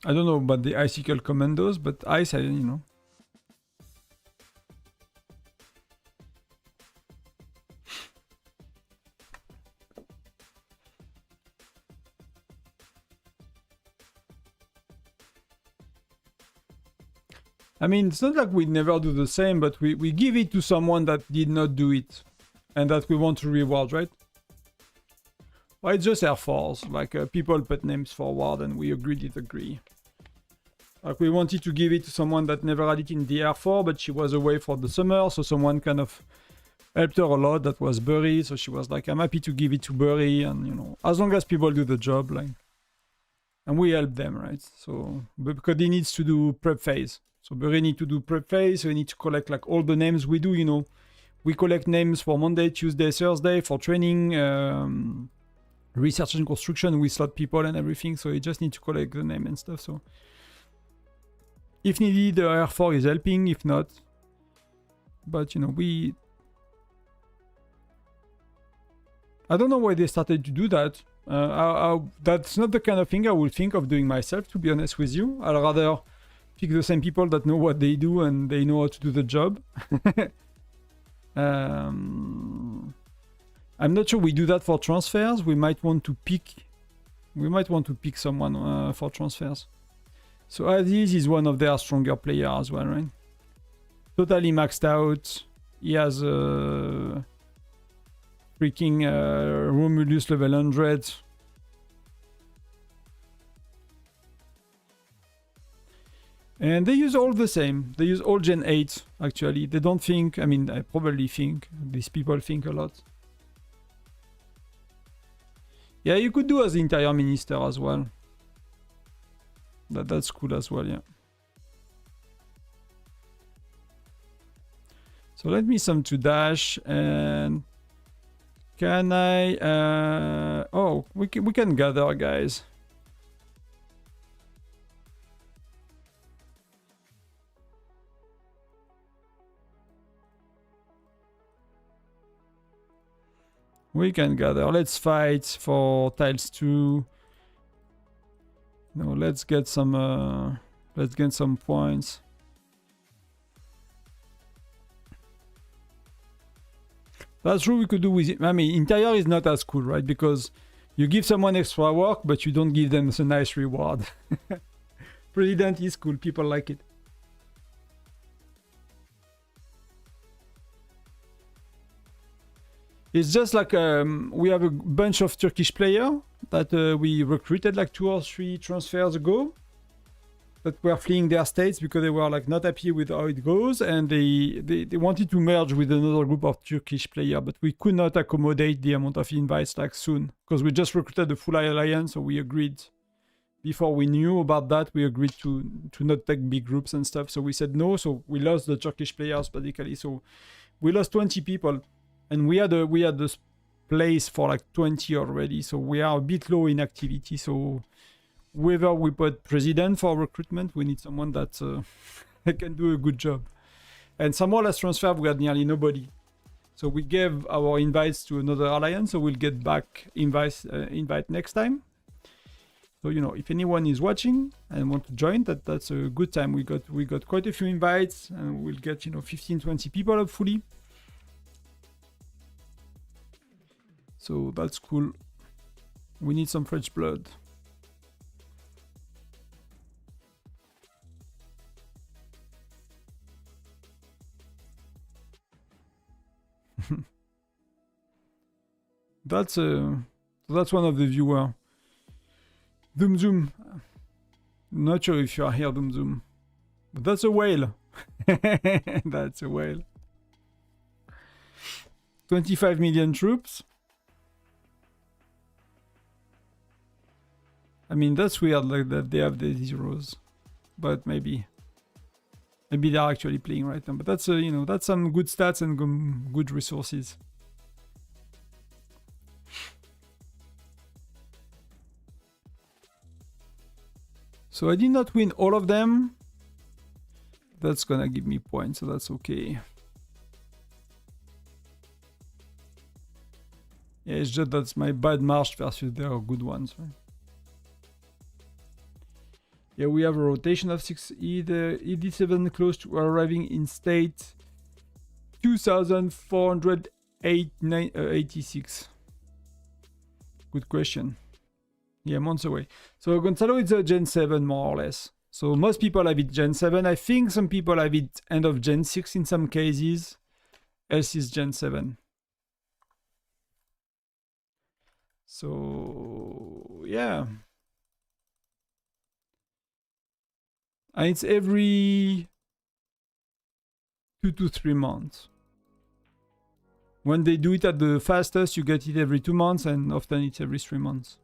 I don't know about the Icicle Commandos, but Ice, you know. I mean, it's not like we never do the same, but we give it to someone that did not do it and that we want to reward, right? Well, it's just Air Force, like people put names forward and we agree. Like we wanted to give it to someone that never had it in the Air Force, but she was away for the summer, so someone kind of helped her a lot. That was Bury, so she was like, I'm happy to give it to Bury, and you know, as long as people do the job, like, and we help them, right? So, but because he needs to do prep phase. So Bury need to do prep phase, so we need to collect like all the names we do, you know. We collect names for Monday, Tuesday, Thursday, for training, research and construction, we slot people and everything, so you just need to collect the name and stuff, so. If needed, the R4 is helping, if not. But, you know, I don't know why they started to do that. That's not the kind of thing I would think of doing myself, to be honest with you. I'd rather pick the same people that know what they do and they know how to do the job. I'm not sure we do that for transfers. We might want to pick someone for transfers. So Aziz is one of their stronger players as well, right? Totally maxed out. He has a freaking Romulus level 100. And they use all the same. They use all Gen 8, actually. They don't think, I mean, I probably think, these people think a lot. Yeah, you could do as the Interior Minister as well. That's cool as well, yeah. So let me sum to dash, and can I, oh, we can gather, guys. We can gather. Let's fight for tiles 2. No, let's get some points. That's true, we could do with it. I mean, interior is not as cool, right? Because you give someone extra work, but you don't give them a nice reward. President is cool, people like it. It's just like we have a bunch of Turkish players that we recruited like 2 or 3 transfers ago that were fleeing their states because they were like not happy with how it goes, and they wanted to merge with another group of Turkish players, but we could not accommodate the amount of invites like soon because we just recruited the full alliance, so we agreed before we knew about that, we agreed to not take big groups and stuff, so we said no, so we lost the Turkish players basically, so we lost 20 people, and we had this place for like 20 already, so we are a bit low in activity, so whether we put president for recruitment, we need someone that can do a good job. And some more last transfer, we had nearly nobody. So we gave our invites to another alliance, so we'll get back invite next time. So, you know, if anyone is watching and want to join, that's a good time. We got quite a few invites, and we'll get, you know, 15-20 people hopefully. So that's cool. We need some fresh blood. That's one of the viewer. Doom Zoom. Not sure if you are here, Doom Zoom. But that's a whale. That's a whale. 25 million troops. I mean, that's weird like that they have the zeros. But maybe they're actually playing right now. But that's you know, that's some good stats and good resources. So I did not win all of them. That's gonna give me points, so that's okay. Yeah, it's just that's my bad march versus their good ones. Right? Yeah, we have a rotation of 6 ED7 close to arriving in state 2,486. Good question. Yeah, months away. So Gonzalo is a Gen 7 more or less. So most people have it Gen 7. I think some people have it end of Gen 6 in some cases. Else is Gen 7. So yeah. And it's every 2 to 3 months. When they do it at the fastest, you get it every 2 months, and often it's every 3 months.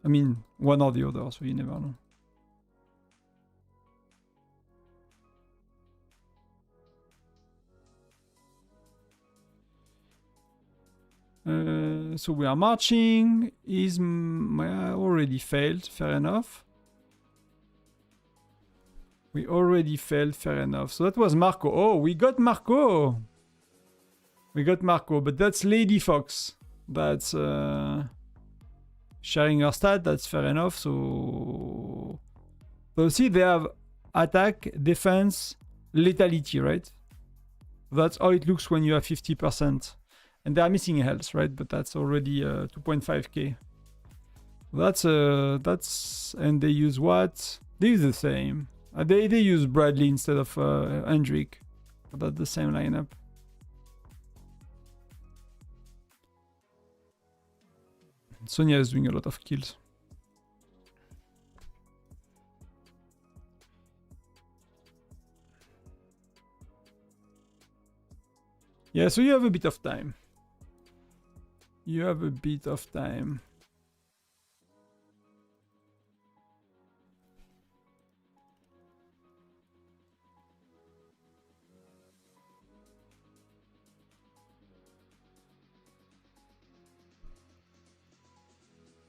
I mean, one or the other, so you never know. So we are marching. Is already failed, fair enough. We already failed, fair enough. So that was Marco. Oh, we got Marco. We got Marco, but that's Lady Fox. That's sharing her stat. That's fair enough. So see, they have attack, defense, lethality, right? That's how it looks when you have 50%. And they are missing health, right? But that's already 2.5k. That's and they use what? They use the same. They use Bradley instead of Hendrik. But that's the same lineup. Sonia is doing a lot of kills. Yeah, so you have a bit of time. You have a bit of time.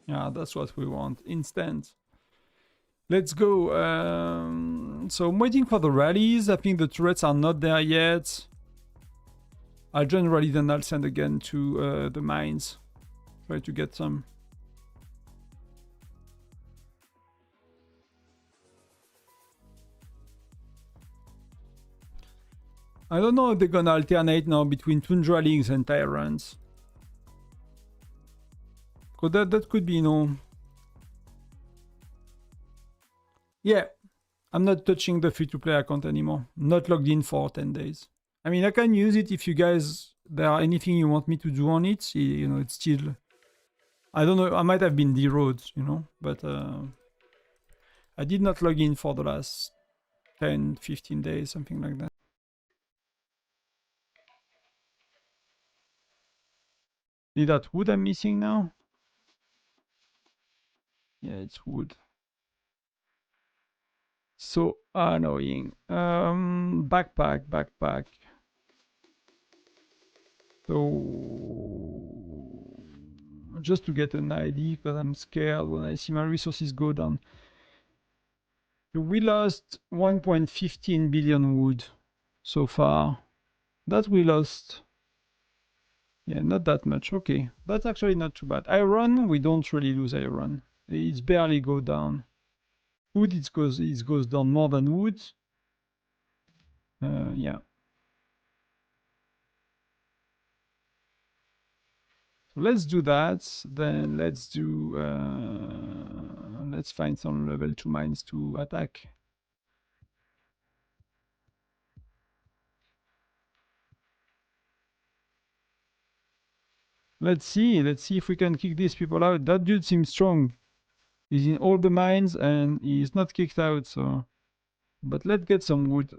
Yeah, that's what we want. Instant. Let's go. So I'm waiting for the rallies. I think the turrets are not there yet. I'll generally then I'll send again to the mines. Try to get some. I don't know if they're gonna alternate now between Tundralings and Tyrants. Cause that could be, you know. Yeah, I'm not touching the free-to-play account anymore. Not logged in for 10 days. I mean, I can use it if you guys, there are anything you want me to do on it. You know, it's still, I don't know, I might have been de-road, you know, but I did not log in for the last 10, 15 days, something like that. Is that wood I'm missing now? Yeah, it's wood. So annoying. Backpack. So just to get an idea, because I'm scared when I see my resources go down. We lost 1.15 billion wood so far. That we lost. Yeah, not that much. Okay, that's actually not too bad. Iron, we don't really lose iron. It's barely go down. Wood, it goes down more than wood. Yeah. So let's do that. Then let's do. Let's find some level 2 mines to attack. Let's see if we can kick these people out. That dude seems strong. He's in all the mines and he's not kicked out, so. But let's get some wood.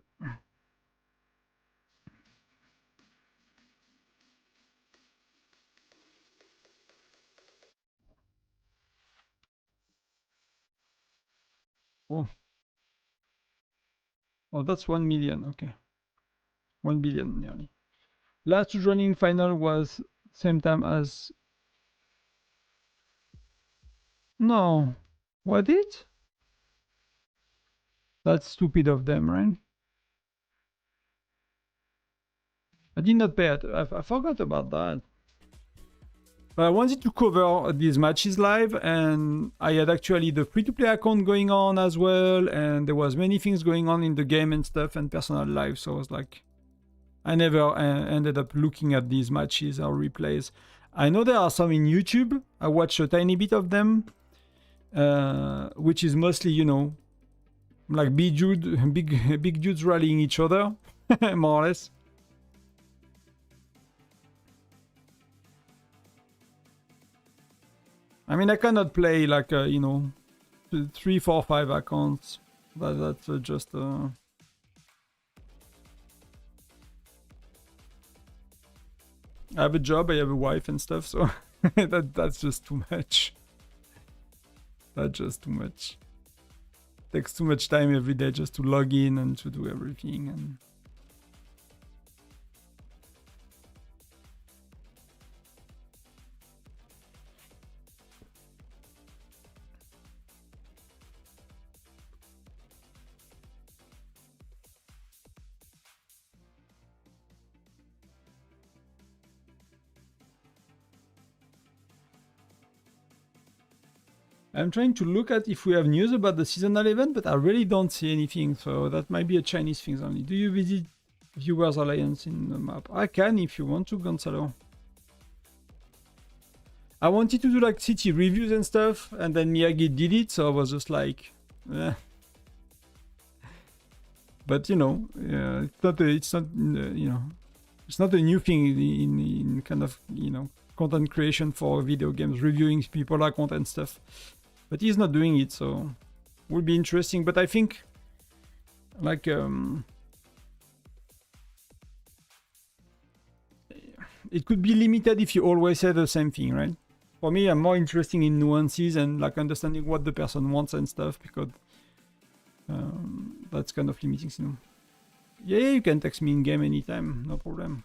Oh. Oh, that's 1 million. Okay. 1 billion nearly. Last running final was same time as. No. What it? That's stupid of them, right? I did not pay it. I forgot about that. But I wanted to cover these matches live, and I had actually the free-to-play account going on as well, and there was many things going on in the game and stuff, and personal life. So I was like, I never ended up looking at these matches or replays. I know there are some in YouTube. I watched a tiny bit of them, which is mostly, you know, like big dudes rallying each other, more or less. I mean, I cannot play like, you know, 3, 4, 5 accounts. That's just... I have a job, I have a wife and stuff, so that's just too much. That's just too much. Takes too much time every day just to log in and to do everything. And I'm trying to look at if we have news about the seasonal event, but I really don't see anything, so that might be a Chinese thing only. Do you visit Viewers Alliance in the map? I can if you want to, Gonzalo. I wanted to do like city reviews and stuff, and then Miyagi did it, so I was just like, eh. But you know, it's not you know, it's not a new thing in kind of, you know, content creation for video games, reviewing people's account and stuff. But he's not doing it, so would be interesting. But I think like it could be limited if you always say the same thing, right? For me, I'm more interested in nuances and like understanding what the person wants and stuff, because that's kind of limiting, you know. Yeah, you can text me in game anytime, no problem.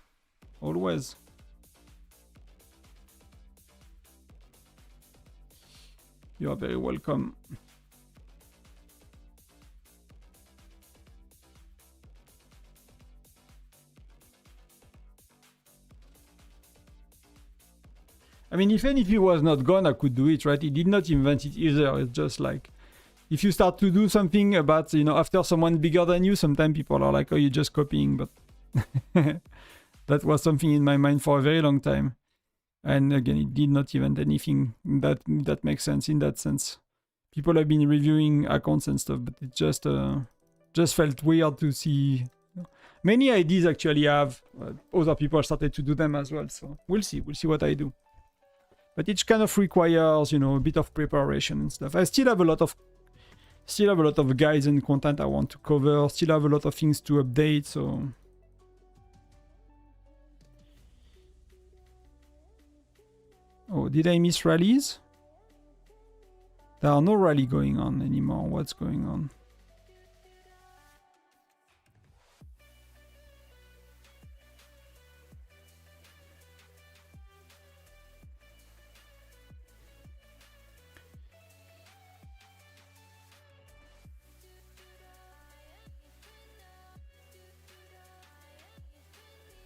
Always. You are very welcome. I mean, even if he was not gone, I could do it, right? He did not invent it either. It's just like, if you start to do something about, you know, after someone bigger than you, sometimes people are like, oh, you're just copying. But that was something in my mind for a very long time. And again, it did not invent anything that makes sense in that sense. People have been reviewing accounts and stuff, but it just felt weird to see. Many ideas actually have other people started to do them as well. So we'll see what I do. But it kind of requires, you know, a bit of preparation and stuff. I still have a lot of guides and content I want to cover. Still have a lot of things to update. So. Oh, did I miss rallies? There are no rally going on anymore. What's going on?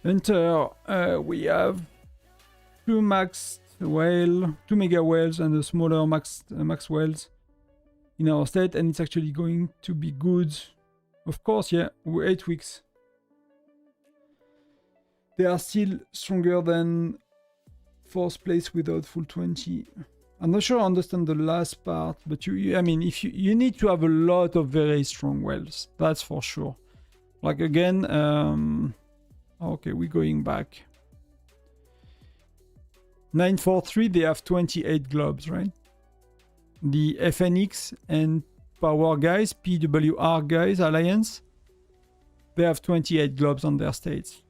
Enter, we have two mega whales and a smaller max whales in our state, and it's actually going to be good. Of course, yeah, we're 8 weeks. They are still stronger than 4th place without full 20. I'm not sure I understand the last part, but I mean, if you need to have a lot of very strong whales, that's for sure. Like again, okay, we're going back. 943, they have 28 globes, right? The FNX and Power guys, PWR guys, Alliance, they have 28 globes on their states.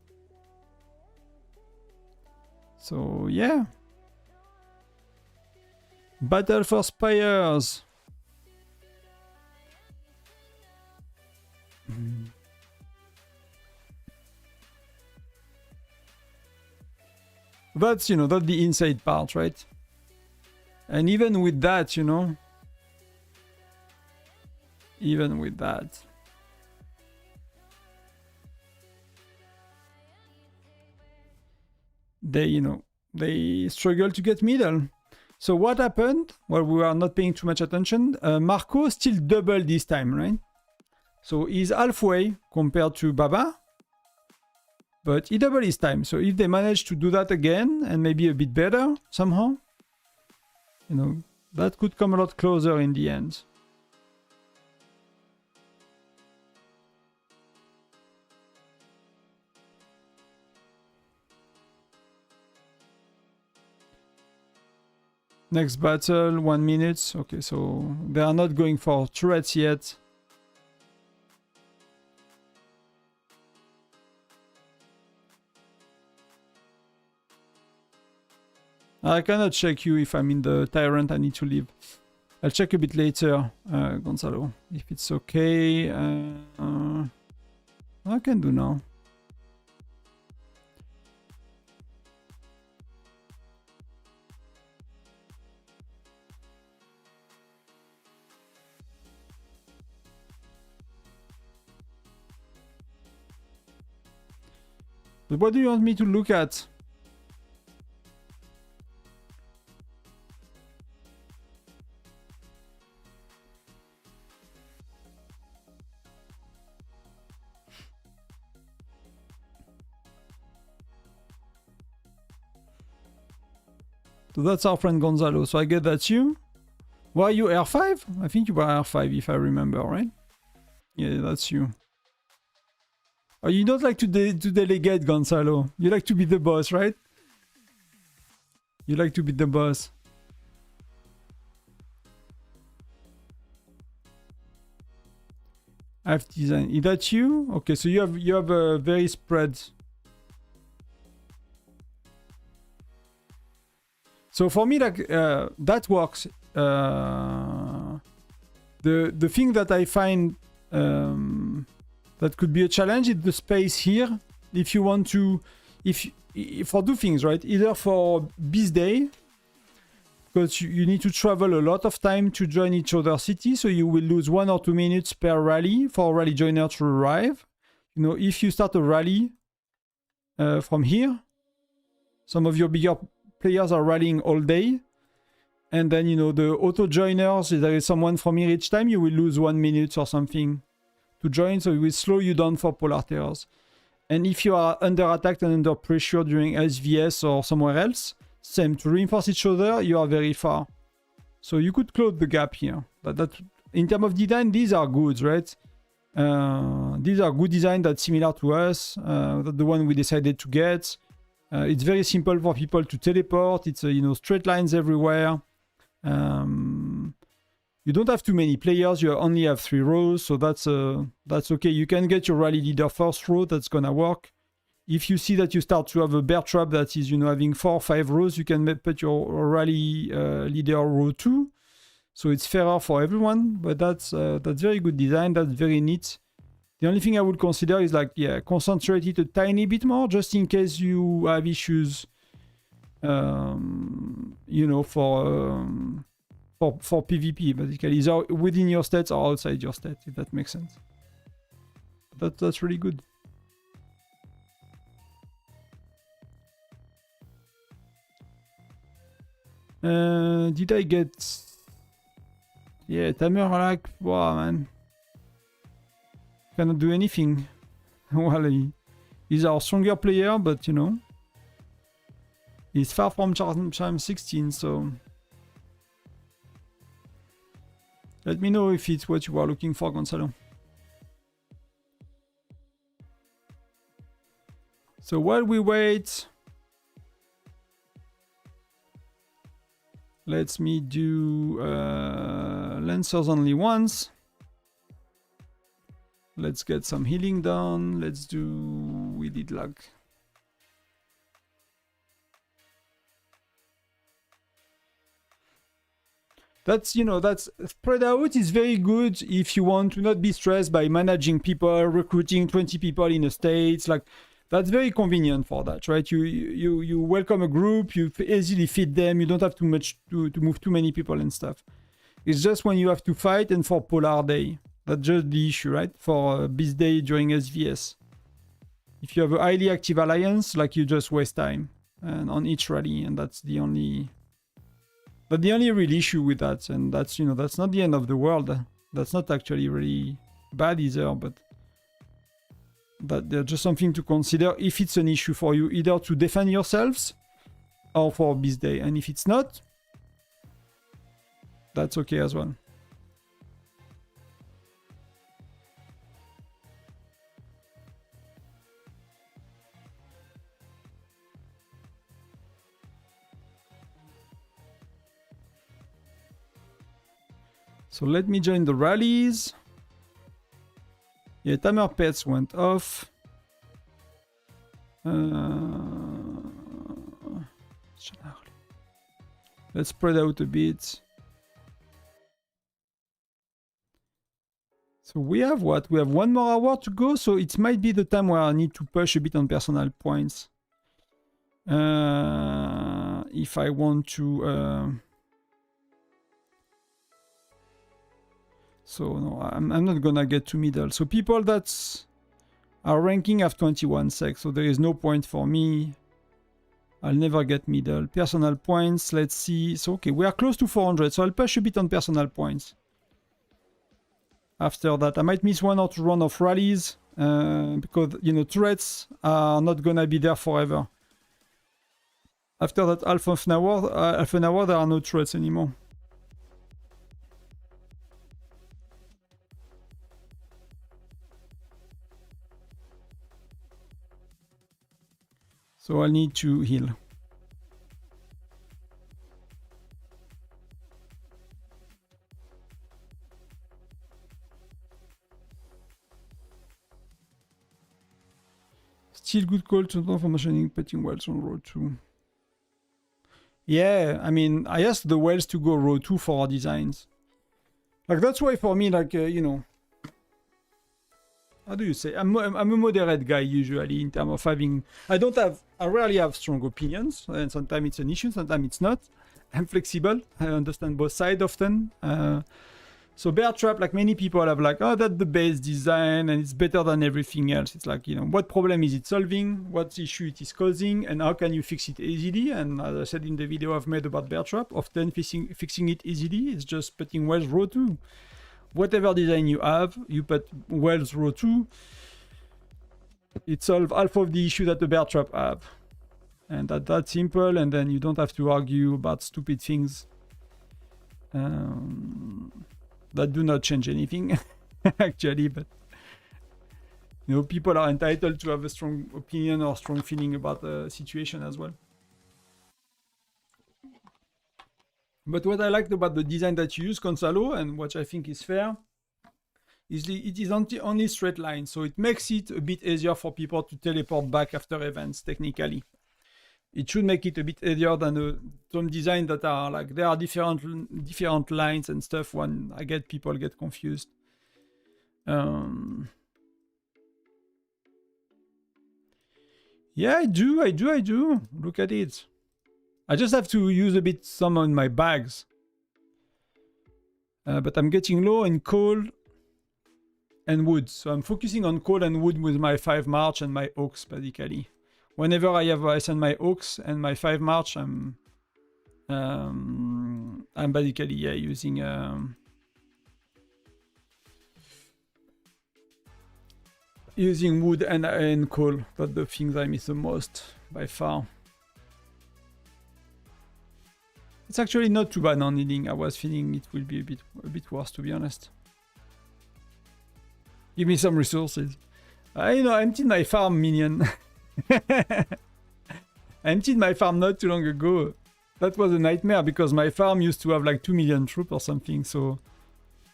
So, yeah. Battle for Spires. That's, you know, that's the inside part, right? And even with that, you know, even with that, they, you know, they struggle to get middle. So what happened? Well, we are not paying too much attention. Marco still doubled this time, right? So he's halfway compared to Baba. But he doubled his time. So if they manage to do that again, and maybe a bit better somehow, you know, that could come a lot closer in the end. Next battle, 1 minute. Okay, so they are not going for turrets yet. I cannot check you if I'm in the Tyrant. I need to leave. I'll check a bit later, Gonzalo, if it's okay. I can do now. But what do you want me to look at? So that's our friend Gonzalo. So I get that's you. Were you R5? I think you were R5 if I remember, right? Yeah, that's you. Oh, you don't like to delegate, Gonzalo. You like to be the boss, right? You like to be the boss. I've designed. Is that you? Okay, so you have a very spread. So for me, like that works. The thing that I find that could be a challenge is the space here. If you want to, for two things, right? Either for Beast Day, because you need to travel a lot of time to join each other's city, so you will lose 1 or 2 minutes per rally for a rally joiner to arrive. You know, if you start a rally from here, some of your bigger players are rallying all day, and then, you know, the auto joiners, if there is someone from here each time, you will lose 1 minute or something to join, so it will slow you down for polar terrors. And if you are under attack and under pressure during SVS or somewhere else, same, to reinforce each other, you are very far. So you could close the gap here. That in terms of design, these are good, right? These are good design that's similar to us, the one we decided to get. It's very simple for people to teleport. It's you know, straight lines everywhere. You don't have too many players. You only have 3 rows, so that's okay. You can get your rally leader first row. That's gonna work. If you see that you start to have a bear trap that is, you know, having 4 or 5 rows, you can put your rally leader row 2. So it's fairer for everyone. But that's very good design. That's very neat. The only thing I would consider is like, yeah, concentrate it a tiny bit more, just in case you have issues, you know, for PvP, basically. Either within your stats or outside your stats, if that makes sense. That's really good. Did I get... Yeah, Tamer, like, wow, man. Cannot do anything. Well, he's our stronger player, but, you know, he's far from charm 16, so... Let me know if it's what you are looking for, Gonzalo. So while we wait, let me do Lancers only once. Let's get some healing done. Let's do... We did luck. That's, you know, that's... Spread out is very good if you want to not be stressed by managing people, recruiting 20 people in a state. Like, that's very convenient for that, right? You welcome a group, you easily feed them, you don't have too much to move too many people and stuff. It's just when you have to fight and for Polar Day. That's just the issue, right? For Beast Day during SVS. If you have a highly active alliance, like, you just waste time and on each rally, and that's the only... But the only real issue with that, and that's, you know, that's not the end of the world. That's not actually really bad either, but there's just something to consider if it's an issue for you, either to defend yourselves or for Beast Day. And if it's not, that's okay as well. So let me join the rallies. Yeah, Tamer Pets went off. Let's spread out a bit. So we have what? We have 1 more hour to go, so it might be the time where I need to push a bit on personal points. If I want to... So no, I'm not gonna get to middle. So people that are ranking have 21 sec, so there is no point for me. I'll never get middle. Personal points, let's see. So okay, we are close to 400, so I'll push a bit on personal points. After that, I might miss 1 or 2 rounds of rallies, because, you know, turrets are not gonna be there forever. After that half an hour, there are no turrets anymore. So I need to heal. Still good call to know for machining petting wells on row 2. Yeah, I mean, I asked the wells to go row 2 for our designs. Like, that's why for me, like, you know, how do you say? I'm a moderate guy usually in terms of having... I rarely have strong opinions, and sometimes it's an issue, sometimes it's not. I'm flexible. I understand both sides often. So bear trap, like many people have like, oh, that's the base design and it's better than everything else. It's like, you know, what problem is it solving? What issue it is causing? And how can you fix it easily? And as I said in the video I've made about bear trap, often fixing it easily is just putting wells row 2. Whatever design you have, you put wells row 2. It solves half of the issue that the bear trap have. And that's simple, and then you don't have to argue about stupid things. That do not change anything actually, but you know, people are entitled to have a strong opinion or strong feeling about the situation as well. But what I liked about the design that you use, Consalo, and what I think is fair, is it is only straight line, so it makes it a bit easier for people to teleport back after events technically. It should make it a bit easier than some design that are like, there are different lines and stuff when people get confused. Yeah, I do. Look at it. I just have to use a bit some on my bags. But I'm getting low in coal and wood. So I'm focusing on coal and wood with my 5 March and my oaks basically. Whenever I send my oaks and my 5 March, I'm basically using wood and coal. That's the things I miss the most by far. It's actually not too bad on healing. I was feeling it will be a bit worse, to be honest. Give me some resources. I emptied my farm, minion. I emptied my farm not too long ago. That was a nightmare because my farm used to have like 2 million troops or something. So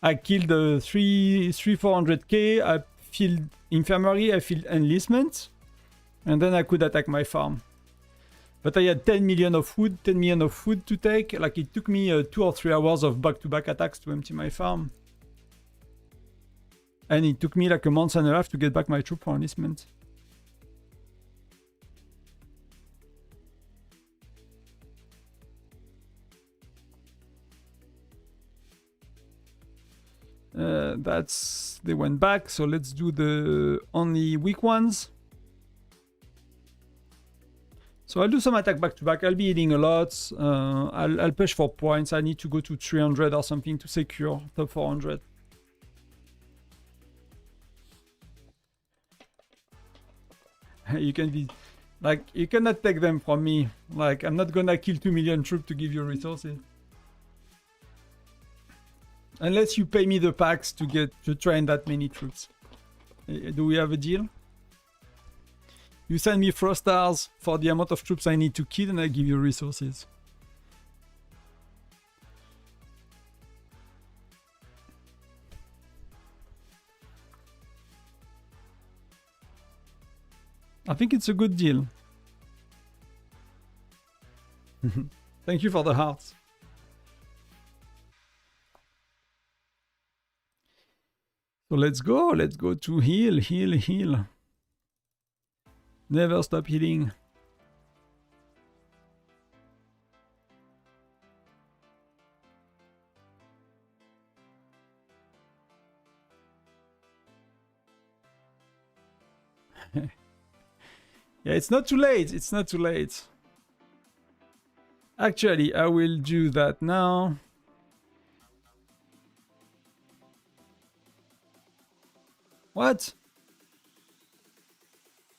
I killed 400k. I filled infirmary. I filled enlistment, and then I could attack my farm. But I had 10 million of food to take. Like it took me 2 or 3 hours of back-to-back attacks to empty my farm, and it took me like a month and a half to get back my troop for enlistment. They went back, so let's do the only weak ones. So I'll do some attack back to back. I'll be eating a lot. I'll push for points. I need to go to 300 or something to secure top 400. You can be like, you cannot take them from me. Like, I'm not gonna kill 2 million troops to give you resources. Unless you pay me the packs to train that many troops. Do we have a deal? You send me Frost Stars for the amount of troops I need to kill, and I give you resources. I think it's a good deal. Thank you for the hearts. So let's go to heal. Never stop healing. Yeah, it's not too late. It's not too late. Actually, I will do that now. What?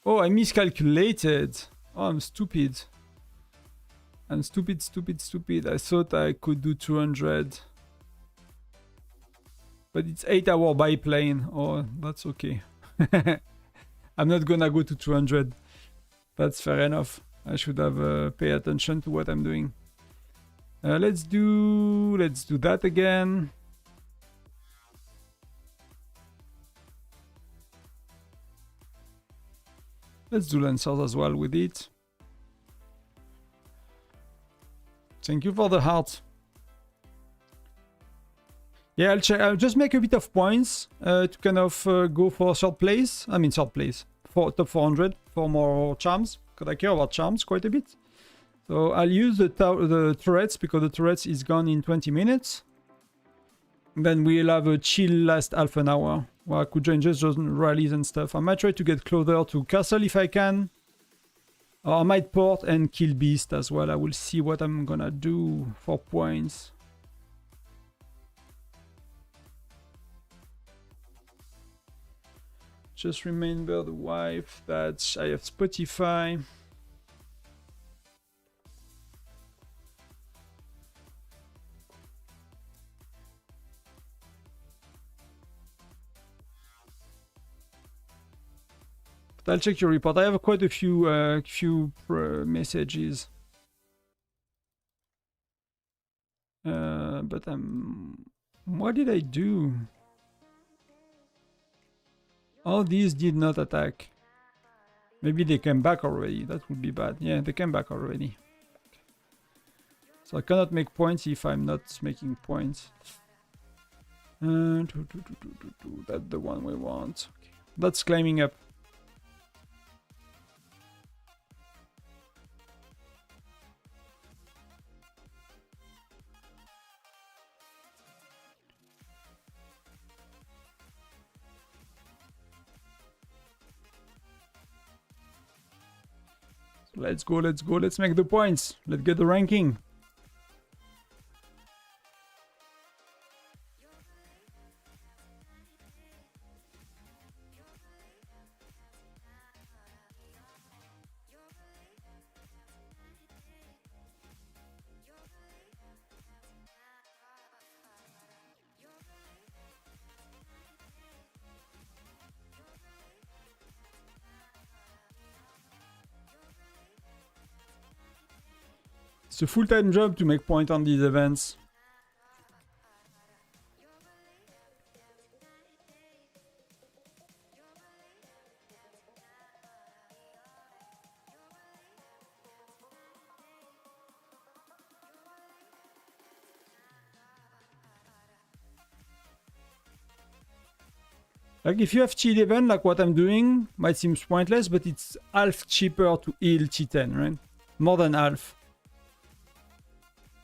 Oh, I miscalculated. Oh, I'm stupid. I'm stupid. I thought I could do 200. But it's 8-hour biplane. Oh, that's okay. I'm not gonna go to 200. That's fair enough. I should have paid attention to what I'm doing. Let's do that again. Let's do Lancers as well with it. Thank you for the heart. Yeah, I'll just make a bit of points to kind of go for third place. I mean third place. For top 400 for more charms. Because I care about charms quite a bit. So I'll use the turrets because the turrets is gone in 20 minutes. Then we'll have a chill last half an hour where I could join just rallies and stuff. I might try to get closer to castle if I can. Or I might port and kill beast as well. I will see what I'm gonna do for points. Just remember the wife that I have Spotify. But I'll check your report. I have quite a few messages. But what did I do? All these did not attack. Maybe they came back already. That would be bad. Yeah, they came back already. So I cannot make points if I'm not making points. That's the one we want. Okay. That's climbing up. Let's go, let's make the points. Let's get the ranking. It's a full-time job to make point on these events. Like if you have cheat event like what I'm doing, might seem pointless, but it's half cheaper to heal T10, right? More than half.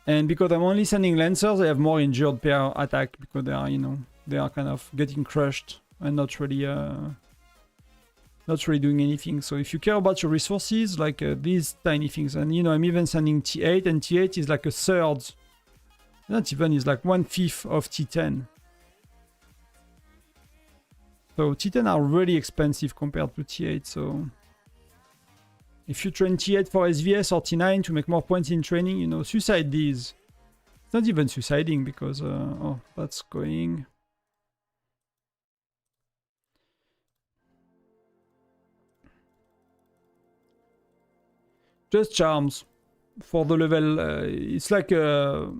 And because I'm only sending Lancers, I have more injured per attack because they are, you know, they are kind of getting crushed and not really doing anything. So if you care about your resources, like these tiny things, and you know, I'm even sending T8, and T8 is like a third, not even, is like 1/5 of T10. So T10 are really expensive compared to T8, so if you train T8 for SVS or T9 to make more points in training, you know, suicide these. It's not even suiciding because, oh, that's going. Just charms for the level. It's like a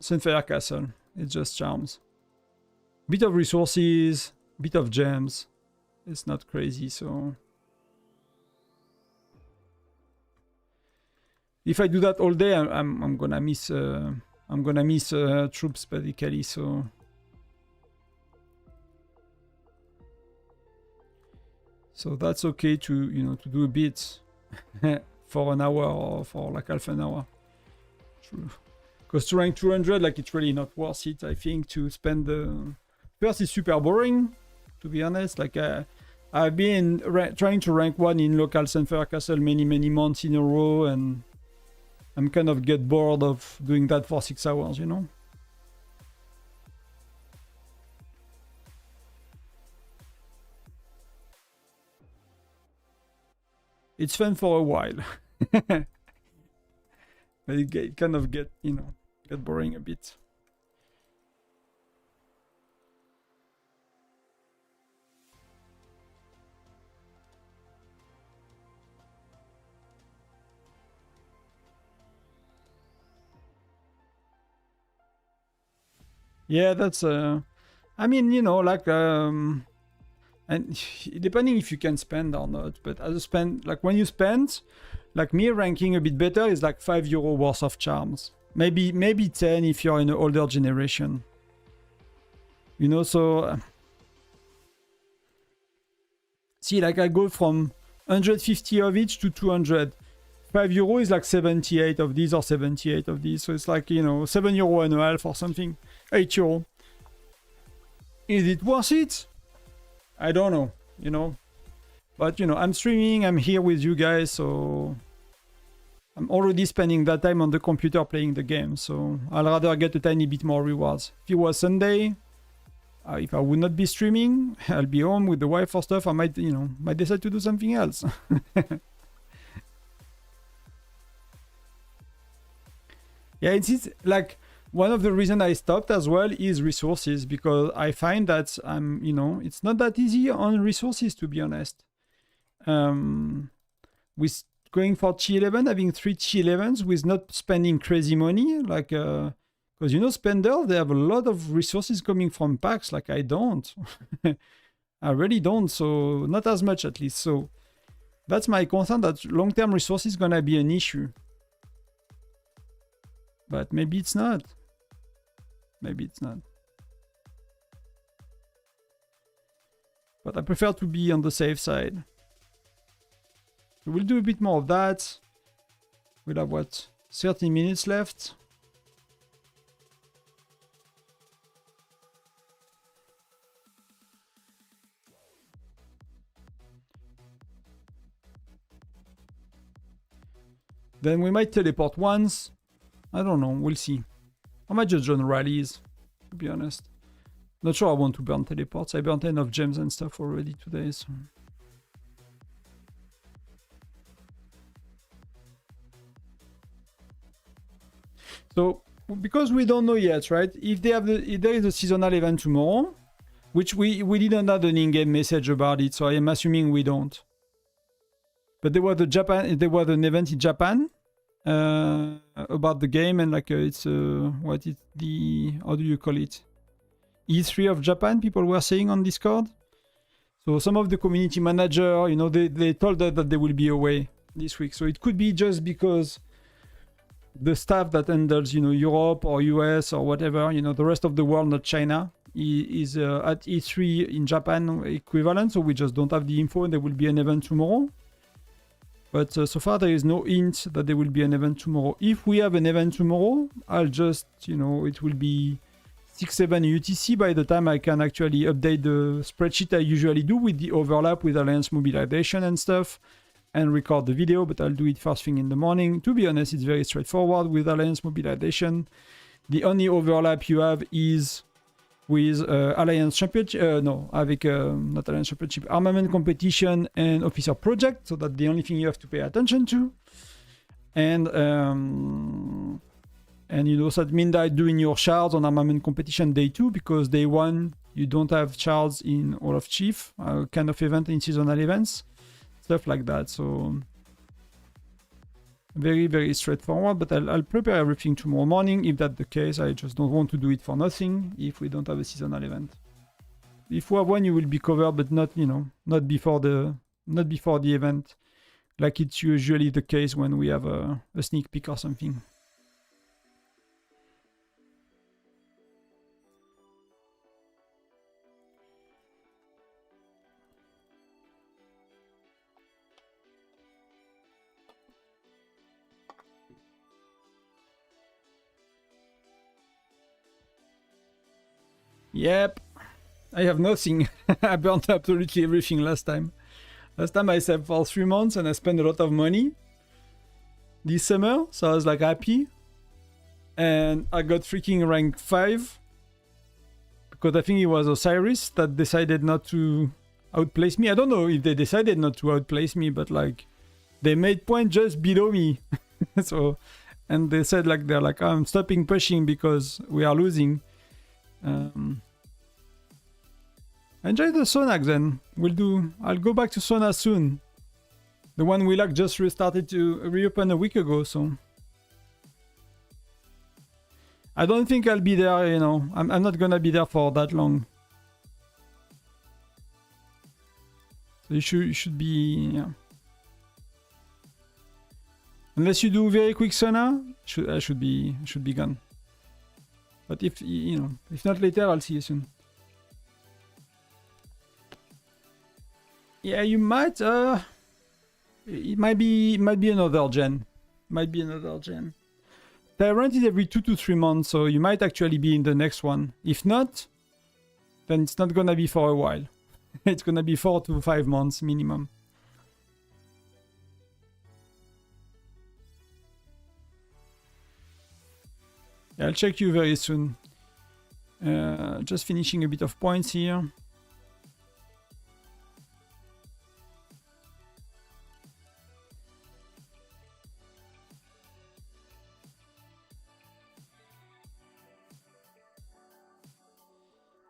Sunfire Castle. It's just charms. Bit of resources, bit of gems. It's not crazy, so. If I do that all day, I'm gonna miss troops basically. So that's okay to, you know, to do a bit for an hour or for like half an hour. True. Because to rank 200, like it's really not worth it. I think to spend the first is super boring, to be honest. Like I've been trying to rank 1 in local Sunfire Castle many months in a row, and I'm kind of get bored of doing that for 6 hours, you know? It's fun for a while. But it kind of get, you know, get boring a bit. Yeah, that's I mean, you know, like and depending if you can spend or not, but as a spend, like when you spend, like me ranking a bit better is like €5 worth of charms. Maybe 10 if you're in an older generation. You know, so see, like I go from 150 of each to 200. €5 is like 78 of these or 78 of these, so it's like, you know, €7.5 or something. €8. Is it worth it? I don't know, you know. But, you know, I'm streaming, I'm here with you guys, so I'm already spending that time on the computer playing the game, so I'll rather get a tiny bit more rewards. If it was Sunday, if I would not be streaming, I'll be home with the wife or stuff, I might, you know, might decide to do something else. Yeah, it's like one of the reasons I stopped as well is resources, because I find that I'm, you know, it's not that easy on resources, to be honest. With going for T11, having 3 T11s with not spending crazy money, like, because, you know, spenders, they have a lot of resources coming from packs, like I don't. I really don't, so not as much at least. So that's my concern, that long-term resources is gonna be an issue. But maybe it's not. Maybe it's not. But I prefer to be on the safe side. So we'll do a bit more of that. We'll have, what, 30 minutes left? Then we might teleport once. I don't know, we'll see. I might just join rallies, to be honest. Not sure I want to burn teleports. I burnt enough gems and stuff already today, so... So, because we don't know yet, right? If there is a seasonal event tomorrow, which we didn't have an in-game message about it, so I am assuming we don't. But there was an event in Japan about the game, and like it's what is the, how do you call it? E3 of Japan, people were saying on Discord. So some of the community manager, you know, they told us that they will be away this week. So it could be just because the staff that handles, you know, Europe or US or whatever, you know, the rest of the world, not China, is at E3 in Japan equivalent. So we just don't have the info, and there will be an event tomorrow. But so far there is no hint that there will be an event tomorrow. If we have an event tomorrow, I'll just, you know, it will be 6-7 UTC by the time I can actually update the spreadsheet I usually do with the overlap with Alliance mobilization and stuff, and record the video, but I'll do it first thing in the morning. To be honest, it's very straightforward with Alliance mobilization. The only overlap you have is with Alliance Championship, not Alliance Championship, Armament Competition and Officer Project, so that's the only thing you have to pay attention to. And you know, so that means that doing your shards on Armament Competition day 2, because day 1 you don't have shards in Hall of Chief, kind of event in seasonal events, stuff like that. So very, very straightforward, but I'll prepare everything tomorrow morning. If that's the case, I just don't want to do it for nothing if we don't have a seasonal event. If we have one, you will be covered, but not, you know, not before the event, like it's usually the case when we have a sneak peek or something. Yep, I have nothing. I burnt absolutely everything last time. Last time I saved for 3 months and I spent a lot of money this summer, so I was like happy. And I got freaking rank 5 because I think it was Osiris that decided not to outplace me. I don't know if they decided not to outplace me, but like they made point just below me. So, and they said like they're like, I'm stopping pushing because we are losing. Enjoy the Sonac then. I'll go back to Sona soon. The one we like just restarted to reopen a week ago, so I don't think I'll be there, you know. I'm not gonna be there for that long. So you should be, yeah. Unless you do very quick Sona, I should be gone. But if, you know, if not later, I'll see you soon. Yeah, you might, it might be another gen. Tyrant is every 2 to 3 months, so you might actually be in the next one. If not, then it's not gonna be for a while. It's gonna be 4 to 5 months minimum. Yeah, I'll check you very soon. Just finishing a bit of points here.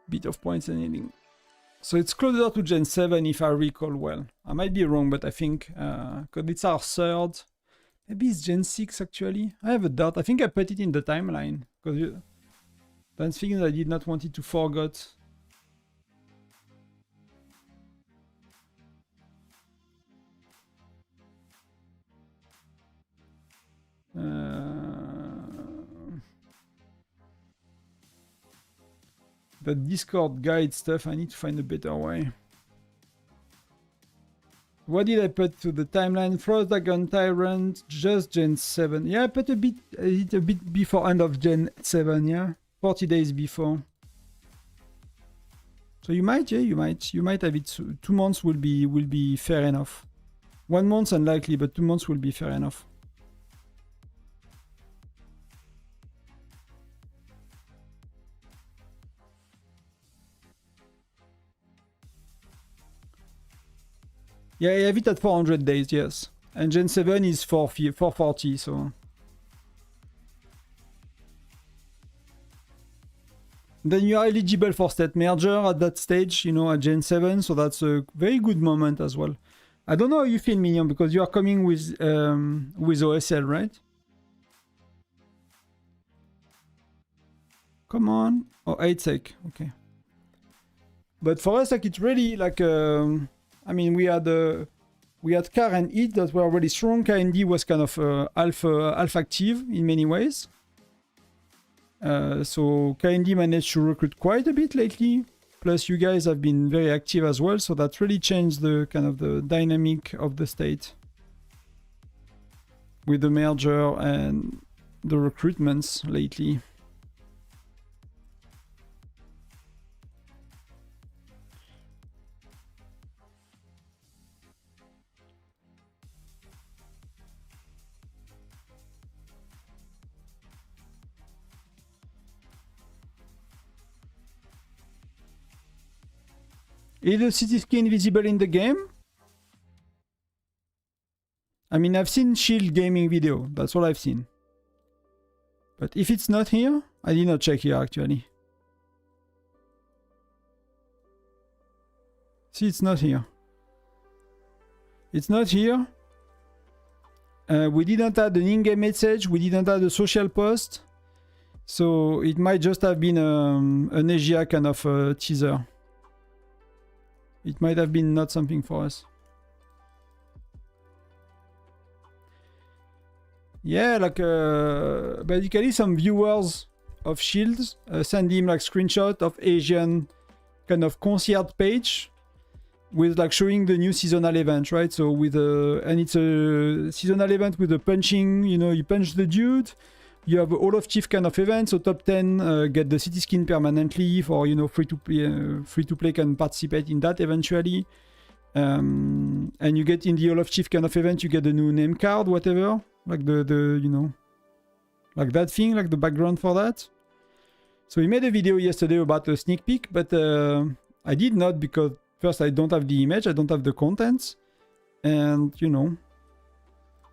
Bit of points and healing. So it's closer to Gen 7 if I recall well. I might be wrong, but I think because it's our third. Maybe it's Gen 6 actually. I have a doubt. I think I put it in the timeline because that's things I did not want it to forget. The Discord guide stuff, I need to find a better way. What did I put to the timeline? Frostdragon Tyrant, just Gen 7. Yeah, I put a bit before end of Gen 7, yeah? 40 days before. So you might, yeah, you might have it. 2 months will be fair enough. 1 month unlikely, but 2 months will be fair enough. Yeah, I have it at 400 days, yes. And Gen 7 is 440, so... Then you are eligible for state merger at that stage, you know, at Gen 7, so that's a very good moment as well. I don't know how you feel, Minion, because you are coming with OSL, right? Come on. Oh, 8 sec, okay. But for us, like, it's really like... I mean, we had Car and It that were really strong. KND was kind of alpha active in many ways. So KND managed to recruit quite a bit lately. Plus, you guys have been very active as well. So that really changed the kind of the dynamic of the state with the merger and the recruitments lately. Is the city skin visible in the game? I mean, I've seen Shield gaming video. That's all I've seen. But if it's not here, I did not check here actually. See, it's not here. It's not here. We didn't add an in-game message. We didn't add a social post. So it might just have been an Asia kind of teaser. It might have been not something for us. Yeah, like basically some viewers of Shields send him like screenshot of Asian kind of concert page with like showing the new seasonal event, right? So with and it's a seasonal event with a punching, you know, you punch the dude. You have all of Chief kind of event, so top 10 get the city skin permanently for, you know, free to play can participate in that eventually. And you get in the All of Chief kind of event, you get the new name card, whatever, like the you know, like that thing, like the background for that. So he made a video yesterday about a sneak peek, but I did not because first I don't have the image, I don't have the contents, and you know.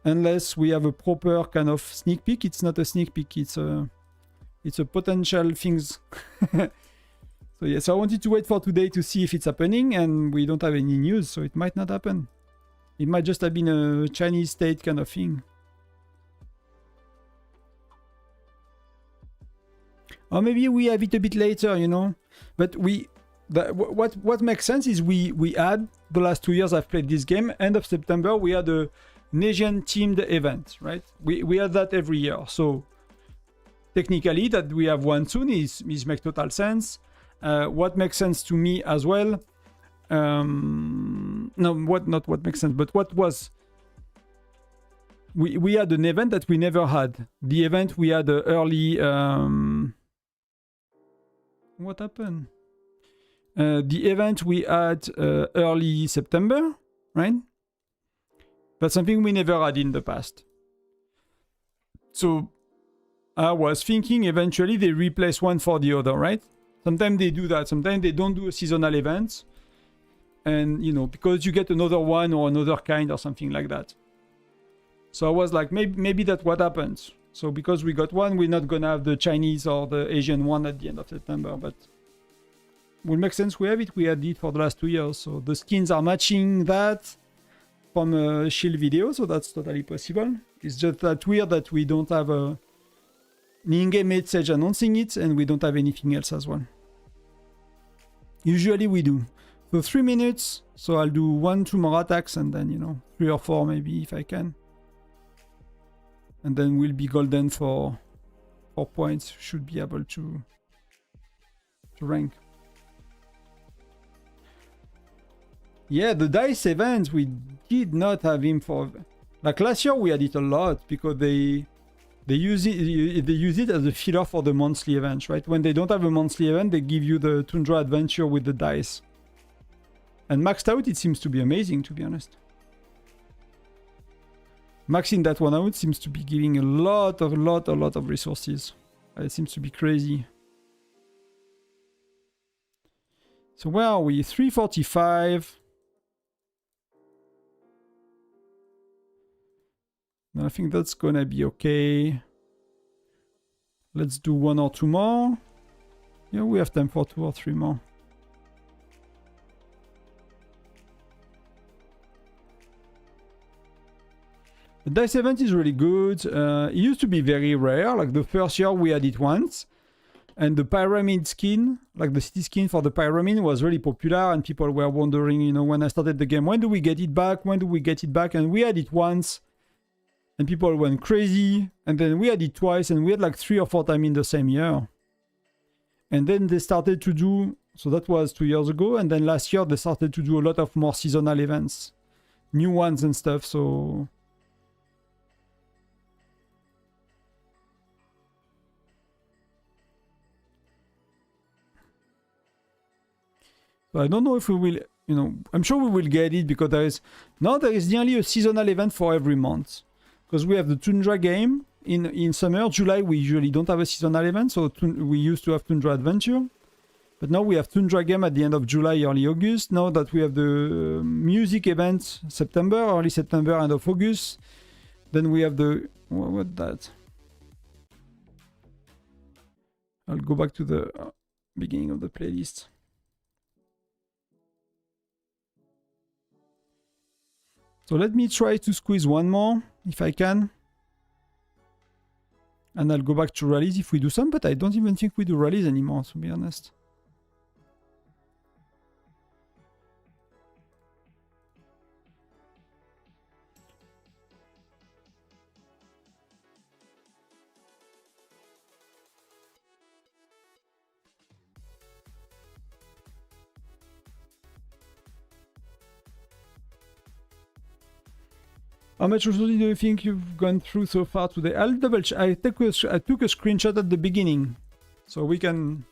Unless we have a proper kind of sneak peek, it's not a sneak peek, it's a potential things. So yeah, so I wanted to wait for today to see if it's happening, and we don't have any news, so it might not happen. It might just have been a Chinese state kind of thing. Or maybe we have it a bit later, you know. But what makes sense is we had the last 2 years I've played this game. End of September we had a Asian themed event, right? We had that every year. So technically that we have one soon is make total sense. What makes sense to me as well? No, not what makes sense, but what was. We had an event that we never had. The event we had early. What happened? the event we had early September, right? That's something we never had in the past. So I was thinking eventually they replace one for the other, right? Sometimes they do that. Sometimes they don't do a seasonal event. And, you know, because you get another one or another kind or something like that. So I was like, maybe that's what happens. So because we got one, we're not going to have the Chinese or the Asian one at the end of September. But will make sense. We have it. We had it for the last 2 years. So the skins are matching that from a Shield video. So that's totally possible. It's just that weird that we don't have an in-game message announcing it. And we don't have anything else as well. Usually we do. So 3 minutes. So I'll do 1-2 more attacks. And then, you know, 3 or 4 maybe if I can. And then we'll be golden for 4 points. Should be able to rank. Yeah, the dice event, we did not have him for... Like last year we had it a lot because they use it as a filler for the monthly events, right? When they don't have a monthly event, they give you the Tundra adventure with the dice. And maxed out, it seems to be amazing, to be honest. Maxing that one out seems to be giving a lot of resources. It seems to be crazy. So where are we? 345. I think that's gonna be okay. Let's do 1 or 2 more. Yeah, we have time for 2 or 3 more. The dice event is really good. It used to be very rare. Like the first year we had it once. And the pyramid skin, like the city skin for the pyramid, was really popular. And people were wondering, you know, when I started the game, when do we get it back? When do we get it back? And we had it once. And people went crazy. And then we had it twice. And we had like 3 or 4 times in the same year. And then they started to do... So that was 2 years ago. And then last year they started to do a lot of more seasonal events. New ones and stuff. So I don't know if we will... You know, I'm sure we will get it because there is nearly a seasonal event for every month. Because we have the Tundra game in summer. July, we usually don't have a seasonal event, so we used to have Tundra Adventure. But now we have Tundra game at the end of July, early August. Now that we have the music event, September, early September, end of August. Then we have the... What's that? I'll go back to the beginning of the playlist. So let me try to squeeze one more, if I can. And I'll go back to rallies if we do some, but I don't even think we do rallies anymore, to be honest. How much resources do you think you've gone through so far today? I'll double check. I took a screenshot at the beginning. So we can...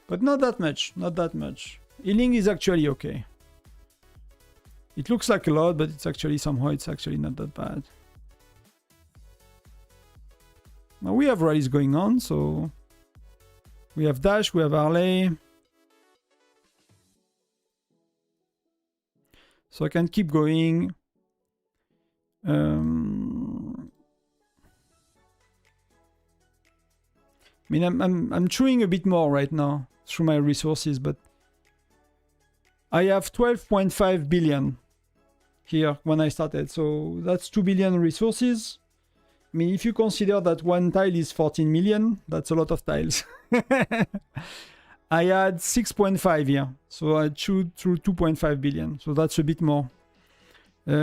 But not that much. Not that much. Healing is actually okay. It looks like a lot, but it's actually somehow it's actually not that bad. Now we have rallies going on, so... We have Dash, we have Harley. So I can keep going. I mean, I'm chewing a bit more right now through my resources, but I have 12.5 billion here when I started, so that's 2 billion resources. I mean, if you consider that one tile is 14 million, that's a lot of tiles. I had 6.5 here, so I chewed through 2.5 billion, so that's a bit more.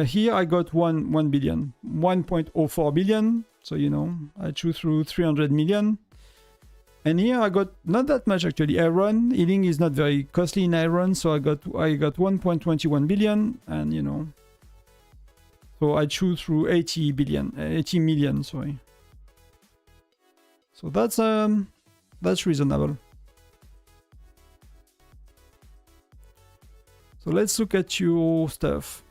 Here I got 1 billion, 1.04 billion. So, you know, I chewed through 300 million. And here I got not that much actually. Iron, healing is not very costly in iron. So I got 1.21 billion. And, you know, so I chewed through 80 million, sorry. So that's reasonable. So let's look at your stuff.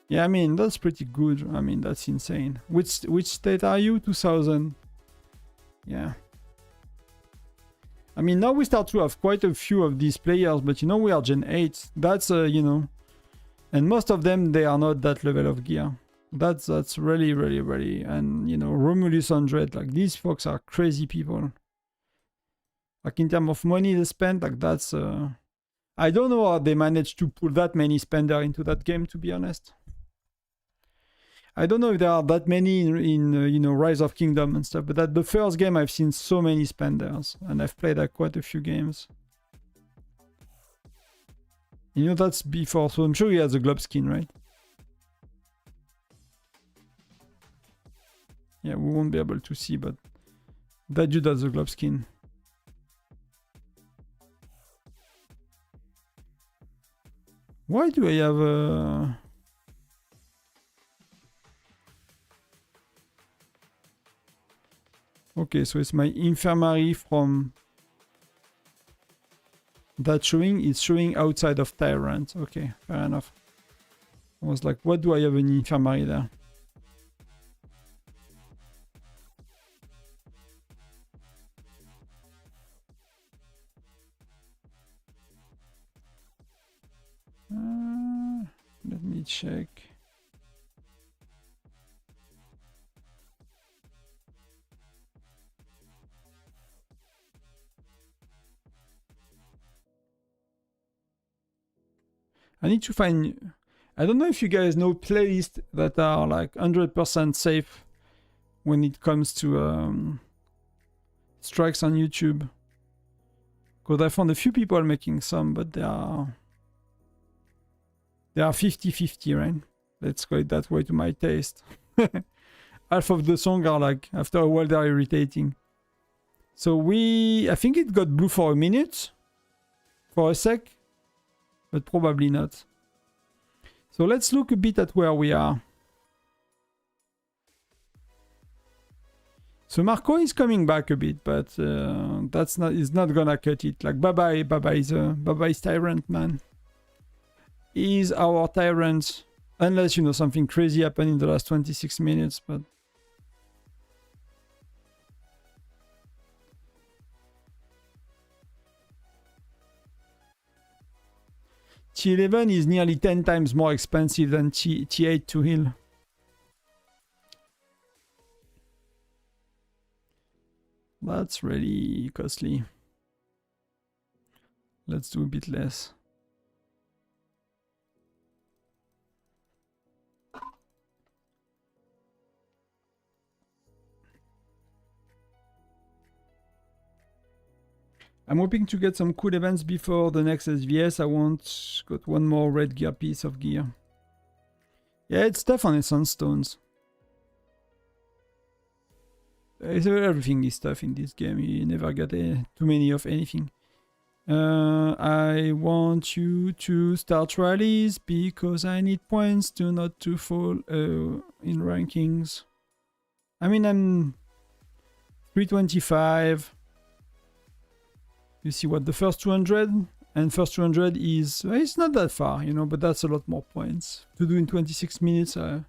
Yeah, I mean, that's pretty good. I mean, that's insane. Which state are you? 2000. Yeah. I mean, now we start to have quite a few of these players, but you know, we are Gen 8. That's, you know, and most of them, they are not that level of gear. That's really, really, really, and, you know, Romulus 100, like, these folks are crazy people. Like, in terms of money they spend, like, that's, I don't know how they managed to pull that many spender into that game, to be honest. I don't know if there are that many in you know, Rise of Kingdom and stuff, but at the first game I've seen so many spenders, and I've played quite a few games. You know, that's before, so I'm sure he has a globe skin, right? Yeah, we won't be able to see, but that dude has a globe skin. Why do I have a... Okay, so it's my infirmary from that showing. It's showing outside of Tyrant. Okay, fair enough. I was like, what do I have an infirmary there? Let me check. I need to find... I don't know if you guys know playlists that are like 100% safe when it comes to strikes on YouTube. Because I found a few people making some, but they are 50-50, right? Let's go it that way to my taste. Half of the song are like, after a while, they're irritating. So I think it got blue for a minute, for a sec. But probably not. So let's look a bit at where we are. So Marco is coming back a bit, but he's not gonna cut it. Like Baba is Tyrant, man. He's our Tyrant, unless, you know, something crazy happened in the last 26 minutes, but T11 is nearly 10 times more expensive than T8 to heal. That's really costly. Let's do a bit less. I'm hoping to get some cool events before the next SVS. I want got one more red gear piece of gear. Yeah, it's tough on its sunstones. Everything is tough in this game. You never get too many of anything. I want you to start rallies because I need points to not to fall in rankings. I mean, I'm 325. You see what the first 200 and first 200 is, it's not that far, you know, but that's a lot more points to do in 26 minutes. That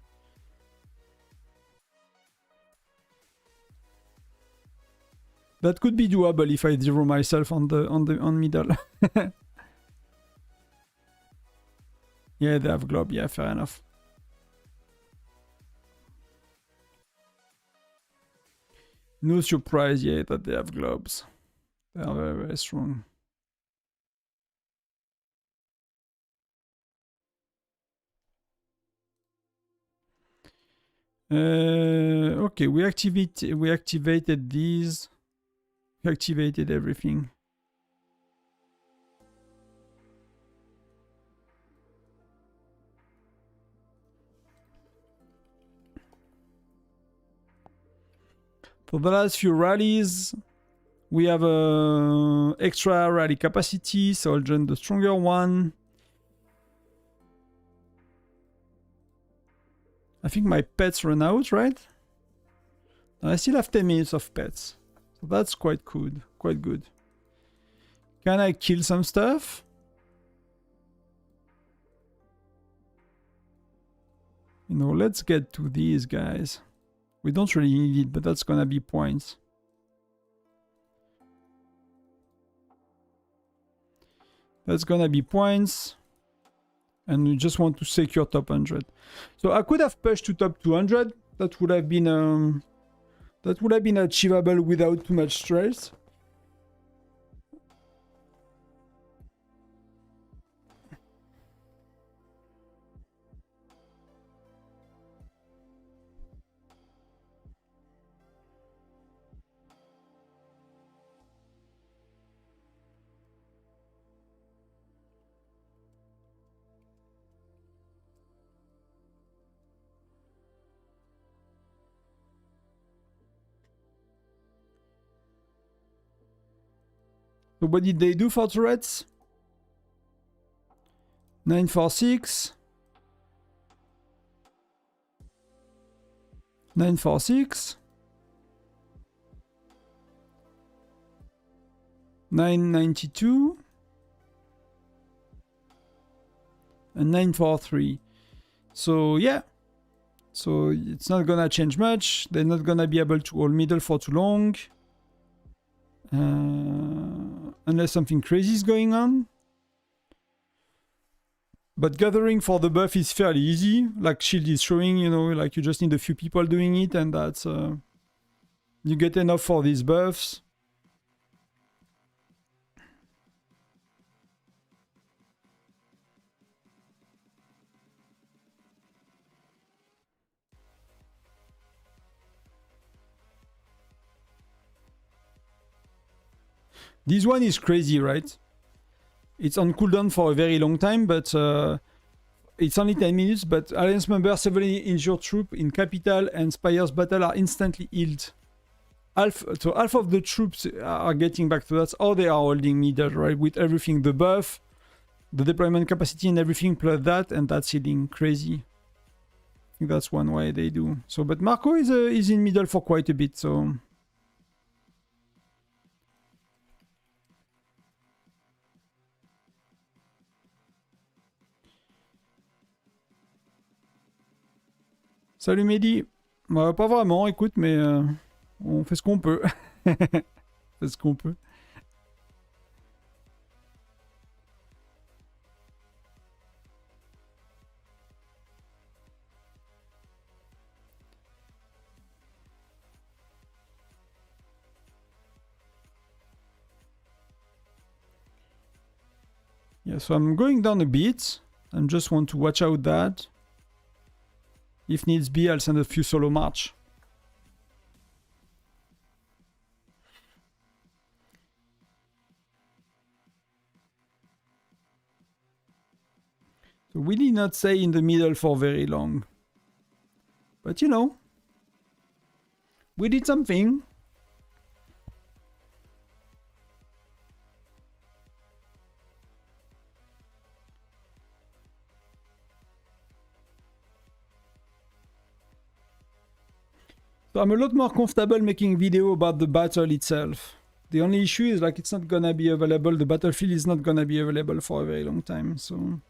could be doable if I zero myself on middle. Yeah, they have globe. Yeah, fair enough. No surprise yet that they have globes. They are very, very strong. Okay, we activated these. We activated everything. For the last few rallies, we have extra rally capacity, so I'll join the stronger one. I think my pets run out, right? I still have 10 minutes of pets. So that's quite good. Quite good. Can I kill some stuff? You know, let's get to these guys. We don't really need it, but that's gonna be points. That's gonna be points. And we just want to secure top 100. So I could have pushed to top 200. That would have been achievable without too much stress. So what did they do for turrets? 946. 946. 992. And 943. So yeah. So it's not gonna change much. They're not gonna be able to hold middle for too long. Unless something crazy is going on. But gathering for the buff is fairly easy. Like Shield is showing, you know, like you just need a few people doing it and that's... you get enough for these buffs. This one is crazy, right? It's on cooldown for a very long time, but it's only 10 minutes, but Alliance member severely injured troop in Capital and Spire's battle are instantly healed. So half of the troops are getting back to that's how they are holding middle, right? With everything, the buff, the deployment capacity and everything plus that, and that's healing crazy. I think that's one way they do. So, but Marco is in middle for quite a bit, so... Salut Mehdi. Bah, pas vraiment, écoute, mais on fait ce qu'on peut. On fait ce qu'on peut. Yeah, so I'm going down a bit. I just want to watch out that. If needs be, I'll send a few solo march. So we did not stay in the middle for very long. But you know, we did something. So I'm a lot more comfortable making video about the battle itself. The only issue is like it's not gonna be available, the battlefield is not gonna be available for a very long time, so...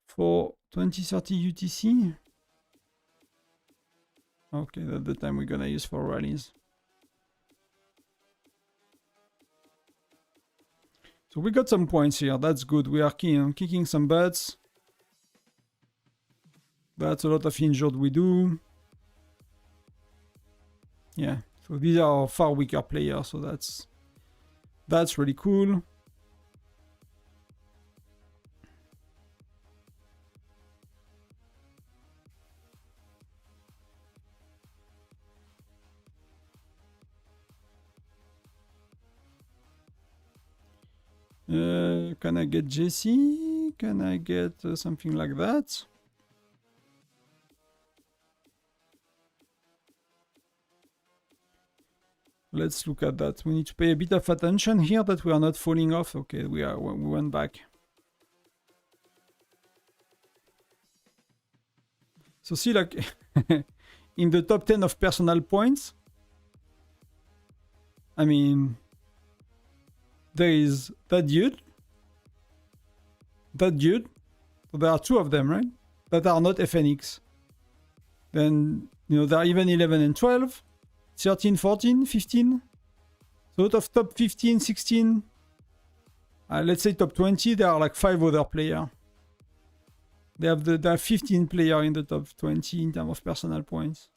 For 2030 UTC? Okay, that's the time we're gonna use for rallies. So we got some points here, that's good. We are kicking some butts. That's a lot of injured we do. Yeah, so these are far weaker players, so that's really cool. Can I get Jesse? Can I get something like that? Let's look at that. We need to pay a bit of attention here that we are not falling off. Okay, we went back. So see, like, in the top 10 of personal points, I mean, there is that dude. So there are two of them, right? That are not FNX. Then, you know, there are even 11 and 12, 13, 14, 15. So out of top 15, 16, let's say top 20, there are like 5 other players. There are 15 players in the top 20 in terms of personal points.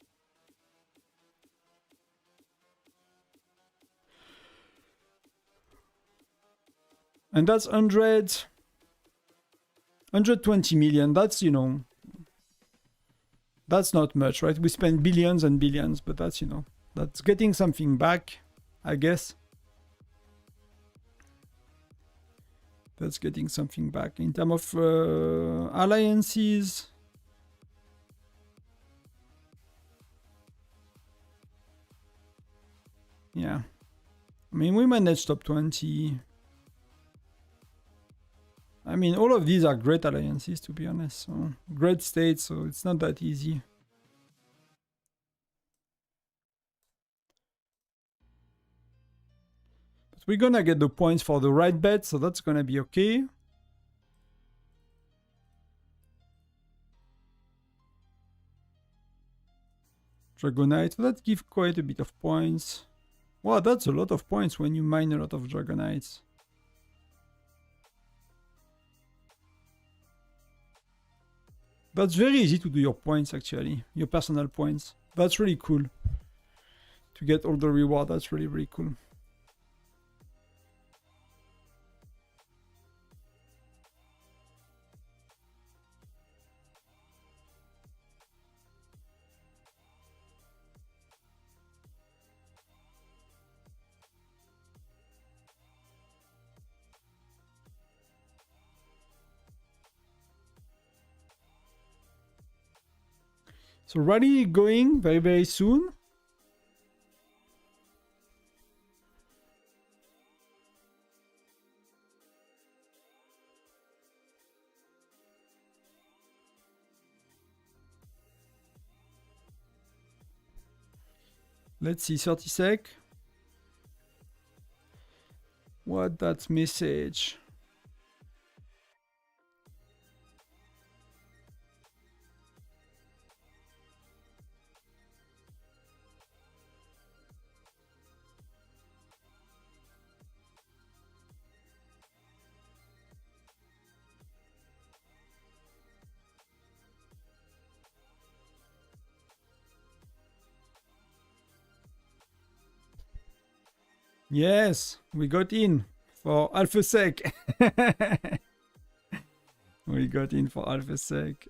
And that's 120 million. That's, you know, that's not much, right? We spend billions and billions, but that's, you know, that's getting something back, I guess. That's getting something back. In terms of alliances, yeah. I mean, we managed top 20. I mean, all of these are great alliances, to be honest. So great states, so it's not that easy. But we're gonna get the points for the right bet, so that's gonna be okay. Dragonite, that gives quite a bit of points. Wow, that's a lot of points when you mine a lot of Dragonites. That's very easy to do your points, actually. Your personal points. That's really cool. To get all the reward, that's really, really cool. So rally going very, very soon. Let's see, 30 sec. What that message? Yes, we got in for Alpha Sec. We got in for Alpha Sec.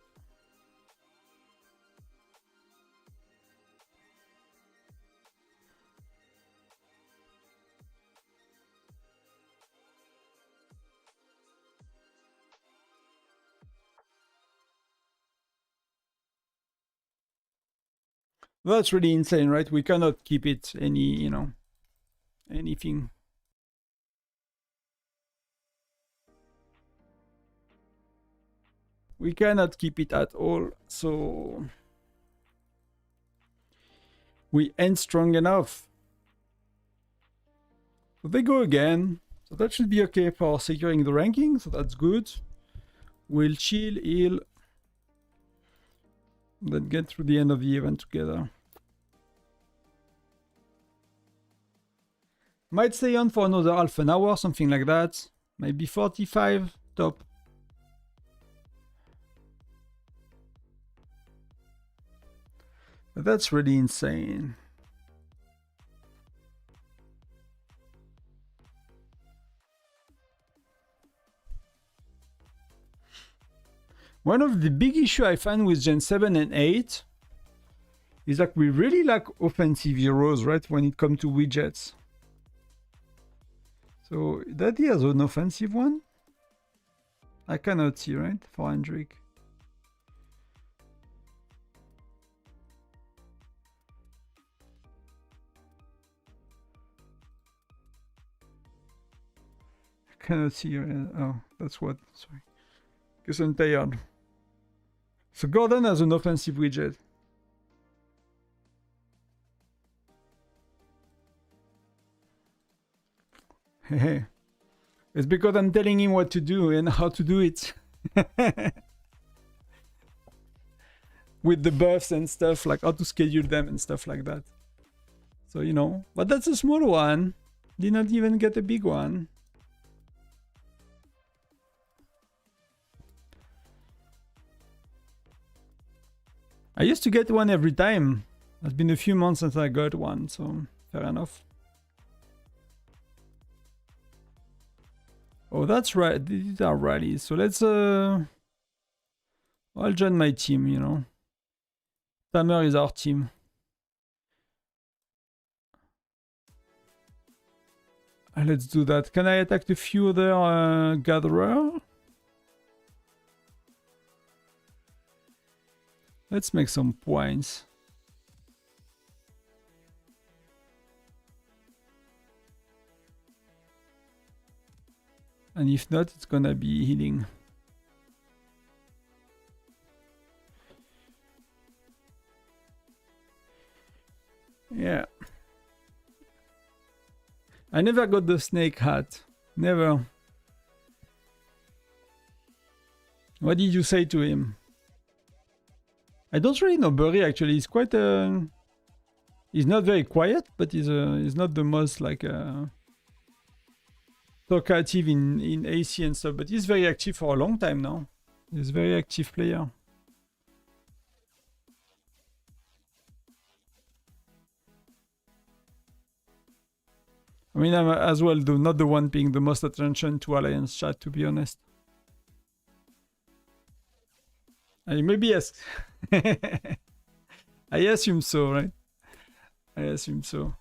That's really insane, right? We cannot keep it any, you know, anything. We cannot keep it at all, so we ain't strong enough. So they go again, so that should be okay for securing the ranking, so that's good. We'll chill, heal, then get through the end of the event together. Might stay on for another half an hour, something like that. Maybe 45 top. But that's really insane. One of the big issues I find with Gen 7 and 8 is that we really lack offensive heroes, right, when it comes to widgets. So that he has an offensive one? I cannot see, right, for Hendrik. cannot see you. Oh, that's what. Sorry. Because I'm tired. So Gordon has an offensive widget. Hey. It's because I'm telling him what to do and how to do it. With the buffs and stuff, like how to schedule them and stuff like that. So, you know, but that's a small one. Did not even get a big one. I used to get one every time. It's been a few months since I got one, so fair enough. Oh, that's right. These are rallies. So let's I'll join my team, you know. Tamer is our team. Let's do that. Can I attack the few other gatherer? Let's make some points. And if not, it's gonna be healing. Yeah. I never got the snake hat. Never. What did you say to him? I don't really know Burry actually. He's quite he's not very quiet, but he's not the most like talkative in AC and stuff, but he's very active for a long time now. He's a very active player. I mean, I'm as well not the one paying the most attention to Alliance chat, to be honest. I maybe yes. I assume so, right? I assume so.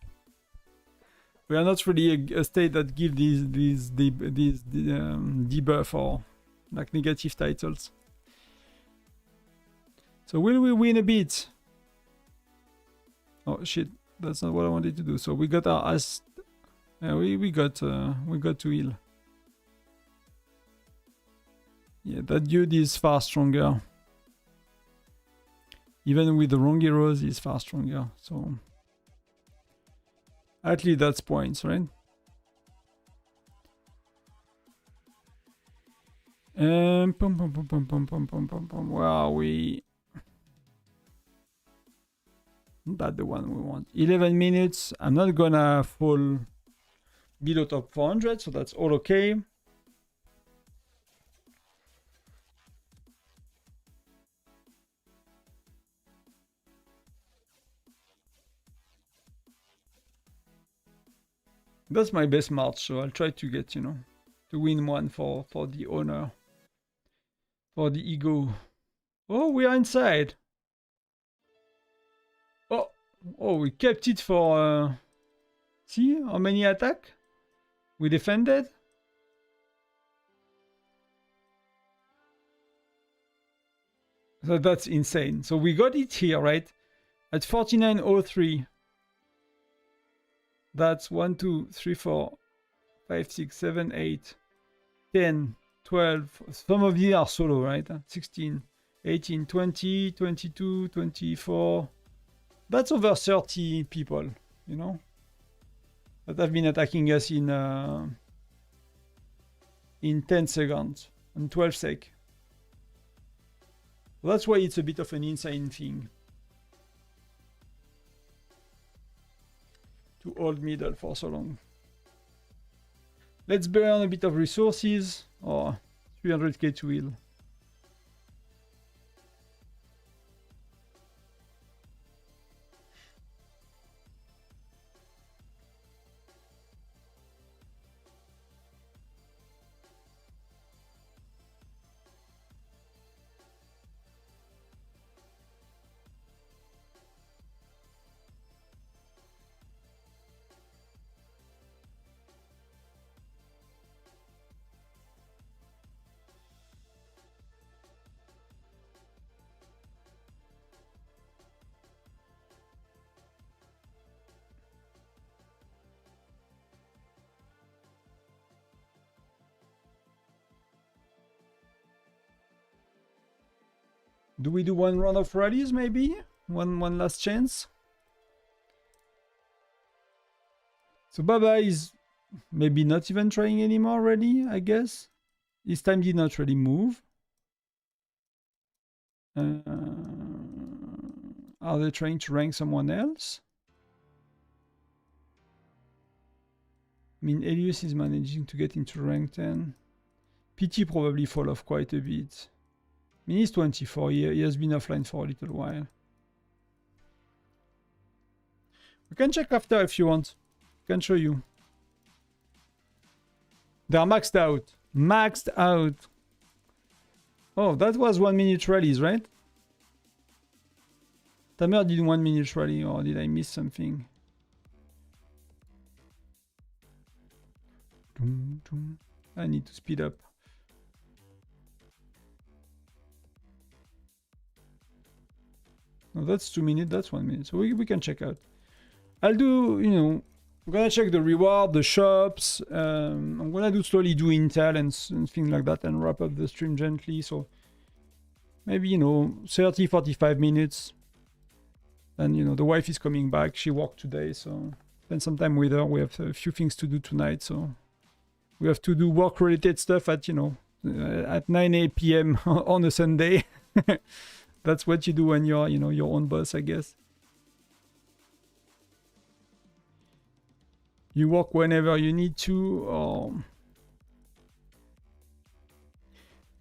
We are not really a state that give these debuff or like negative titles. So will we win a bit? Oh shit, that's not what I wanted to do. So we got our ass. We got to heal. Yeah, that dude is far stronger. Even with the wrong heroes, he's far stronger. So at least that's points, right? Where are we? That's the one we want. 11 minutes. I'm not gonna fall below top 400, so that's all okay. That's my best march, so I'll try to get, you know, to win one for the honor, for the ego. Oh, we are inside. Oh, we kept it for. See how many attack we defended. So that's insane. So we got it here, right? At 4903. That's 1, 2, 3, 4, 5, 6, 7, 8, 10, 12. Some of these are solo, right? 16, 18, 20, 22, 24. That's over 30 people, you know, that have been attacking us in 10 seconds and 12 sec. Well, that's why it's a bit of an insane thing to hold middle for so long. Let's burn a bit of resources. Oh, 300k to heal. Do we do one round of rallies maybe? One last chance? So Baba is maybe not even trying anymore already, I guess. His time did not really move. Are they trying to rank someone else? I mean, Elias is managing to get into rank 10. PT probably fall off quite a bit. I mean, he's 24. He has been offline for a little while. We can check after if you want. I can show you. They are maxed out. Maxed out. Oh, that was 1 minute rallies, right? Tamer did 1 minute rally, or did I miss something? I need to speed up. No, that's 2 minutes, that's 1 minute. So we can check out. I'll do, you know, I'm gonna check the reward, the shops. I'm gonna slowly do intel and things like that and wrap up the stream gently. So maybe, you know, 30, 45 minutes. And, you know, the wife is coming back. She worked today, so spend some time with her. We have a few things to do tonight, so we have to do work-related stuff at, you know, at 9 p.m. on a Sunday. That's what you do when you're, you know, your own boss, I guess. You work whenever you need to, or...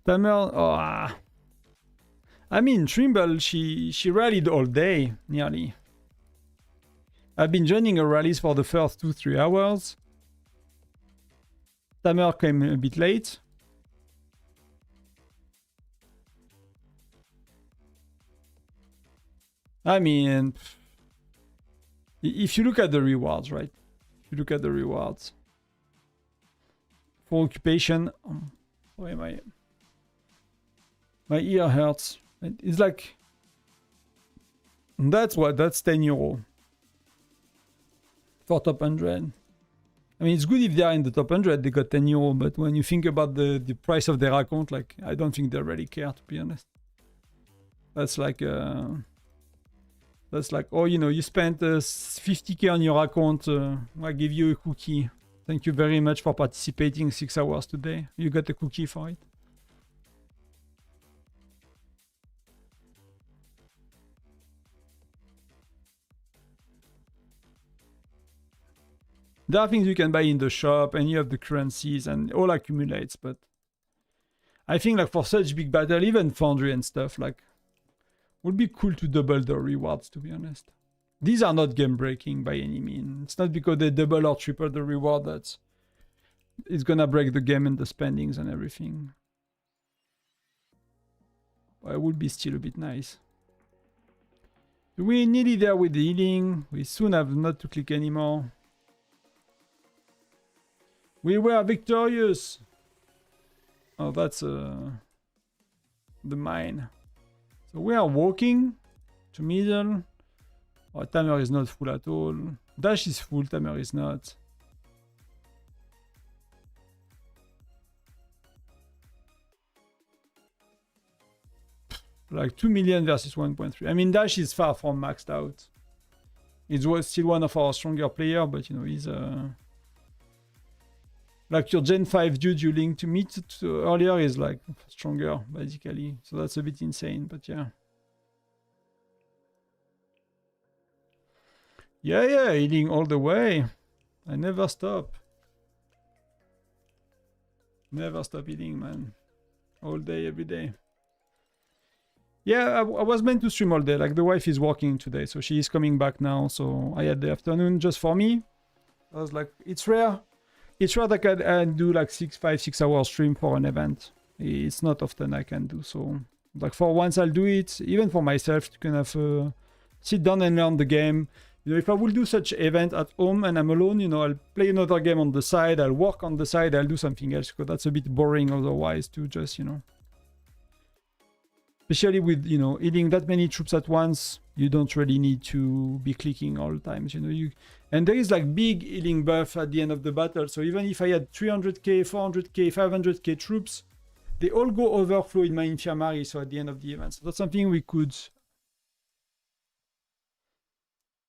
Tamer, oh, I mean, Trimble, she rallied all day, nearly. I've been joining her rallies for the first 2-3 hours. Tamer came a bit late. I mean, if you look at the rewards, right? If you look at the rewards. For occupation, why am I? My ear hurts. It's like, that's 10 euro for top 100. I mean, it's good if they are in the top 100, they got 10 euro, but when you think about the price of their account, like, I don't think they really care, to be honest. That's like, oh, you know, you spent 50k on your account, I give you a cookie. Thank you very much for participating 6 hours today. You got a cookie for it. There are things you can buy in the shop, and you have the currencies, and all accumulates, but I think, like, for such big battle, even Foundry and stuff, like, would be cool to double the rewards, to be honest. These are not game breaking by any means. It's not because they double or triple the reward that it's gonna break the game and the spendings and everything. But it would be still a bit nice. We're nearly there with the healing. We soon have not to click anymore. We were victorious! Oh, that's the mine. So we are walking to middle. Oh, Tamer is not full at all. Dash is full, Tamer is not. Like 2 million versus 1.3. I mean, Dash is far from maxed out. It was still one of our stronger players, but, you know, he's like your Gen 5 dude you linked to me earlier is like stronger, basically. So that's a bit insane, but yeah. Yeah, healing all the way. I never stop. Never stop eating, man. All day, every day. Yeah, I was meant to stream all day. Like, the wife is working today, so she is coming back now. So I had the afternoon just for me. I was like, it's rare. It's rare that I can do like 5-6 hour stream for an event. It's not often I can do. So, like, for once I'll do it. Even for myself, to kind of sit down and learn the game. You know, if I will do such event at home and I'm alone, you know, I'll play another game on the side, I'll work on the side, I'll do something else, because that's a bit boring otherwise to just, you know. Especially with, you know, hitting that many troops at once, you don't really need to be clicking all the times, you know. And there is like big healing buff at the end of the battle, so even if I had 300k, 400k, 500k troops, they all go overflow in my infirmary, so at the end of the event. So that's something we could...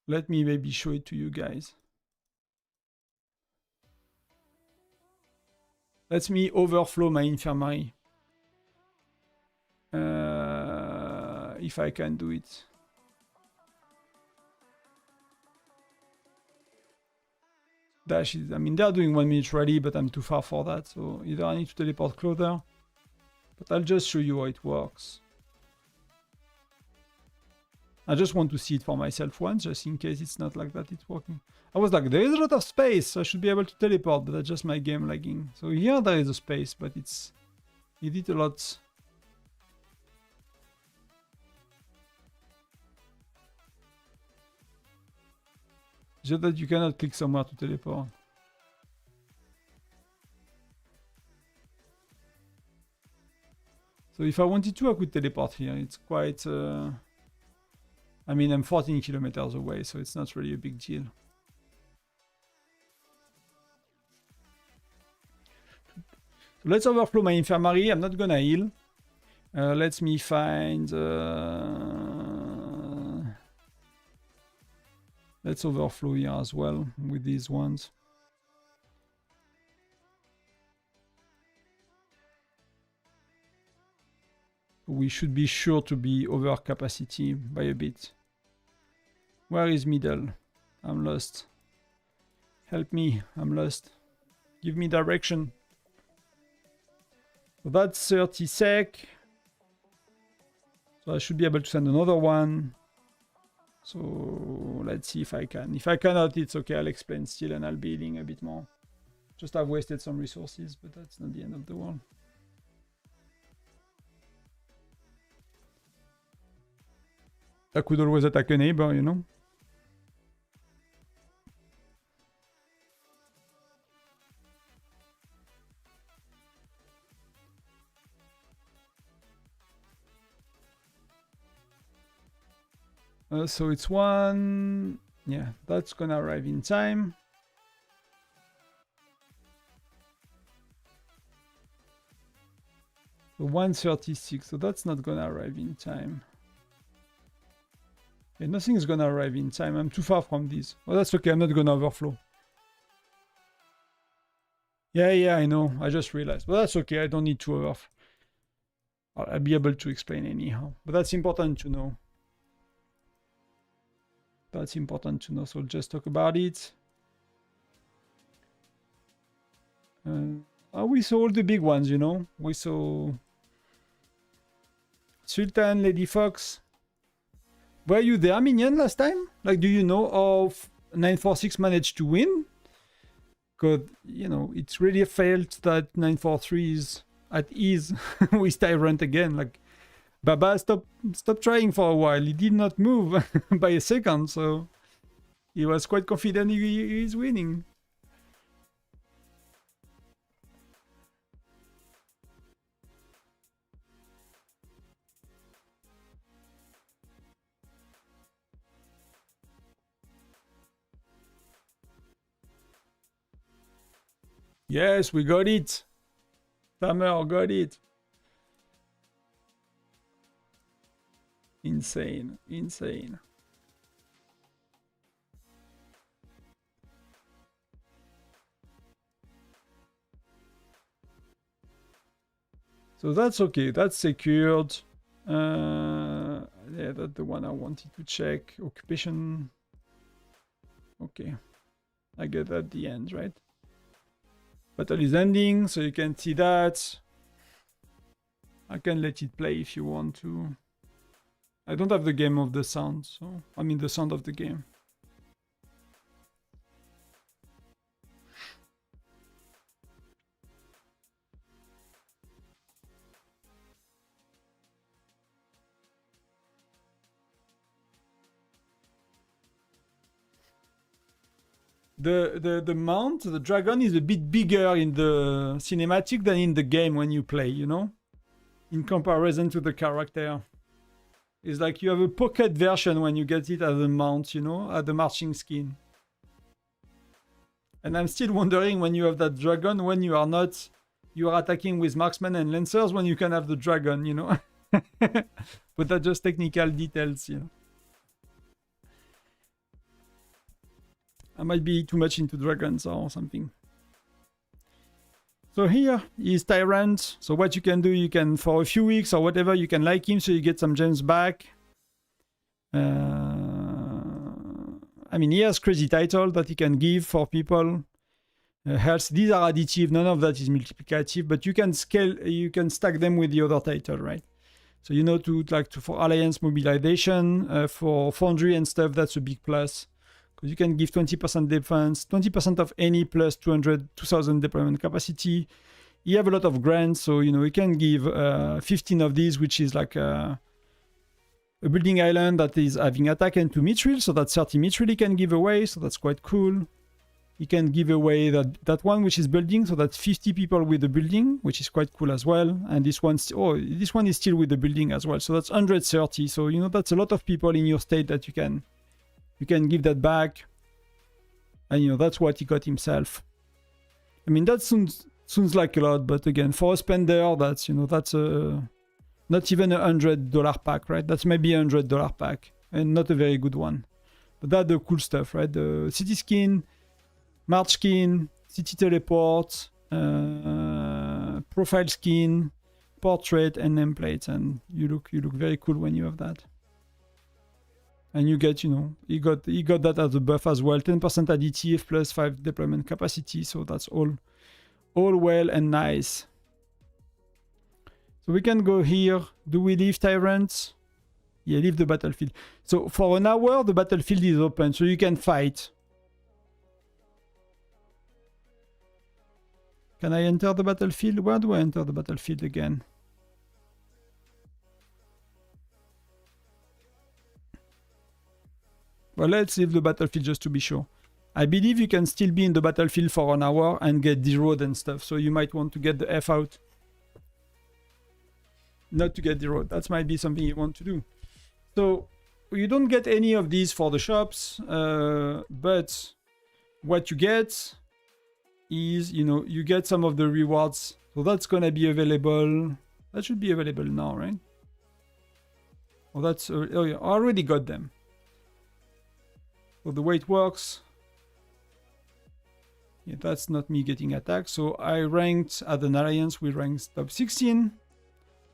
Let me maybe show it to you guys. Let me overflow my infirmary. If I can do it. Dash is, I mean, they're doing 1 minute rally, but I'm too far for that. So either I need to teleport closer, but I'll just show you how it works. I just want to see it for myself once, just in case it's not like that it's working. I was like, there is a lot of space, I should be able to teleport, but that's just my game lagging. So here there is a space, but it did a lot. Just that you cannot click somewhere to teleport. So if I wanted to, I could teleport here. It's quite... I mean, I'm 14 kilometers away, so it's not really a big deal. So let's overflow my infirmary. I'm not gonna heal. Let me find... Let's overflow here as well with these ones. We should be sure to be over capacity by a bit. Where is middle? I'm lost. Help me, I'm lost. Give me direction. So that's 30 sec. So I should be able to send another one. So let's see if I can. If I cannot, it's okay, I'll explain still and I'll be healing a bit more. Just I've wasted some resources, but that's not the end of the world. I could always attack a neighbor, you know? So it's one... Yeah, that's gonna arrive in time. So 136, so that's not gonna arrive in time. Yeah, nothing is gonna arrive in time. I'm too far from this. Oh, that's okay, I'm not gonna overflow. Yeah, I know. I just realized. But that's okay, I don't need to overflow. I'll be able to explain anyhow. But that's important to know. That's important to know, so we'll just talk about it. We saw all the big ones, you know. We saw Sultan, Lady Fox. Were you there, Minion, last time? Like, do you know how 946 managed to win? Because, you know, it's really failed that 943 is at ease with Tyrant again. Like, Baba stop trying for a while. He did not move by a second, so he was quite confident he's winning. Yes, we got it. Tamer got it. Insane, insane. So that's okay, that's secured. Yeah, that's the one I wanted to check. Occupation. Okay. I get at the end, right? Battle is ending, so you can see that. I can let it play if you want to. I don't have the game of the sound, so I mean the sound of the game. The mount, the dragon is a bit bigger in the cinematic than in the game when you play, you know? In comparison to the character. It's like you have a pocket version when you get it as a mount, you know, at the marching skin. And I'm still wondering when you have that dragon, when you are not you are attacking with marksmen and lancers when you can have the dragon, you know. But that's just technical details, you know. I might be too much into dragons or something. So here is Tyrant. So what you can do, you can, for a few weeks or whatever, you can like him so you get some gems back. I mean, he has crazy title that he can give for people. Health, these are additive, none of that is multiplicative, but you can scale, you can stack them with the other title, right? So you know, for alliance mobilization, for foundry and stuff, that's a big plus. Because you can give 20% defense, 20% of any plus 2,000 deployment capacity. You have a lot of grants, so you know, you can give 15 of these, which is like a building island that is having attack and 2 mithril, so that's 30 mithril he can give away, so that's quite cool. He can give away that one which is building, so that's 50 people with the building, which is quite cool as well. And this one is still with the building as well, so that's 130. So you know, that's a lot of people in your state that you can give that back. And you know, that's what he got himself. I mean, that sounds like a lot, but again, for a spender, that's, you know, that's not even $100 pack, right? That's maybe a $100 pack, and not a very good one. But that's the cool stuff, right? The city skin, March skin, city teleport, profile skin, portrait, and nameplate, and you look very cool when you have that. And you get, you know, he got that as a buff as well, 10% additive plus 5 deployment capacity, so that's all well and nice. So we can go here. Do we leave Tyrant? Yeah, leave the battlefield. So for an hour, the battlefield is open, so you can fight. Can I enter the battlefield? Where do I enter the battlefield again? Well, let's leave the battlefield just to be sure. I believe you can still be in the battlefield for an hour and get zeroed and stuff, so you might want to get the F out. Not to get zeroed. That might be something you want to do. So you don't get any of these for the shops, but what you get is, you know, you get some of the rewards. So that's gonna be available. That should be available now, right? Oh, that's oh yeah, I already got them. So the way it works, yeah, that's not me getting attacked. So I ranked at an alliance. We ranked top 16.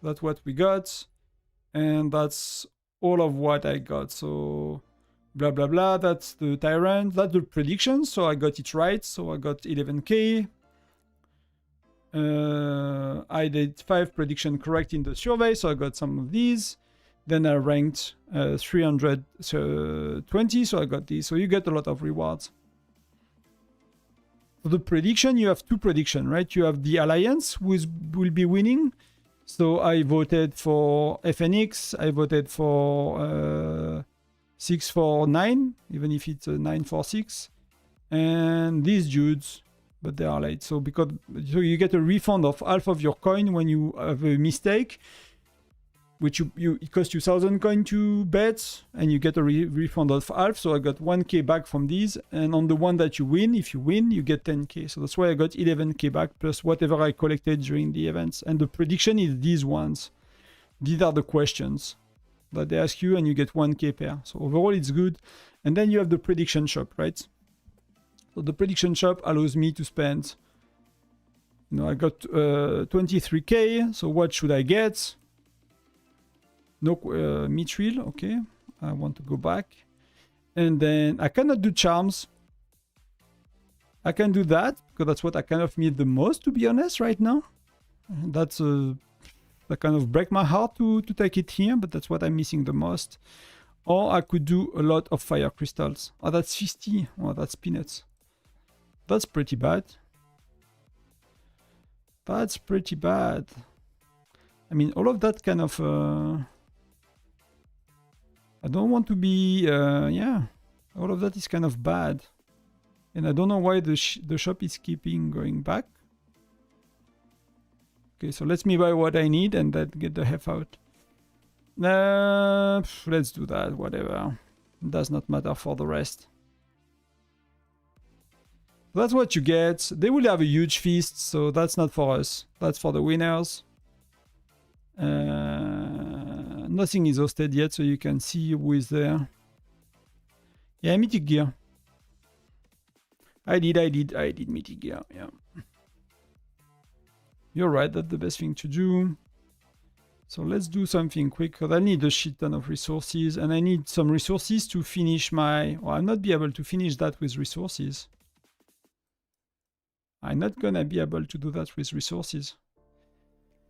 That's what we got, and that's all of what I got. So blah blah blah, that's the Tyrant, that's the prediction, so I got it right. So I got 11k. I did 5 prediction correct in the survey, so I got some of these. Then I ranked 320, so I got these. So you get a lot of rewards. For the prediction, you have 2 predictions, right? You have the alliance, who will be winning. So I voted for FNX, I voted for 649, even if it's 946. And these dudes, but they are late. So so you get a refund of half of your coin when you have a mistake, which it costs you 1,000 coin to bet, and you get a refund of half. So I got 1k back from these, and on the one that you win, if you win, you get 10k. So that's why I got 11k back, plus whatever I collected during the events. And the prediction is these ones. These are the questions that they ask you, and you get 1k per. So overall, it's good. And then you have the prediction shop, right? So the prediction shop allows me to spend, you know, I got 23k. So what should I get? No mithril, okay. I want to go back. And then I cannot do charms. I can do that, because that's what I kind of need the most, to be honest, right now. That's that kind of break my heart to take it here, but that's what I'm missing the most. Or I could do a lot of fire crystals. Oh, that's 50. Oh, that's peanuts. That's pretty bad. That's pretty bad. I mean, all of that kind of... I don't want to be, yeah, all of that is kind of bad. And I don't know why the shop is keeping going back. Okay, so let me buy what I need and then get the F out. Let's do that, whatever. It does not matter for the rest. That's what you get. They will have a huge feast, so that's not for us. That's for the winners. Nothing is hosted yet, so you can see who is there. Yeah, Mythic Gear. I did Mythic Gear, yeah. You're right, that's the best thing to do. So let's do something quick, because I need a shit ton of resources, and I need some resources to finish my... Well, I'll not be able to finish that with resources. I'm not gonna be able to do that with resources.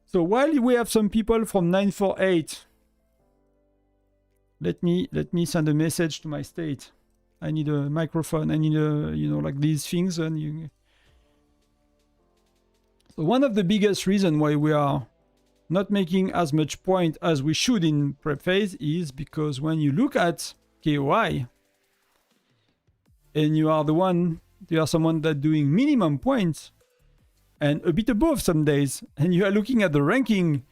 So while we have some people from 948, let me send a message to my state. I need a microphone. I need a, you know, like these things. And you... So one of the biggest reasons why we are not making as much point as we should in prep phase is because when you look at KOI and you are someone that doing minimum points and a bit above some days, and you are looking at the ranking,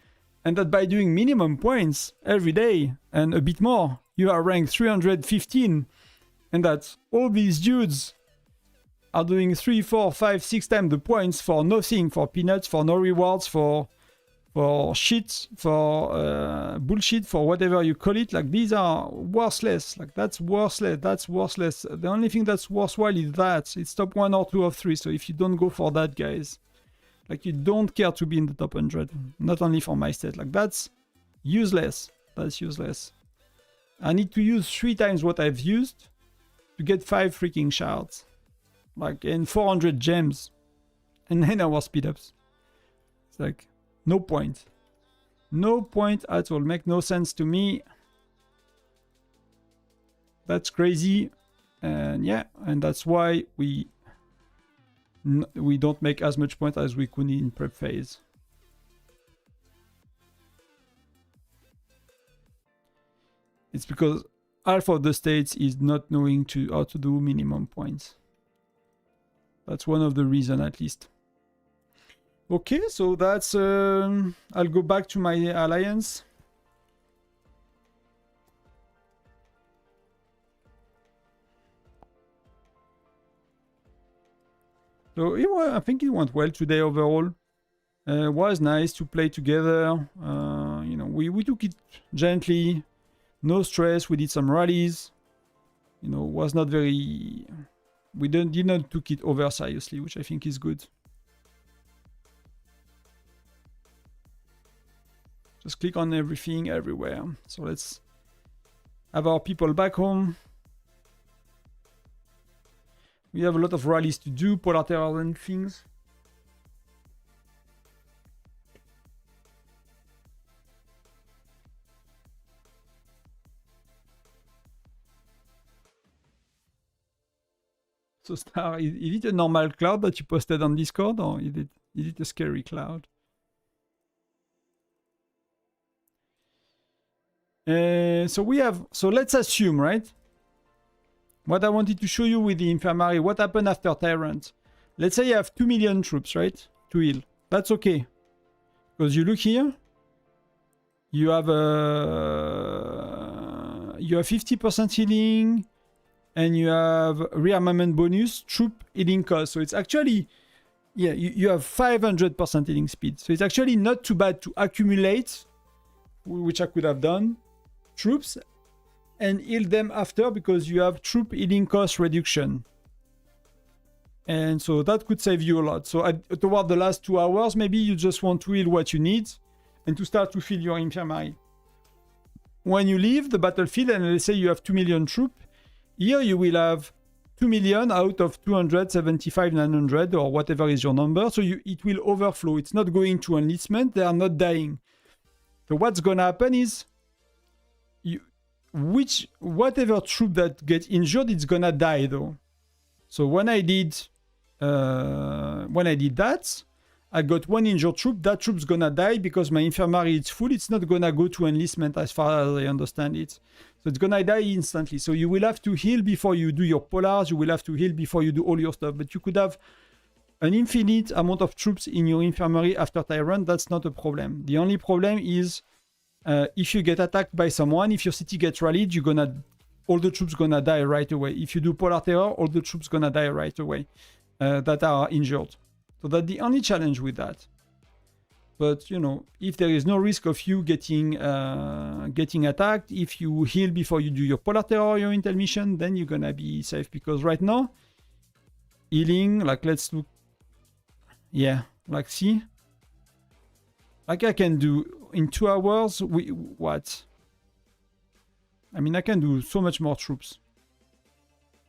and that by doing minimum points every day and a bit more, you are ranked 315, and that all these dudes are doing 3, 4, 5, 6 times the points for nothing, for peanuts, for no rewards, for shit, for bullshit, for whatever you call it. Like, these are worthless. Like, that's worthless. That's worthless. The only thing that's worthwhile is that it's top 1 or 2 or 3. So if you don't go for that, guys, like, you don't care to be in the top 100. Not only for my state. Like, that's useless. That's useless. I need to use 3 times what I've used to get 5 freaking shards. Like, and 400 gems. And 9 hour speed ups. It's like... no point. No point at all. Make no sense to me. That's crazy. And yeah, and that's why we don't make as much point as we could in prep phase. It's because half of the states is not knowing how to do minimum points. That's one of the reasons, at least. Okay, so that's... I'll go back to my alliance. So I think it went well today overall. Was nice to play together. You know, we took it gently. No stress. We did some rallies. You know, was not very... We did not took it over seriously, which I think is good. Just click on everything everywhere. So let's have our people back home. We have a lot of rallies to do, polar terror and things. So Star, is it a normal cloud that you posted on Discord, or is it a scary cloud? So let's assume, right? What I wanted to show you with the infirmary, what happened after Tyrant. Let's say you have 2 million troops, right? To heal. That's okay. Because you look here, you have 50% healing, and you have rearmament bonus, troop healing cost. So it's actually, yeah, you have 500% healing speed. So it's actually not too bad to accumulate, which I could have done, troops, and heal them after, because you have troop healing cost reduction. And so that could save you a lot. So toward the last 2 hours, maybe you just want to heal what you need and to start to fill your infirmary. When you leave the battlefield, and let's say you have 2 million troops, here you will have 2 million out of 275, 900, or whatever is your number. So it will overflow. It's not going to enlistment. They are not dying. So what's going to happen is, whatever troop that gets injured, it's going to die though. So when I did that, I got 1 injured troop. That troop's going to die because my infirmary is full. It's not going to go to enlistment as far as I understand it. So it's going to die instantly. So you will have to heal before you do your polars. You will have to heal before you do all your stuff. But you could have an infinite amount of troops in your infirmary after Tyrant. That's not a problem. The only problem is if you get attacked by someone, if your city gets rallied, all the troops gonna die right away. If you do polar terror, all the troops gonna die right away. that are injured. So that's the only challenge with that. But you know, if there is no risk of you getting attacked, if you heal before you do your Polar Terror, your Intel mission, then you're gonna be safe. Because right now, healing, like let's look, yeah, like see, like I can do in 2 hours. What? I mean, I can do so much more troops.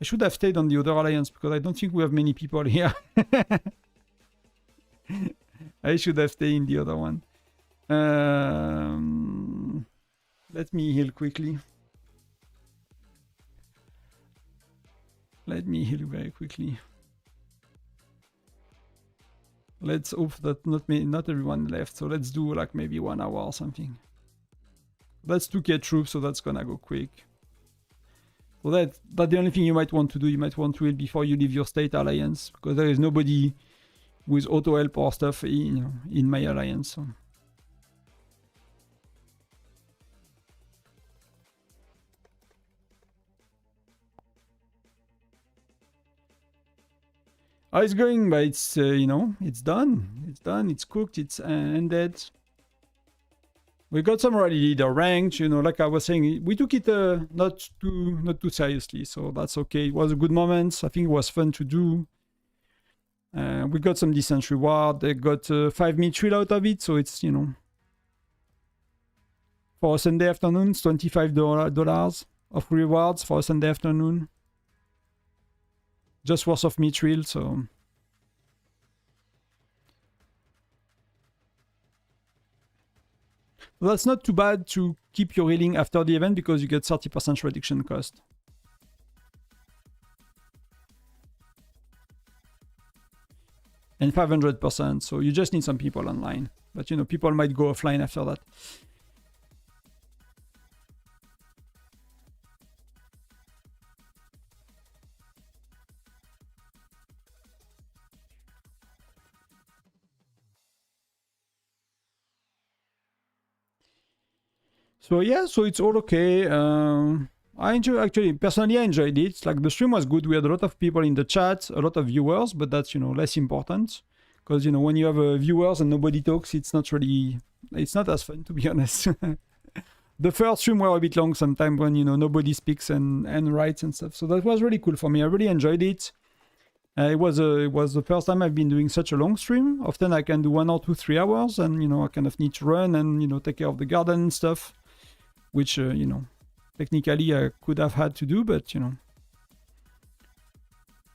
I should have stayed on the other alliance because I don't think we have many people here. I should have stayed in the other one. Let me heal quickly. Let me heal very quickly. Let's hope that not everyone left. So let's do like maybe 1 hour or something. That's 2k troops, so that's gonna go quick. So that's the only thing you might want to do. You might want to heal before you leave your state alliance, because there is nobody with auto help or stuff in my alliance. So. How it's going? But it's it's done. It's done. It's cooked. It's ended. We got some rally leader ranked, like I was saying, we took it not too seriously, so that's okay. It was a good moment. I think it was fun to do. We got some decent reward. They got 5 mithril out of it, so it's, for a Sunday afternoon, it's $25 of rewards for a Sunday afternoon. Just worth of mithril, so... That's not too bad to keep your healing after the event because you get 30% reduction cost. And 500%, so you just need some people online. But people might go offline after that. So yeah, so it's all okay. I personally enjoyed it. Like the stream was good. We had a lot of people in the chat, a lot of viewers, but that's less important, because when you have viewers and nobody talks, it's not as fun, to be honest. The first stream were a bit long sometimes when nobody speaks and writes and stuff. So that was really cool for me. I really enjoyed it. It was the first time I've been doing such a long stream. Often I can do 1 or 2, 3 hours, and I kind of need to run and take care of the garden and stuff. Which, technically I could have had to do, but,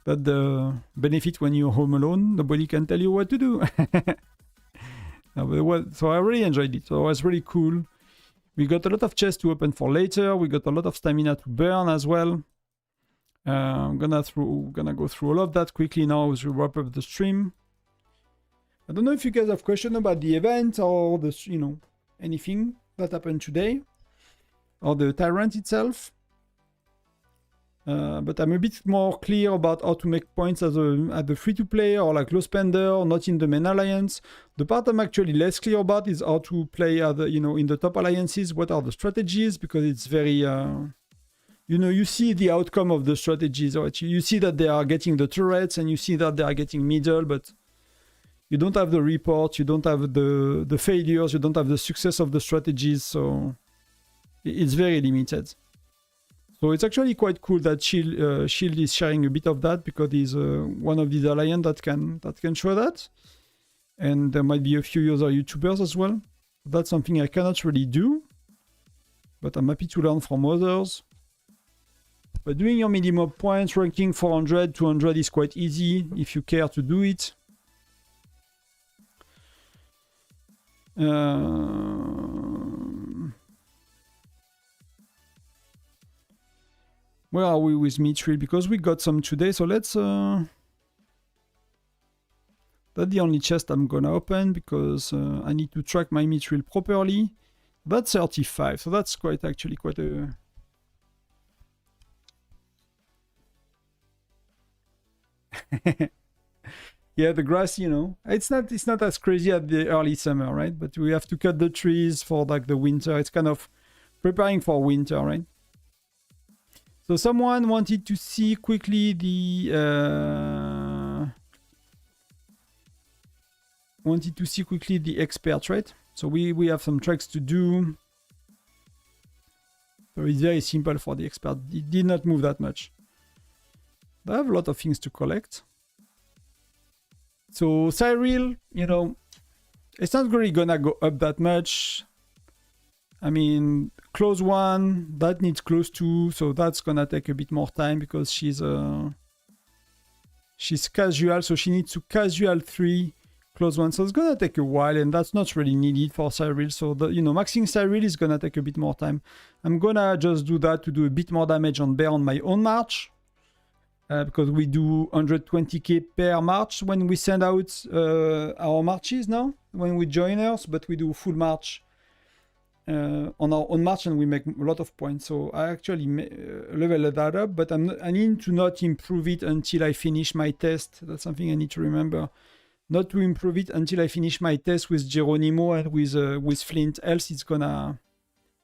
But the benefit when you're home alone, nobody can tell you what to do. So I really enjoyed it. So it was really cool. We got a lot of chests to open for later. We got a lot of stamina to burn as well. I'm gonna go through all of that quickly now as we wrap up the stream. I don't know if you guys have questions about the event or the, anything that happened today. Or the Tyrant itself. But I'm a bit more clear about how to make points as a free-to-play or like low spender or not in the main alliance. The part I'm actually less clear about is how to play in the top alliances. What are the strategies? Because it's very... you see the outcome of the strategies. Right? You see that they are getting the turrets and you see that they are getting middle, but you don't have the reports, you don't have the failures, you don't have the success of the strategies, so... It's very limited. So it's actually quite cool that Shield is sharing a bit of that, because he's one of these alliance that can show that. And there might be a few other YouTubers as well. That's something I cannot really do, but I'm happy to learn from others. But doing your minimum points, ranking 400, 200 is quite easy if you care to do it. Where are we with mithril? Because we got some today, so let's... That's the only chest I'm gonna open, because I need to track my mithril properly. That's 35, so that's actually quite a... Yeah, the grass, it's not as crazy as the early summer, right? But we have to cut the trees for like the winter. It's kind of preparing for winter, right? So someone wanted to see quickly the wanted to see quickly the expert, right? So we have some tracks to do. So it's very simple for the expert. It did not move that much. I have a lot of things to collect. So Cyril, you know, it's not really gonna go up that much. I mean, close 1, that needs close 2, so that's gonna take a bit more time because she's casual, so she needs to casual 3, close 1, so it's gonna take a while, and that's not really needed for Cyril. So the, you know, maxing Cyril is gonna take a bit more time. I'm gonna just do that to do a bit more damage on bear on my own march, because we do 120k per march when we send out our marches now, when we join us, but we do full march on our own march, and we make a lot of points. So I actually level that up, but I need to not improve it until I finish my test. That's something I need to remember. Not to improve it until I finish my test with Geronimo and with Flint, else it's gonna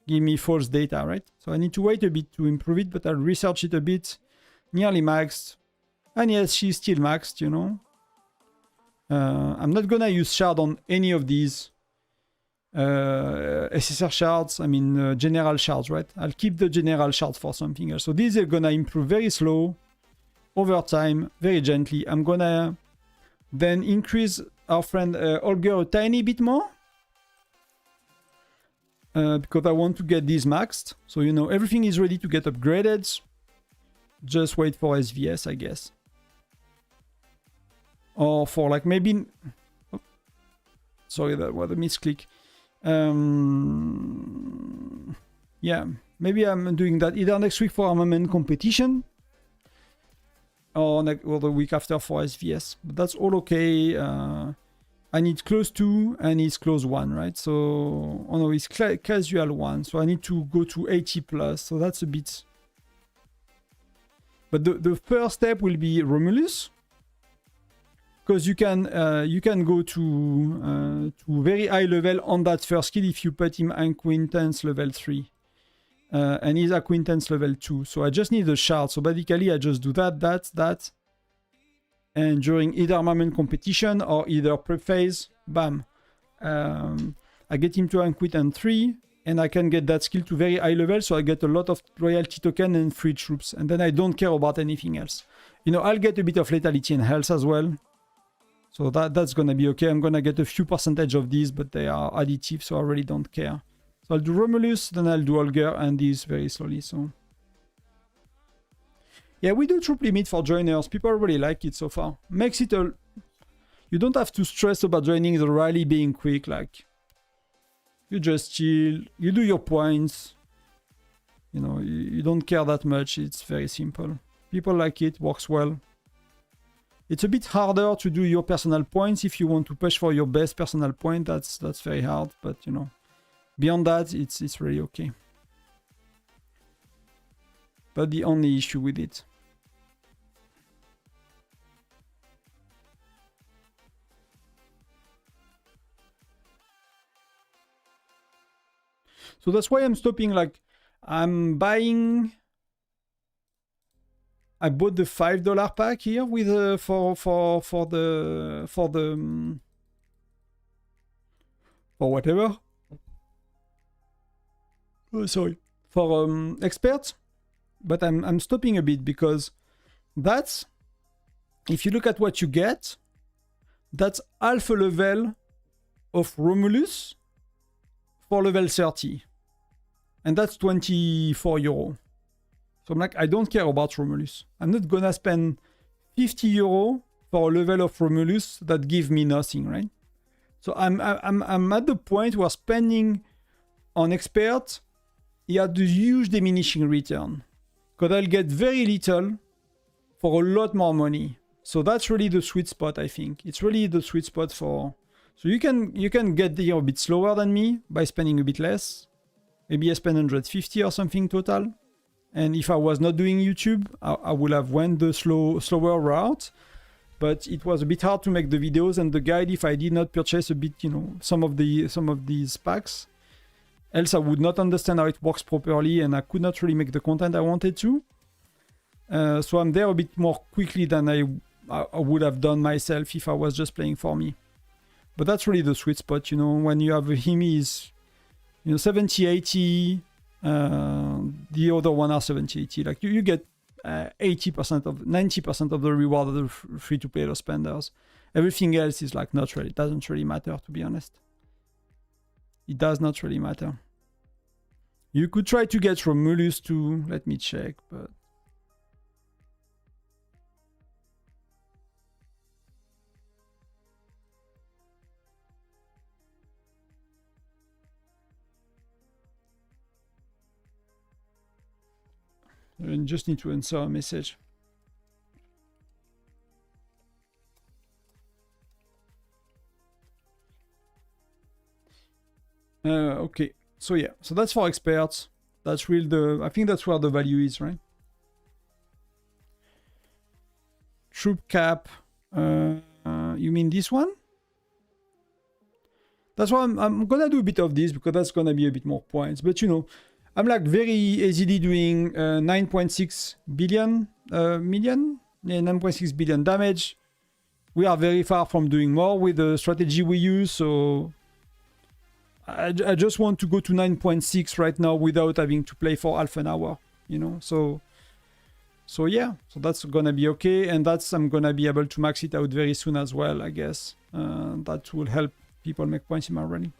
give me false data, right? So I need to wait a bit to improve it, but I'll research it a bit. Nearly maxed. And yes, she's still maxed, you know. I'm not gonna use shard on any of these SSR shards, I mean general shards, right? I'll keep the general shards for something else. So these are gonna improve very slow, over time, very gently. I'm gonna then increase our friend Holger a tiny bit more. Because I want to get these maxed. So, you know, everything is ready to get upgraded. Just wait for SVS, I guess. Or for like maybe... Oh, sorry, that was a misclick. Yeah, maybe I'm doing that either next week for armament competition or the week after for SVS. But that's all okay. I need close 2 and it's close 1, right? So, oh no, it's casual 1. So I need to go to 80 plus. So that's a bit... But the first step will be Romulus. Because you can go to very high level on that first skill if you put him acquaintance level 3. And he's acquaintance level 2. So I just need a shard. So basically I just do that. And during either armament competition or either prep phase, bam. I get him to acquaintance 3. And I can get that skill to very high level. So I get a lot of royalty token and free troops. And then I don't care about anything else. You know, I'll get a bit of lethality and health as well. So that's gonna be okay. I'm gonna get a few percentage of these, but they are additive, so I really don't care. So I'll do Romulus, then I'll do Holger, and these very slowly. So yeah, we do troop limit for joiners. People really like it so far. Makes it a... You don't have to stress about joining the rally being quick. Like, you just chill, you do your points. You know, you don't care that much. It's very simple. People like it, works well. It's a bit harder to do your personal points if you want to push for your best personal point. That's very hard, but you know, beyond that, it's really okay. But the only issue with it. So that's why I'm stopping. Like, I'm buying. I bought the $5 pack here with for whatever. Oh, sorry, for experts, but I'm stopping a bit because that's, if you look at what you get, that's half a level of Romulus for level 30, and that's €24. So I'm like, I don't care about Romulus. I'm not gonna spend €50 for a level of Romulus that give me nothing, right? So I'm at the point where spending on expert, he had a huge diminishing return. Because I'll get very little for a lot more money. So that's really the sweet spot, I think. It's really the sweet spot for... So you can get there a bit slower than me by spending a bit less. Maybe I spend 150 or something total. And if I was not doing YouTube, I would have went the slower route. But it was a bit hard to make the videos and the guide if I did not purchase a bit, you know, some of these packs. Else I would not understand how it works properly and I could not really make the content I wanted to. So I'm there a bit more quickly than I would have done myself if I was just playing for me. But that's really the sweet spot, you know, when you have him is, you know, 70, 80, the other one are 70, 80. Like you get 80% of 90% of the reward of the free-to-play or spenders. Everything else is like not really, it doesn't really matter, to be honest. It does not really matter. You could try to get Romulus too. Let me check, but I just need to answer a message. Okay, so yeah, so that's for experts. That's real. I think that's where the value is, right? Troop cap. You mean this one? That's why I'm gonna do a bit of this because that's gonna be a bit more points. But you know, I'm like very easily doing 9.6 billion million, yeah, 9.6 billion damage. We are very far from doing more with the strategy we use, so I just want to go to 9.6 right now without having to play for half an hour, you know. So yeah, so that's gonna be okay, and I'm gonna be able to max it out very soon as well, I guess. That will help people make points in my running.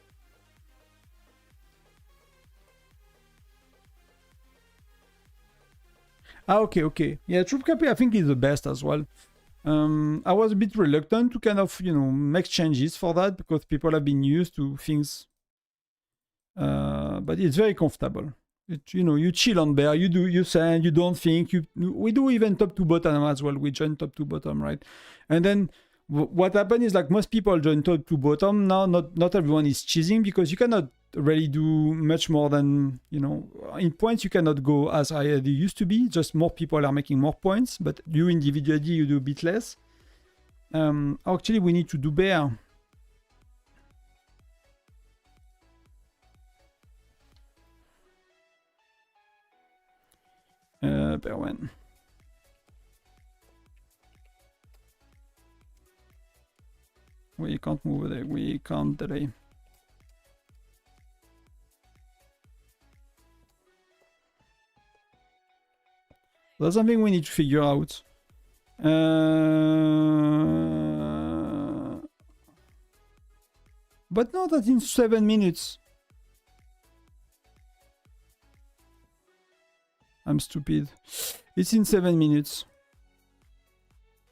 Okay. Yeah, Troop Cap I think is the best as well. I was a bit reluctant to kind of, you know, make changes for that because people have been used to things. But it's very comfortable. You know, you chill on bear, you send, you don't think. We do even top to bottom as well. We join top to bottom, right? And then what happened is like most people join top to bottom now. Not everyone is cheesing because you cannot really do much more than, you know, in points you cannot go as high as you used to be. Just more people are making more points, but you individually you do a bit less. Actually, we need to do bear. Bear when. We can't move there. We can't delay. That's something we need to figure out. But no, that's in 7 minutes. I'm stupid. It's in 7 minutes.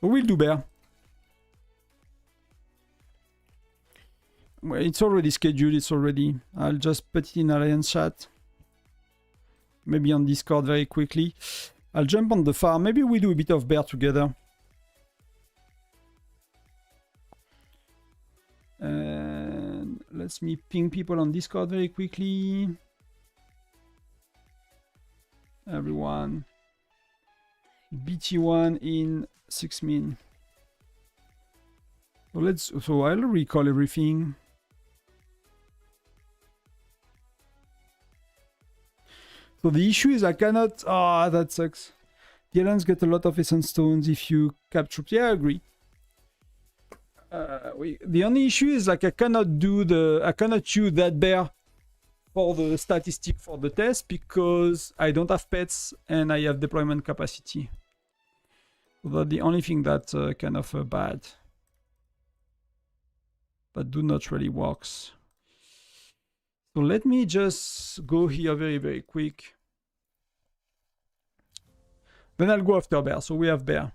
But we'll do bear. Well, it's already scheduled. It's already. I'll just put it in Alliance chat. Maybe on Discord very quickly. I'll jump on the farm. Maybe we do a bit of bear together. And let me ping people on Discord very quickly. Everyone. BT1 in 6 min. So I'll recall everything. So the issue is I cannot. Ah, that sucks. The aliens get a lot of essence stones if you capture. Yeah, I agree. The only issue is like I cannot use that bear for the statistic for the test because I don't have pets and I have deployment capacity. So that's the only thing that's kind of bad. That do not really works. So let me just go here very, very quick. Then I'll go after bear. So we have bear.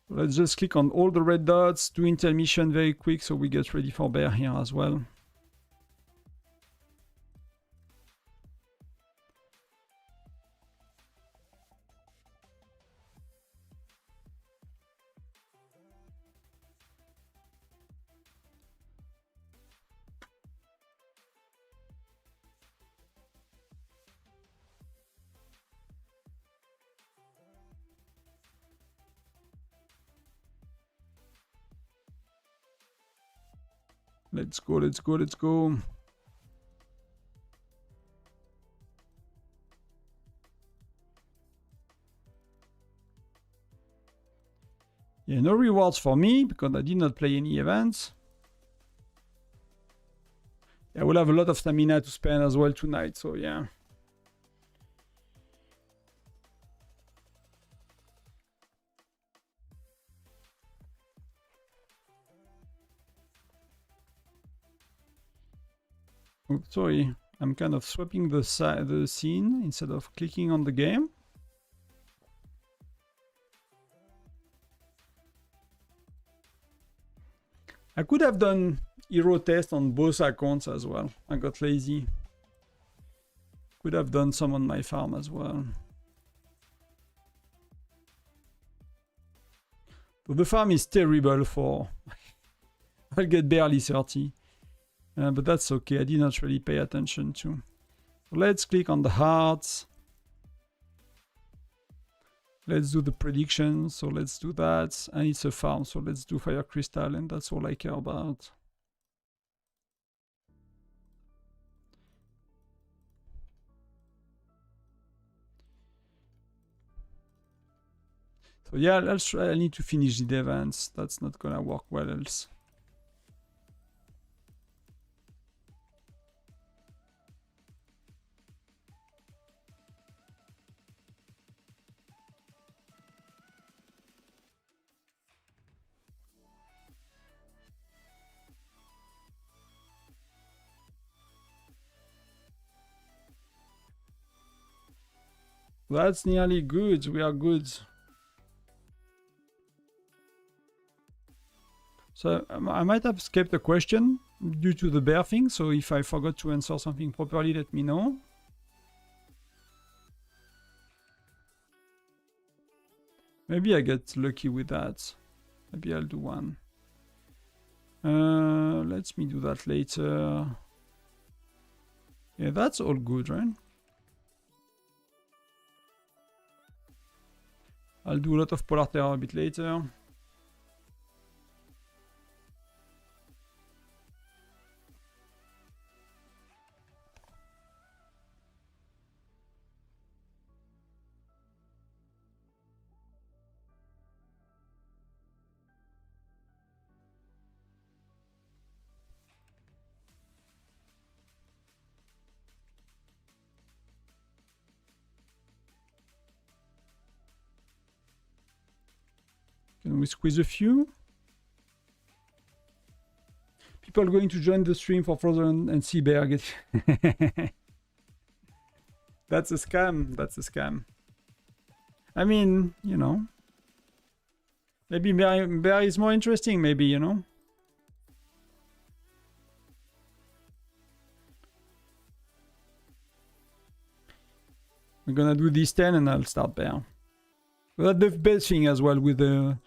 Let's just click on all the red dots, do intermission very quick so we get ready for bear here as well. Let's go, let's go, let's go. Yeah, no rewards for me because I did not play any events. I will have a lot of stamina to spend as well tonight, so yeah. Oh, sorry, I'm kind of swapping the scene instead of clicking on the game. I could have done hero test on both accounts as well. I got lazy. Could have done some on my farm as well. But the farm is terrible for... I'll get barely 30. But that's okay, I did not really pay attention to. So let's click on the hearts. Let's do the prediction, so let's do that. And it's a farm, so let's do fire crystal, and that's all I care about. So yeah, I need to finish the events. That's not gonna work well else. That's nearly good. We are good. So I might have skipped a question due to the bear thing. So if I forgot to answer something properly, let me know. Maybe I get lucky with that. Maybe I'll do one. Let me do that later. Yeah, that's all good, right? I'll do a lot of Polar Terror a bit later. Can we squeeze a few? People going to join the stream for Frozen and see bear get... That's a scam. That's a scam. I mean, you know. Maybe bear is more interesting, maybe, you know. We're gonna do these 10 and I'll start bear. That's the best thing as well with the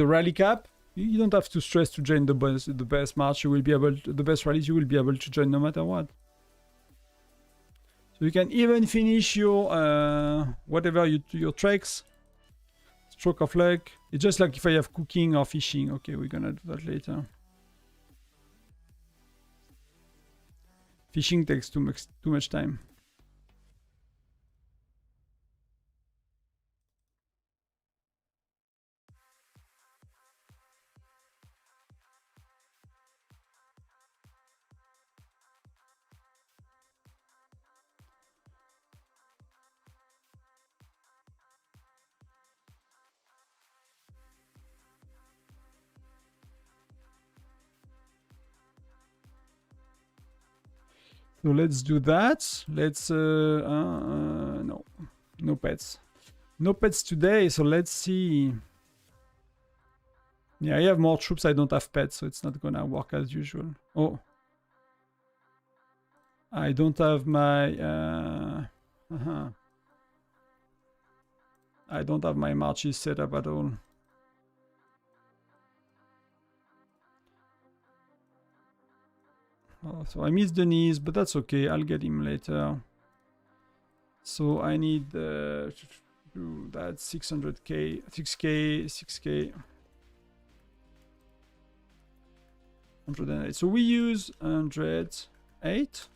rally cap. You don't have to stress to join the best match. You will be able to, the best rallies you will be able to join no matter what. So you can even finish your whatever your treks. Stroke of luck. It's just like if I have cooking or fishing. Okay, we're gonna do that later. Fishing takes too much time. So let's do that. Let's no pets. No pets today, so let's see. Yeah, I have more troops, I don't have pets, so it's not gonna work as usual. Oh. I don't have my I don't have my marches set up at all. Oh, so I missed the knees, but that's okay. I'll get him later. So I need that's 600k, 6k. 108. So we use 108.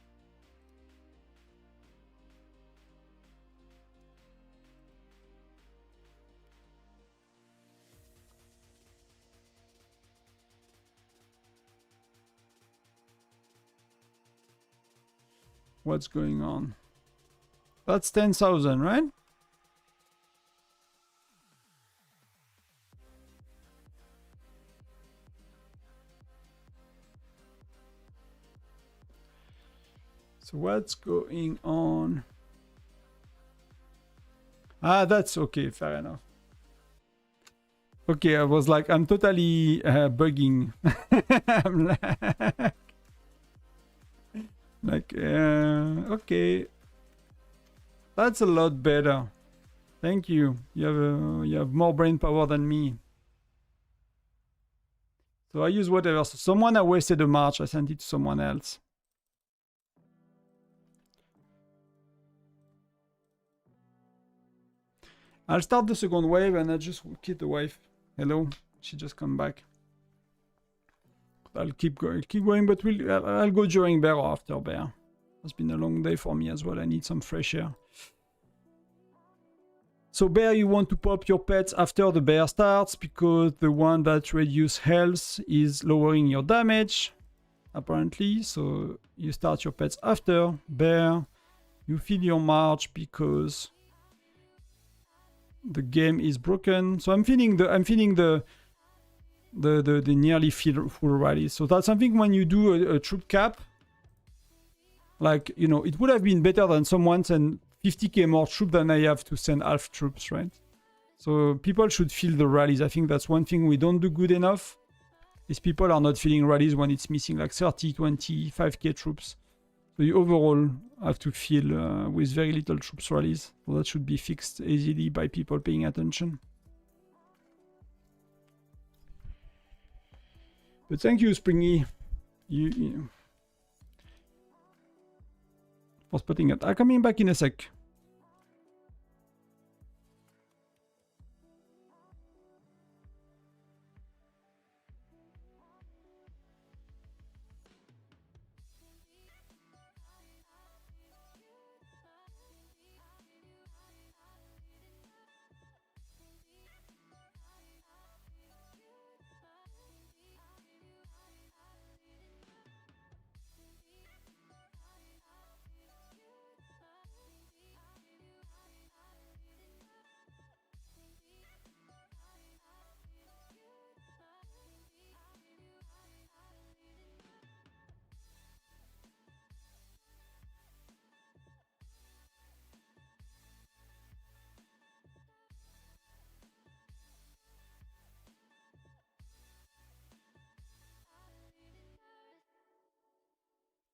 What's going on? That's 10,000, right? So what's going on? Ah, that's okay, fair enough. Okay, I was like, I'm totally bugging. I'm okay. That's a lot better. Thank you. You have more brain power than me. So I use whatever. So someone I wasted a march, I sent it to someone else. I'll start the second wave and I just keep the wife. Hello, she just come back. I'll keep going, but I'll go during bear or after bear. It's been a long day for me as well. I need some fresh air. So bear, you want to pop your pets after the bear starts because the one that reduces health is lowering your damage, apparently. So you start your pets after bear. You fill your march because the game is broken. So I'm feeling the nearly full rally. So that's something when you do a troop cap. Like, you know, it would have been better than someone send 50k more troops than I have to send half troops, right? So people should feel the rallies. I think that's one thing we don't do good enough. Is people are not feeling rallies when it's missing like 30, 20, 5k troops. So you overall have to feel with very little troops rallies. So that should be fixed easily by people paying attention. But thank you, Springy. You for spotting it. I'm coming back in a sec.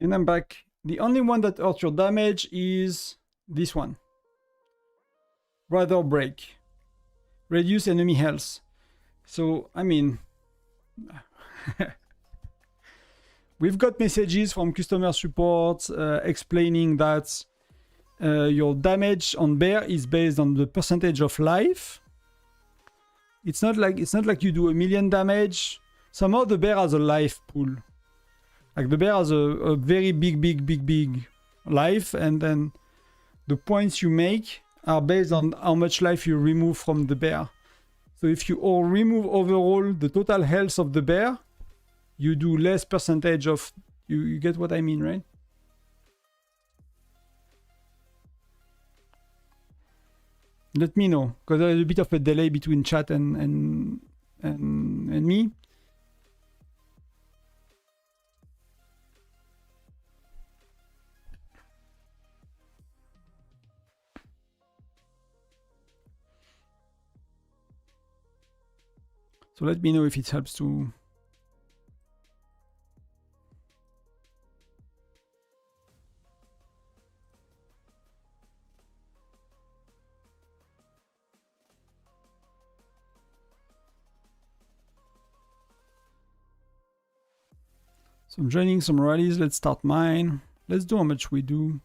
And I'm back. The only one that hurts your damage is this one. Rather break. Reduce enemy health. So, I mean... we've got messages from customer support explaining that your damage on bear is based on the percentage of life. It's not like you do 1,000,000 damage. Somehow the bear has a life pool. Like the bear has a very big life, and then the points you make are based on how much life you remove from the bear. So if you all remove overall the total health of the bear, you do less percentage of... You get what I mean, right? Let me know, because there's a bit of a delay between chat and me. So let me know if it helps to... So I'm joining some rallies. Let's start mine. Let's do how much we do.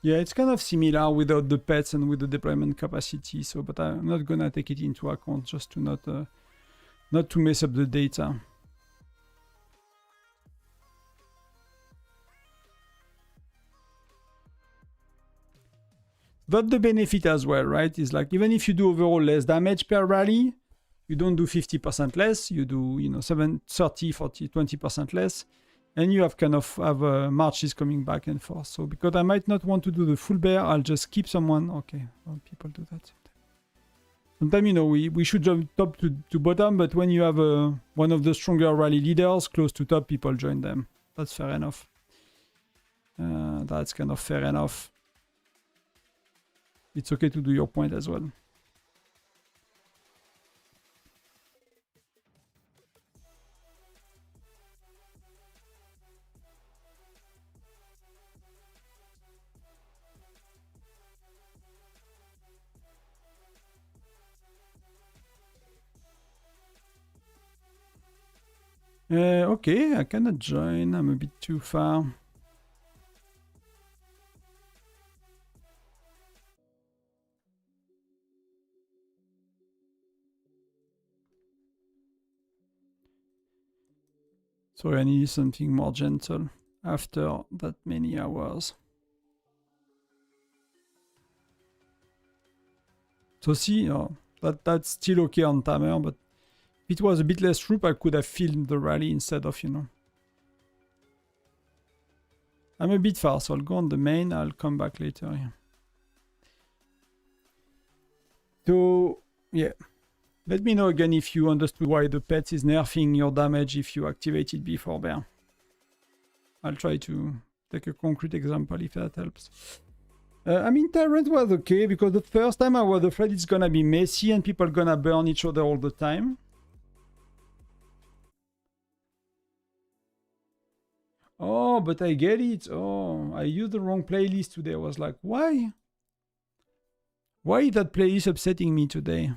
Yeah, it's kind of similar without the pets and with the deployment capacity. So, but I'm not gonna take it into account just to not to mess up the data. But the benefit as well, right? Is like even if you do overall less damage per rally, you don't do 50% less. You do 30, 40, 20% less. And you have kind of marches coming back and forth. So because I might not want to do the full bear, I'll just keep someone. Okay, well, people do that. Sometimes, we should jump top to bottom, but when you have one of the stronger rally leaders close to top, people join them. That's fair enough. That's kind of fair enough. It's okay to do your point as well. Okay, I cannot join. I'm a bit too far. So I need something more gentle after that many hours. So see, that's still okay on timer, but if it was a bit less troop, I could have filmed the rally instead of, I'm a bit far, so I'll go on the main. I'll come back later. Yeah. So, yeah. Let me know again if you understood why the pet is nerfing your damage if you activate it before bear. I'll try to take a concrete example if that helps. I mean, Tyrant was okay because the first time I was afraid it's gonna be messy and people gonna burn each other all the time. Oh, but I get it. Oh, I used the wrong playlist today. I was like, why? Why is that playlist upsetting me today?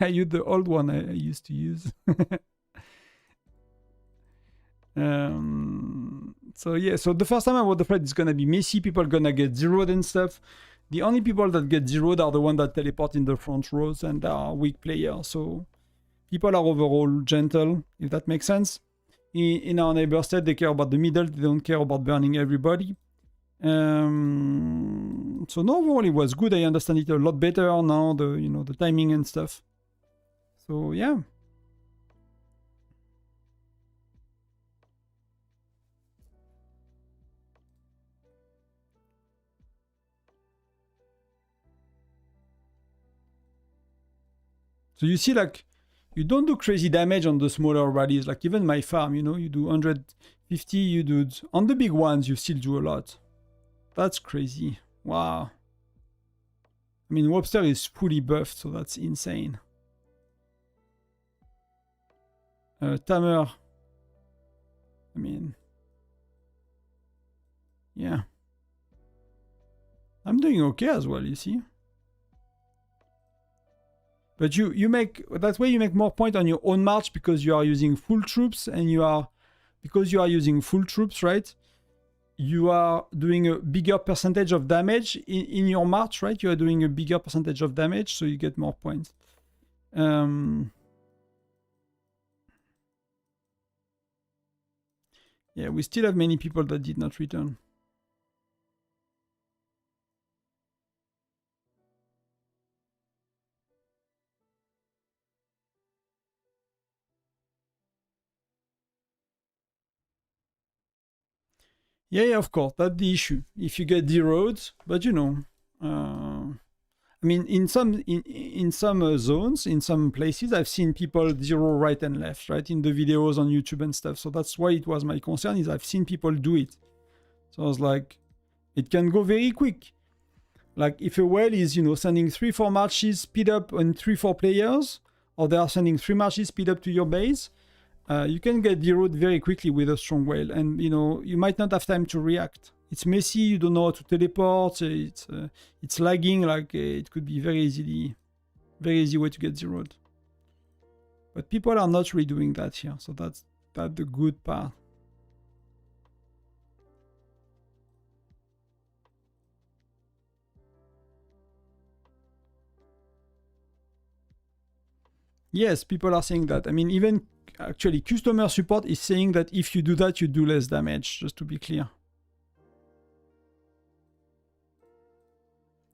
I used the old one I used to use. So yeah, so the first time I was afraid it's gonna be messy, people gonna get zeroed and stuff. The only people that get zeroed are the ones that teleport in the front rows and are weak players. So people are overall gentle, if that makes sense. In our neighbor state, they care about the middle, they don't care about burning everybody. So no, overall it was good. I understand it a lot better now, the timing and stuff. So yeah. So you see, like, you don't do crazy damage on the smaller rallies. Like even my farm, you do 150, you do on the big ones, you still do a lot. That's crazy. Wow. I mean, Wobster is fully buffed, so that's insane. Tamer. I mean, yeah. I'm doing okay as well, you see. But that's why you make more point on your own march because you are using full troops and because you are using full troops, right? You are doing a bigger percentage of damage in your march, right? You are doing a bigger percentage of damage, so you get more points. Yeah, we still have many people that did not return. Yeah, of course, that's the issue. If you get zeroed, but I mean, in some zones, in some places, I've seen people zero right and left, right, in the videos on YouTube and stuff. So that's why it was my concern, is I've seen people do it. So I was like, it can go very quick. Like if a whale is, sending 3-4 marches speed up on 3-4 players, or they are sending 3 marches speed up to your base, you can get zeroed very quickly with a strong whale, and you might not have time to react. It's messy, you don't know how to teleport, it's lagging, like it could be very easy way to get zeroed. But people are not really doing that here, so that's the good part. Yes, people are saying that. I mean, even actually customer support is saying that if you do that, you do less damage, just to be clear.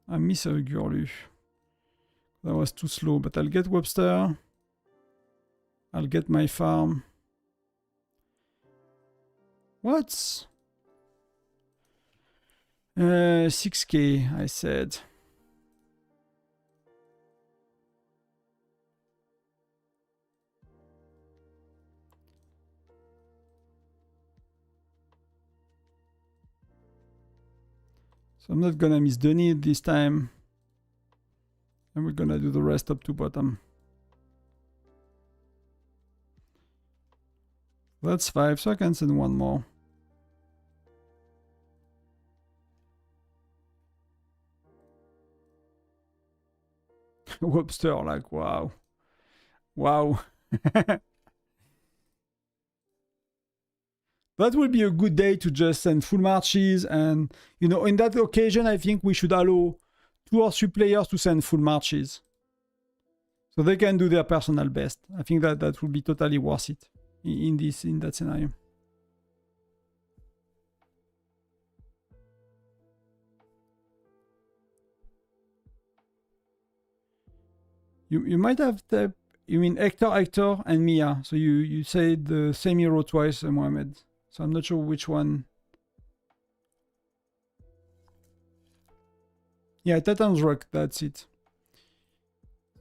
I miss a Gurlu. That was too slow, but I'll get Webster. I'll get my farm. What? 6k, I said. So I'm not gonna miss the need this time. And we're gonna do the rest up to bottom. That's 5, so I can send one more. Webster, like, wow. Wow. That would be a good day to just send full marches, and you know, in that occasion I think we should allow 2 or 3 players to send full marches. So they can do their personal best. I think that that would be totally worth it in that scenario. You might have you mean Hector and Mia. So you said the same hero twice, Mohammed. So I'm not sure which one. Yeah, Titan's Rock, that's it.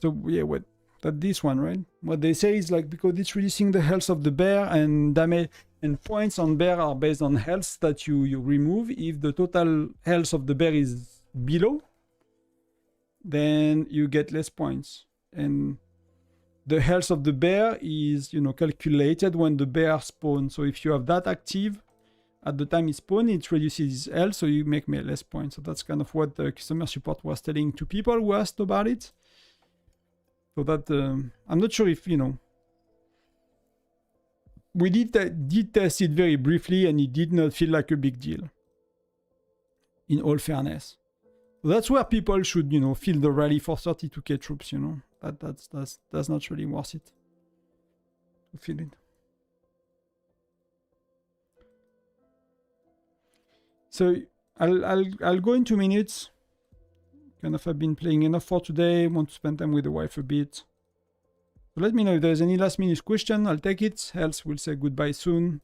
So yeah, what that this one, right? What they say is like, because it's reducing the health of the bear, and damage and points on bear are based on health that you remove. If the total health of the bear is below, then you get less points. And the health of the bear is, you know, calculated when the bear spawns. So if you have that active at the time it spawns, it reduces his health, so you make less points. So that's kind of what the customer support was telling to people who asked about it. So that I'm not sure if, you know, we did test it very briefly, and it did not feel like a big deal, in all fairness. So that's where people should, you know, fill the rally for 32k troops, you know. That's not really worth it to fill it. So I'll go in 2 minutes. Kind of, I've been playing enough for today. Want to spend time with the wife a bit. So let me know if there's any last minute question. I'll take it. Else we'll say goodbye soon.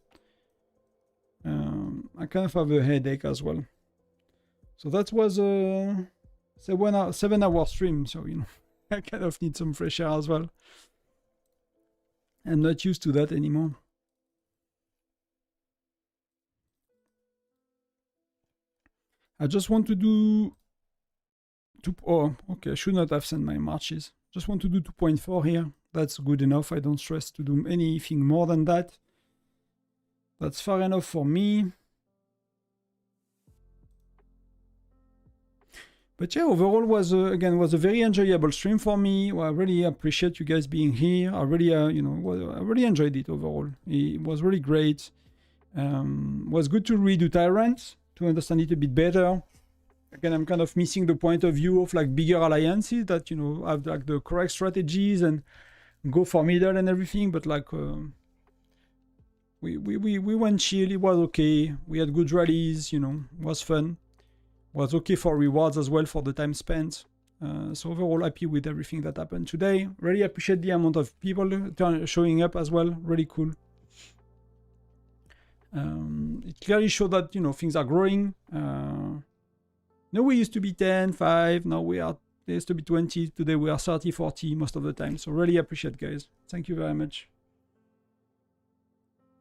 I kind of have a headache as well. So that was a 7-hour stream. So, you know, I kind of need some fresh air as well. I'm not used to that anymore. I just want to do oh, okay, I should not have sent my marches. Just want to do 2.4 here. That's good enough. I don't stress to do anything more than that. That's far enough for me. But yeah, overall was a very enjoyable stream for me. Well, I really appreciate you guys being here. I really, you know, I really enjoyed it overall. It was really great. Was good to redo Tyrant to understand it a bit better. Again, I'm kind of missing the point of view of like bigger alliances that, you know, have like the correct strategies and go for middle and everything. But like we went chill. It was okay. We had good rallies. You know, it was fun. Was okay for rewards as well for the time spent. So overall happy with everything that happened today. Really appreciate the amount of people showing up as well. Really cool. It clearly showed that, you know, things are growing. No, we used to be 10, 5. Now we are, there used to be 20. Today we are 30, 40 most of the time. So really appreciate, guys. Thank you very much.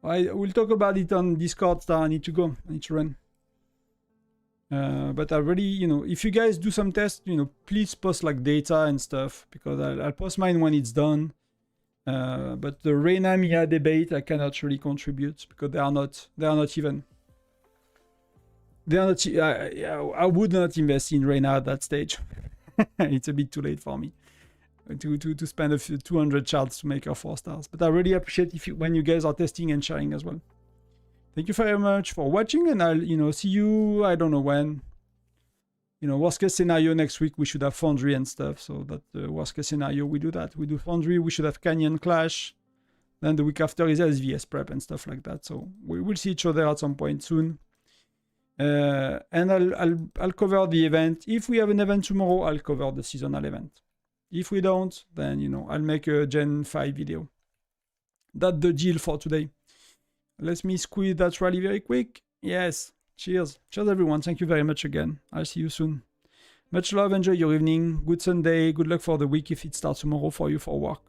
I will talk about it on Discord. Star, I need to go. I need to run. But I really, you know, if you guys do some tests, you know, please post like data and stuff, because I'll post mine when it's done. But the Reina Mia debate, I cannot really contribute because they are not even. They are not. I would not invest in Reina at that stage. It's a bit too late for me to spend a few 200 shards to make her 4 stars. But I really appreciate when you guys are testing and sharing as well. Thank you very much for watching, and I'll, you know, see you, I don't know when. worst case scenario next week we should have Foundry and stuff. So that worst case scenario we do that. We do Foundry. We should have Canyon Clash. Then the week after is SVS prep and stuff like that. So we will see each other at some point soon. And I'll cover the event. If we have an event tomorrow, I'll cover the seasonal event. If we don't, then I'll make a Gen 5 video. That's the deal for today. Let me squeeze that rally very quick. Yes. Cheers. Cheers, everyone. Thank you very much again. I'll see you soon. Much love. Enjoy your evening. Good Sunday. Good luck for the week if it starts tomorrow for you for work.